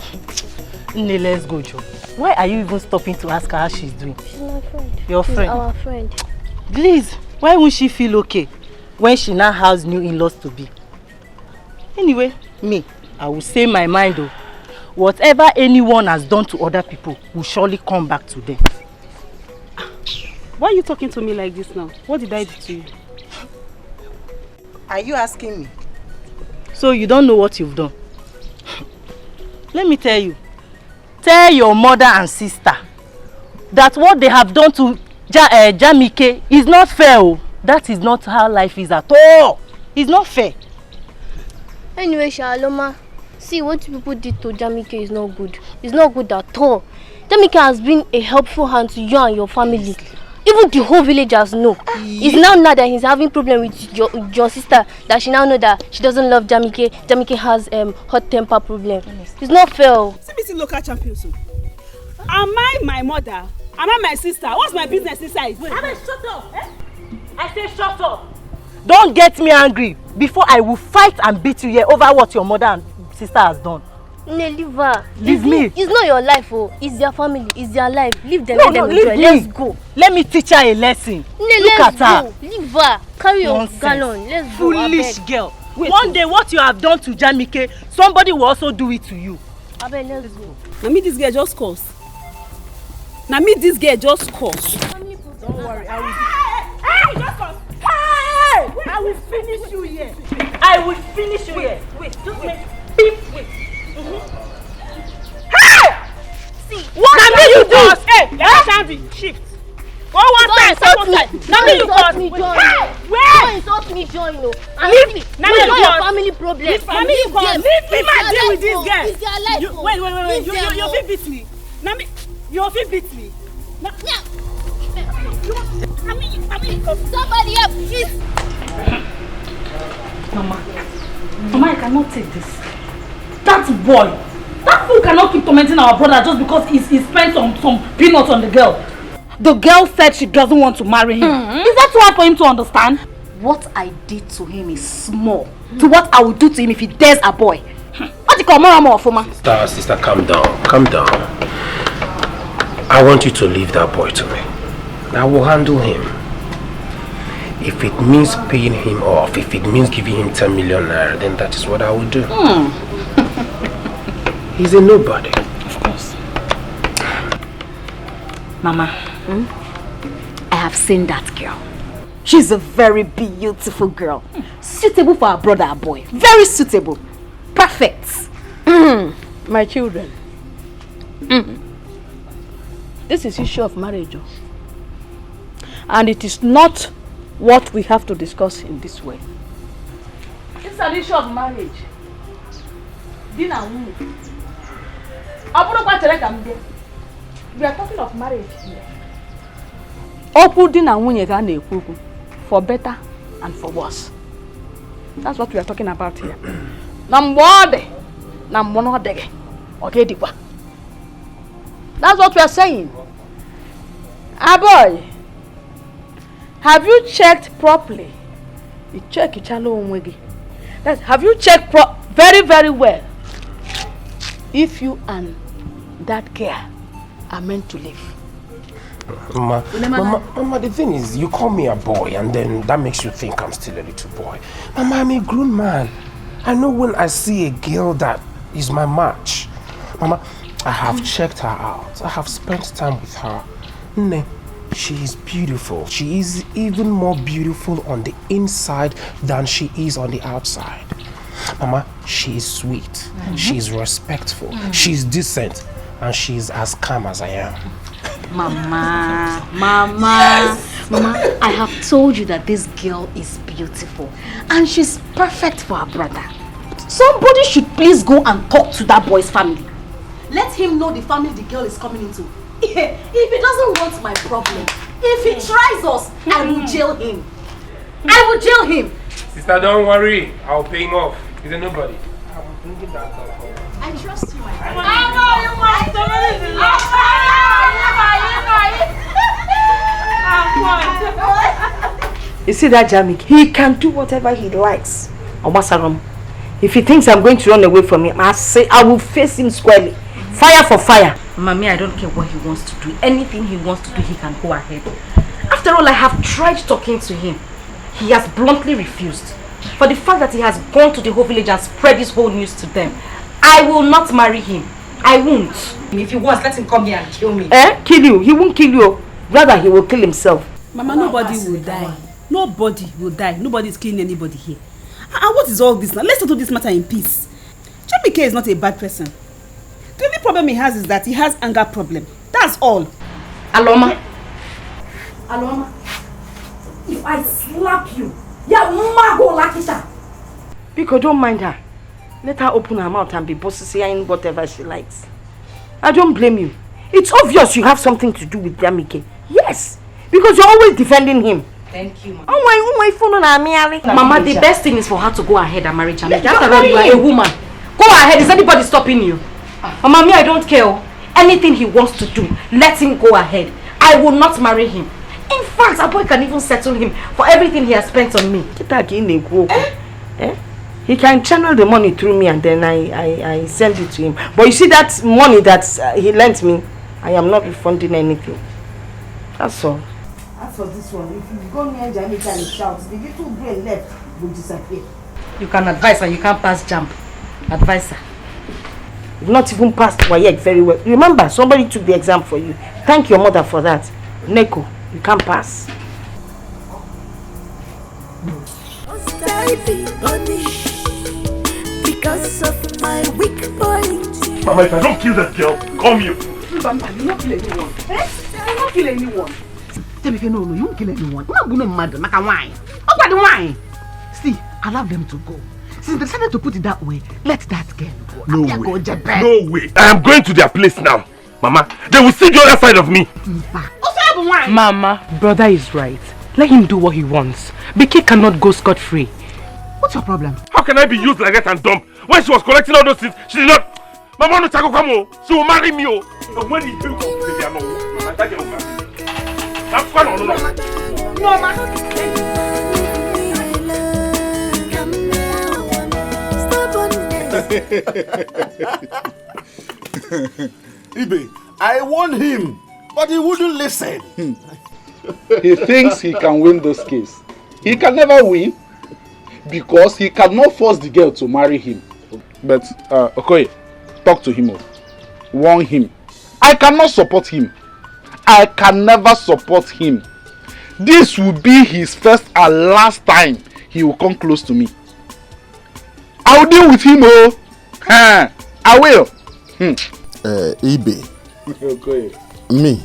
Nne, let's go, Joe. Why are you even stopping to ask her how she's doing? She's my friend. Your She's friend? Our friend. Please, why won't she feel okay when she now has new in-laws to be? Anyway, me, I will say my mind though. Whatever anyone has done to other people will surely come back to them. Why are you talking to me like this now? What did I do to you? Are you asking me? So you don't know what you've done? Let me tell you. Tell your mother and sister that what they have done to Jamike is not fair. That is not how life is at all. It's not fair. Anyway, Aloma, see what people did to Jamike is not good. It's not good at all. Jamike has been a helpful hand to you and your family. Even the whole villagers know. It's now that he's having problem with your sister that she now know that she doesn't love Jamike. Jamike has hot temper problem. It's not fair. See me local champion so. Am I my mother? Am I my sister? What's my business inside? Wait. Shut up. I say shut up. Don't get me angry before I will fight and beat you here over what your mother and sister has done. Leave her. Leave me. It's not your life, it's their family, it's their life. Leave them. No, leave me. Let's go. Let me teach her a lesson. Look at her. Leave her. Carry your gallon. Let's go. Foolish girl. Wait, one day what you have done to Jamike, somebody will also do it to you. Abel, let's go. Now me this girl just curse. Don't worry, I will. I will finish you here. I will finish you here. Wait, just wait. Beep. Wait. Hey! See, what shift. Second time. Now me you call me join. Where? Don't insult me join no. Leave. Now you your family problem. Now me you call. Leave me my deal with this girl. It's their life. Wait. You fit beat me. Now me you fit beat me. Somebody help, please. Mama, I cannot take this. That boy, that fool cannot keep tormenting our brother just because he spent some peanuts on the girl. The girl said she doesn't want to marry him. Is that too hard for him to understand? What I did to him is small to what I will do to him if he dares a boy. What do you call more for me? Sister, calm down. Calm down. I want you to leave that boy to me. I will handle him. If it means paying him off, if it means giving him 10 million naira, then that is what I will do. He's a nobody. Of course. Mama, I have seen that girl. She's a very beautiful girl. Suitable for our brother, our boy. Very suitable. Perfect. My children. This is issue of marriage. And it is not what we have to discuss in this way. It's an issue of marriage. Dina, we are talking of marriage here. Opu dina nwunye ga na-ekwu for better and for worse. That's what we are talking about here. Na mgbe ọ dị na mgbe ọ dịghị ọ ga-edikwa. That's what we are saying. Boy, have you checked properly? You check ichalo onwe gị. Have you checked very, very well if you and that girl are meant to live? Mama, the thing is, you call me a boy and then that makes you think I'm still a little boy. Mama, I'm a grown man. I know when I see a girl that is my match. Mama, I have checked her out. I have spent time with her. She is beautiful. She is even more beautiful on the inside than she is on the outside. Mama, she is sweet. She is respectful. She is decent. And she is as calm as I am. Mama, Mama, I have told you that this girl is beautiful and she's perfect for her brother. Somebody should please go and talk to that boy's family. Let him know the family the girl is coming into. If he doesn't want my problem, if he tries us, I will jail him. I will jail him. Sister, don't worry. I'll pay him off. He's a nobody. I'm bringing that up. I trust you, my friend. You see that Jamik? He can do whatever he likes. If he thinks I'm going to run away from him, I will face him squarely. Fire for fire. Mommy, I don't care what he wants to do. Anything he wants to do, he can go ahead. After all, I have tried talking to him. He has bluntly refused. For the fact that he has gone to the whole village and spread this whole news to them, I will not marry him. I won't. If he wants, let him come here and kill me. Kill you? He won't kill you. Rather, he will kill himself. Mama, nobody will die. Nobody will die. Nobody is killing anybody here. And what is all this now? Let's settle this matter in peace. Jamike is not a bad person. The only problem he has is that he has anger problem. That's all. Aloma. Aloma. If I slap you, mama go like it. Because don't mind her. Let her open her mouth and be bossy in whatever she likes. I don't blame you. It's obvious you have something to do with Jamike. Yes. Because you're always defending him. Thank you, Mama. Mama, the best thing is for her to go ahead and marry Jamike. After all, you are a woman. Go ahead. Is anybody stopping you? Mama, me, I don't care. Anything he wants to do, let him go ahead. I will not marry him. In fact, a boy can even settle him for everything he has spent on me. He can channel the money through me and then I send it to him. But you see that money that he lent me, I am not refunding anything. That's all. As for this one, if you go near Jamaica and shout, the little brain left will disappear. You can advise her, you can't pass jump. Advise her. You've not even passed WAEC very well. Remember, somebody took the exam for you. Thank your mother for that. Neko, you can't pass. I be punished because of my weak point? Mama, if I don't kill that girl, come here. Bamba, you not kill anyone. will not kill anyone. Jamike, no, you won't kill anyone. You're not going to murder, make a wine. What about the wine? See, allow them to go. Since they decided to put it that way, let that girl go. No way. No way. I am going to their place now. Mama, they will see the other side of me. Mama, brother is right. Let him do what he wants. Dikeh cannot go scot-free. What's your problem? How can I be used like that and dumped? When she was collecting all those things, she did not. Mama no tako kamo. She will marry me. And when he built up, they are not. That's why no. No, man. Ibeh, I warned him, but he wouldn't listen. He thinks he can win this case. He can never win because he cannot force the girl to marry him. But Okoye, talk to him. Warn him. I cannot support him. I can never support him. This will be his first and last time he will come close to me. I will deal with him, I will. Ibeh. Okay. Me.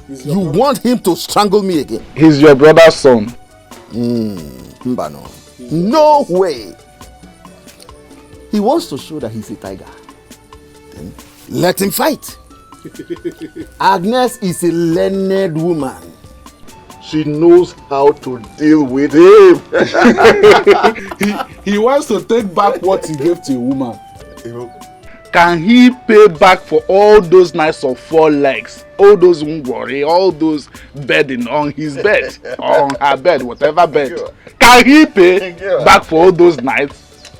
You want him to strangle me again? He's your brother's son. Mbano. No way. He wants to show that he's a tiger. Then let him fight. Agnes is a learned woman. She knows how to deal with him. he wants to take back what he gave to a woman. Can he pay back for all those nights of 4 legs, all those worry, all those bedding on his bed, on her bed, whatever bed? Can he pay back for all those nights?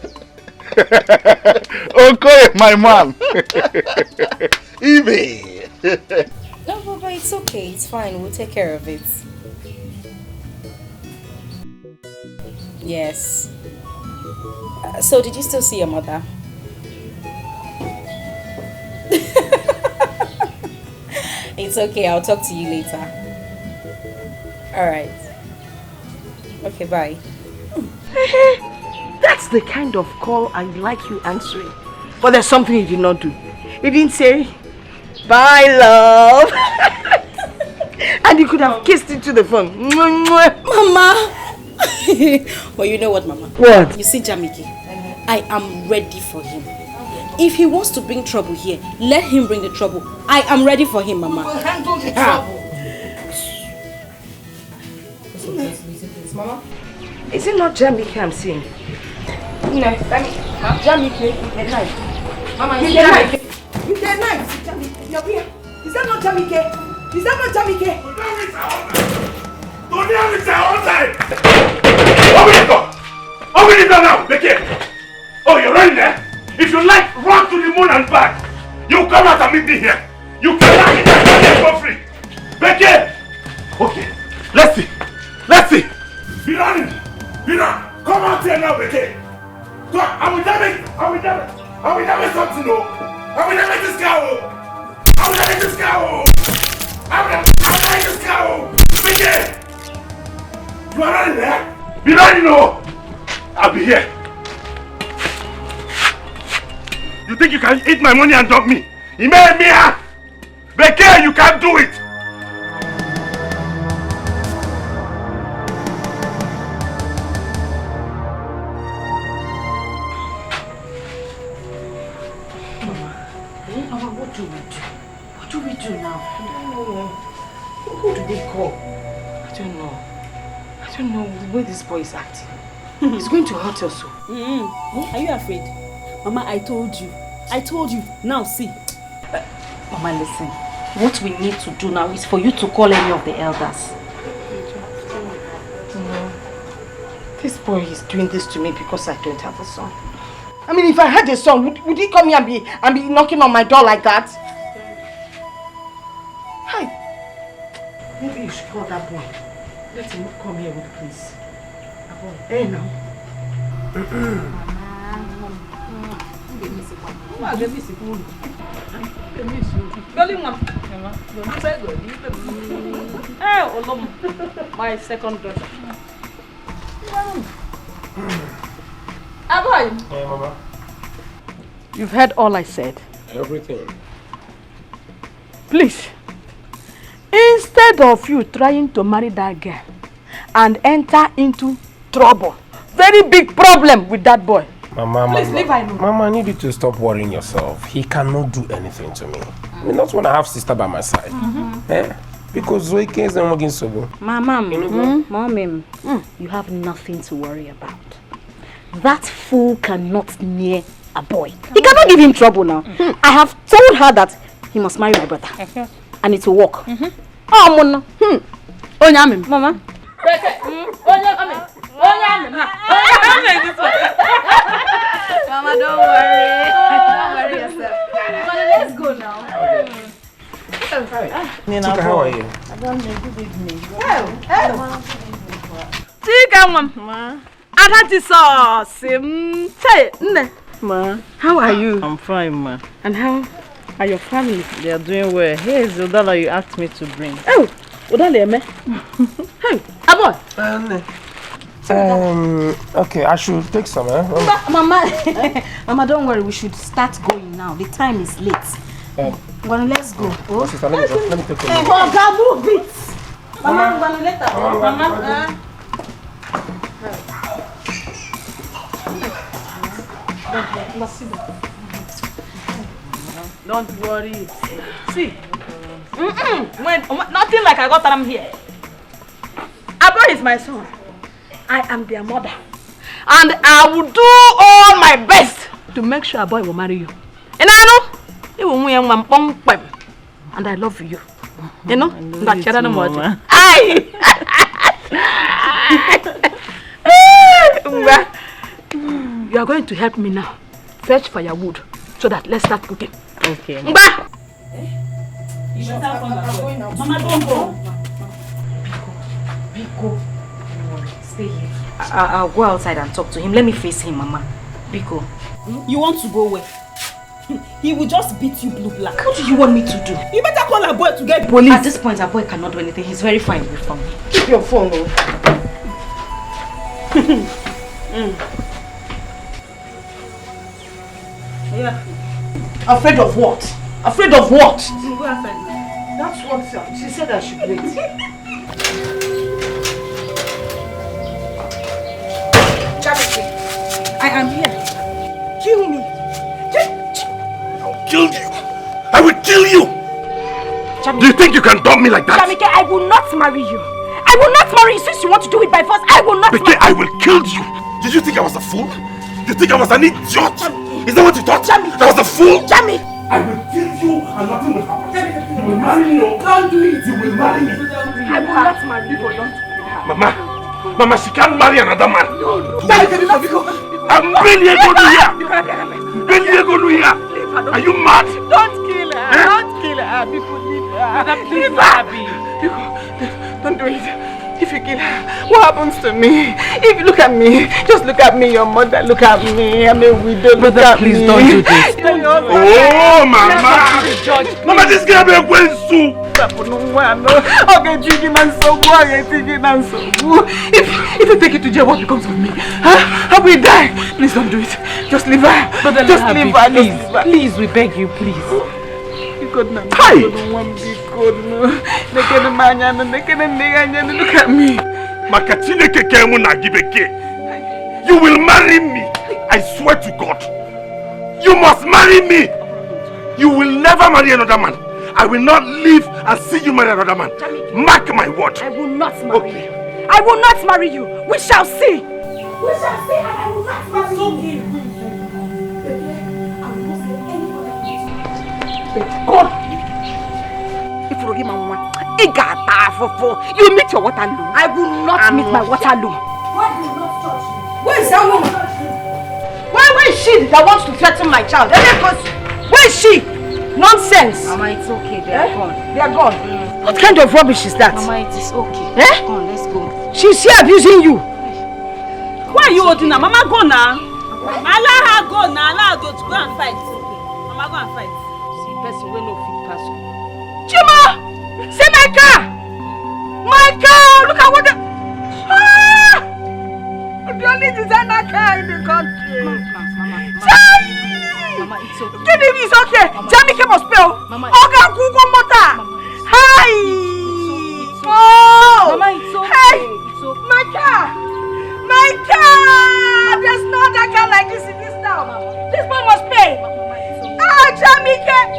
Okay, my man. Ibeh. No, Papa, it's okay. It's fine. We'll take care of it. Yes. So, did you still see your mother? It's okay. I'll talk to you later. Alright. Okay, bye. That's the kind of call I like you answering. But there's something you did not do. You didn't say, bye, love. And you could have kissed into the phone. Mama! Well, you know what, Mama? What? You see, Jamike, I am ready for him. If he wants to bring trouble here, let him bring the trouble. I am ready for him, Mama. We'll handle the trouble. Mama? Is it not Jamike I'm seeing? No, Jamike, with the knife. Mama, with the knife. With the knife, Jamike. You're here. Is that not Jamike? Is that not Jamike? Don't have it outside! Open the door! Open the door now, Dikeh! Oh, you're running there? If you like, run to the moon and back. You come out and meet me here. You cannot hit that for free. Dikeh! Okay, let's see. Let's see. Be running. Be running. Come out here now, Dikeh. Come, I will damage something, no. I will damage this cow. I will damage this cow. I will damage this cow. Dikeh! You are running there? Be running, no. I'll be here. You think you can eat my money and dump me? Mia! Dikeh, you can't do it! Mama, what do we do? What do we do now? I don't know. Who do they call? I don't know. I don't know the way this boy is acting. He's going to hurt us. Are you afraid? Mama, I told you. Now see. Mama, listen. What we need to do now is for you to call any of the elders. This boy is doing this to me because I don't have a son. I mean, if I had a son, would he come here and be knocking on my door like that? Hi. Maybe you should call that boy. Let him come here with please. Hey now. My second daughter. Hey, Mama. You've heard all I said. Everything. Please, instead of you trying to marry that girl and enter into trouble, very big problem with that boy. Mama, Please leave I know. Mama, I need you to stop worrying yourself. He cannot do anything to me. I mean, that's when I have sister by my side. Because Zoe is not working so well. Mom, you have nothing to worry about. That fool cannot near a boy. He cannot give him trouble now. I have told her that he must marry my brother. And it will work. Oh, Mona. Mama. Mama, don't worry. Don't worry yourself. Mama, let's go now. Chika, how are you? Good evening. Chika, Mama. Ma, how are you? I'm fine, ma. And how are your family? They are doing well. Here is the dollar you asked me to bring. Oh, Udale, me. Hey, Abo. Okay, I should take some, Mama, Mama, don't worry. We should start going now. The time is late. Well, let's go. Oh. Sister, let me take Hey, some. move it. Mama, later. Mama. Don't worry. See, when nothing like I got them here. Abo is my son. I am their mother, and I will do all my best to make sure Abo will marry you. And I know you will win one pom. And I love you. You know, that you don't know. You are going to help me now. Fetch firewood so that let's start cooking. Okay. Mba! Mama, don't go. Biko, stay here. I'll go outside and talk to him. Let me face him, Mama. Biko. You want to go where? He will just beat you blue black. What do you want me to do? You better call our boy to get police. At this point, our boy cannot do anything. He's very fine away from me. Keep your phone on. Yeah. Afraid of what? Afraid of what? Go outside. That's what she said I should wait. Charity, I am here. Kill me. I'll kill you. I will kill you. Do you think you can dump me like that? Jamike, I will not marry you. I will not marry you since you want to do it by force. I will not marry you. I will kill you. Did you think I was a fool? You think I was an idiot? Is that what you thought? Jamie. I was a fool? Jamie. I will kill you and nothing will happen. You will marry me. Don't do it. You will marry me. I will not marry you. Don't. Mama, she can't marry another man. I'm Belie here. Are you mad? Don't kill her. Don't kill her. People leave her. Leave her. Don't do it. If you kill her, what happens to me? If you look at me, just look at me, your mother, look at me. I'm a widow. Brother, please don't do this. Oh, Mama! Mama, this girl be going soon. If you take it to jail, what becomes of me? Huh? I will die. Please don't do it. Just leave her. Brother, just leave her. Please, we beg you, please. Look at me. You will marry me. I swear to God. You must marry me. You will never marry another man. I will not live and see you marry another man. Mark my word. I will not marry you. I will not marry you. We shall see. We shall see, and I will not marry you. God. If you give me one, you meet your Waterloo. I will not meet my Waterloo. God will not touch you. Where is that woman? Where is she that wants to threaten my child? Where is she? Nonsense. Mama, it's okay. They are gone. They are gone. What kind of rubbish is that? Mama, it is okay. Come on, let's go. She's here abusing you. Why are you holding her? Mama, go now. Allow her go now. Allow her go to go and fight. Mama, go and fight. See, person will not fit pass. Chima! Say my car! My car! Look at what the... The only designer car in the country. Mama, it's okay. Get it, it's okay. Jamie must pay. Okay, Google motor. Hi! Oh! Mama, it's okay. Hey! It's okay. My car! My car! There's no other car like this in this town. This one must pay. Ah, Jamike!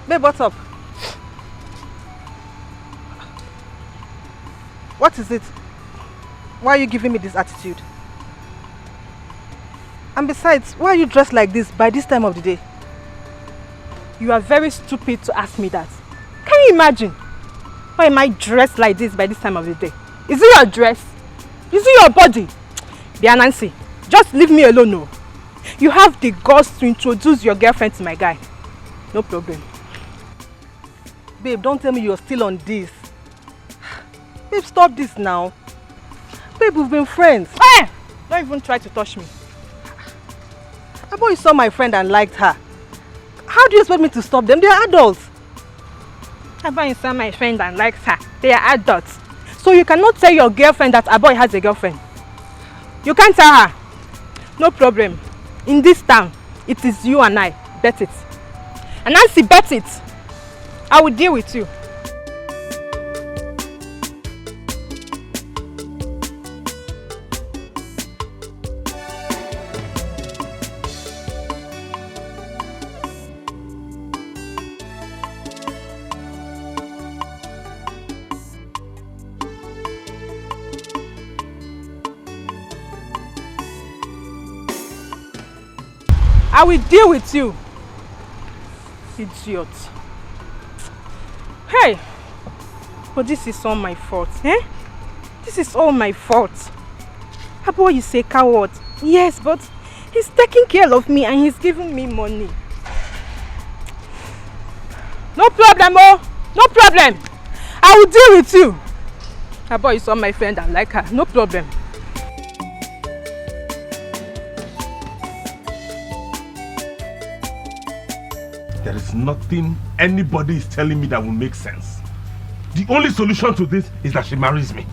Babe, what's up? What is it? Why are you giving me this attitude? And besides, why are you dressed like this by this time of the day? You are very stupid to ask me that. Can you imagine? Why am I dressed like this by this time of the day? Is it your dress? Is it your body? Dear Nancy, just leave me alone, no. You have the guts to introduce your girlfriend to my guy. No problem. Babe, don't tell me you're still on this. Babe, stop this now. Babe, we've been friends. Hey! Don't even try to touch me. I thought you saw my friend and liked her. How do you expect me to stop them? They are adults. I thought you saw my friend and liked her. They are adults. So you cannot tell your girlfriend that a boy has a girlfriend. You can't tell her. No problem. In this town, it is you and I. Bet it. And Nancy, bet it. I will deal with you. I will deal with you. Idiot. Hey! But this is all my fault, eh? This is all my fault. Abo is a coward. Yes, but he's taking care of me and he's giving me money. No problem, oh! No problem! I will deal with you. Abo is all my friend and like her. No problem. There is nothing anybody is telling me that will make sense. The only solution to this is that she marries me.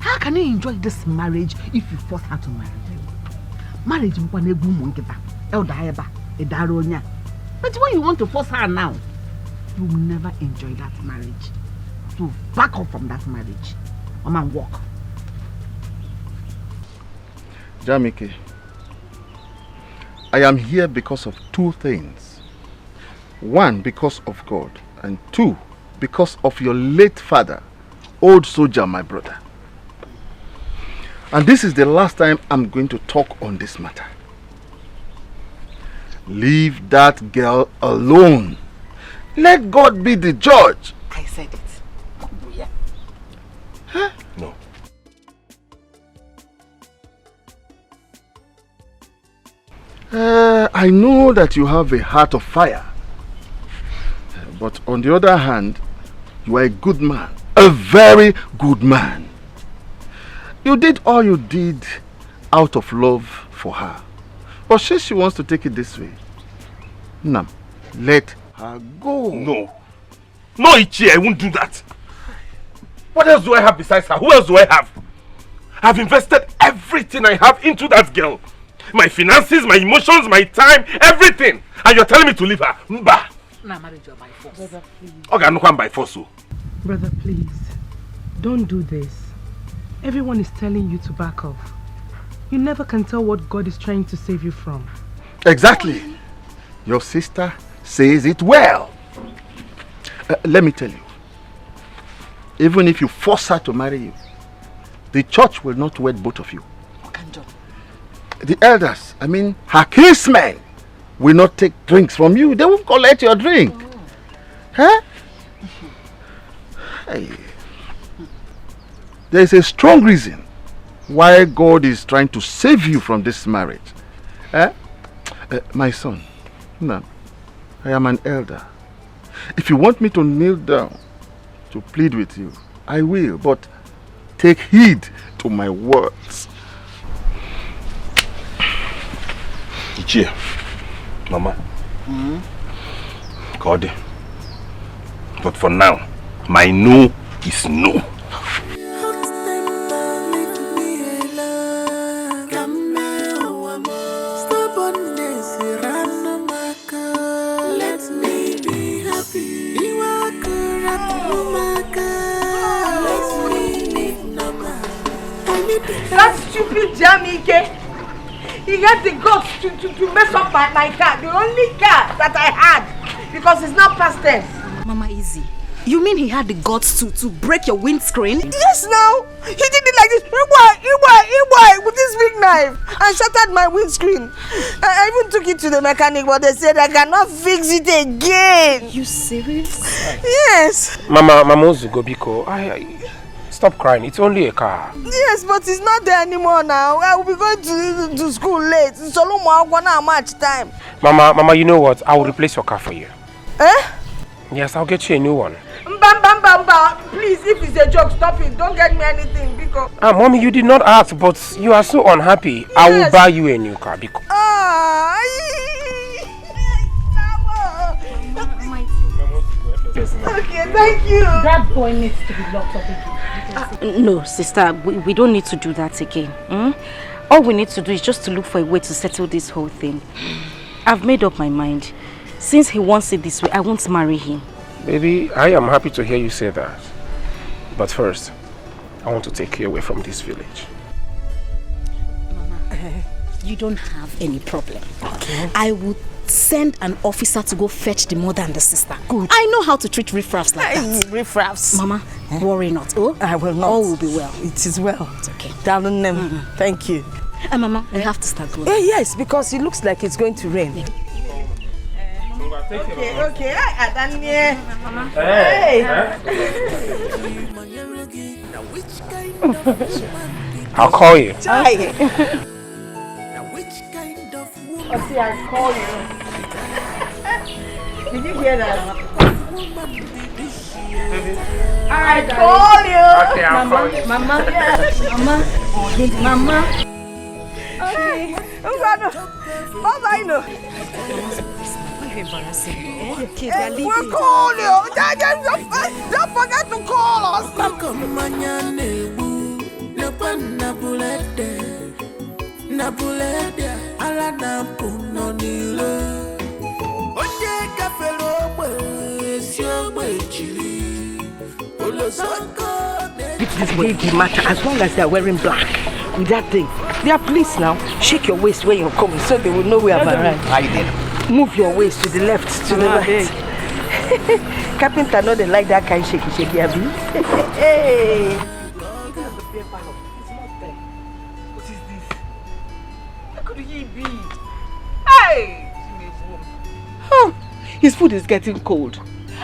How can you enjoy this marriage if you force her to marry you? Marriage is one of the But when you want to force her now, you will never enjoy that marriage. So back off from that marriage. And walk. Jamike, I am here because of two things. One, because of God, and two, because of your late father, old soldier, my brother. And this is the last time I'm going to talk on this matter. Leave that girl alone. Let God be the judge. I said it. Yeah. Huh? No. I know that you have a heart of fire. But on the other hand, you are a good man. A very good man. You did all you did out of love for her. But she wants to take it this way. Nam, let her go. No. No, Ichi, I won't do that. What else do I have besides her? Who else do I have? I've invested everything I have into that girl. My finances, my emotions, my time, everything. And you're telling me to leave her? Mba. Now marriage you by force. Brother, please. Okay, no come by force. Brother, please. Don't do this. Everyone is telling you to back off. You never can tell what God is trying to save you from. Exactly. Your sister says it well. Let me tell you. Even if you force her to marry you, the church will not wed both of you. The elders, I mean her kinsmen, will not take drinks from you. They won't collect your drink. Huh? Hey. There is a strong reason why God is trying to save you from this marriage. My son, no, I am an elder. If you want me to kneel down to plead with you, I will. But take heed to my words. Ichie, Mama. God. But for now, my no is no. That stupid Jamike, he had the guts to mess up my car, the only car that I had, because it's not past tense. Mama, easy. You mean he had the guts to break your windscreen? Yes, now. He did it like this, with this big knife, and shattered my windscreen. I even took it to the mechanic, but they said I cannot fix it again. You serious? Yes. Mama Zugobiko, stop crying. It's only a car. Yes, but it's not there anymore now. I will be going to school late. It's only much time. Mama, you know what? I will replace your car for you. Eh? Yes, I'll get you a new one. Please, if it's a joke, stop it. Don't get me anything, because... Mommy, you did not ask, but you are so unhappy. Yes. I will buy you a new car, because... Okay, thank you. That boy needs to be locked up again. No, sister, we don't need to do that again. All we need to do is just to look for a way to settle this whole thing. I've made up my mind. Since he wants it this way, I won't marry him. Baby, I am happy to hear you say that. But first, I want to take you away from this village. Mama, you don't have any problem. Okay. I would send an officer to go fetch the mother and the sister. Good. I know how to treat riffraffs like that. Riffraffs. Mama, worry not. Oh, I will not. All will be well. It is well. It's okay. Darling, thank you. And Mama, we have to start going. Yes, because it looks like it's going to rain. Yeah. Okay. I'll call you. Okay, I'll call you. Did you hear that? I call you. Okay, I'll call you. Mama. Okay. Mama, I know. Embarrassing. Okay, we'll call you. Don't forget to call us. This baby matter as long as they are wearing black with that thing. They are police now. Shake your waist when you're coming so they will know we have arrived. Move your waist to the left, to the right. Carpenter know they like that kind of shaky, Abby. Hey. What is this? How could he be? Hey! Oh, his food is getting cold.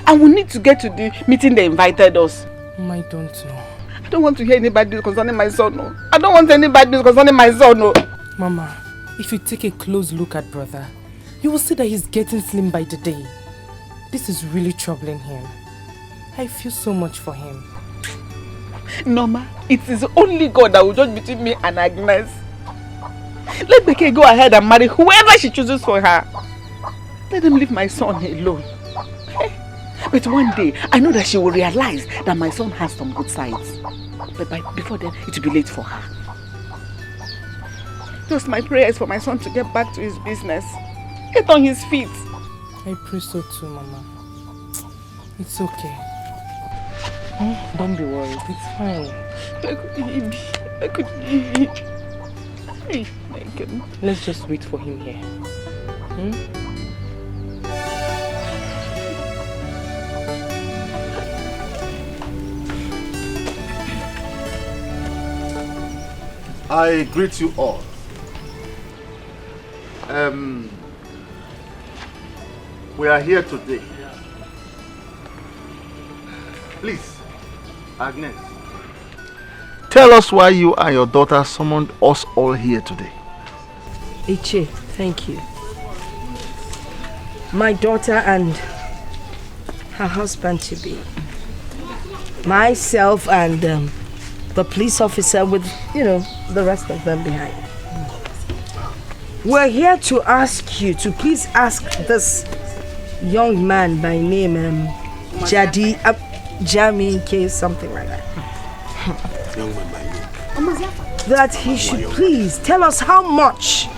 And we need to get to the meeting they invited us. I don't know. I don't want to hear anybody concerning my son. No. I don't want anybody concerning my son. No. Mama, if you take a close look at brother, you will see that he's getting slim by the day. This is really troubling him. I feel so much for him. Norma, it is only God that will judge between me and Agnes. Let Dikeh go ahead and marry whoever she chooses for her. Let them leave my son alone. But one day, I know that she will realize that my son has some good sides. But before then, it will be late for her. Just my prayers for my son to get back to his business. Get on his feet. I pray so too, Mama. It's okay. Don't be worried. It's fine. I could Let's just wait for him here. I greet you all. We are here today. Please, Agnes, tell us why you and your daughter summoned us all here today. Ichie, thank you. My daughter and her husband to be, myself and the police officer with, you know, the rest of them behind. We're here to ask you to please ask this young man by name Jamike, something like that. Young man by name. That he should please tell us how much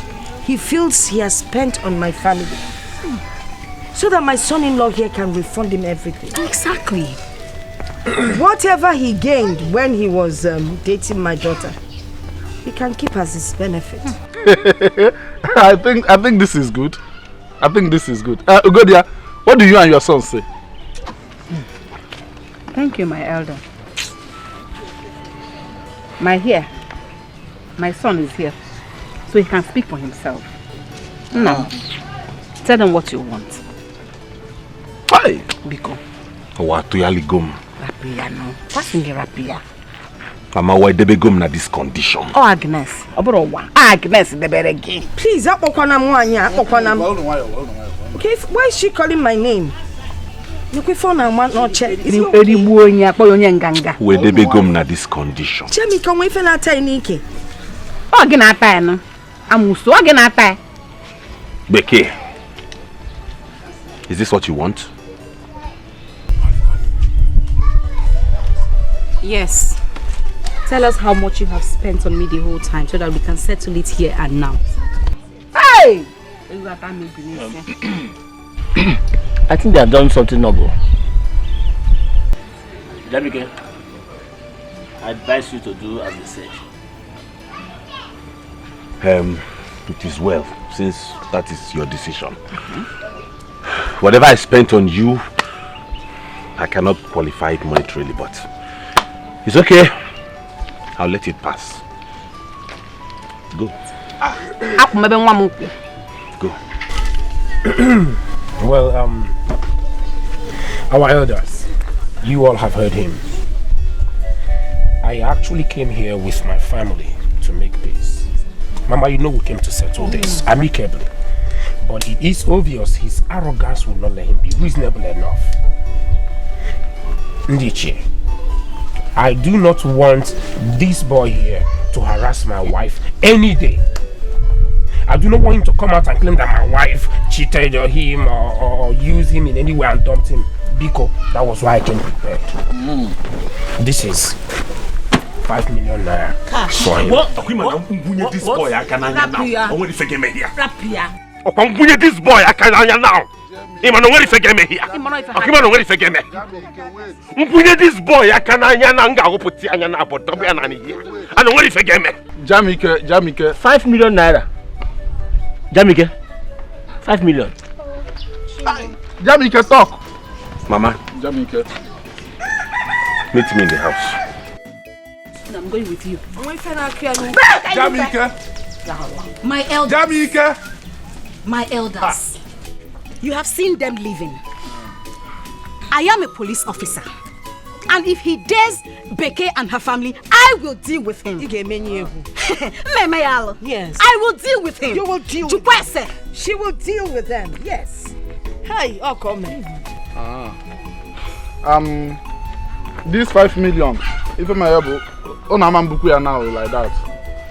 he feels he has spent on my family, so that my son-in-law here can refund him everything. Exactly. Whatever he gained when he was dating my daughter, he can keep as his benefit. I think this is good. I think this is good. Ugodia, what do you and your son say? Thank you, my elder. My son is here, so he can speak for himself. Now, tell them what you want. Hi. Biko. What to yali gum? Rapia no. What's in the rapia? Mama, why debe gum na this condition? Oh, Agnes. Agnes, the better again. Please, okay, why is she calling my name? Look, if I want no check. Where debe gum na this condition? Jamie, come wait for that tiny Nike. Oh, again, I'm so again. Becky, is this what you want? Yes. Tell us how much you have spent on me the whole time so that we can settle it here and now. Hey! I think they have done something noble. Dikeh, I advise you to do as they say. It is well, since that is your decision. Whatever I spent on you, I cannot qualify it monetarily, but it's okay. I'll let it pass. Go. Go. Well, our elders, you all have heard him. I actually came here with my family to make peace. Mama, you know we came to settle this amicably. But it is obvious his arrogance will not let him be reasonable enough. Ndiche, I do not want this boy here to harass my wife any day. I do not want him to come out and claim that my wife cheated on him or used him in any way and dumped him. Because that was why I came prepared. This is 5 million naira. Cash. For him. What? This boy, I can now. I want to forget me here. This boy, I can now. Him and only forget me here. Him and only forget me. This boy, I can now put the anya but don't be an here. And only forget me. Jamike. 5 million naira. Jamike. 5 million. Jamike, talk. Mama. Jamike. Meet me in the house. I'm going with you. Jamike. My elders. Jamike. My elders. You have seen them leaving. I am a police officer. And if he dares Beke and her family, I will deal with him. Yes. I will deal with him. You will deal with them. She will deal with them. Yes. Hey, oh come. This 5 million. If I'm able, now like that.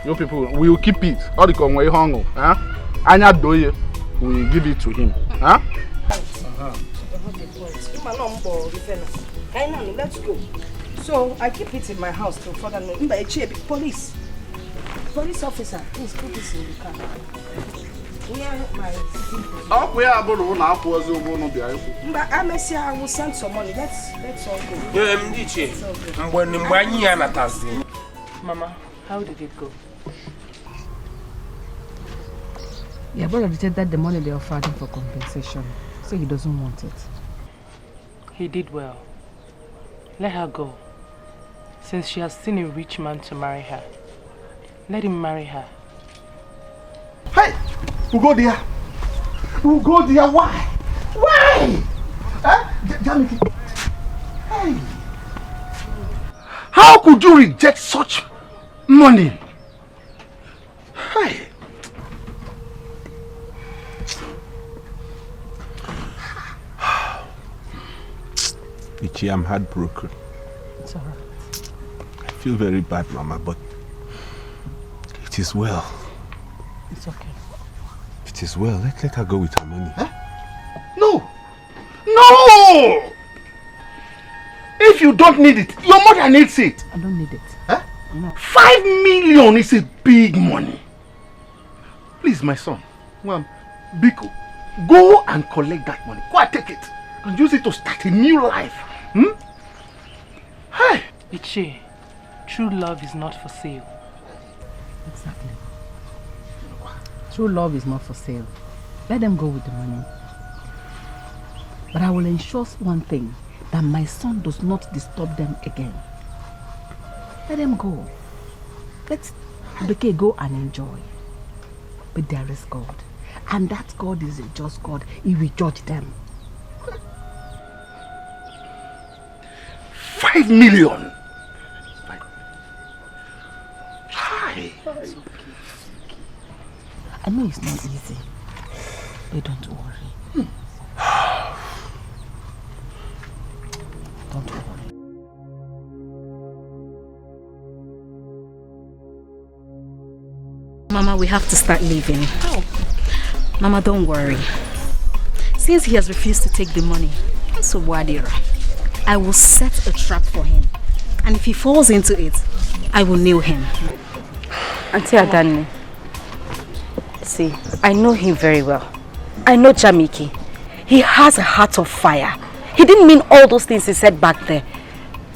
You people, we will keep it. All the conway hongo. Anya doye, we will give it to him. Huh? Let's go. So I keep it in my house to further know. Police officer, please put this in the car. Where my I will send some money. Let's all go. Mama, how did it go? Yeah, brother said that the money they offered him for compensation, so he doesn't want it. He did well. Let her go. Since she has seen a rich man to marry her, let him marry her. Hey! We'll go there. We'll go there. Why? Why? Hey! How could you reject such money? Hey! Ichi, I'm heartbroken. It's alright. I feel very bad, Mama, but it is well. It's okay. It is well. Let her go with her money. Huh? No! No! If you don't need it, your mother needs it. I don't need it. Huh? No. 5 million is a big money. Please, my son, Biko, go and collect that money. Go and take it and use it to start a new life. Hey! Ichi, true love is not for sale. Exactly. True love is not for sale. Let them go with the money. But I will ensure one thing, that my son does not disturb them again. Let them go. Let Dikeh go and enjoy. But there is God. And that God is a just God. He will judge them. 5 million! Hi! I know it's not easy. But don't worry. Don't worry. Mama, we have to start leaving. How? Mama, don't worry. Since he has refused to take the money, so Wadira, I will set a trap for him. And if he falls into it, I will nail him. Auntie Adani, see, I know him very well. I know Jamike. He has a heart of fire. He didn't mean all those things he said back there.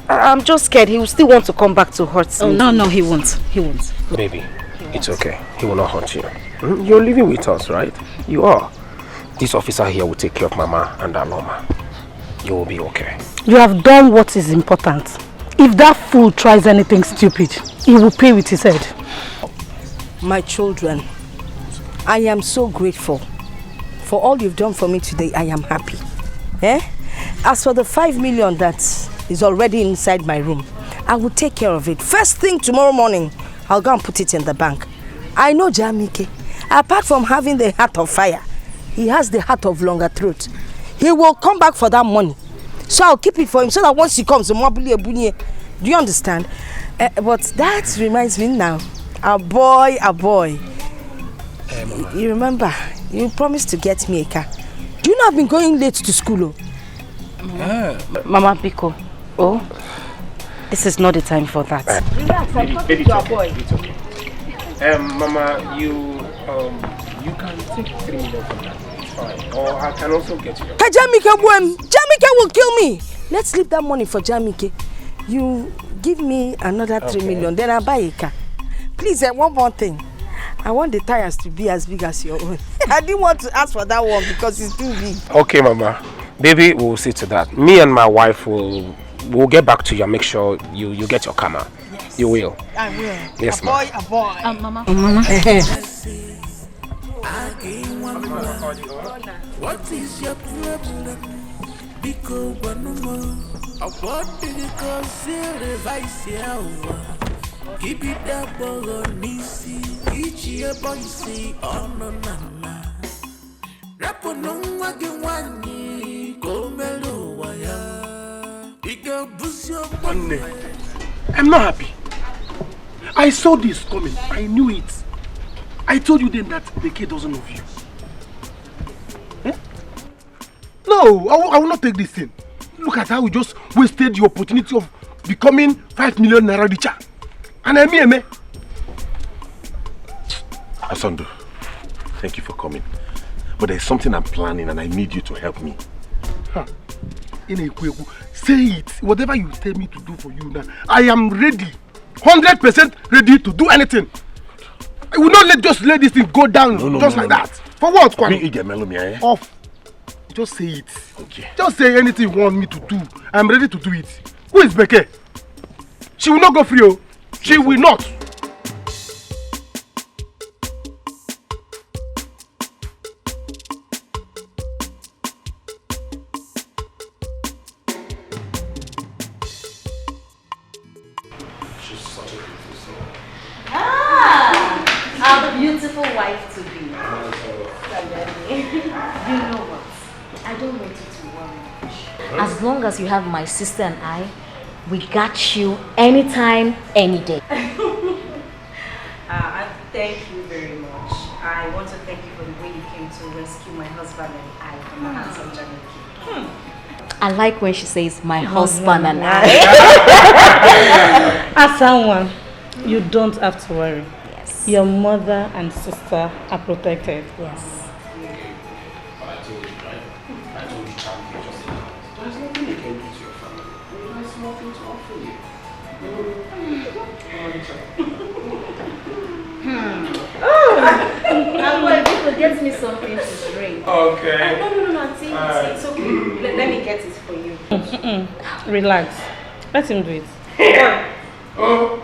I'm just scared he will still want to come back to hurt me. Oh, no, he won't. He won't. Baby, it's okay. He will not hurt you. You're living with us, right? You are. This officer here will take care of Mama and Aloma. You will be okay. You have done what is important. If that fool tries anything stupid, he will pay with his head. My children, I am so grateful for all you've done for me today. I am happy. As for the 5 million that is already inside my room, I will take care of it. First thing tomorrow morning, I'll go and put it in the bank. I know Jamike. Apart from having the heart of fire, he has the heart of longer throat. He will come back for that money. So I'll keep it for him so that once he comes, do you understand? But that reminds me now. A boy. You remember, you promised to get me a car. Do you know I've been going late to school? Mama Biko, this is not the time for that. Relax, I'm talking to a boy. It's okay. Mama, you can take 3 million from that. It's fine. Or I can also get you. Jamike will kill me. Let's leave that money for Jamike. You give me another 3 million, then I'll buy a car. Please, one more thing. I want the tires to be as big as your own. I didn't want to ask for that one because it's too big. Okay, Mama. Baby, we'll see to that. Me and my wife will get back to you and make sure you get your car. Yes. You will. I will. Yes, a boy. Mama. What is your problem? Because one more, I want to go keep it up on Nisi, each year boy say, oh no, no. Raponong again one ye, go mellow wire. I'm not happy. I saw this coming. I knew it. I told you then that the kid doesn't love you. No, I will not take this thing. Look at how we just wasted the opportunity of becoming 5 million naira richer. And I'm here, Asando, thank you for coming. But there's something I'm planning and I need you to help me. Say it. Whatever you tell me to do for you now, I am ready. 100% ready to do anything. I will not just let this thing go down like that. For what, Kwame? Off. Just say it. Okay. Just say anything you want me to do. I'm ready to do it. Who is Beke? She will not go free. She will not. Our beautiful wife to be. You know what? I don't want you to worry much. As long as you have my sister and I, We got you anytime, any day. Thank you very much. I want to thank you for the way you came to rescue my husband and I from the hands of Jamaica. I like when she says my husband and I. As someone, you don't have to worry. Yes. Your mother and sister are protected. Yes. But I told you, right? I told you, Champion, just there's nothing you can do to your family. There's nothing to offer you. I'm going to get me something to drink. Okay. No, Auntie. It's okay. Let me get it for you. Relax. Let him do it. Oh,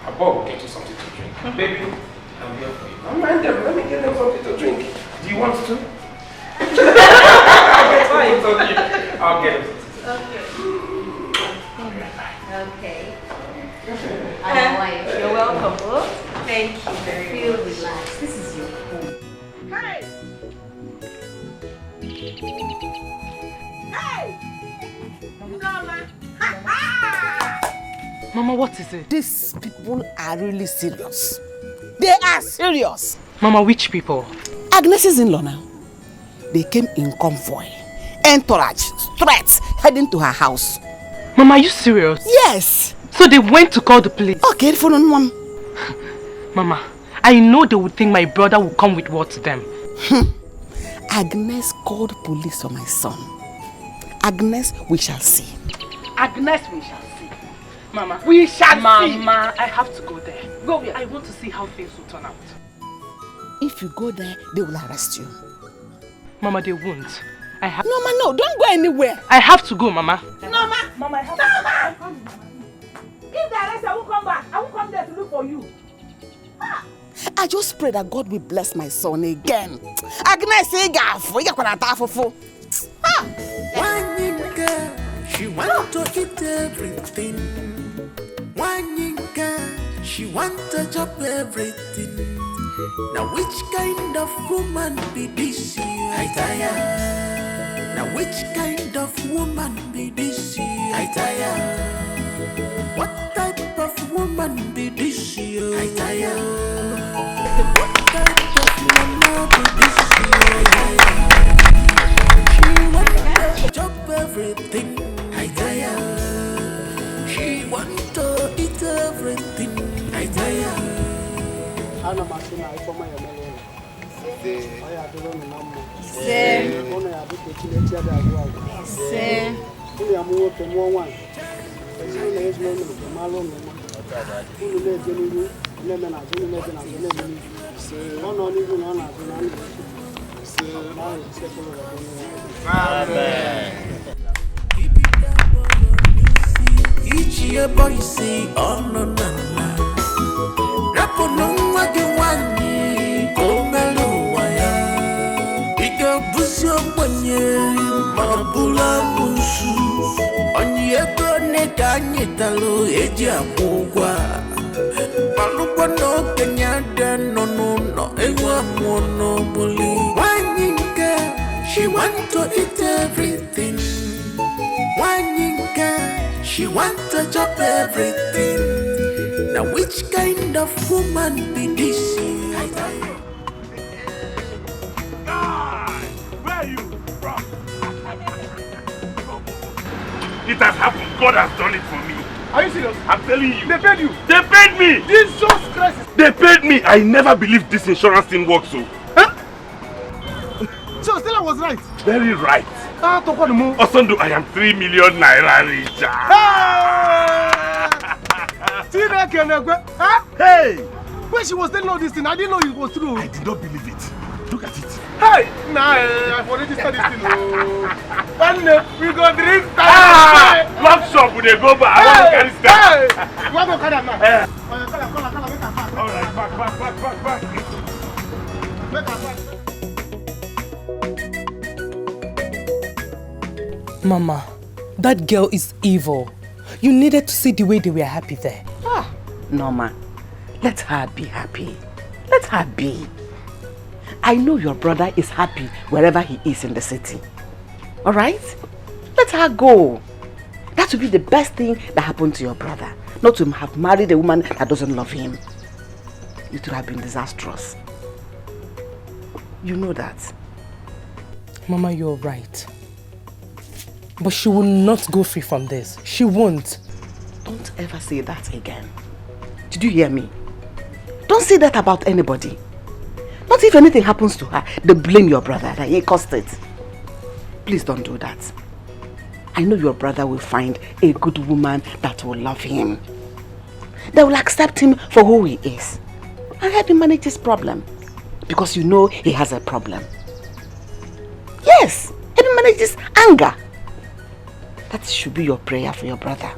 Abba will get you something to drink. Baby, I'm here for you. Don't mind them. Let me get them something to drink. Do you want to? I'll get them. Okay. You're welcome. Thank you very much. Feel relaxed. This is your home. Hey! Hey! Mama, what is it? These people are really serious. They are serious. Mama, which people? Agnes's in-law now. They came in convoy, entourage, threats, heading to her house. Mama, are you serious? Yes. So they went to call the police? Okay, phone on one. Mama, I know they would think my brother will come with what to them. Agnes called police on my son. Agnes, we shall see. Agnes, we shall see. Mama, we shall see. Mama, I have to go there. Go where? I want to see how things will turn out. If you go there, they will arrest you. Mama, they won't. I have. No, no, don't go anywhere. I have to go, Mama. No, Mama, I have to. If they arrest, I won't come back. I won't come there to look for you. I just pray that God will bless my son again. Agnes, One girl, she want to eat everything. One girl, she want to chop everything. Now which kind of woman be this? I tire. Now which kind of woman be this? I tire. What type of woman be this? I tire. What type of woman be this? She want to chop everything. I tire. She want to eat everything. I tire. Ana masina ifoma ya melele. Oya duro ni nammo. Ona ya bi kechile tia da agwa. Uli amuwo to mo wan. Esi na yesu no no malo no ma. Uli le je ni le me na je ni le je na je le ni. Ona ni ju na na je na ni. Amen. Each year boy say oh no no no. Rapo no wagi wani kongalo waya. Ika busyo mwenye mabula musu. Onye kone kanye talo eji amugwa. Malukwa no kenyada no no no ewa mono buli. Wanyinka, she want to eat everything. Wanyinka, she want to chop everything. Now which kind of woman be this? Where are you from? It has happened. God has done it for me. Are you serious? I'm telling you. They paid you? They paid me! Jesus Christ! They paid me! I never believed this insurance thing works so. Huh? So Stella was right? Very right. Osondo, I am 3 million naira richer. Hey! When she was telling all this thing, I didn't know it was true. I did not believe it. Look at it. Hey! Nah, I've already started this thing. One day, we go drink. Love shop, we go back. I want to carry stuff. You want to carry them now? All right, back. Mama, that girl is evil. You needed to see the way they were happy there. Norma, let her be happy. Let her be. I know your brother is happy wherever he is in the city. Alright? Let her go. That would be the best thing that happened to your brother. Not to have married a woman that doesn't love him. It would have been disastrous. You know that. Mama, you're right. But she will not go free from this. She won't. Don't ever say that again. Did you hear me? Don't say that about anybody. Not if anything happens to her, they blame your brother that he caused it. Please don't do that. I know your brother will find a good woman that will love him. They will accept him for who he is. And help him manage his problem. Because you know he has a problem. Yes, help him manage his anger. That should be your prayer for your brother.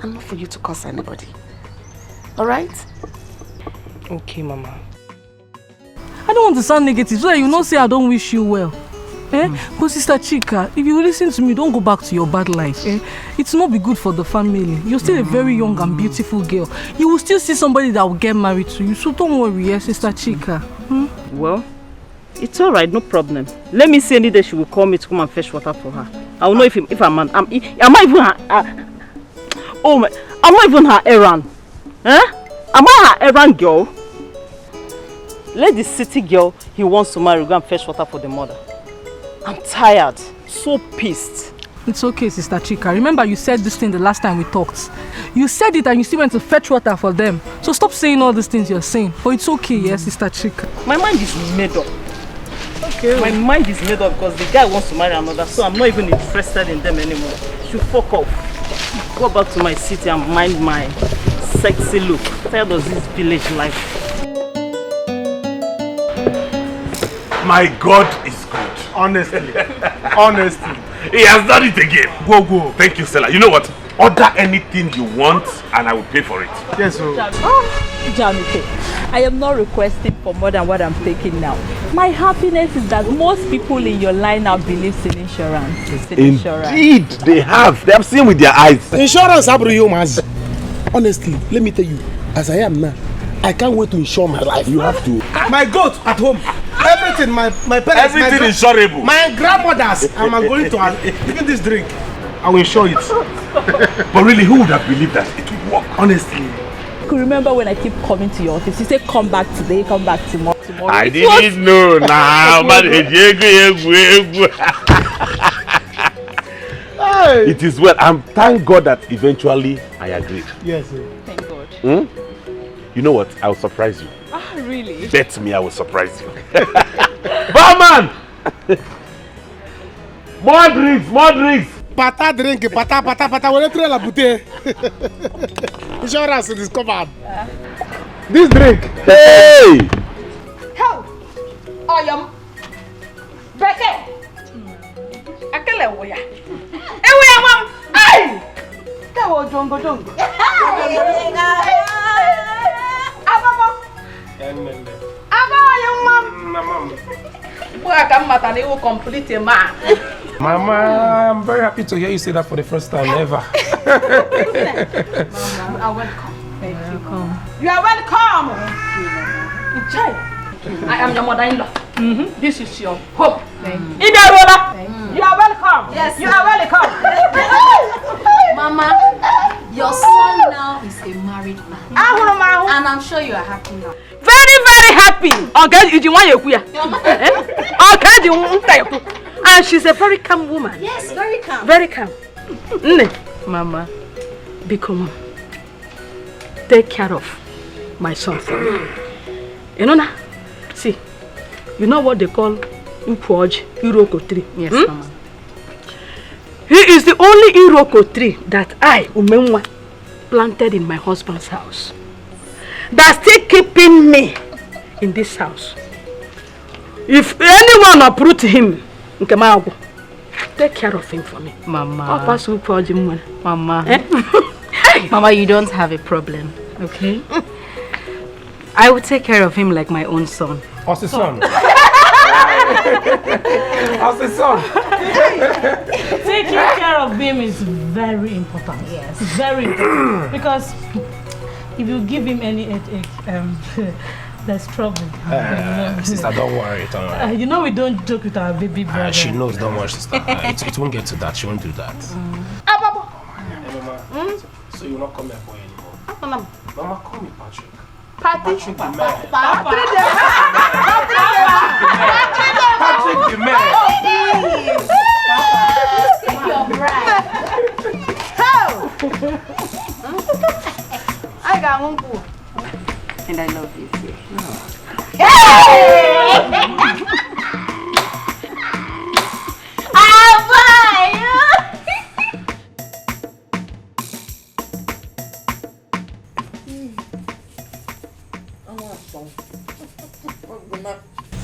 And not for you to curse anybody. Alright? Okay, Mama. I don't want to sound negative so that you not say I don't wish you well. But Sister Chika, if you listen to me, don't go back to your bad life. It's not be good for the family. You're still a very young and beautiful girl. You will still see somebody that will get married to you. So don't worry, Sister Chika. Well, it's alright, no problem. Let me see any day she will call me to come and fetch water for her. I will know if I'm not even her. I'm not even her errand. Am I her errand girl? Let the city girl he wants to marry go and fetch water for the mother. I'm tired, so pissed. It's okay, Sister Chika. Remember you said this thing the last time we talked. You said it and you still went to fetch water for them. So stop saying all these things you're saying. But it's okay, yes, Sister Chika. My mind is made up. Okay. My mind is made up because the guy wants to marry another, so I'm not even interested in them anymore. Should fuck off. Go back to my city and mind my sexy look. I'm tired of this village life. My God is good. Honestly. Honestly. He has done it again. Go. Thank you, Stella. You know what? Order anything you want and I will pay for it. Yes, sir. Jamike, I am not requesting for more than what I'm taking now. My happiness is that most people in your line now believe in insurance. Indeed, they have. They have seen with their eyes. Insurance, honestly, let me tell you, as I am now, I can't wait to insure my life. You have to. My goat at home. Everything, my parents. Everything insurable. My grandmothers. I'm going to give this drink. I will insure it. But really, who would have believed that it would work? Honestly. You could remember when I keep coming to your office. You say come back today, come back tomorrow. I didn't know now. It is well. I'm thank God that eventually I agreed. Yes, sir. Thank God. You know what? I'll surprise you. Ah, really? Bet me I will surprise you. Barman! More drinks, more drinks! Pata drink, pata. We'll try la bouteille. Insurance is covered. This drink. Hey! Help! I am Betrayal. Akele woya. Ewe mom. Ay! Kawo jongo. Mama, I'm very happy to hear you say that for the first time ever. Mama, you are welcome. Thank you. You are welcome. I am your mother-in-law. This is your home. Ibeh, you are welcome. Yes, you are welcome. Mama, your son now is a married man. And I'm sure you are happy now. Very, very happy. And she's a very calm woman. Yes, very calm. Very calm. Mama, become take care of my son for me. You know now? See, you know what they call Upoj Iroko tree? Yes, Mama. He is the only Iroko tree that I, Umenwa, planted in my husband's house. That's still keeping me in this house. If anyone uproot him, take care of him for me. Mama. Mama. Mama, you don't have a problem, okay? I will take care of him like my own son. As a son. As a son. Taking care of him is very important. Yes. Very important. Because if you give him any headache, There's trouble. Sister, don't worry. Don't worry. You know we don't joke with our baby brother. She knows, don't worry, sister. It won't get to that. She won't do that. So you will not come here for anymore. Mama, call me Patrick. Patrick the man. Patrick the man. You're right. I got one boo. And I love you too.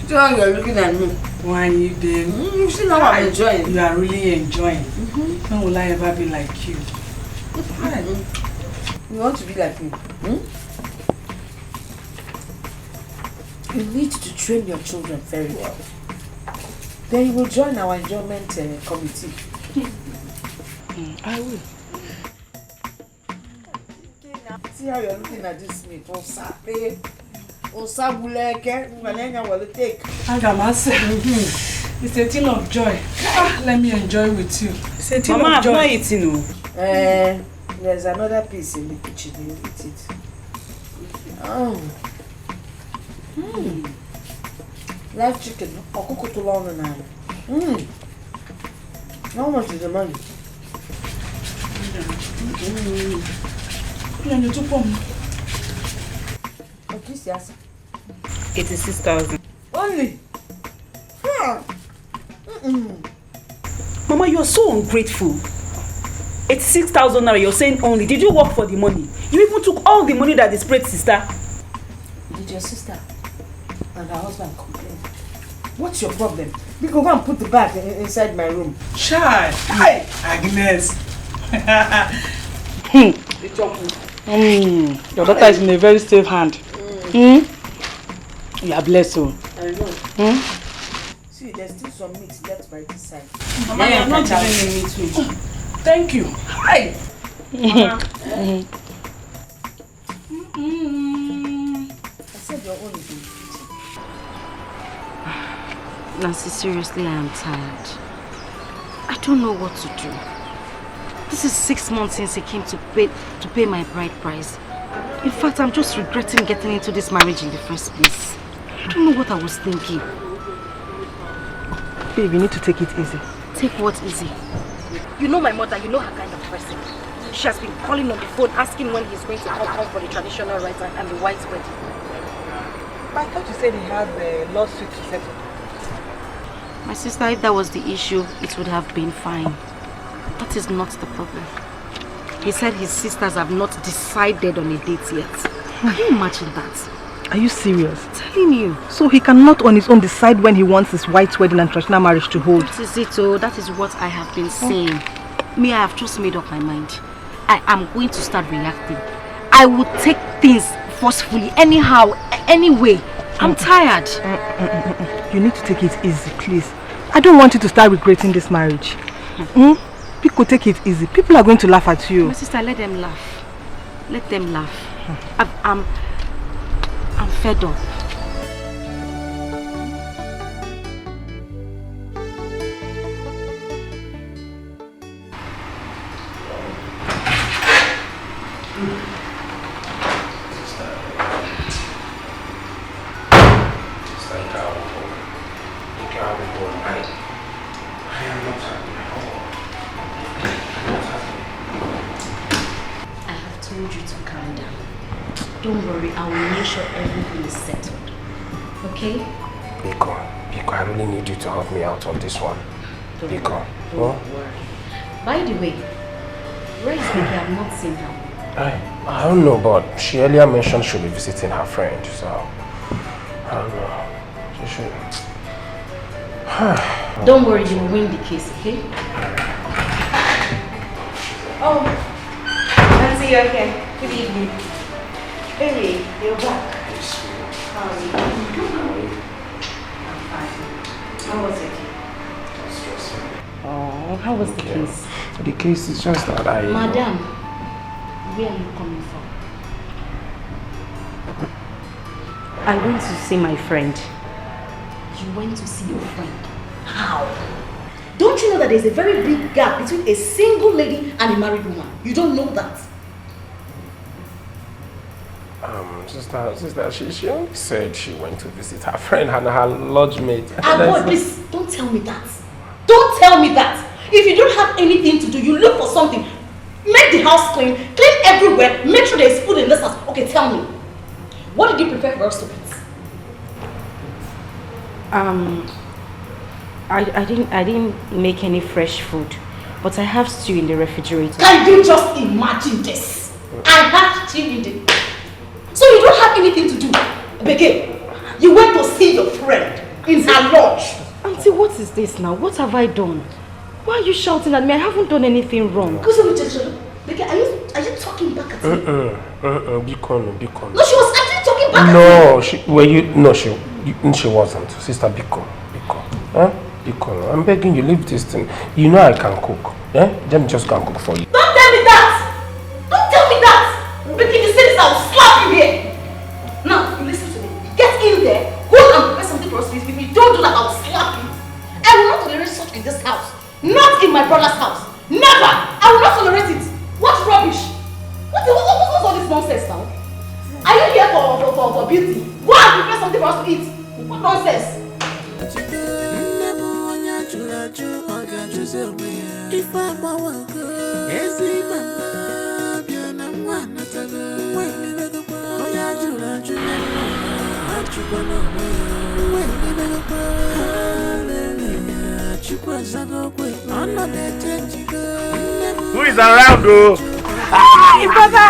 John, you're looking at me. Why are you there? You see how I'm enjoying. You are really enjoying. When will I ever be like you? You want to be like me? You need to train your children very well. Then you will join our enjoyment committee. I will. See how you're looking at this meat. It's a thing of joy. Let me enjoy with you. It's a thing Mama, of joy. I'm not eating. There's another piece in the kitchen. You eat it. Oh. Live chicken. I'll cook it along the night. How much is the money? Yes. 86,000. Only? Mama, you are so ungrateful. 86,000 naira, you're saying only. Did you work for the money? You even took all the money that displayed sister. Did your sister and her husband complain? What's your problem? We can go and put the bag inside my room. Shy. Hi, Agnes. Your daughter is in a very safe hand. You are blessed. I know. See, there's still some meat left by this side. Mama, you are not giving me meat too. Thank you. Hi. I said your own is in the kitchen. Nancy, seriously, I am tired. I don't know what to do. This is 6 months since he came to pay my bride price. In fact, I'm just regretting getting into this marriage in the first place. I don't know what I was thinking. Babe, you need to take it easy. Take what easy? You know my mother, you know her kind of person. She has been calling on the phone asking when he's going to come for the traditional rites and the white wedding. But I thought you said he had the lawsuit to settle. My sister, if that was the issue, it would have been fine. That is not the problem. He said his sisters have not decided on a date yet. Can you imagine that? Are you serious? I'm telling you. So he cannot on his own decide when he wants his white wedding and traditional marriage to hold? That is it, oh. That is what I have been saying. Me, I have just made up my mind. I am going to start reacting. I will take things forcefully, anyhow, anyway. I'm tired. You need to take it easy, please. I don't want you to start regretting this marriage. People take it easy. People are going to laugh at you. My sister, let them laugh. Let them laugh. I'm fed up. Don't worry, I will make sure everything is settled. Okay? Biko, I really need you to help me out on this one. Biko. Don't worry. By the way, where is Dikeh? I've not seen her. I don't know, but she earlier mentioned she'll be visiting her friend, so I don't know. She should. Don't worry, you will win the case, okay? Oh, Nancy, you're here. Good evening. Baby, you're back. How are you? I'm fine. How was it? Oh, how was the case? The case is just that Madam, where are you coming from? I went to see my friend. You went to see your friend? How? Don't you know that there's a very big gap between a single lady and a married woman? You don't know that? Sister, she only said she went to visit her friend and her lodge mate. Boy, please, don't tell me that. Don't tell me that. If you don't have anything to do, you look for something. Make the house clean everywhere, make sure there's food in this house. Okay, tell me. What did you prepare for us to eat? I didn't make any fresh food, but I have stew in the refrigerator. Can you just imagine this? I have stew in the... So you don't have anything to do. Beke, you went to see your friend in her lodge. Auntie, what is this now? What have I done? Why are you shouting at me? I haven't done anything wrong. Beke, are you talking back at me? Be calm. No, she was actually talking back at me. She wasn't. Sister, be calm. Huh? Be calm. I'm begging you, leave this thing. You know I can cook. Yeah? Let me just go and cook for you. Don't tell me that! Don't tell me that! Beke, if you say this, I'll slap you here. Now, you listen to me. Get in there, go and prepare something for us. If you don't do that, I'll slap you. I will not tolerate such in this house. Not in my brother's house. Never! I will not tolerate it. What rubbish? What's all this nonsense now? Are you here for beauty? Go and prepare something for us to eat. What nonsense? If I'm a worker, who is around, though? Hi, brother!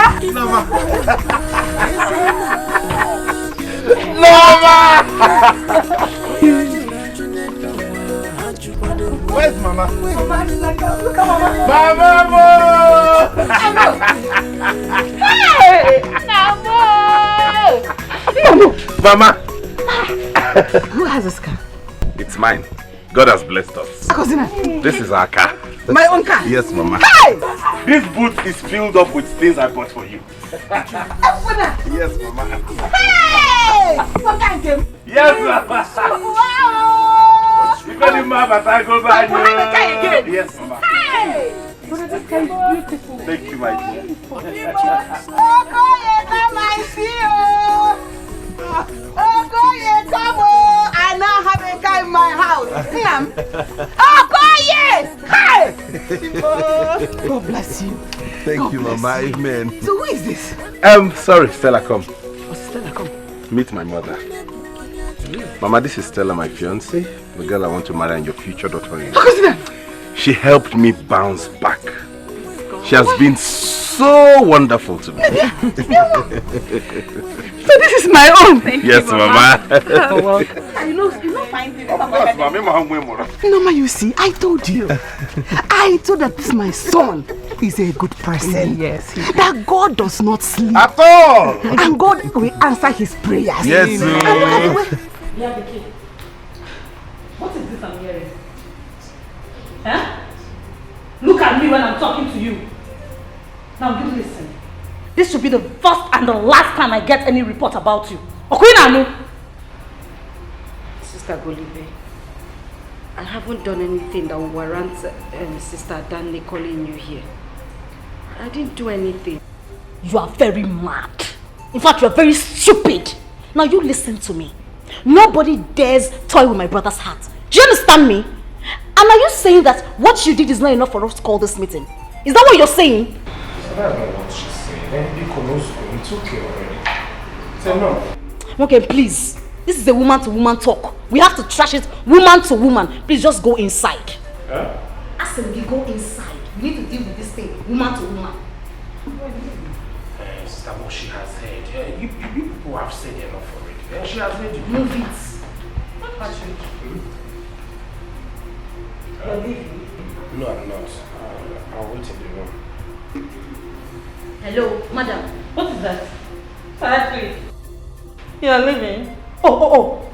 Where's Mama? Look at Mama! Hey! Mama! Who has this car? It's mine. God has blessed us. Cousin, This is our car. my own car? Yes, Mama. Hey! This boot is filled up with things I bought for you. Yes, Mama. Hey! What kind of Yes, Mama. Wow! You call him Mama, but I go by you. Again. Yes, Mama. Hey! This car is beautiful. Thank you, my dear. I now have a car in my house. God bless you. Thank you, Mama. Amen. So who is this? Sorry, Stella, come. Stella, come. Meet my mother. Mama, this is Stella, my fiancée, the girl I want to marry and your future daughter-in-law. She helped me bounce back. She has been so wonderful to me. So this is my own. Thank yes, you, Mama. You're welcome. You know fine things. Of course, Mama. Mama, you see, I told you. I told that this my son is a good person. Yes. That God does not sleep. At all. And God will answer his prayers. Yes. Yeah, the kid. What is this I'm hearing? Huh? Look at me when I'm talking to you. Now you listen. This should be the first and the last time I get any report about you. Okwinanu! Sister Golibe, I haven't done anything that will warrant Sister Danley calling you here. I didn't do anything. You are very mad. In fact, you are very stupid. Now you listen to me. Nobody dares toy with my brother's heart. Do you understand me? And are you saying that what you did is not enough for us to call this meeting? Is that what you're saying? That's not what she's saying. It's okay already. Say no. Okay, please. This is a woman-to-woman talk. We have to trash it woman to woman. Please just go inside. Huh? I said we go inside. We need to deal with this thing woman to woman. Sister, what she has said. You people have said enough already. She has made you. Move it. Patrick. You're leaving? No, I'm not. I'll wait in the room. Hello, madam. What is that? Patrick. You're leaving? Oh.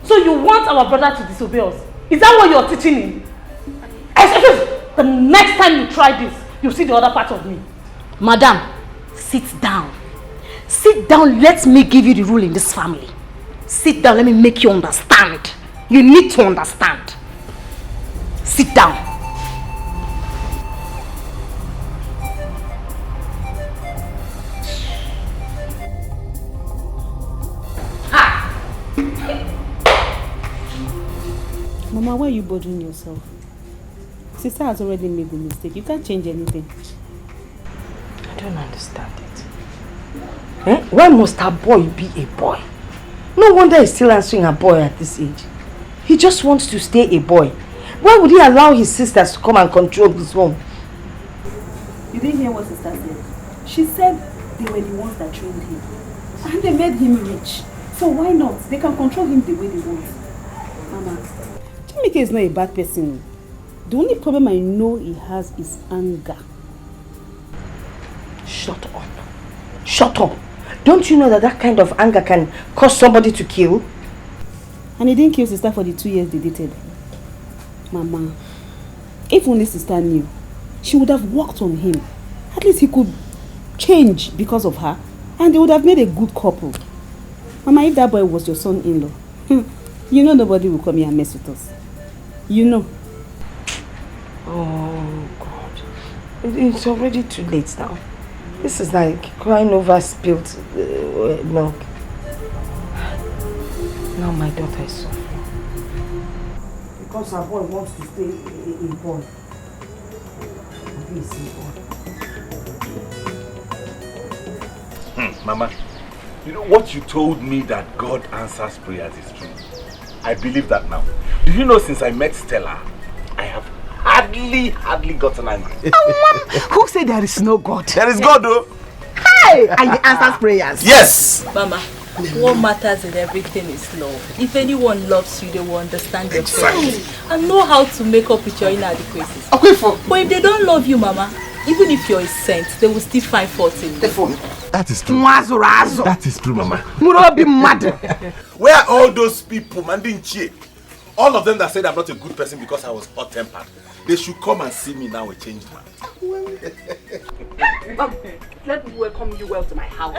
So you want our brother to disobey us? Is that what you're teaching him? The next time you try this, you'll see the other part of me. Madam, sit down. Sit down, let me give you the rule in this family. Sit down, let me make you understand. You need to understand. Sit down. Mama, why are you bothering yourself? Sister has already made the mistake. You can't change anything. I don't understand it. Why must her boy be a boy? No wonder he's still answering a boy at this age. He just wants to stay a boy. Why would he allow his sisters to come and control his home? You didn't hear what sister said. She said they were the ones that trained him. And they made him rich. So why not? They can control him the way they want. Mama, Jamike is not a bad person. The only problem I know he has is anger. Shut up. Shut up. Don't you know that that kind of anger can cause somebody to kill? And he didn't kill sister for the 2 years they dated. Mama, if only sister knew, she would have worked on him. At least he could change because of her. And they would have made a good couple. Mama, if that boy was your son-in-law, you know nobody will come here and mess with us. You know. Oh, God. It's already too late now. This is like crying over spilled milk. Now my daughter is suffering. Because her boy wants to stay a boy. He's a boy. Mama, you know what you told me that God answers prayers is true. I believe that now. Do you know since I met Stella, I have hardly gotten angry. Who said there is no God? There is God though. Hey! And he answers prayers. Yes! Mama, what matters in everything is love. If anyone loves you, they will understand your feelings and know how to make up with your inadequacies. But if they don't love you, Mama, even if you're a saint, they will still find fault in you. That is true. That That is true, Mama. Where are all those people, Mandinchi? All of them that said I'm not a good person because I was hot-tempered. They should come and see me now a changed man. Let me welcome you well to my house.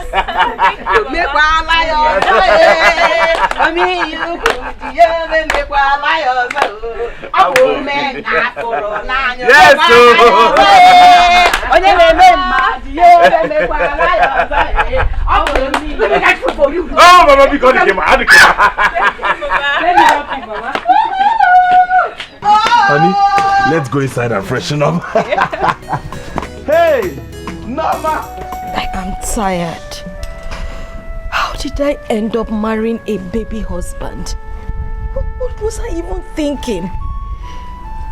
Oh, Mama, because he came out. Honey, let's go inside and freshen up. Hey, Mama! I am tired. How did I end up marrying a baby husband? What was I even thinking?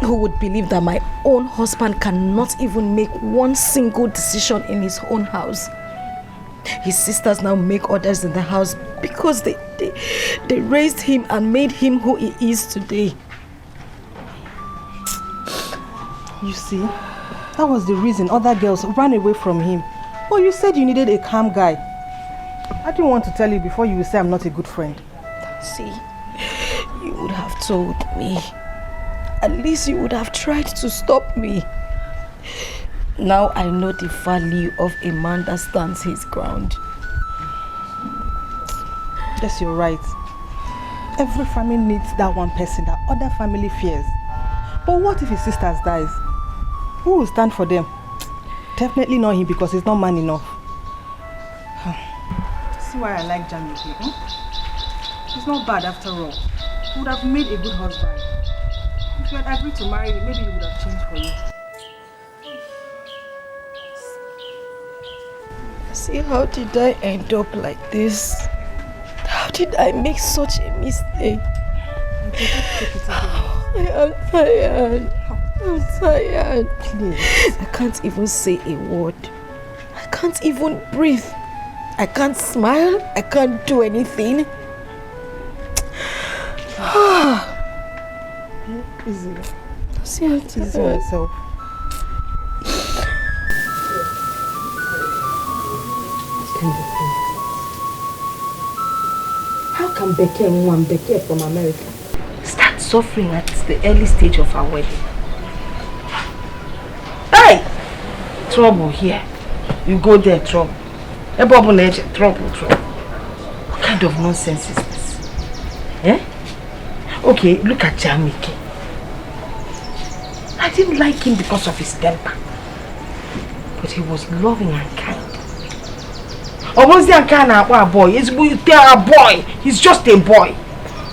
Who would believe that my own husband cannot even make one single decision in his own house? His sisters now make orders in the house because they raised him and made him who he is today. You see, that was the reason other girls ran away from him. Oh, you said you needed a calm guy. I didn't want to tell you before you will say I'm not a good friend. See, you would have told me. At least you would have tried to stop me. Now I know the value of a man that stands his ground. Yes, you're right. Every family needs that one person that other family fears. But what if his sisters dies? Who will stand for them? Definitely not him because he's not man enough. See why I like Jamike, He's not bad after all. He would have made a good husband. If you had agreed to marry him, maybe he would have changed for you. See, how did I end up like this? How did I make such a mistake? I am tired. I'm tired. Please. I can't even say a word. I can't even breathe. I can't smile. I can't do anything. Easy. See how it is yourself. How can Becky and one Becky from America start suffering at the early stage of our wedding? Hey! Trouble here. You go there, trouble. Trouble. What kind of nonsense is this? Eh? Okay, look at Jamike. I didn't like him because of his temper. But he was loving and kind. Or was he a kind of boy? He's a boy. He's just a boy.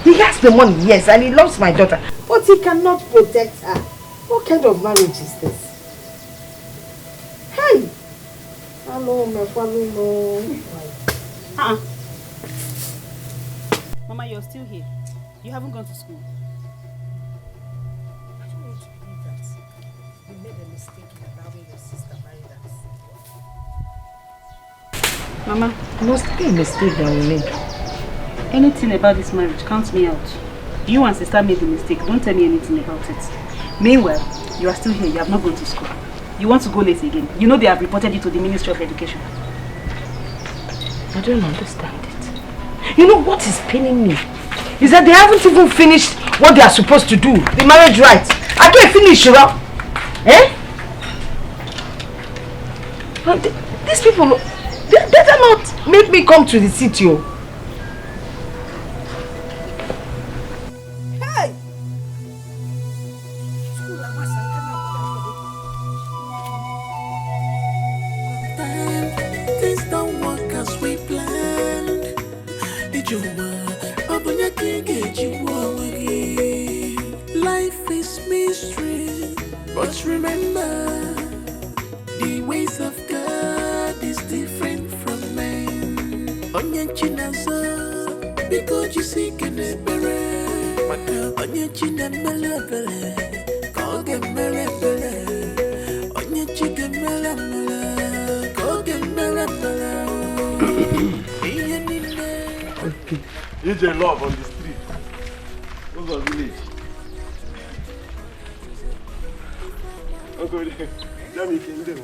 He has the money, yes, and he loves my daughter. But he cannot protect her. What kind of marriage is this? Hey! Hello, my family. Mama, you're still here. You haven't gone to school. I don't want to believe that you made a mistake in allowing your sister marry that. Mama, it must be a mistake that we made. Anything about this marriage counts me out. You and sister made the mistake. Don't tell me anything about it. Meanwhile, you are still here. You have not gone to school. You want to go late again. You know they have reported you to the Ministry of Education. I don't understand it. You know what is paining me? Is that they haven't even finished what they are supposed to do. The marriage rights. I can't finish, you know? Eh? But these people, they better not make me come to the city. Hey! Things don't work as we planned. Life is mystery, but remember, the ways of God is different from men. Onye chinazo, because you see can bere, onye chinamela bere, koge mele bere, onye chigemela mela, koge mele bere. EJ love on the street. Those are village. Uncle, Jamie came there.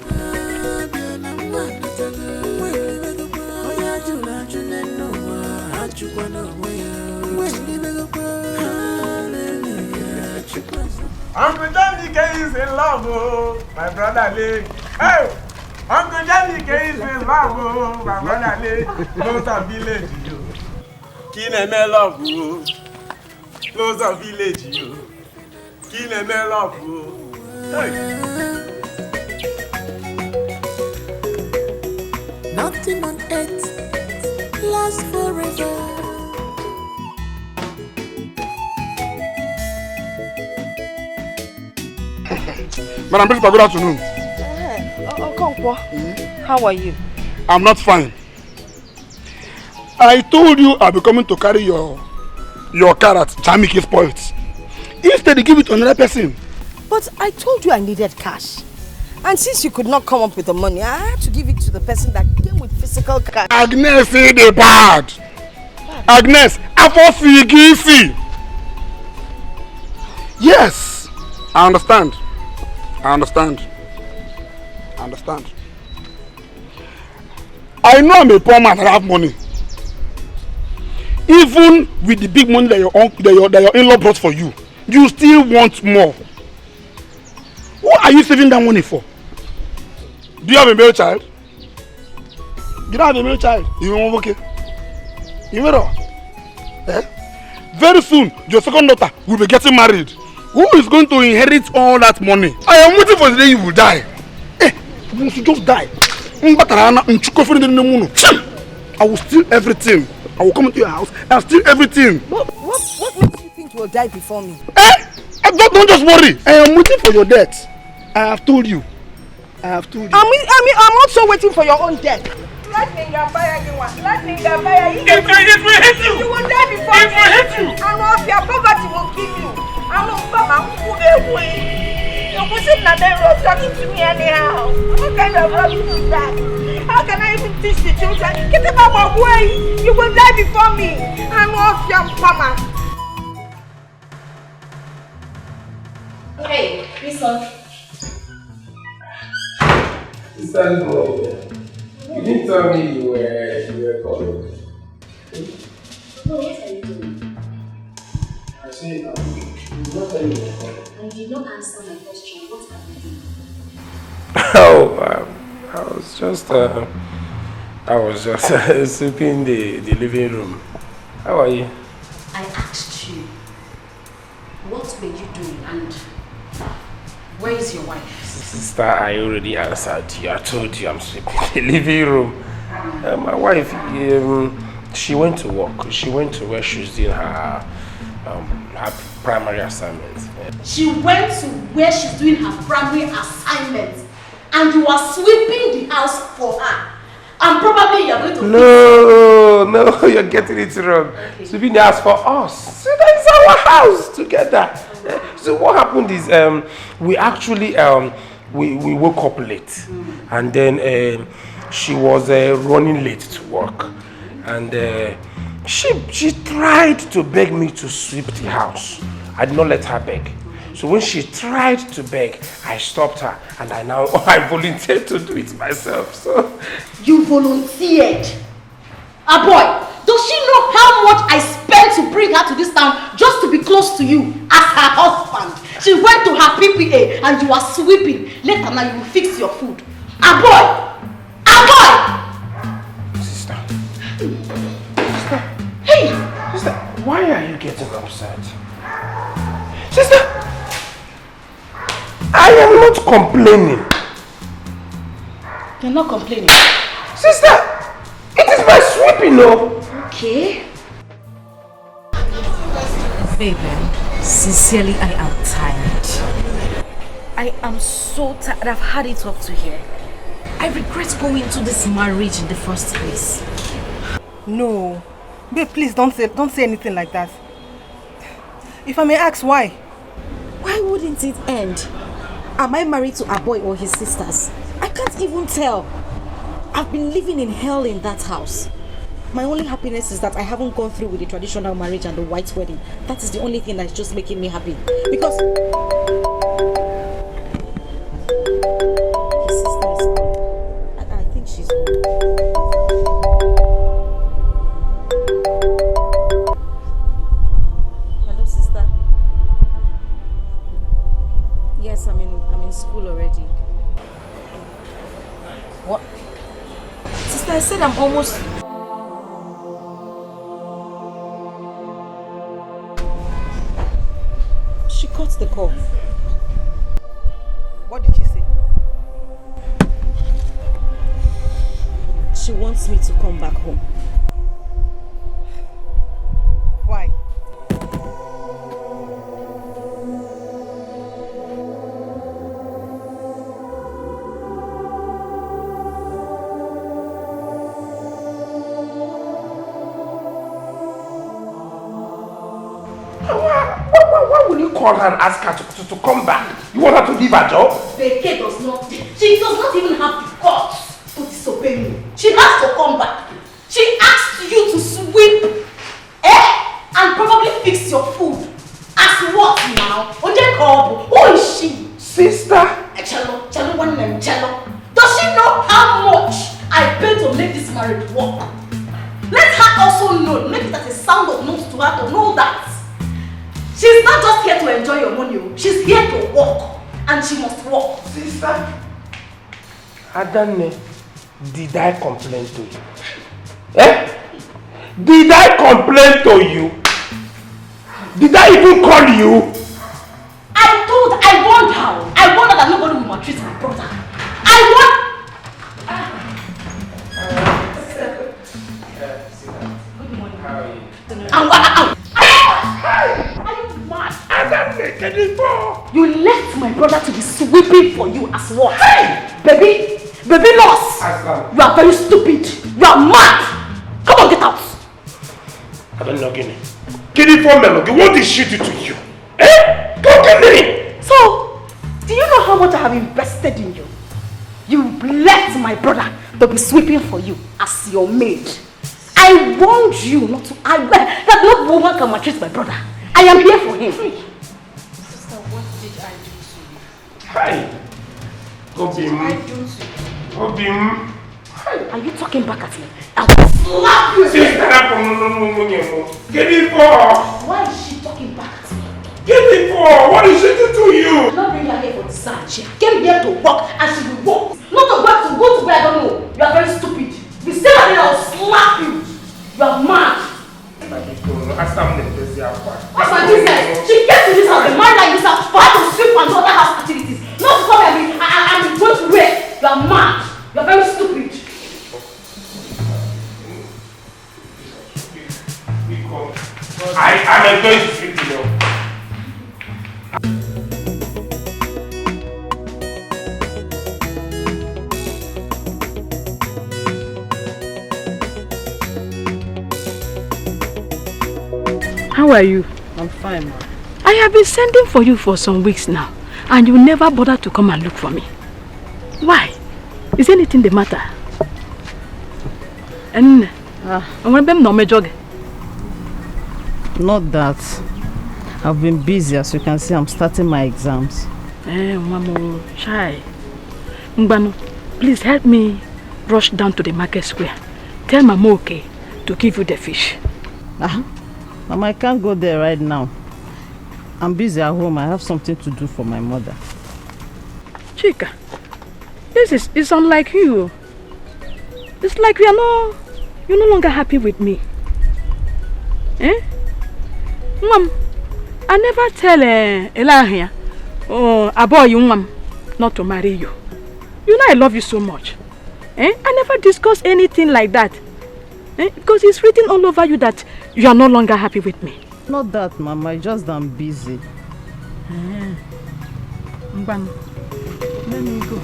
Uncle Dikeh is in love, oh, my brother Lee. Hey, Uncle Dikeh is in love, oh, my brother Lee. Close to village, you. Kine love, oh. Close to village, you. Kine love, oh. Hey. Nothing on earth lasts forever. Madam Principal, good afternoon. How are you? I'm not fine. I told you I'll be coming to carry your car at Jamike spoiled. Instead, you give it to another person. But I told you I needed cash. And since you could not come up with the money, I had to give it to the person that came with physical cash. Agnes is the bad. Agnes, Afofigisi. Yes, I understand. I understand. I know I'm a poor man and I have money. Even with the big money that your in-law brought for you, you still want more. What are you saving that money for? Do you have a male child? You don't have a male child. You okay? You know? Eh? Very soon, your second daughter will be getting married. Who is going to inherit all that money? I am waiting for the day you will die. Eh, you should just die. I will steal everything. I will come into your house and steal everything. What makes you think you will die before me? Eh? Don't just worry. I am waiting for your death. I have told you. I'm also waiting for your own death. Let me get fire. It will hit you. You will die before me. It will hit you. I know if your poverty will kill you. I know Mama who away. You're pushing that road talking to me anyhow. What kind of rubbish is that? How can I even teach the children? Get them out of my way. You will die before me. I know if your Mama. Hey, listen. Stand over there. You didn't tell me you were calling. No, what are you doing? I said, you did not tell me you were calling. I did not answer my question. What are you doing? Oh, I was just sweeping the living room. How are you? I asked you, what were you doing and where is your wife? Sister, I already answered you. I told you I'm sleeping in the living room. My wife, she went to work. She went to where she was doing her primary assignment. She went to where she's doing her primary assignment and you are sweeping the house for her. And probably you're going to... No, you're getting it wrong. Okay. Sweeping the house for us. So that's our house together. So what happened is we actually we woke up late and then she was running late to work and she tried to beg me to sweep the house. I did not let her beg. So when she tried to beg, I stopped her and I volunteered to do it myself. So you volunteered? Boy, does she know how much I spent to bring her to this town just to be close to you as her husband? She went to her PPA and you are sweeping. Later now you will fix your food. Boy! Sister. Hey! Sister, why are you getting upset? Sister, I am not complaining. You're not complaining? Sister, it is my sweeping, no? Okay. Baby, sincerely, I am tired. I am so tired. I've had it up to here. I regret going into this marriage in the first place. No. Babe, please don't say anything like that. If I may ask, why? Why wouldn't it end? Am I married to a boy or his sisters? I can't even tell. I've been living in hell in that house. My only happiness is that I haven't gone through with the traditional marriage and the white wedding. That is the only thing that's just making me happy. Because his sister is gone. I think she's gone. Hello, sister. Yes, I'm in school already. What? Sister, I said I'm almost... She cut the call. What did she say? She wants me to come back home. Why? Why will you call her and ask her to come back? You want her to leave her job? Dikeh does not. She does not even have the guts to disobey me. She has to come back. She asked you to sweep, and probably fix your food. As what now? Who is she? Sister. Cello. Does she know how much I pay to make this marriage work? Let her also know. Make it as a sound of notes to her to know that she's not just here to enjoy your money. She's here to work. And she must work. Sister, Adane, did I complain to you? Did I complain to you? Did I even call you? I warned her. I warned her that nobody will maltreat my brother. I warned... Good morning. How are you? Are you mad? You left my brother to be sweeping for you as what? Hey! Baby loss! You are very stupid. You are mad. Come on, get out. I don't know, Guinea. Guinea for Melody, what did she do to you? Go Guinea! So, do you know how much I have invested in you? You left my brother to be sweeping for you as your maid. I warned you not to. That no woman can maltreat my brother. I am here for him. Sister, what did I do to you? Hi. Obim. Are you talking back at me? I will slap you. Sister, get it for. Why is she talking back at me? Get it for. What did she do to you? I'm not bringing her here for design. She came here to work and she will work. Not to work to go to where I don't know. You are very stupid. If you say that, I will slap you. You are mad. I other house activities. Not to come and I'm going to wait. You are mad. You are very stupid. I'm enjoying to speak to you. How are you? I'm fine, ma. I have been sending for you for some weeks now, and you never bother to come and look for me. Why? Is anything the matter? And not that. I've been busy, as you can see. I'm starting my exams. Mamo, shy. Ngbano, please help me rush down to the market square. Tell Mama okay to give you the fish. Mama, I can't go there right now. I'm busy at home. I have something to do for my mother. Chika, it's unlike you. It's like you're no longer happy with me. Eh? Mom, I never tell Elahia or a boy, you mom, not to marry you. You know I love you so much. Eh? I never discuss anything like that. Eh? Because it's written all over you that you are no longer happy with me. Not that, Mama. It's just that I'm busy. Mbam, let me go.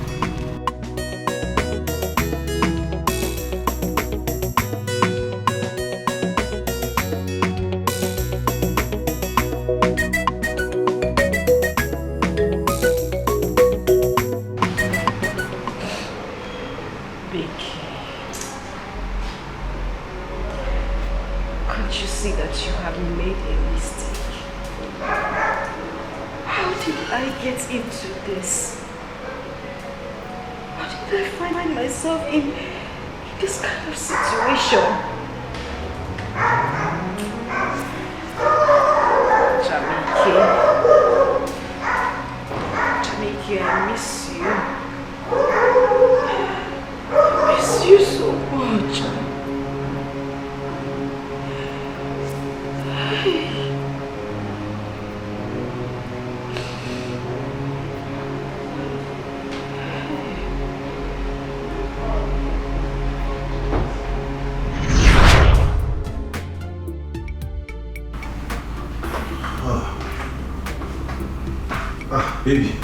Into this? How did I find myself in this kind of situation? Jamike, I miss you. I miss you so much. Baby,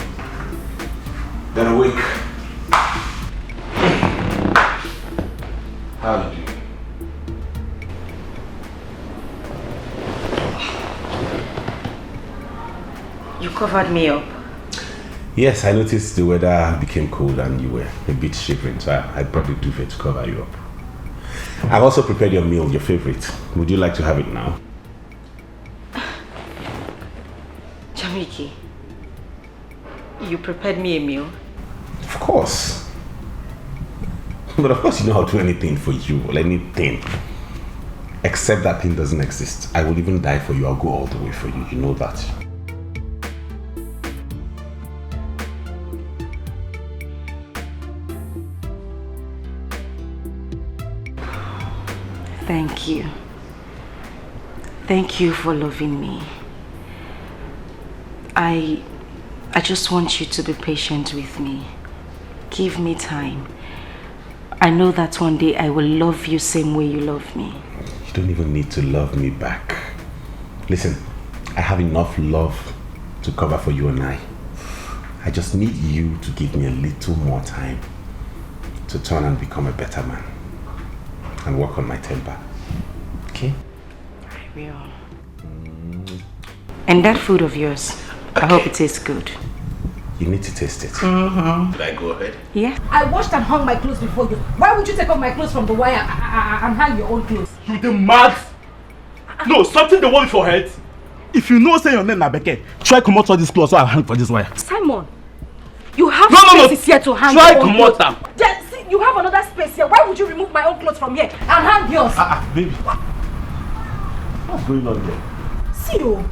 they're awake. How are you doing? You covered me up. Yes, I noticed the weather became cold and you were a bit shivering, so I brought the duvet to cover you up. I've also prepared your meal, your favorite. Would you like to have it now? Jamike, you prepared me a meal? Of course. But of course you know how to do anything for you, or anything. Except that thing doesn't exist. I will even die for you. I'll go all the way for you. You know that. Thank you. Thank you for loving me. I just want you to be patient with me. Give me time. I know that one day I will love you same way you love me. You don't even need to love me back. Listen, I have enough love to cover for you and I. I just need you to give me a little more time to turn and become a better man and work on my temper. Okay? I will. And that food of yours, I hope it tastes good. You need to taste it. Mm-hmm. Should I go ahead? Yeah. I washed and hung my clothes before you. Why would you take off my clothes from the wire and hang your own clothes? You the mad? No, something the one for head. If you know say your name na Beke, try come out all these clothes so I'll hang for this wire. Simon, you have spaces here to hang try your own come out clothes. See, you have another space here. Why would you remove my own clothes from here and hang yours? Baby. What's going on there? See you.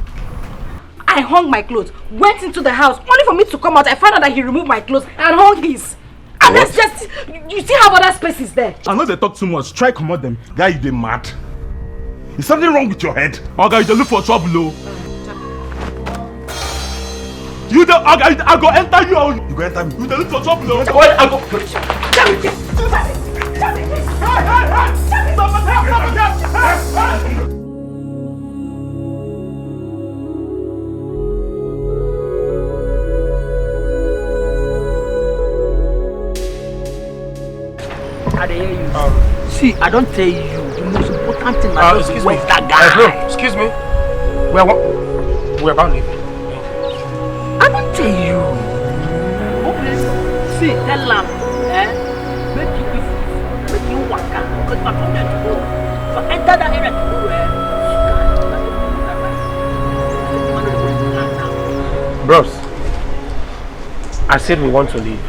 I hung my clothes, went into the house, only for me to come out. I found out that he removed my clothes and hung his. And that's just, you still have other spaces there. I know they talk too much. Try come out them. Guy, you they mad. Is something wrong with your head? Or guy, you look for trouble. You the I go enter you. You go enter me. You the look for trouble. I go. I hear you. See, I don't tell you the most important thing. Excuse me. That guy. Bro, excuse me. We're about leaving. I don't tell you. Okay. See, that lamp, make you waka. Because I'm from there to go. So enter that area to go. Bros, I said we want to leave.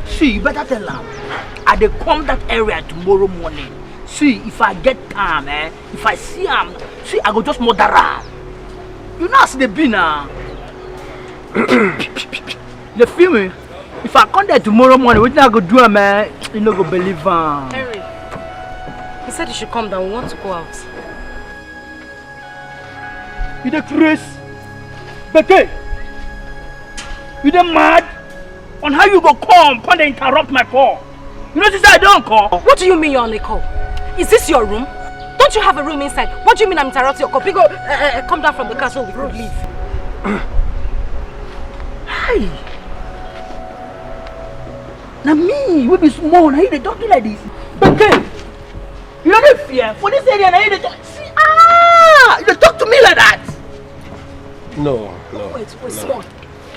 See, you better tell them. I dey come that area tomorrow morning. See, if I get time, if I see him, see, I go just murder him. You know as they be now. The feel me? If I come there tomorrow morning, what I go do, man? You no go believe him. Henry, he said you should come down. We want to go out. You the crazy? Dikeh? You the mad? On how you go come and interrupt my call? You know this I don't call. What do you mean you're on a call? Is this your room? Don't you have a room inside? What do you mean I'm interrupting your call? People, come down from the car so we could leave. Hi. Now me, we be small. Now you dey talk like this. Dikeh, you don't have fear for this area. Now you dey talk. See, you dey talk to me like that. No. Wait, small.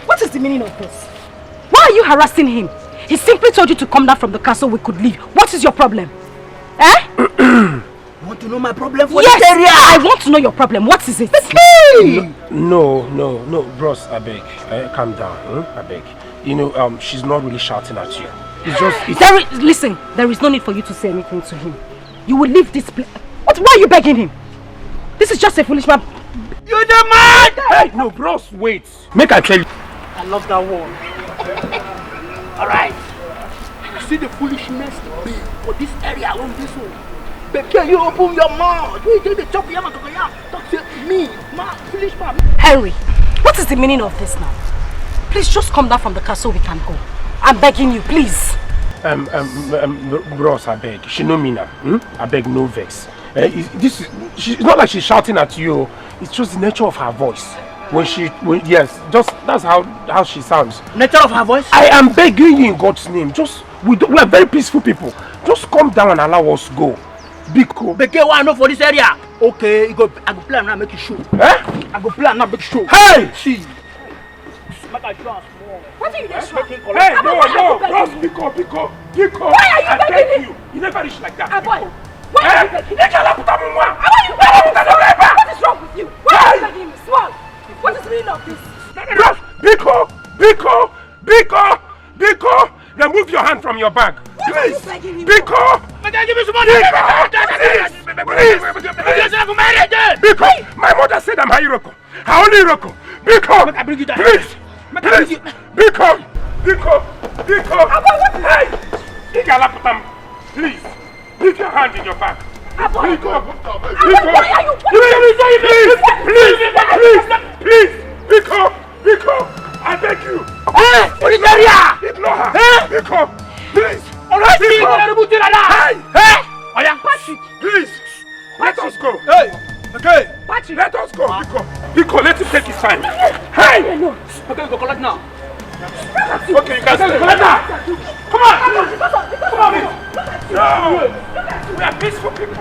What is the meaning of this? Why are you harassing him? He simply told you to come down from the car so we could leave. What is your problem? You want to know my problem for yes, this area? I want to know your problem. What is it? No, bros, I beg. Calm down, I beg. You know, she's not really shouting at you. It's just... Listen, there is no need for you to say anything to him. You will leave this place. Why are you begging him? This is just a foolish man. You the mad! Hey, no, bros, wait. Make I tell you. I love that one. Alright. You see the foolishness for this area around this one. Dikeh, you open your mouth. You take the top of your mouth. Talk to me, man, foolish man. Henry, what is the meaning of this now? Please just come down from the car so we can go. I'm begging you, please. Bros, I beg. She know me now. I beg, no vex. It's not like she's shouting at you. It's just the nature of her voice. Yes, just that's how she sounds. Nature of her voice? I am begging you in God's name. We are very peaceful people. Just come down and allow us go. Biko. Dikeh, what I know for this area? Okay, I go plan now, make you show. I go plan now, make you show. Hey! See. What are you doing? Hey, no, bros, Biko. Why are you begging you? You never reach like that. Boy, why are you begging him? What is wrong with you? Why are you begging him? Small. What is the meaning of this? Bros, Biko, remove your hand from your bag. Please. Biko. Give me some money. Biko, my mother said I'm Hiroko. I only Hiroko. Biko, please. Biko. Hey, please. Leave your hand in your bag. Biko. Please. Biko. I beg you. Hey, what is the area? Ignore her. Biko, please. Alright, Please. Let us go. Hey. Okay. Let us go. Biko, let him take his time. Hey. Okay, go collect now. Okay, you can stay. Collect now. Come on. No. We are peaceful people.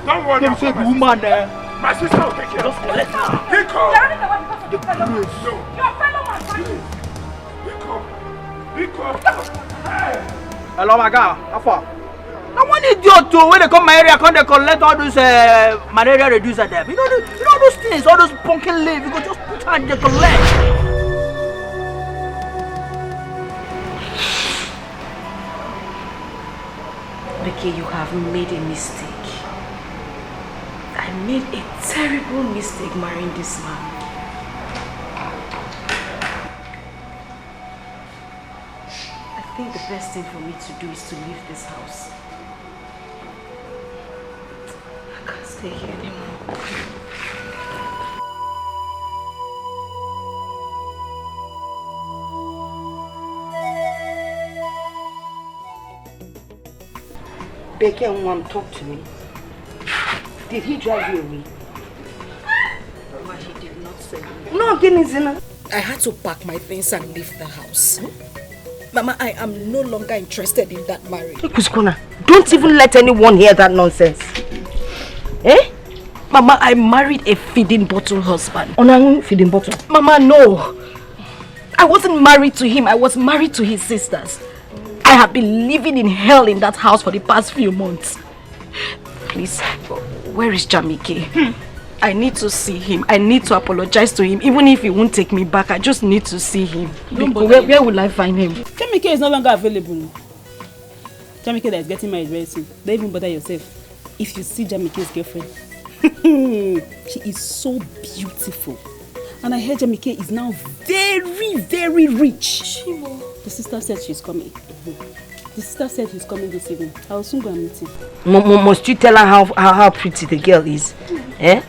Don't worry. Them say the woman there. My sister will take care. Just collect now. Biko. Hello, my guy. How far? Now one idiot too. When they come my area, come they collect all those malaria reducer them. You know those things, all those pumpkin leaves. You go just put hand they collect. Dikeh, you have made a mistake. I made a terrible mistake marrying this man. I think the best thing for me to do is to leave this house. I can't stay here anymore. Becky and Mom, talk to me. Did he drive you away? Mama, he did not say me. No, Guinness. I had to pack my things and leave the house. Mama, I am no longer interested in that marriage. Kuskona, don't even let anyone hear that nonsense. Eh? Mama, I married a feeding bottle husband. Onang feeding bottle? Mama, no. I wasn't married to him. I was married to his sisters. I have been living in hell in that house for the past few months. Please, where is Jamike? I need to see him. I need to apologize to him. Even if he won't take me back, I just need to see him. Where will I find him? Jamike is no longer available. Jamike that is getting married very soon. Don't even bother yourself. If you see Jamike's girlfriend, she is so beautiful. And I heard Jamike is now very, very rich. The sister said she's coming. The sister said he's coming this evening. I will soon go and meet him. Must you tell her how pretty the girl is? Eh?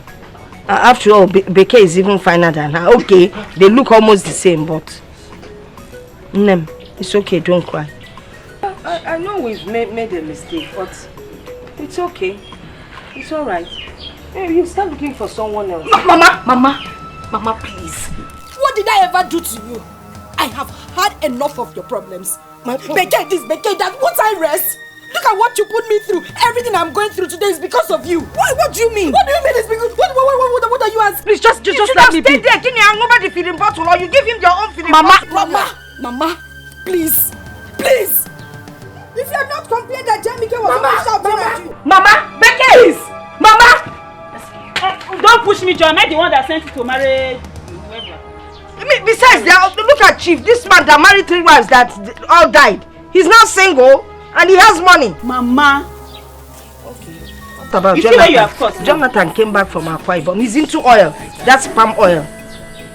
After all, Beke is even finer than her. Okay, they look almost the same, but... it's okay, don't cry. I know we've made a mistake, but it's okay. It's alright. Maybe you start looking for someone else. Mama, please. What did I ever do to you? I have had enough of your problems. Beke this, Beke that. Won't I rest? Look at what you put me through. Everything I'm going through today is because of you. What do you mean? What do you mean it's because... What are you asking? Please, just let me be. Stay there, give me the feeding bottle, or you give him your own feeding bottle. Mama, please. If you are not complaining that Jamike was always shouting at you. Mama, Beke! Please! Mama! Don't push me, John. I'm the one that sent you to marry whoever. Besides, look at Chief. This man that married 3 wives that all died. He's now single and he has money. Mama. Okay. What about Jonathan? Jonathan came back from Akwa Ibom. He's into oil. That's palm oil.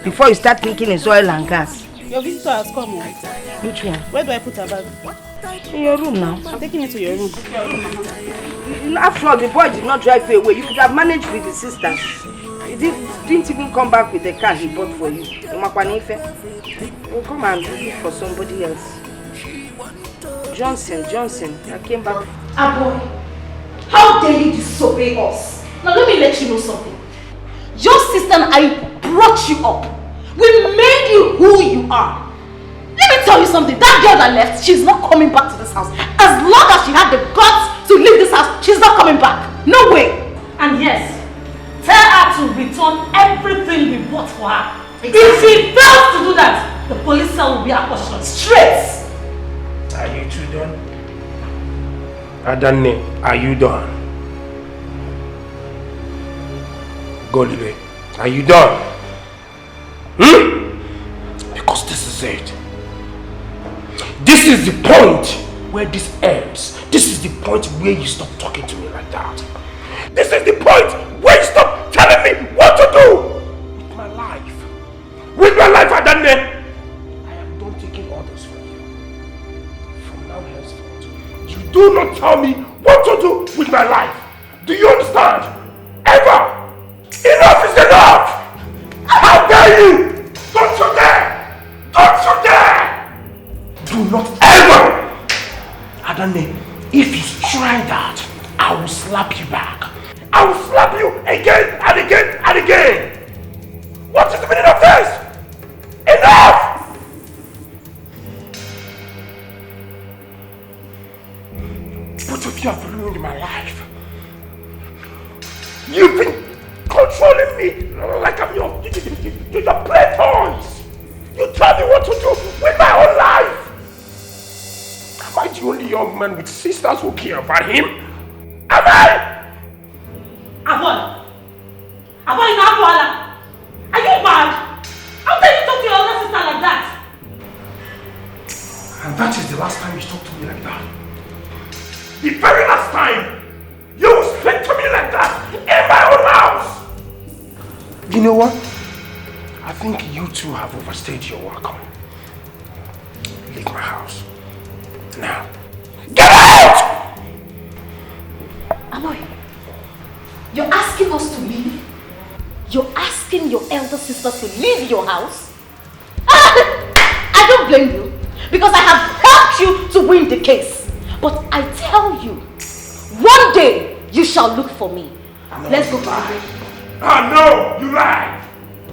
Before you start thinking it's oil and gas. Your visitor has come, right? Which one? Where do I put her bag? In your room now. I'm taking it to your room. After all, the boy did not drive you away. You could have managed with his sisters. He didn't even come back with the car he bought for you. We'll come and look for somebody else. Johnson, I came back. Boy, how dare you disobey us? Now let me let you know something. Your sister and I brought you up. We made you who you are. Let me tell you something. That girl that left, she's not coming back to this house. As long as she had the guts to leave this house, she's not coming back. No way. And yes, tell her to return everything we bought for her. Exactly. If she fails to do that, the police cell will be her portion. Straight. Are you two done? Adane, are you done? Golibe, are you done? Because this is it. This is the point where this ends. This is the point where you stop talking to me like that. This is the point where you stop telling me what to do with my life. With my life, Adane. I am done taking orders from you. From now henceforth, you do not tell me what to do with my life. Do you understand? Ever! Enough is enough! How dare you! Don't you dare! Don't you dare! Do not ever! Adane, if you try that, I will slap you back. I will slap you again and again and again! What is the meaning of this? Enough! Both of you have ruined my life. You've been controlling me like I'm your play toys. You tell me what to do with my own life. Am I the only young man with sisters who care about him? Am I? Avon, you know Abuala. Are you mad? How can you talk to your older sister like that? And that is the last time you talk to me like that. The very last time you will speak to me like that in my own house. You know what? I think you two have overstayed your welcome. Leave my house. Now. Get out! Amoy, you're asking us to leave? You're asking your elder sister to leave your house? I don't blame you, because I have helped you to win the case. But I tell you, One day, you shall look for me. No, let's go. No, you lie.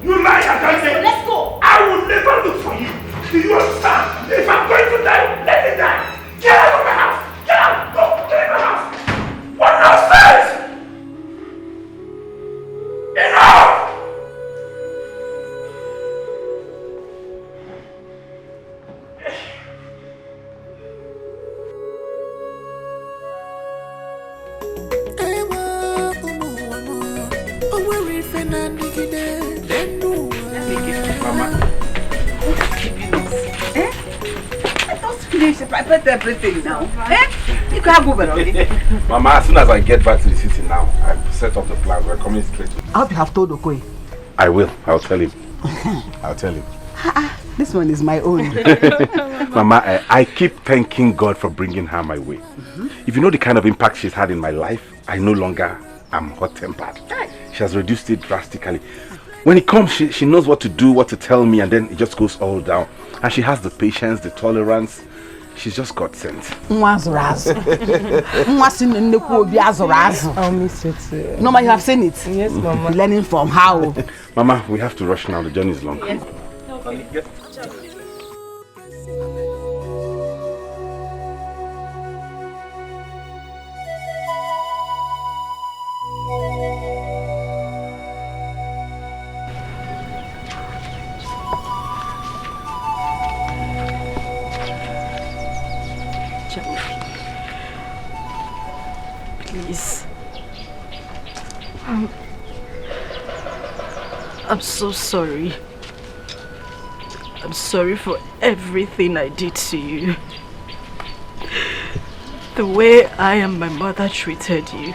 You lie, I can't say. Let's go. I will never look for you. Do you understand? If I'm going to die, let me die. Get out of my house. Get out. Go. Get out of my house. What nonsense? Enough! I bet everything now. You can't move already. Mama, as soon as I get back to the city now, I've set up the plans. We're coming straight to I hope you have told Okoli. I will. I'll tell him. I'll tell him. This one is my own. Mama, I keep thanking God for bringing her my way. If you know the kind of impact she's had in my life, I no longer am hot-tempered. She has reduced it drastically. When it comes, she knows what to do, what to tell me, and then it just goes all down. And she has the patience, the tolerance. She's just God sent. I'll miss you too. No, ma, you have seen it. Yes, Mama. Learning from how. Mama, we have to rush now. The journey is long. Yes. Okay. Please. I'm so sorry. I'm sorry for everything I did to you. The way I and my mother treated you.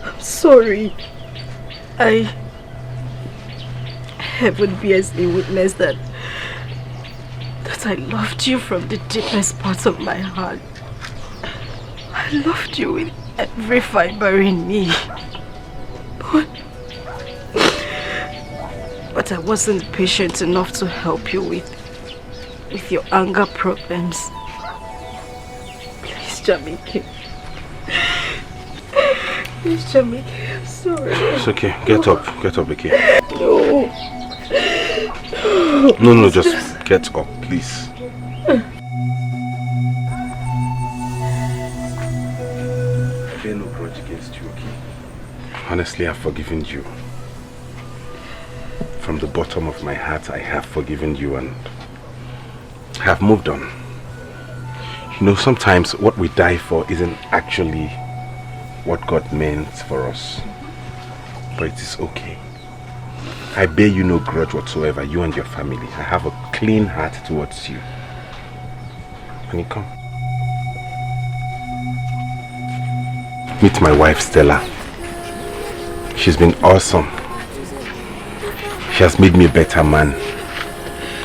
I'm sorry. Heaven bears a witness that I loved you from the deepest parts of my heart. I loved you with every fiber in me. But I wasn't patient enough to help you with your anger problems. Please, Jamike. Please, Jamike, I'm sorry. It's okay. Get up, Becky. No. No, just get up, please. I bear no grudge against you, okay? Honestly, I've forgiven you. From the bottom of my heart, I have forgiven you and I have moved on. You know, sometimes what we die for isn't actually what God meant for us. But it is okay. I bear you no grudge whatsoever, you and your family. I have a clean heart towards you. Honey, come. Meet my wife, Stella. She's been awesome. She has made me a better man.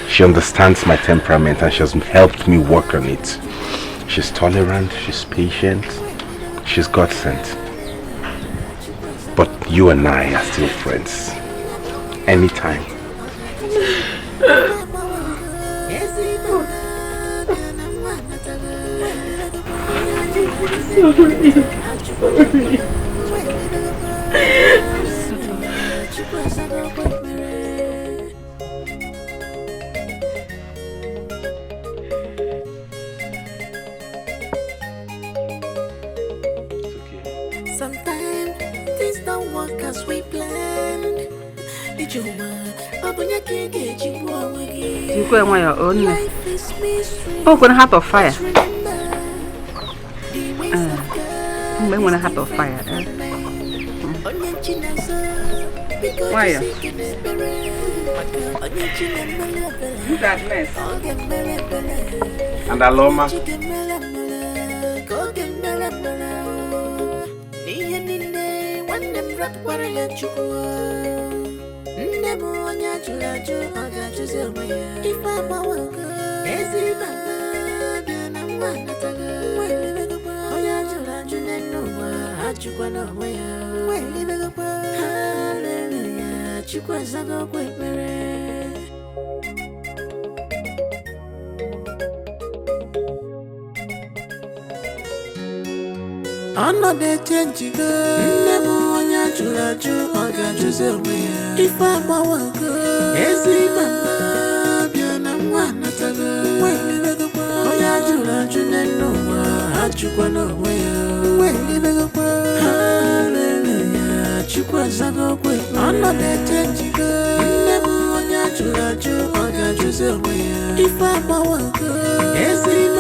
She understands my temperament and she has helped me work on it. She's tolerant, she's patient, she's God sent. But you and I are still friends. Anytime. Sometimes things don't work as we planned. You go on your own. Oh, gonna have a fire. I'm gonna have a fire. Why? That mess. And Aloma. If I'm a worker, Another change, never on your judge, or got yourself. If I'm a worker, yes, if I'm one at a when you go, oh, yeah, you know, I took one away. When you go, hallelujah, you was a go quick. Another change, never on your judge, or got yourself. If I'm a worker, yes, if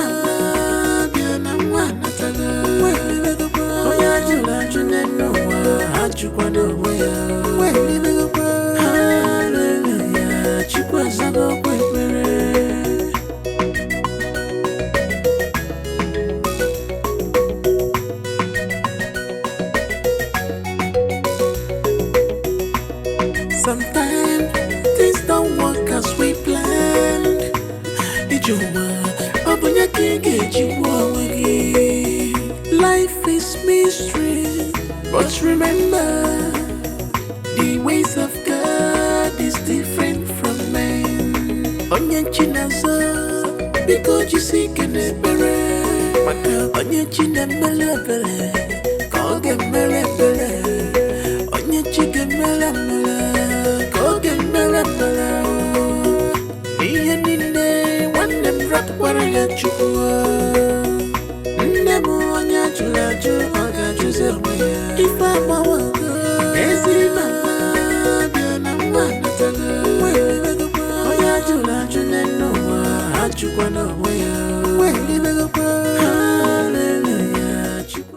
I'm one at a when you go, oh, yeah, you know, I took one away. When you go, hallelujah, you was a go quick. Sometimes things don't work as we planned. Life is mystery, but remember, the ways of God is different from men. Onye chinazo, because you see can bere. Onye chinamela bere, koge mele bere. Onye chigemela mele, koge mele bere. Iyenine wande mrak waraya chukua. Nemu onye chulaju oga chuze. If I'm a worker,